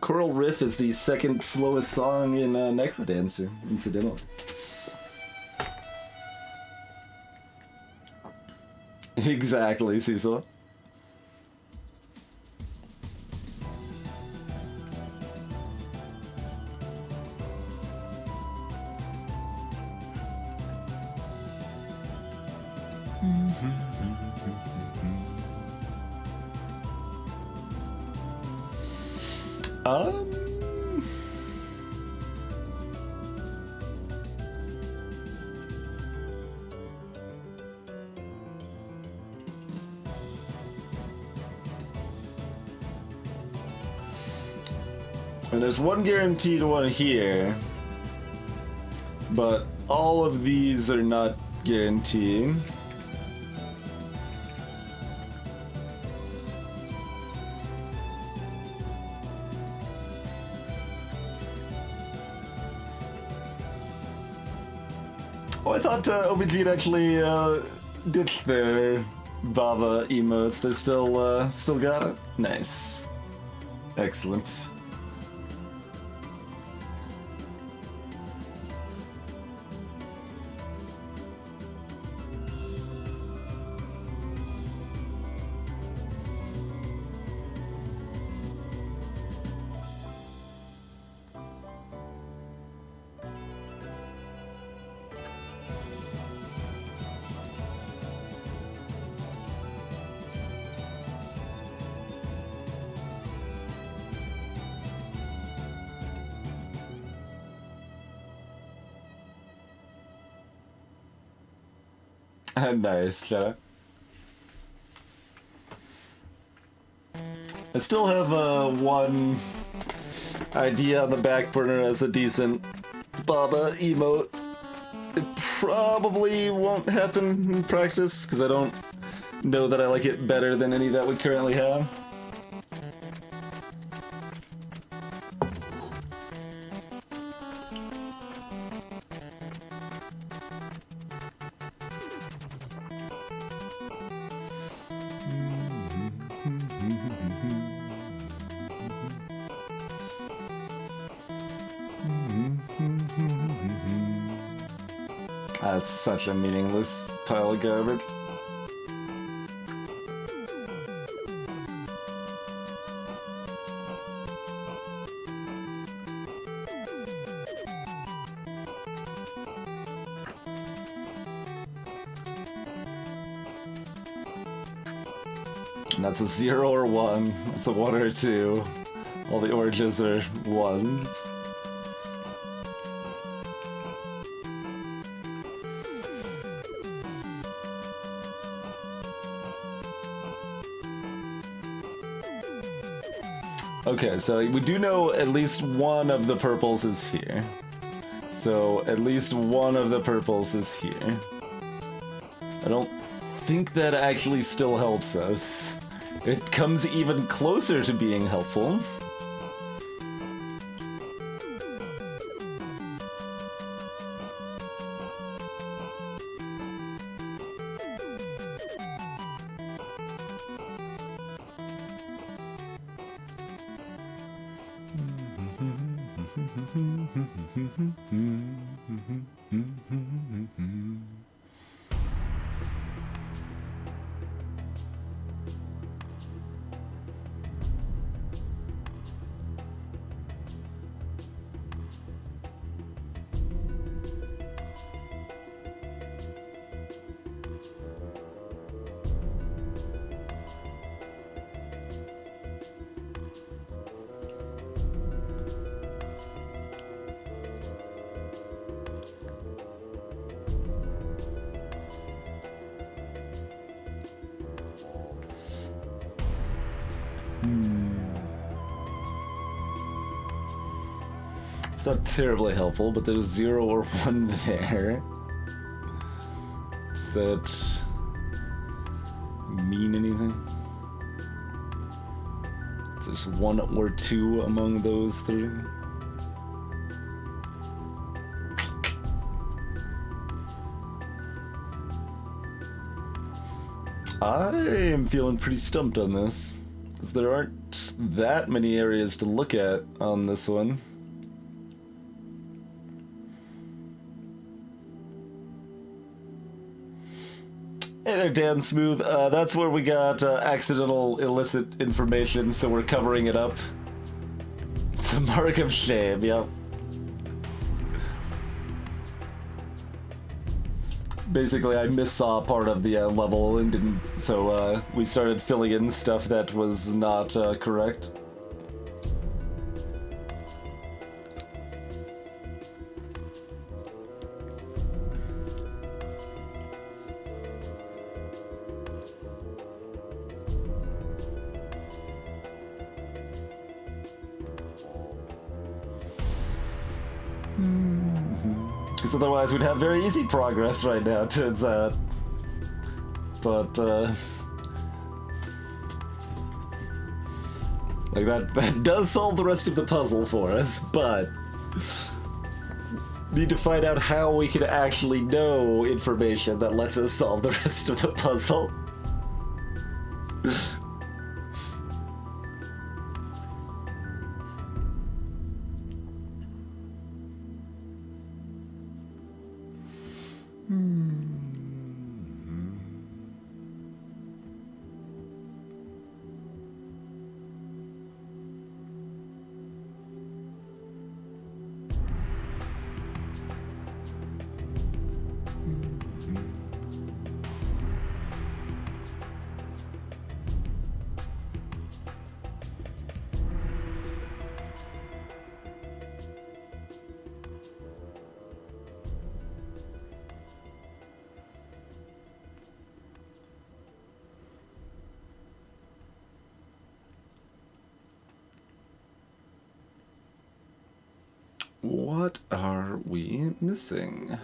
Coral Riff is the second slowest song in Necrodancer, incidentally. Exactly, Cecil. And there's one guaranteed one here, but all of these are not guaranteed. Oh, I thought OBG actually ditched their Baba emotes. They still got it? Nice. Excellent. Nice, Shadow. I still have one idea on the back burner as a decent Baba emote. It probably won't happen in practice because I don't know that I like it better than any that we currently have. That's such a meaningless pile of garbage. And that's a 0 or 1. That's a 1 or 2. All the oranges are 1s. Okay, so we do know at least one of the purples is here. So at least one of the purples is here. I don't think that actually still helps us. It comes even closer to being helpful. It's not terribly helpful, but there's 0 or 1 there. Does that mean anything? Is there 1 or 2 among those 3? I am feeling pretty stumped on this, because there aren't that many areas to look at on this one. Hey there, Dan Smooth. That's where we got accidental illicit information, so we're covering it up. It's a mark of shame, yep. Basically, I missaw part of the level and didn't, so we started filling in stuff that was not correct. Because otherwise we'd have very easy progress right now, turns out. But, like, that does solve the rest of the puzzle for us, but need to find out how we can actually know information that lets us solve the rest of the puzzle. What are we missing?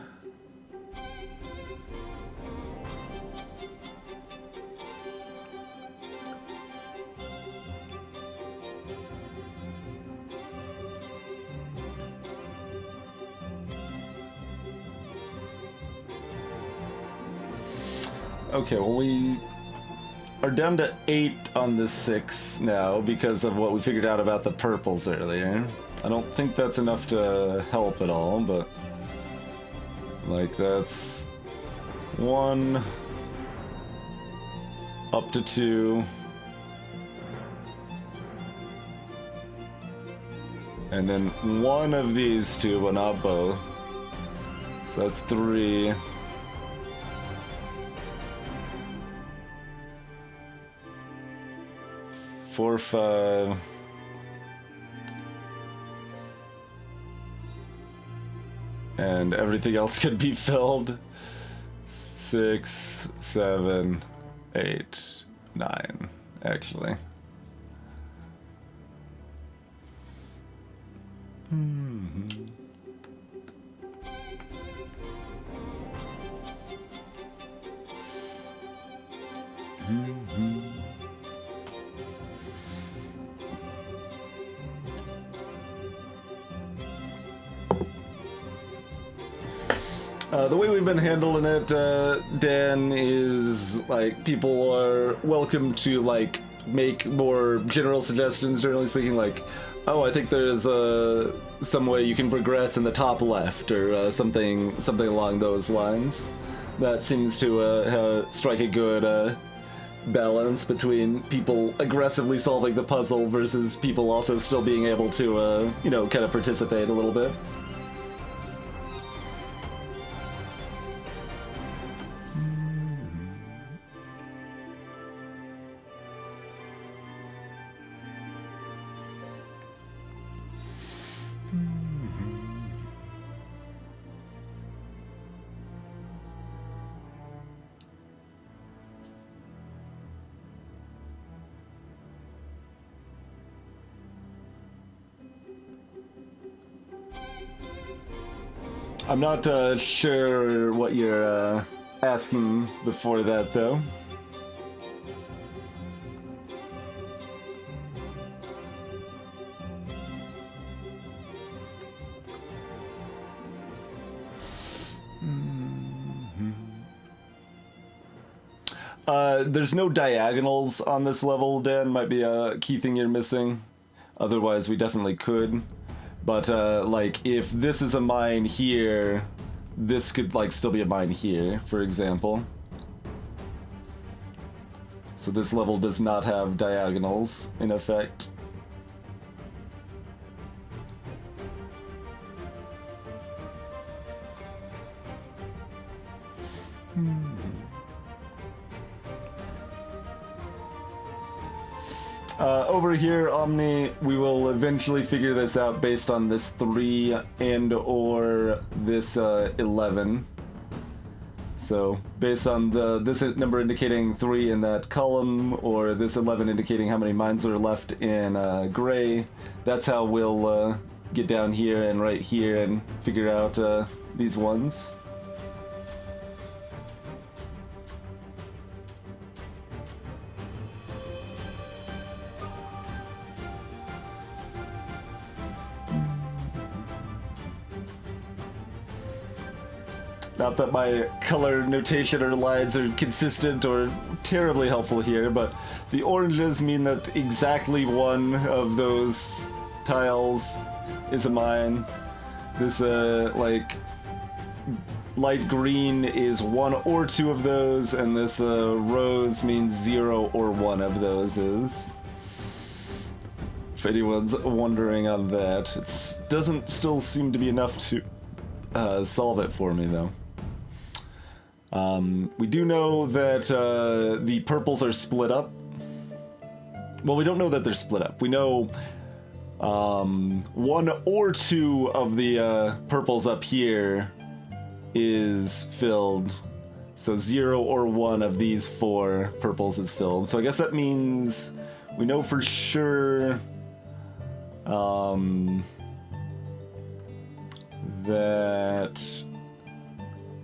Okay, well, we are down to 8 on the 6 now because of what we figured out about the purples earlier. I don't think that's enough to help at all, but... Like, that's 1 up to 2. And then 1 of these 2, but not both. So that's 3. Four, 5. And everything else could be filled. 6, 7, 8, 9, actually. The way we've been handling it, Dan, is like people are welcome to like make more general suggestions. Generally speaking, like, oh, I think there's some way you can progress in the top left, or something along those lines. That seems to strike a good balance between people aggressively solving the puzzle versus people also still being able to, you know, kind of participate a little bit. I'm not sure what you're asking before that, though. There's no diagonals on this level, Dan. Might be a key thing you're missing. Otherwise, we definitely could. But, like, if this is a mine here, this could, like, still be a mine here, for example. So this level does not have diagonals, in effect. Over here, Omni, we will eventually figure this out based on this 3 and or this 11. So, based on this number indicating 3 in that column, or this 11 indicating how many mines are left in gray, that's how we'll get down here and right here and figure out these ones. Not that my color notation or lines are consistent or terribly helpful here, but the oranges mean that exactly one of those tiles is a mine. This, like, light green is 1 or 2 of those, and this, rose means 0 or 1 of those is. If anyone's wondering on that, it doesn't still seem to be enough to solve it for me, though. We do know that the purples are split up. Well, we don't know that they're split up. We know 1 or 2 of the purples up here is filled. So 0 or 1 of these 4 purples is filled. So I guess that means we know for sure that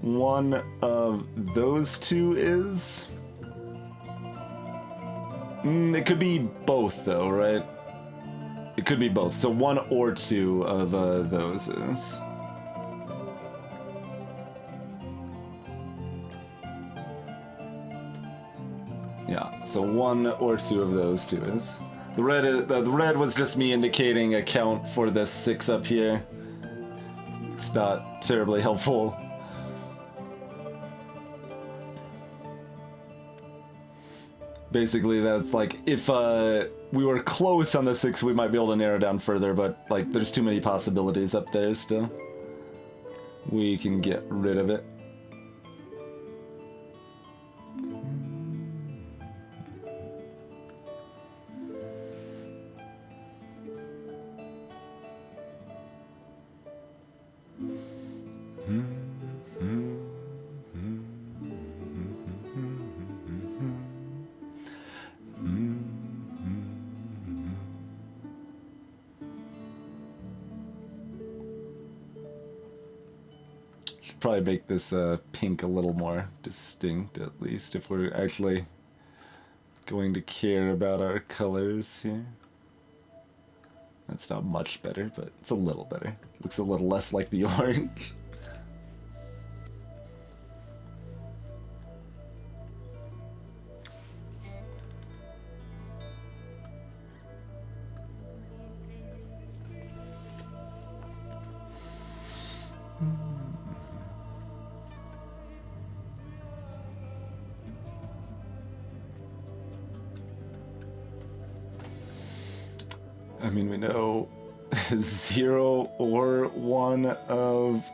1 of those 2 is? It could be both, though, right? It could be both. So 1 or 2 of those is. Yeah, so 1 or 2 of those 2 is. The red was just me indicating a count for the 6 up here. It's not terribly helpful.
Basically, that's like, if we were close on the 6, we might be able to narrow down further, but like, there's too many possibilities up there still. We can get rid of it. Should probably make this pink a little more distinct, at least, if we're actually going to care about our colors here. That's not much better, but it's a little better. Looks a little less like the orange. I mean, we know 0 or 1 of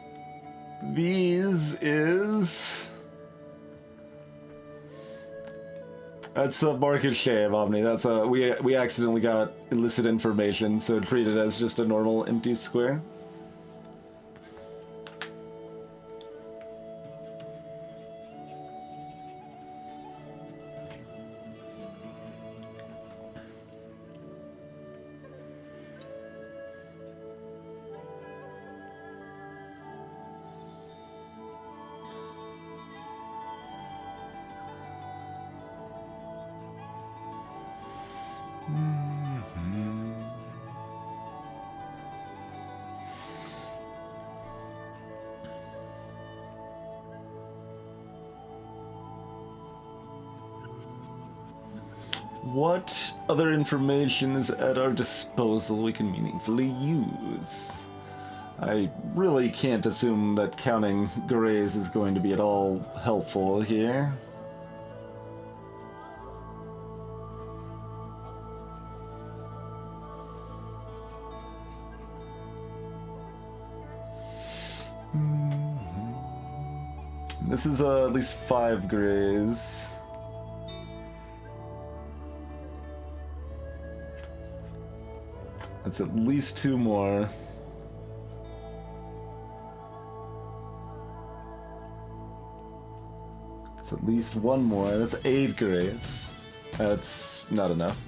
these is... That's a market shave, Omni. That's a... We accidentally got illicit information, so treat it as just a normal empty square. What other information is at our disposal we can meaningfully use? I really can't assume that counting grays is going to be at all helpful here. This is at least 5 grays. That's at least 2 more. It's at least 1 more. That's 8 grays. That's not enough.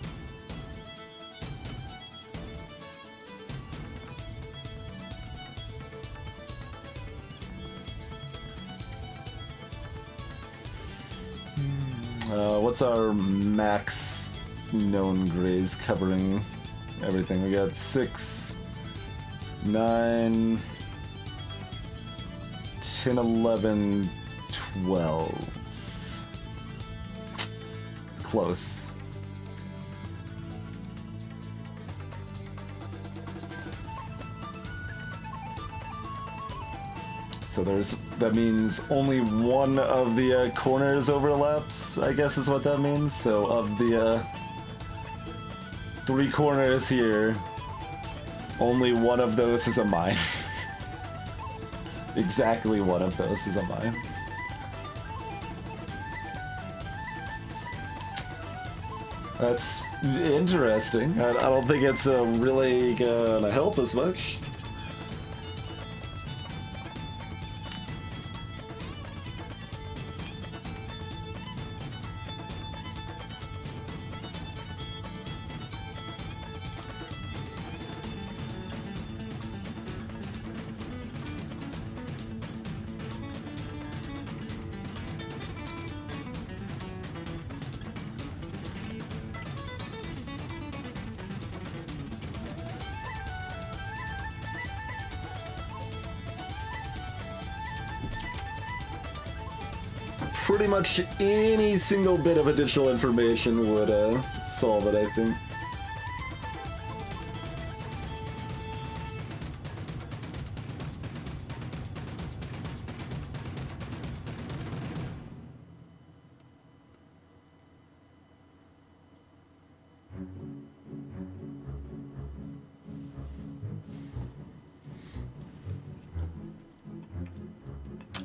What's our max known grays covering everything? We got 6, 9, 10, 11, 12. Close. So that means only 1 of the corners overlaps, I guess is what that means. So of the 3 corners here, only 1 of those is a mine. Exactly 1 of those is a mine. That's interesting. I don't think it's really gonna help us much. Pretty much any single bit of additional information would solve it, I think.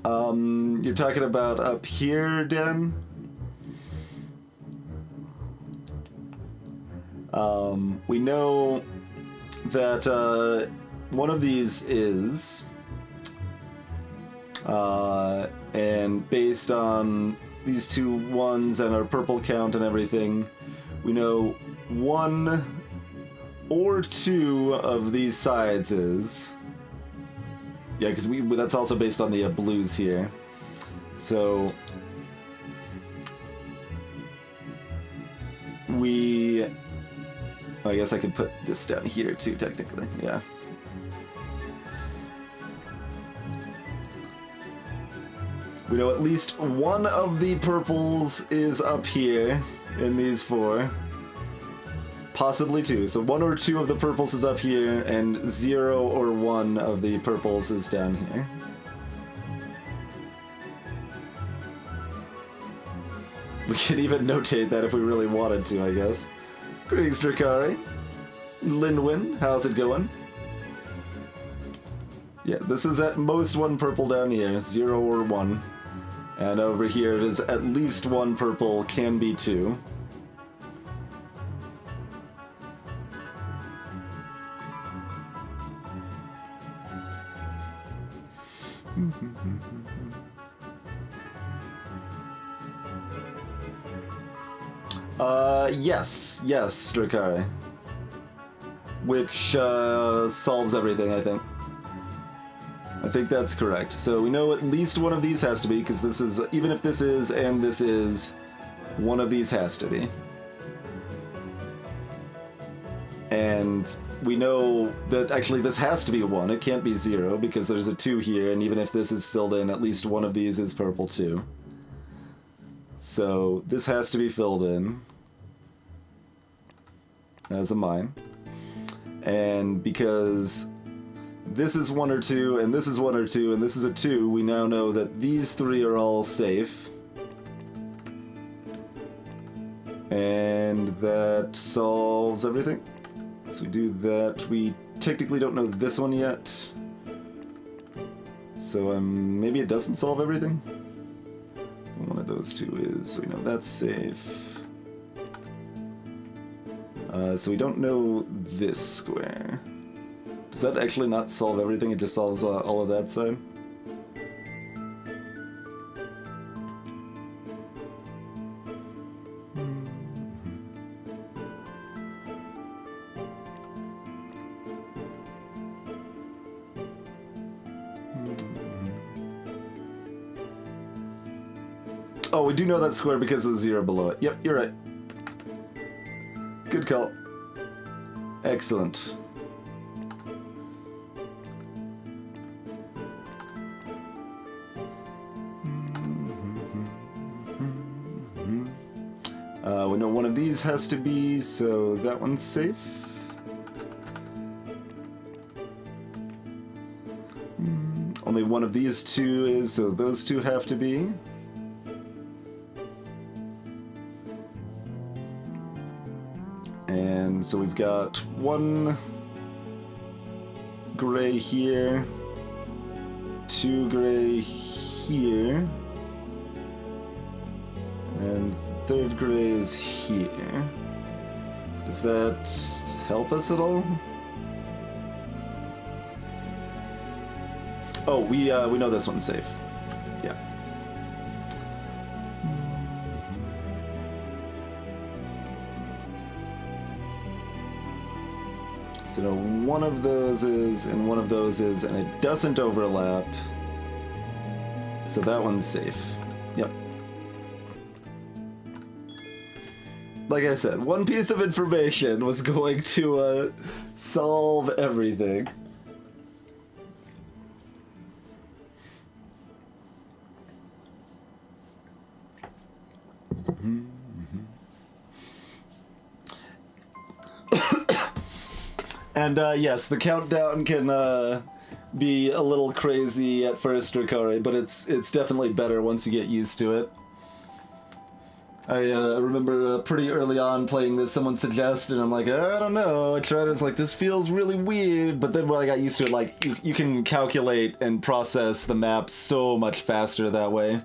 You're talking about up here, Dan? We know that one of these is, and based on these two ones and our purple count and everything, we know one or two of these sides is. Yeah, because that's also based on the blues here. So I guess I could put this down here too, technically. Yeah. We know at least one of the purples is up here in these four. Possibly two. So one or two of the purples is up here, and 0 or 1 of the purples is down here. We can even notate that if we really wanted to, I guess. Greetings, Drakari. Linwin, how's it going? Yeah, this is at most 1 purple down here, 0 or 1. And over here it is at least 1 purple, can be 2. Yes, Drakari. Which, solves everything, I think. I think that's correct. So we know at least one of these has to be, because this is, even if this is and this is, one of these has to be. And we know that actually this has to be a 1, it can't be 0, because there's a 2 here, and even if this is filled in, at least one of these is purple too. So this has to be filled in as a mine. And because this is 1 or 2, and this is 1 or 2, and this is a 2, we now know that these 3 are all safe. And that solves everything. So we do that. We technically don't know this one yet. So maybe it doesn't solve everything? One of those two is, so we know that's safe. So we don't know this square. Does that actually not solve everything? It just solves all of that side? Oh, we do know that square because of the 0 below it. Yep, you're right. Good call. Excellent. We know one of these has to be, so that one's safe. Only one of these two is, so those two have to be. And so we've got 1 gray here, 2 gray here, and 3rd gray is here. Does that help us at all? Oh, we know this one's safe. Yeah. So no, one of those is, and one of those is, and it doesn't overlap. So that one's safe. Yep. Like I said, one piece of information was going to solve everything. And yes, the countdown can be a little crazy at first, Drakari, but it's definitely better once you get used to it. I remember pretty early on playing this, someone suggested, and I'm like, I don't know. I tried it, it's like, this feels really weird. But then when I got used to it, like, you can calculate and process the maps so much faster that way.